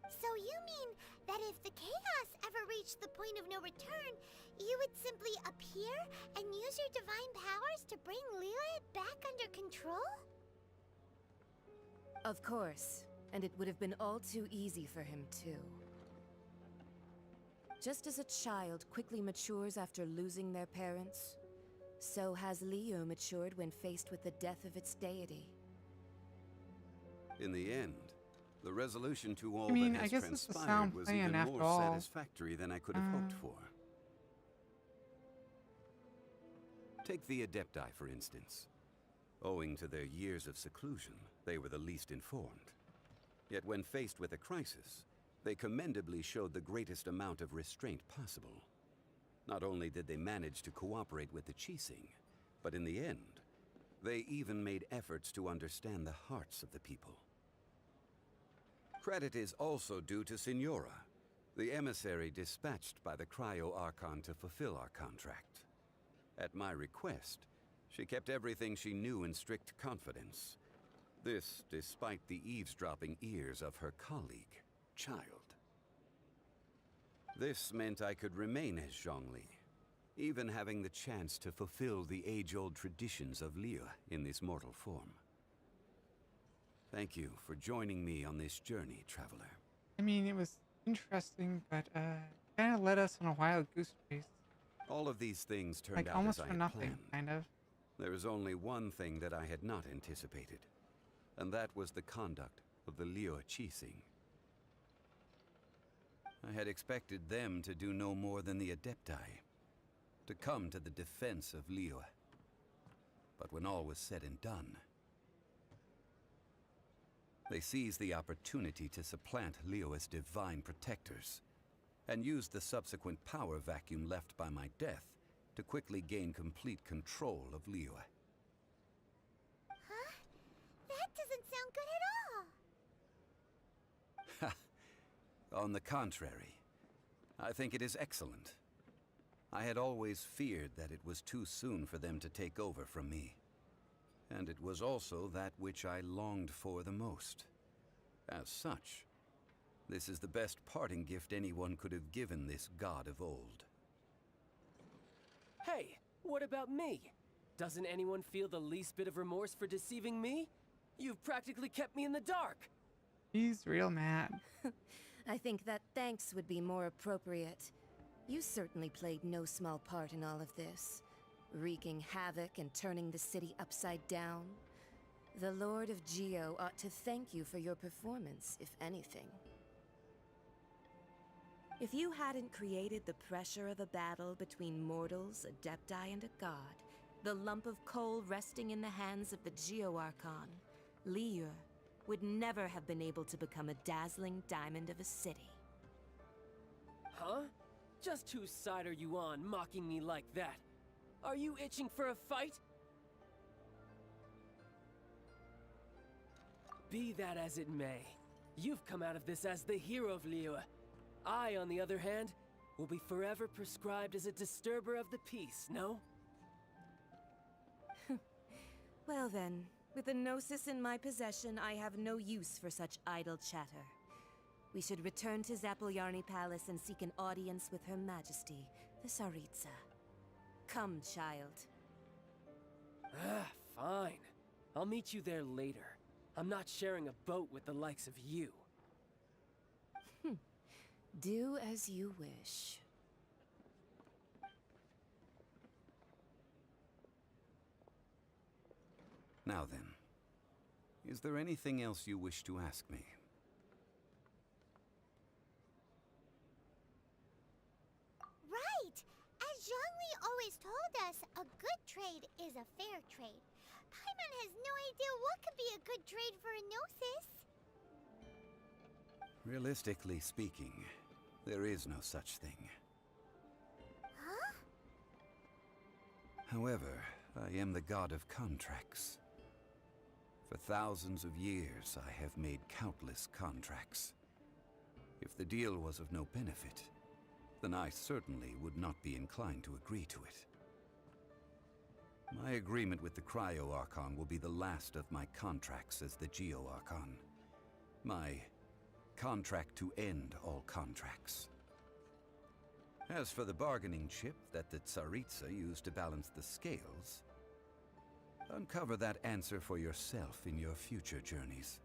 So you mean that if the chaos ever reached the point of no return, you would simply appear and use your divine powers to bring Liyue back under control? Of course, and it would have been all too easy for him too. Just as a child quickly matures after losing their parents, so has Liyue matured when faced with the death of its deity. In the end, the resolution to all I mean, that I has guess it's a transpired sound was plan even after more all. satisfactory than I could have hoped for. Take the Adepti, for instance. Owing to their years of seclusion, they were the least informed. Yet when faced with a crisis, they commendably showed the greatest amount of restraint possible. Not only did they manage to cooperate with the Qixing, but in the end, they even made efforts to understand the hearts of the people. Credit is also due to Signora, the emissary dispatched by the Cryo Archon to fulfill our contract. At my request, she kept everything she knew in strict confidence. This despite the eavesdropping ears of her colleague, Child. This meant I could remain as Zhongli, even having the chance to fulfill the age-old traditions of Liyue in this mortal form. Thank you for joining me on this journey, Traveler. I mean, it was interesting, but kind of led us on a wild goose chase. All of these things turned Like out almost as I for had nothing, planned. kind of. There is only one thing that I had not anticipated, and that was the conduct of the Liyue Qixing. I had expected them to do no more than the Adepti, to come to the defense of Liyue. But when all was said and done, they seized the opportunity to supplant Liyue's divine protectors, and used the subsequent power vacuum left by my death to quickly gain complete control of Liyue. Huh? That doesn't sound good at all. On the contrary, I think it is excellent. I had always feared that it was too soon for them to take over from me. And it was also that which I longed for the most. As such, this is the best parting gift anyone could have given this god of old. Hey, what about me? Doesn't anyone feel the least bit of remorse for deceiving me? You've practically kept me in the dark. He's real mad. I think that thanks would be more appropriate. You certainly played no small part in all of this, wreaking havoc and turning the city upside down. The Lord of Geo ought to thank you for your performance, if anything. If you hadn't created the pressure of a battle between mortals, Adepti, and a god, the lump of coal resting in the hands of the Geo Archon, Liyue, would never have been able to become a dazzling diamond of a city. Huh? Just whose side are you on, mocking me like that? Are you itching for a fight? Be that as it may, you've come out of this as the hero of Liyue. I, on the other hand, will be forever prescribed as a disturber of the peace, no? Well then, with the Gnosis in my possession, I have no use for such idle chatter. We should return to Zapoljarny Palace and seek an audience with Her Majesty, the Tsaritsa. Come, child. Fine. I'll meet you there later. I'm not sharing a boat with the likes of you. Do as you wish. Now then, is there anything else you wish to ask me? Right! As Zhongli always told us, a good trade is a fair trade. Paimon has no idea what could be a good trade for a Gnosis. Realistically speaking, there is no such thing. Huh? However, I am the god of contracts. For thousands of years, I have made countless contracts. If the deal was of no benefit, then I certainly would not be inclined to agree to it. My agreement with the Cryo-Archon will be the last of my contracts as the Geo-Archon. My contract to end all contracts. As for the bargaining chip that the Tsaritsa used to balance the scales, uncover that answer for yourself in your future journeys.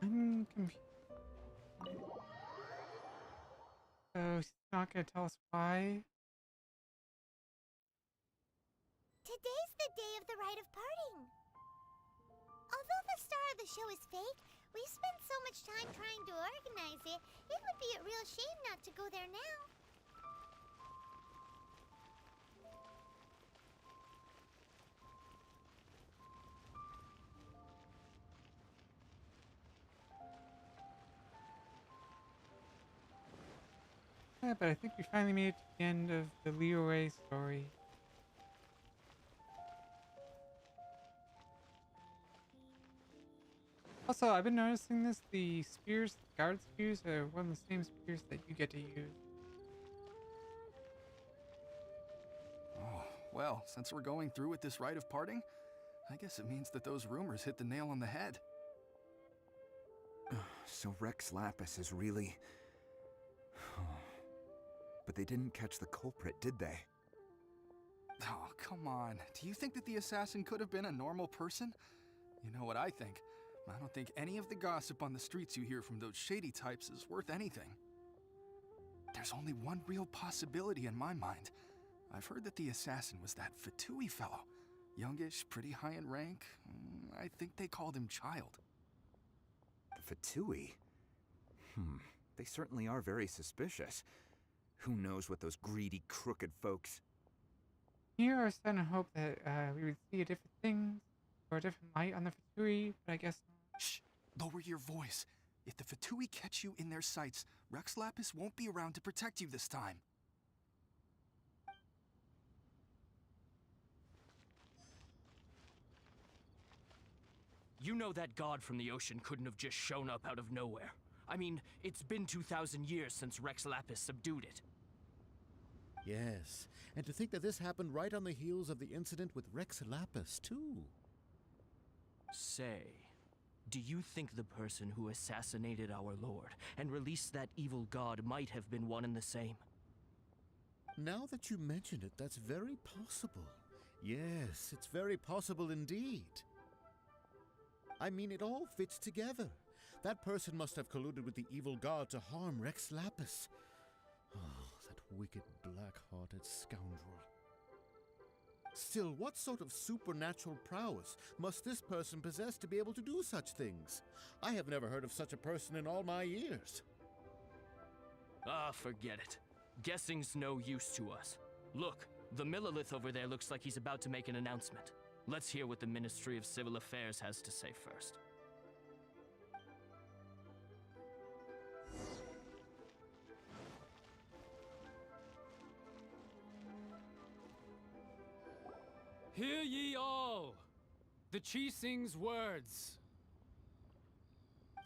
I'm confused. So he's not gonna tell us why? Today's the day of the rite of parting. Although the star of the show is fake, we've spent so much time trying to organize it, it would be a real shame not to go there now. Yeah, but I think we finally made it to the end of the Leeway story. Also, I've been noticing this, the spears, the guard spears are one of the same spears that you get to use. Oh, well, since we're going through with this rite of parting, I guess it means that those rumors hit the nail on the head. So Rex Lapis is really... But they didn't catch the culprit, did they? Oh, come on. Do you think that the assassin could have been a normal person? You know what I think. I don't think any of the gossip on the streets you hear from those shady types is worth anything. There's only one real possibility in my mind. I've heard that the assassin was that Fatui fellow. Youngish, pretty high in rank. I think they called him Child. The Fatui? They certainly are very suspicious. Who knows what those greedy, crooked folks... Here I was starting to hope that we would see a different thing, or a different light on the Fatui, but I guess not. Shh! Lower your voice. If the Fatui catch you in their sights, Rex Lapis won't be around to protect you this time. You know that god from the ocean couldn't have just shown up out of nowhere. I mean, it's been 2,000 years since Rex Lapis subdued it. Yes, and to think that this happened right on the heels of the incident with Rex Lapis, too. Say, do you think the person who assassinated our lord and released that evil god might have been one and the same? Now that you mention it, that's very possible. Yes, it's very possible indeed. I mean, it all fits together. That person must have colluded with the evil god to harm Rex Lapis. Oh, that wicked, black-hearted scoundrel. Still, what sort of supernatural prowess must this person possess to be able to do such things? I have never heard of such a person in all my years. Ah, forget it. Guessing's no use to us. Look, the Millilith over there looks like he's about to make an announcement. Let's hear what the Ministry of Civil Affairs has to say first. Hear ye all, the Qixing's words.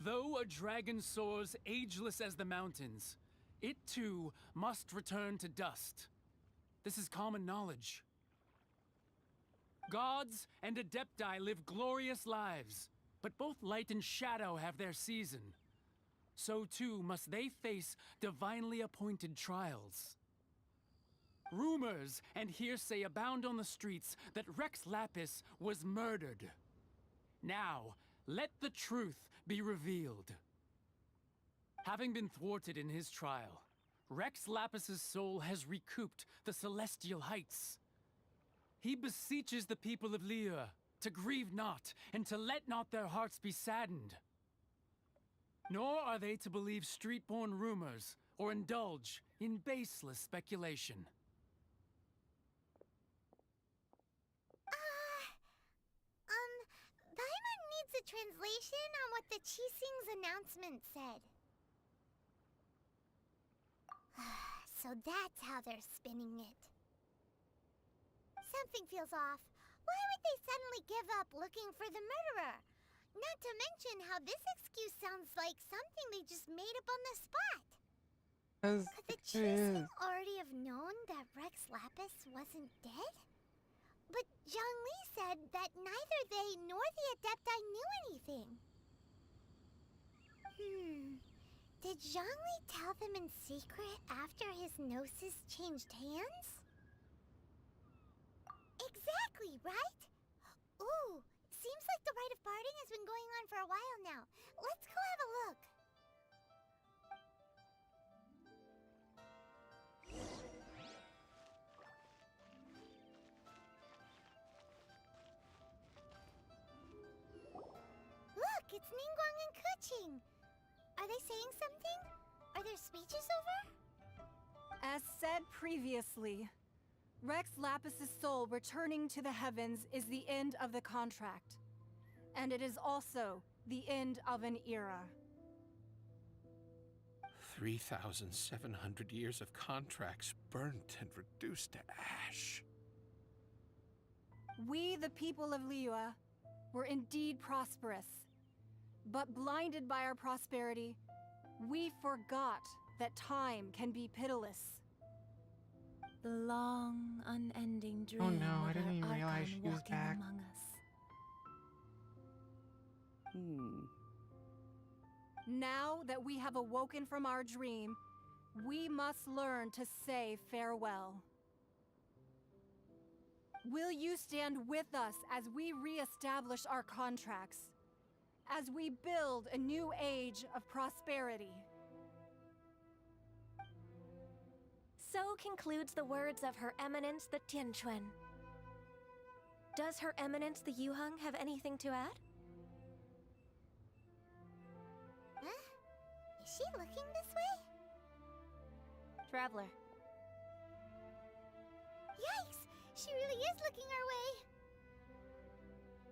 Though a dragon soars ageless as the mountains, it too must return to dust. This is common knowledge. Gods and Adepti live glorious lives, but both light and shadow have their season. So too must they face divinely appointed trials. Rumors and hearsay abound on the streets that Rex Lapis was murdered. Now, let the truth be revealed. Having been thwarted in his trial, Rex Lapis's soul has recouped the celestial heights. He beseeches the people of Liyue to grieve not and to let not their hearts be saddened. Nor are they to believe street-born rumors or indulge in baseless speculation. Paimon needs a translation on what the Qixing's announcement said. So that's how they're spinning it. Something feels off. Why would they suddenly give up looking for the murderer? Not to mention how this excuse sounds like something they just made up on the spot. Could the Chising already have known that Rex Lapis wasn't dead? But Zhongli said that neither they nor the Adepti knew anything. Did Zhongli tell them in secret after his gnosis changed hands? Exactly, right? Ooh, seems like the rite of parting has been going on for a while now. Let's go have a look. Look, it's Ningguang and Keqing. Are they saying something? Are their speeches over? As said previously, Rex Lapis's soul returning to the heavens is the end of the contract. And it is also the end of an era. 3,700 years of contracts burnt and reduced to ash. We, the people of Liyue, were indeed prosperous. But blinded by our prosperity, we forgot that time can be pitiless. The long, unending dream Oh no, I of didn't our even realize Archon she was walking back. among us. Now that we have awoken from our dream, we must learn to say farewell. Will you stand with us as we re-establish our contracts? As we build a new age of prosperity? So concludes the words of Her Eminence the Tianquan. Does Her Eminence the Yuheng have anything to add? Huh? Is she looking this way? Traveler. Yikes! She really is looking our way!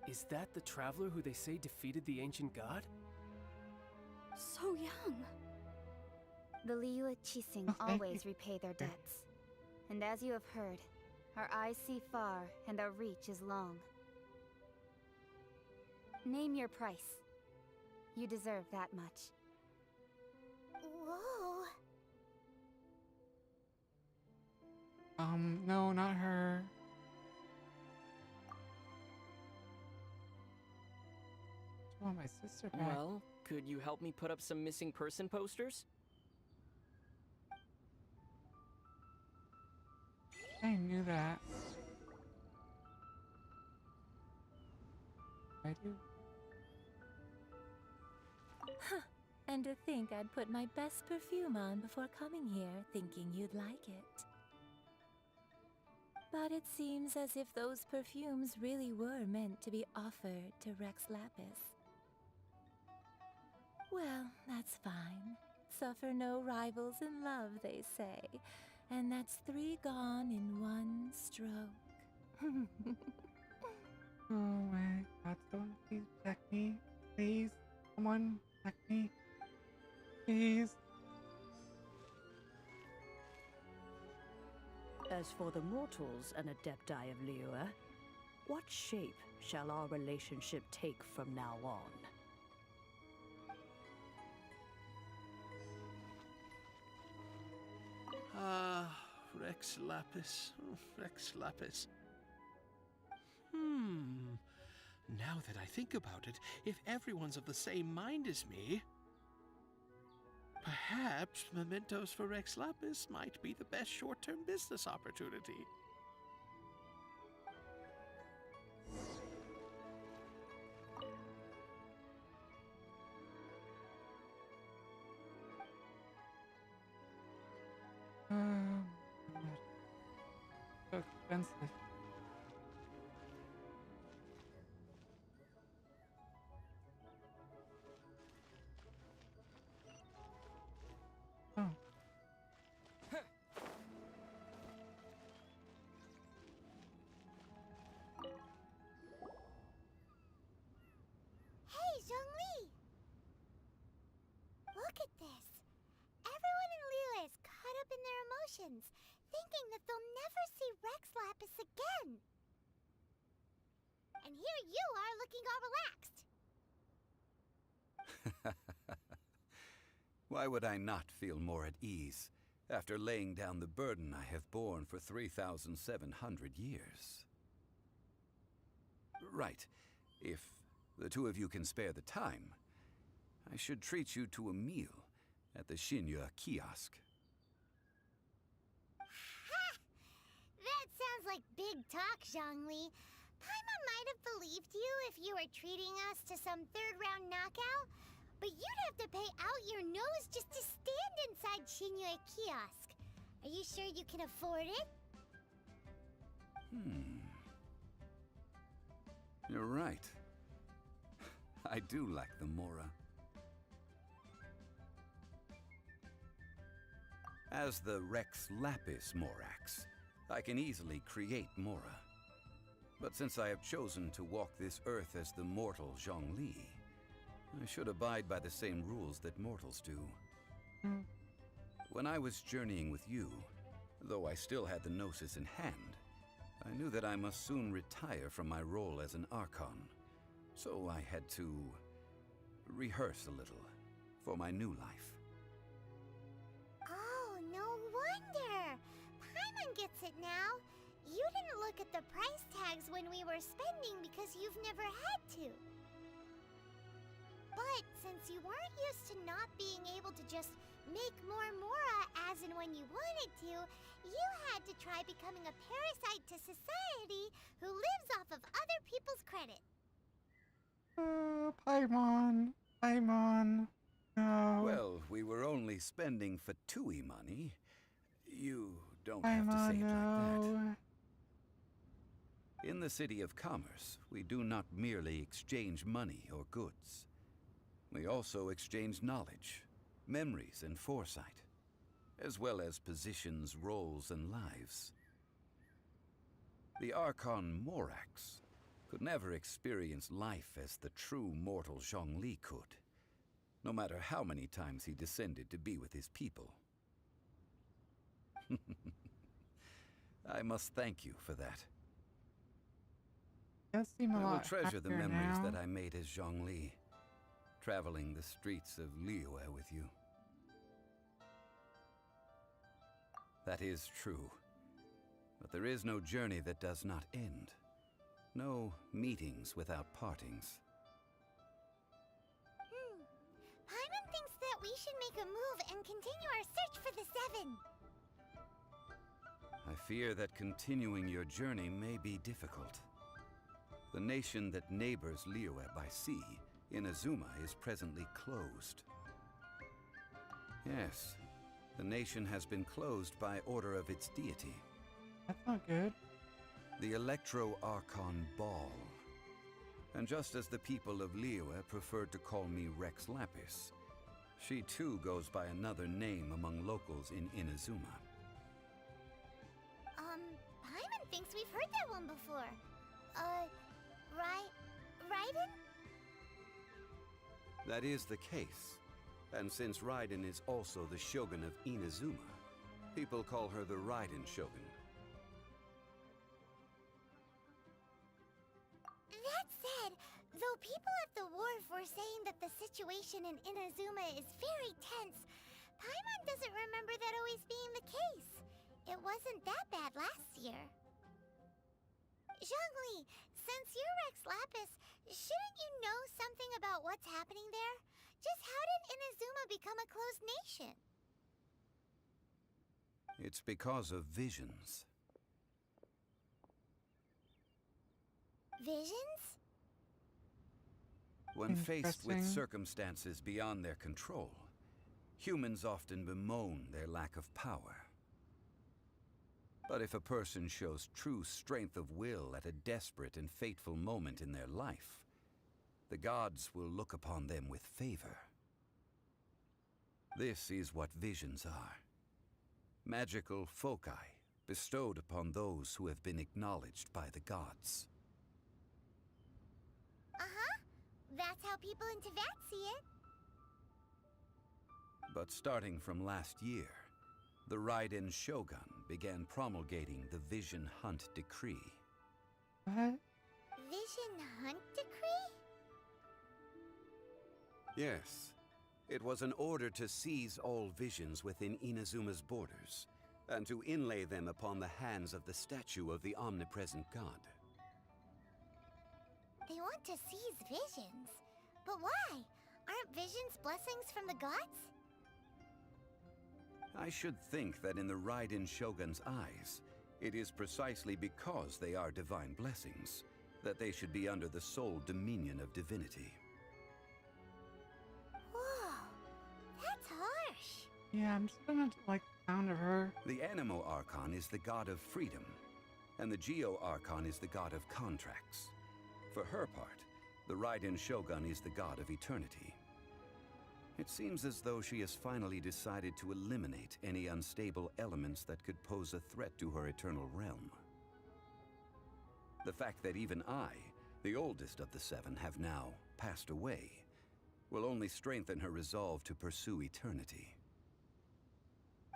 Is that the traveler who they say defeated the ancient god? So young. The Liyue Qixing always repay their debts. And as you have heard, our eyes see far and our reach is long. Name your price. You deserve that much. Whoa. No, not her. I want my sister back. Well, could you help me put up some missing person posters? I knew that. I do. Huh. And to think I'd put my best perfume on before coming here, thinking you'd like it. But it seems as if those perfumes really were meant to be offered to Rex Lapis. Well, that's fine. Suffer no rivals in love, they say. And that's 3 gone in 1 stroke. Oh my god, someone please protect me. Please. Someone protect me. Please. As for the mortals and Adepti of Liyue, what shape shall our relationship take from now on? Rex Lapis. Rex Lapis. Now that I think about it, if everyone's of the same mind as me, perhaps mementos for Rex Lapis might be the best short-term business opportunity. So expensive. Oh. Hey, Zhongli! Look at this. Everyone in Liyue is caught up in their emotions. questions, thinking that they'll never see Rex Lapis again. And here you are looking all relaxed. Why would I not feel more at ease after laying down the burden I have borne for 3,700 years? Right. If the two of you can spare the time, I should treat you to a meal at the Shinya kiosk. Ha! That sounds like big talk, Zhongli. Paimon might have believed you if you were treating us to some third-round knockout, but you'd have to pay out your nose just to stand inside Shinya kiosk. Are you sure you can afford it? You're right. I do like the Mora. As the Rex Lapis Morax, I can easily create Mora. But since I have chosen to walk this earth as the mortal Zhongli, I should abide by the same rules that mortals do. When I was journeying with you, though I still had the Gnosis in hand, I knew that I must soon retire from my role as an Archon. So I had to rehearse a little for my new life. Oh, no wonder! Paimon gets it now. You didn't look at the price tags when we were spending because you've never had to. But since you weren't used to not being able to just make more Mora as and when you wanted to, you had to try becoming a parasite to society who lives off of other people's credit. Paimon. Paimon. No. Well, we were only spending Fatui money. You don't have to say it like that. In the City of Commerce, we do not merely exchange money or goods. We also exchange knowledge, memories, and foresight, as well as positions, roles, and lives. The Archon Morax could never experience life as the true mortal Zhongli could, no matter how many times he descended to be with his people. I must thank you for that. Does seem a I will lot treasure the happier memories now. that I made as Zhongli, traveling the streets of Liyue with you. That is true. But there is no journey that does not end. No meetings without partings. Paimon thinks that we should make a move and continue our search for the Seven. I fear that continuing your journey may be difficult. The nation that neighbors Liyue by sea, Inazuma, is presently closed. Yes, the nation has been closed by order of its deity. That's not good. The Electro-Archon Ball. And just as the people of Liyue preferred to call me Rex Lapis, she too goes by another name among locals in Inazuma. Paimon thinks we've heard that one before. Raiden? That is the case. And since Raiden is also the Shogun of Inazuma, people call her the Raiden Shogun. That said, though people at the wharf were saying that the situation in Inazuma is very tense, Paimon doesn't remember that always being the case. It wasn't that bad last year. Zhongli, since you're Rex Lapis, shouldn't you know something about what's happening there? Just how did Inazuma become a closed nation? It's because of visions. Visions? When faced with Interesting. circumstances beyond their control, humans often bemoan their lack of power. But if a person shows true strength of will at a desperate and fateful moment in their life, the gods will look upon them with favor. This is what visions are. Magical foci bestowed upon those who have been acknowledged by the gods. Uh-huh. That's how people in Teyvat see it. But starting from last year, the Raiden Shogun began promulgating the Vision Hunt Decree. What? Vision Hunt Decree? Yes. It was an order to seize all visions within Inazuma's borders, and to inlay them upon the hands of the statue of the omnipresent god. They want to seize visions. But why? Aren't visions blessings from the gods? I should think that in the Raiden Shogun's eyes, it is precisely because they are divine blessings that they should be under the sole dominion of divinity. Whoa, that's harsh. Yeah, I'm still not like the sound of her. The Animo Archon is the god of freedom, and the Geo Archon is the god of contracts. For her part, the Raiden Shogun is the god of eternity. It seems as though she has finally decided to eliminate any unstable elements that could pose a threat to her eternal realm. The fact that even I, the oldest of the seven, have now passed away, will only strengthen her resolve to pursue eternity.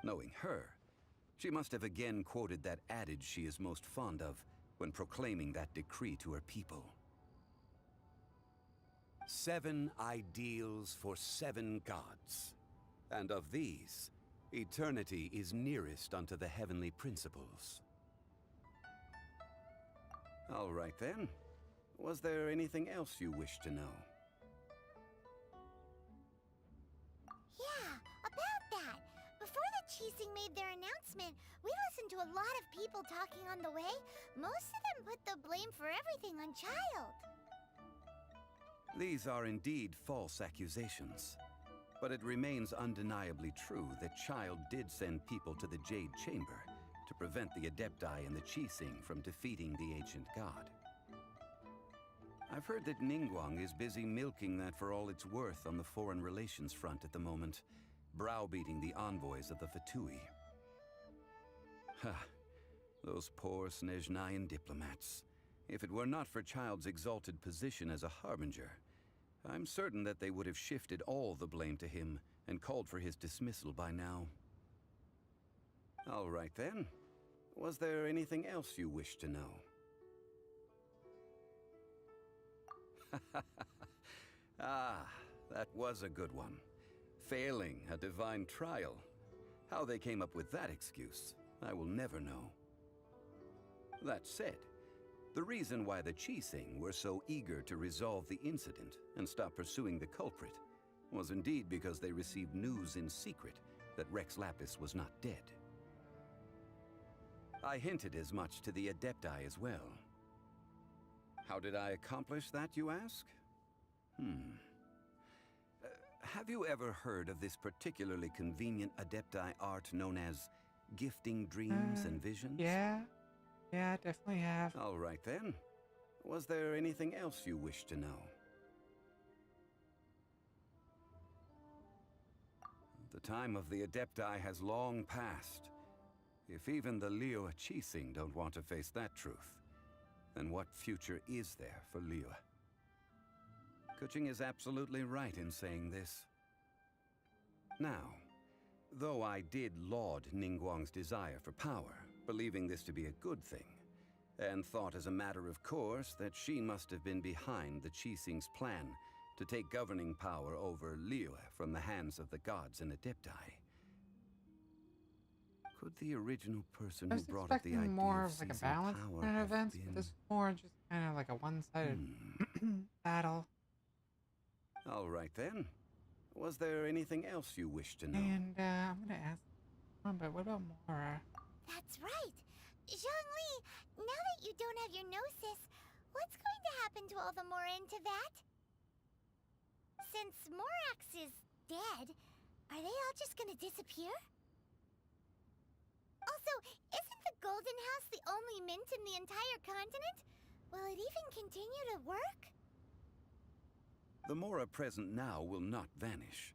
Knowing her, she must have again quoted that adage she is most fond of when proclaiming that decree to her people. 7 ideals for 7 gods, and of these, eternity is nearest unto the heavenly principles. All right then. Was there anything else you wish to know? Yeah, about that. Before the Qixing made their announcement, we listened to a lot of people talking on the way. Most of them put the blame for everything on Child. These are indeed false accusations, but it remains undeniably true that Child did send people to the Jade Chamber to prevent the Adepti and the Qixing from defeating the ancient god. I've heard that Ningguang is busy milking that for all it's worth on the foreign relations front at the moment, browbeating the envoys of the Fatui. Ha! Those poor Snezhnayan diplomats. If it were not for Child's exalted position as a harbinger, I'm certain that they would have shifted all the blame to him and called for his dismissal by now. All right then. Was there anything else you wish to know? That was a good one. Failing a divine trial. How they came up with that excuse, I will never know. That said, the reason why the Qixing were so eager to resolve the incident and stop pursuing the culprit was indeed because they received news in secret that Rex Lapis was not dead. I hinted as much to the Adepti as well. How did I accomplish that, you ask? Have you ever heard of this particularly convenient Adepti art known as gifting dreams and visions? Yeah, I definitely have. All right then. Was there anything else you wish to know? The time of the Adepti has long passed. If even the Liyue Qixing don't want to face that truth, then what future is there for Liyue? Kuching is absolutely right in saying this. Now, though I did laud Ningguang's desire for power, believing this to be a good thing, and thought as a matter of course that she must have been behind the Qixing's plan to take governing power over Liyue from the hands of the gods and Adepti. Could the original person who brought up the idea more of of like a seizing balance power kind of have events, been... but this is more just kind of like a one-sided battle. All right then. Was there anything else you wish to know? And I'm gonna ask but what about Mora? That's right. Zhongli, now that you don't have your gnosis, what's going to happen to all the Mora in Teyvat? Since Morax is dead, are they all just gonna disappear? Also, isn't the Golden House the only mint in the entire continent? Will it even continue to work? The Mora present now will not vanish.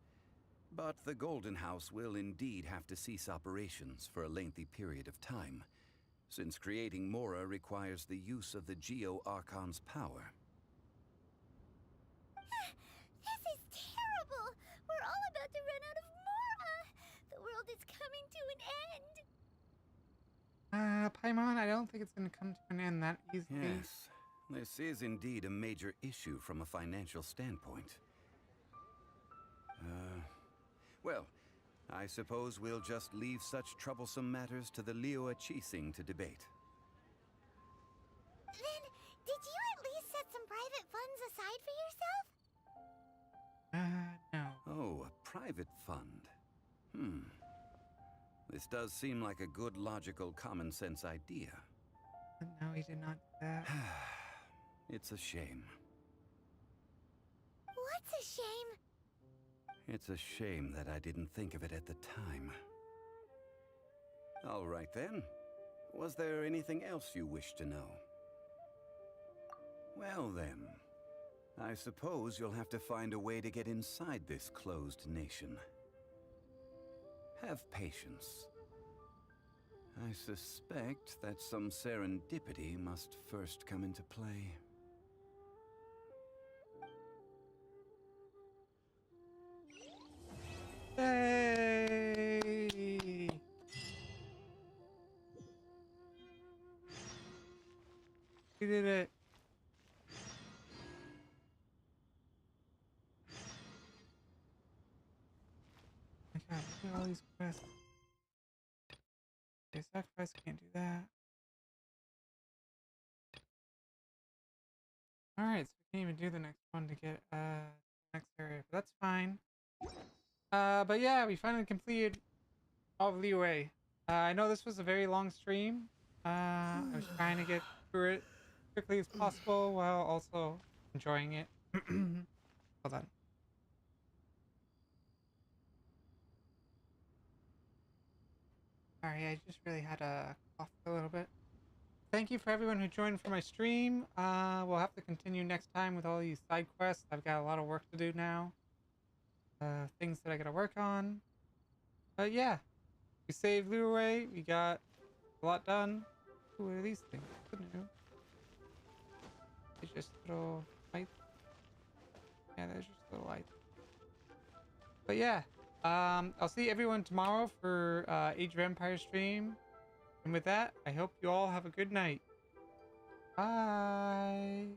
But the Golden House will indeed have to cease operations for a lengthy period of time, since creating Mora requires the use of the Geo Archon's power. This is terrible! We're all about to run out of Mora! The world world is coming to an end. Paimon, I don't think it's gonna come to an end that easily. Yes, this is indeed a major issue from a financial standpoint. Well, I suppose we'll just leave such troublesome matters to the Liyue Qixing to debate. Then, did you at least set some private funds aside for yourself? No. Oh, a private fund. This does seem like a good, logical, common-sense idea. No, he did not do that. It's a shame. What's a shame? It's a shame that I didn't think of it at the time. All right then. Was there anything else you wish to know? Well then, I suppose you'll have to find a way to get inside this closed nation. Have patience. I suspect that some serendipity must first come into play. Yay! We did it. My God, look at all these quests. Okay, sacrifice, can't do that. Alright, so we can't even do the next one to get next area, but that's fine. But yeah, we finally completed all of Liyue. I know this was a very long stream. I was trying to get through it as quickly as possible while also enjoying it. Hold on. Sorry, I just really had a cough a little bit. Thank you for everyone who joined for my stream. We'll have to continue next time with all these side quests. I've got a lot of work to do now. Things that I gotta work on. But yeah, we saved Liyue. We got a lot done. What are these things? Good new. It's just little lights. Yeah, there's just little lights. But yeah, I'll see everyone tomorrow for Age of Empires stream. And with that, I hope you all have a good night. Bye.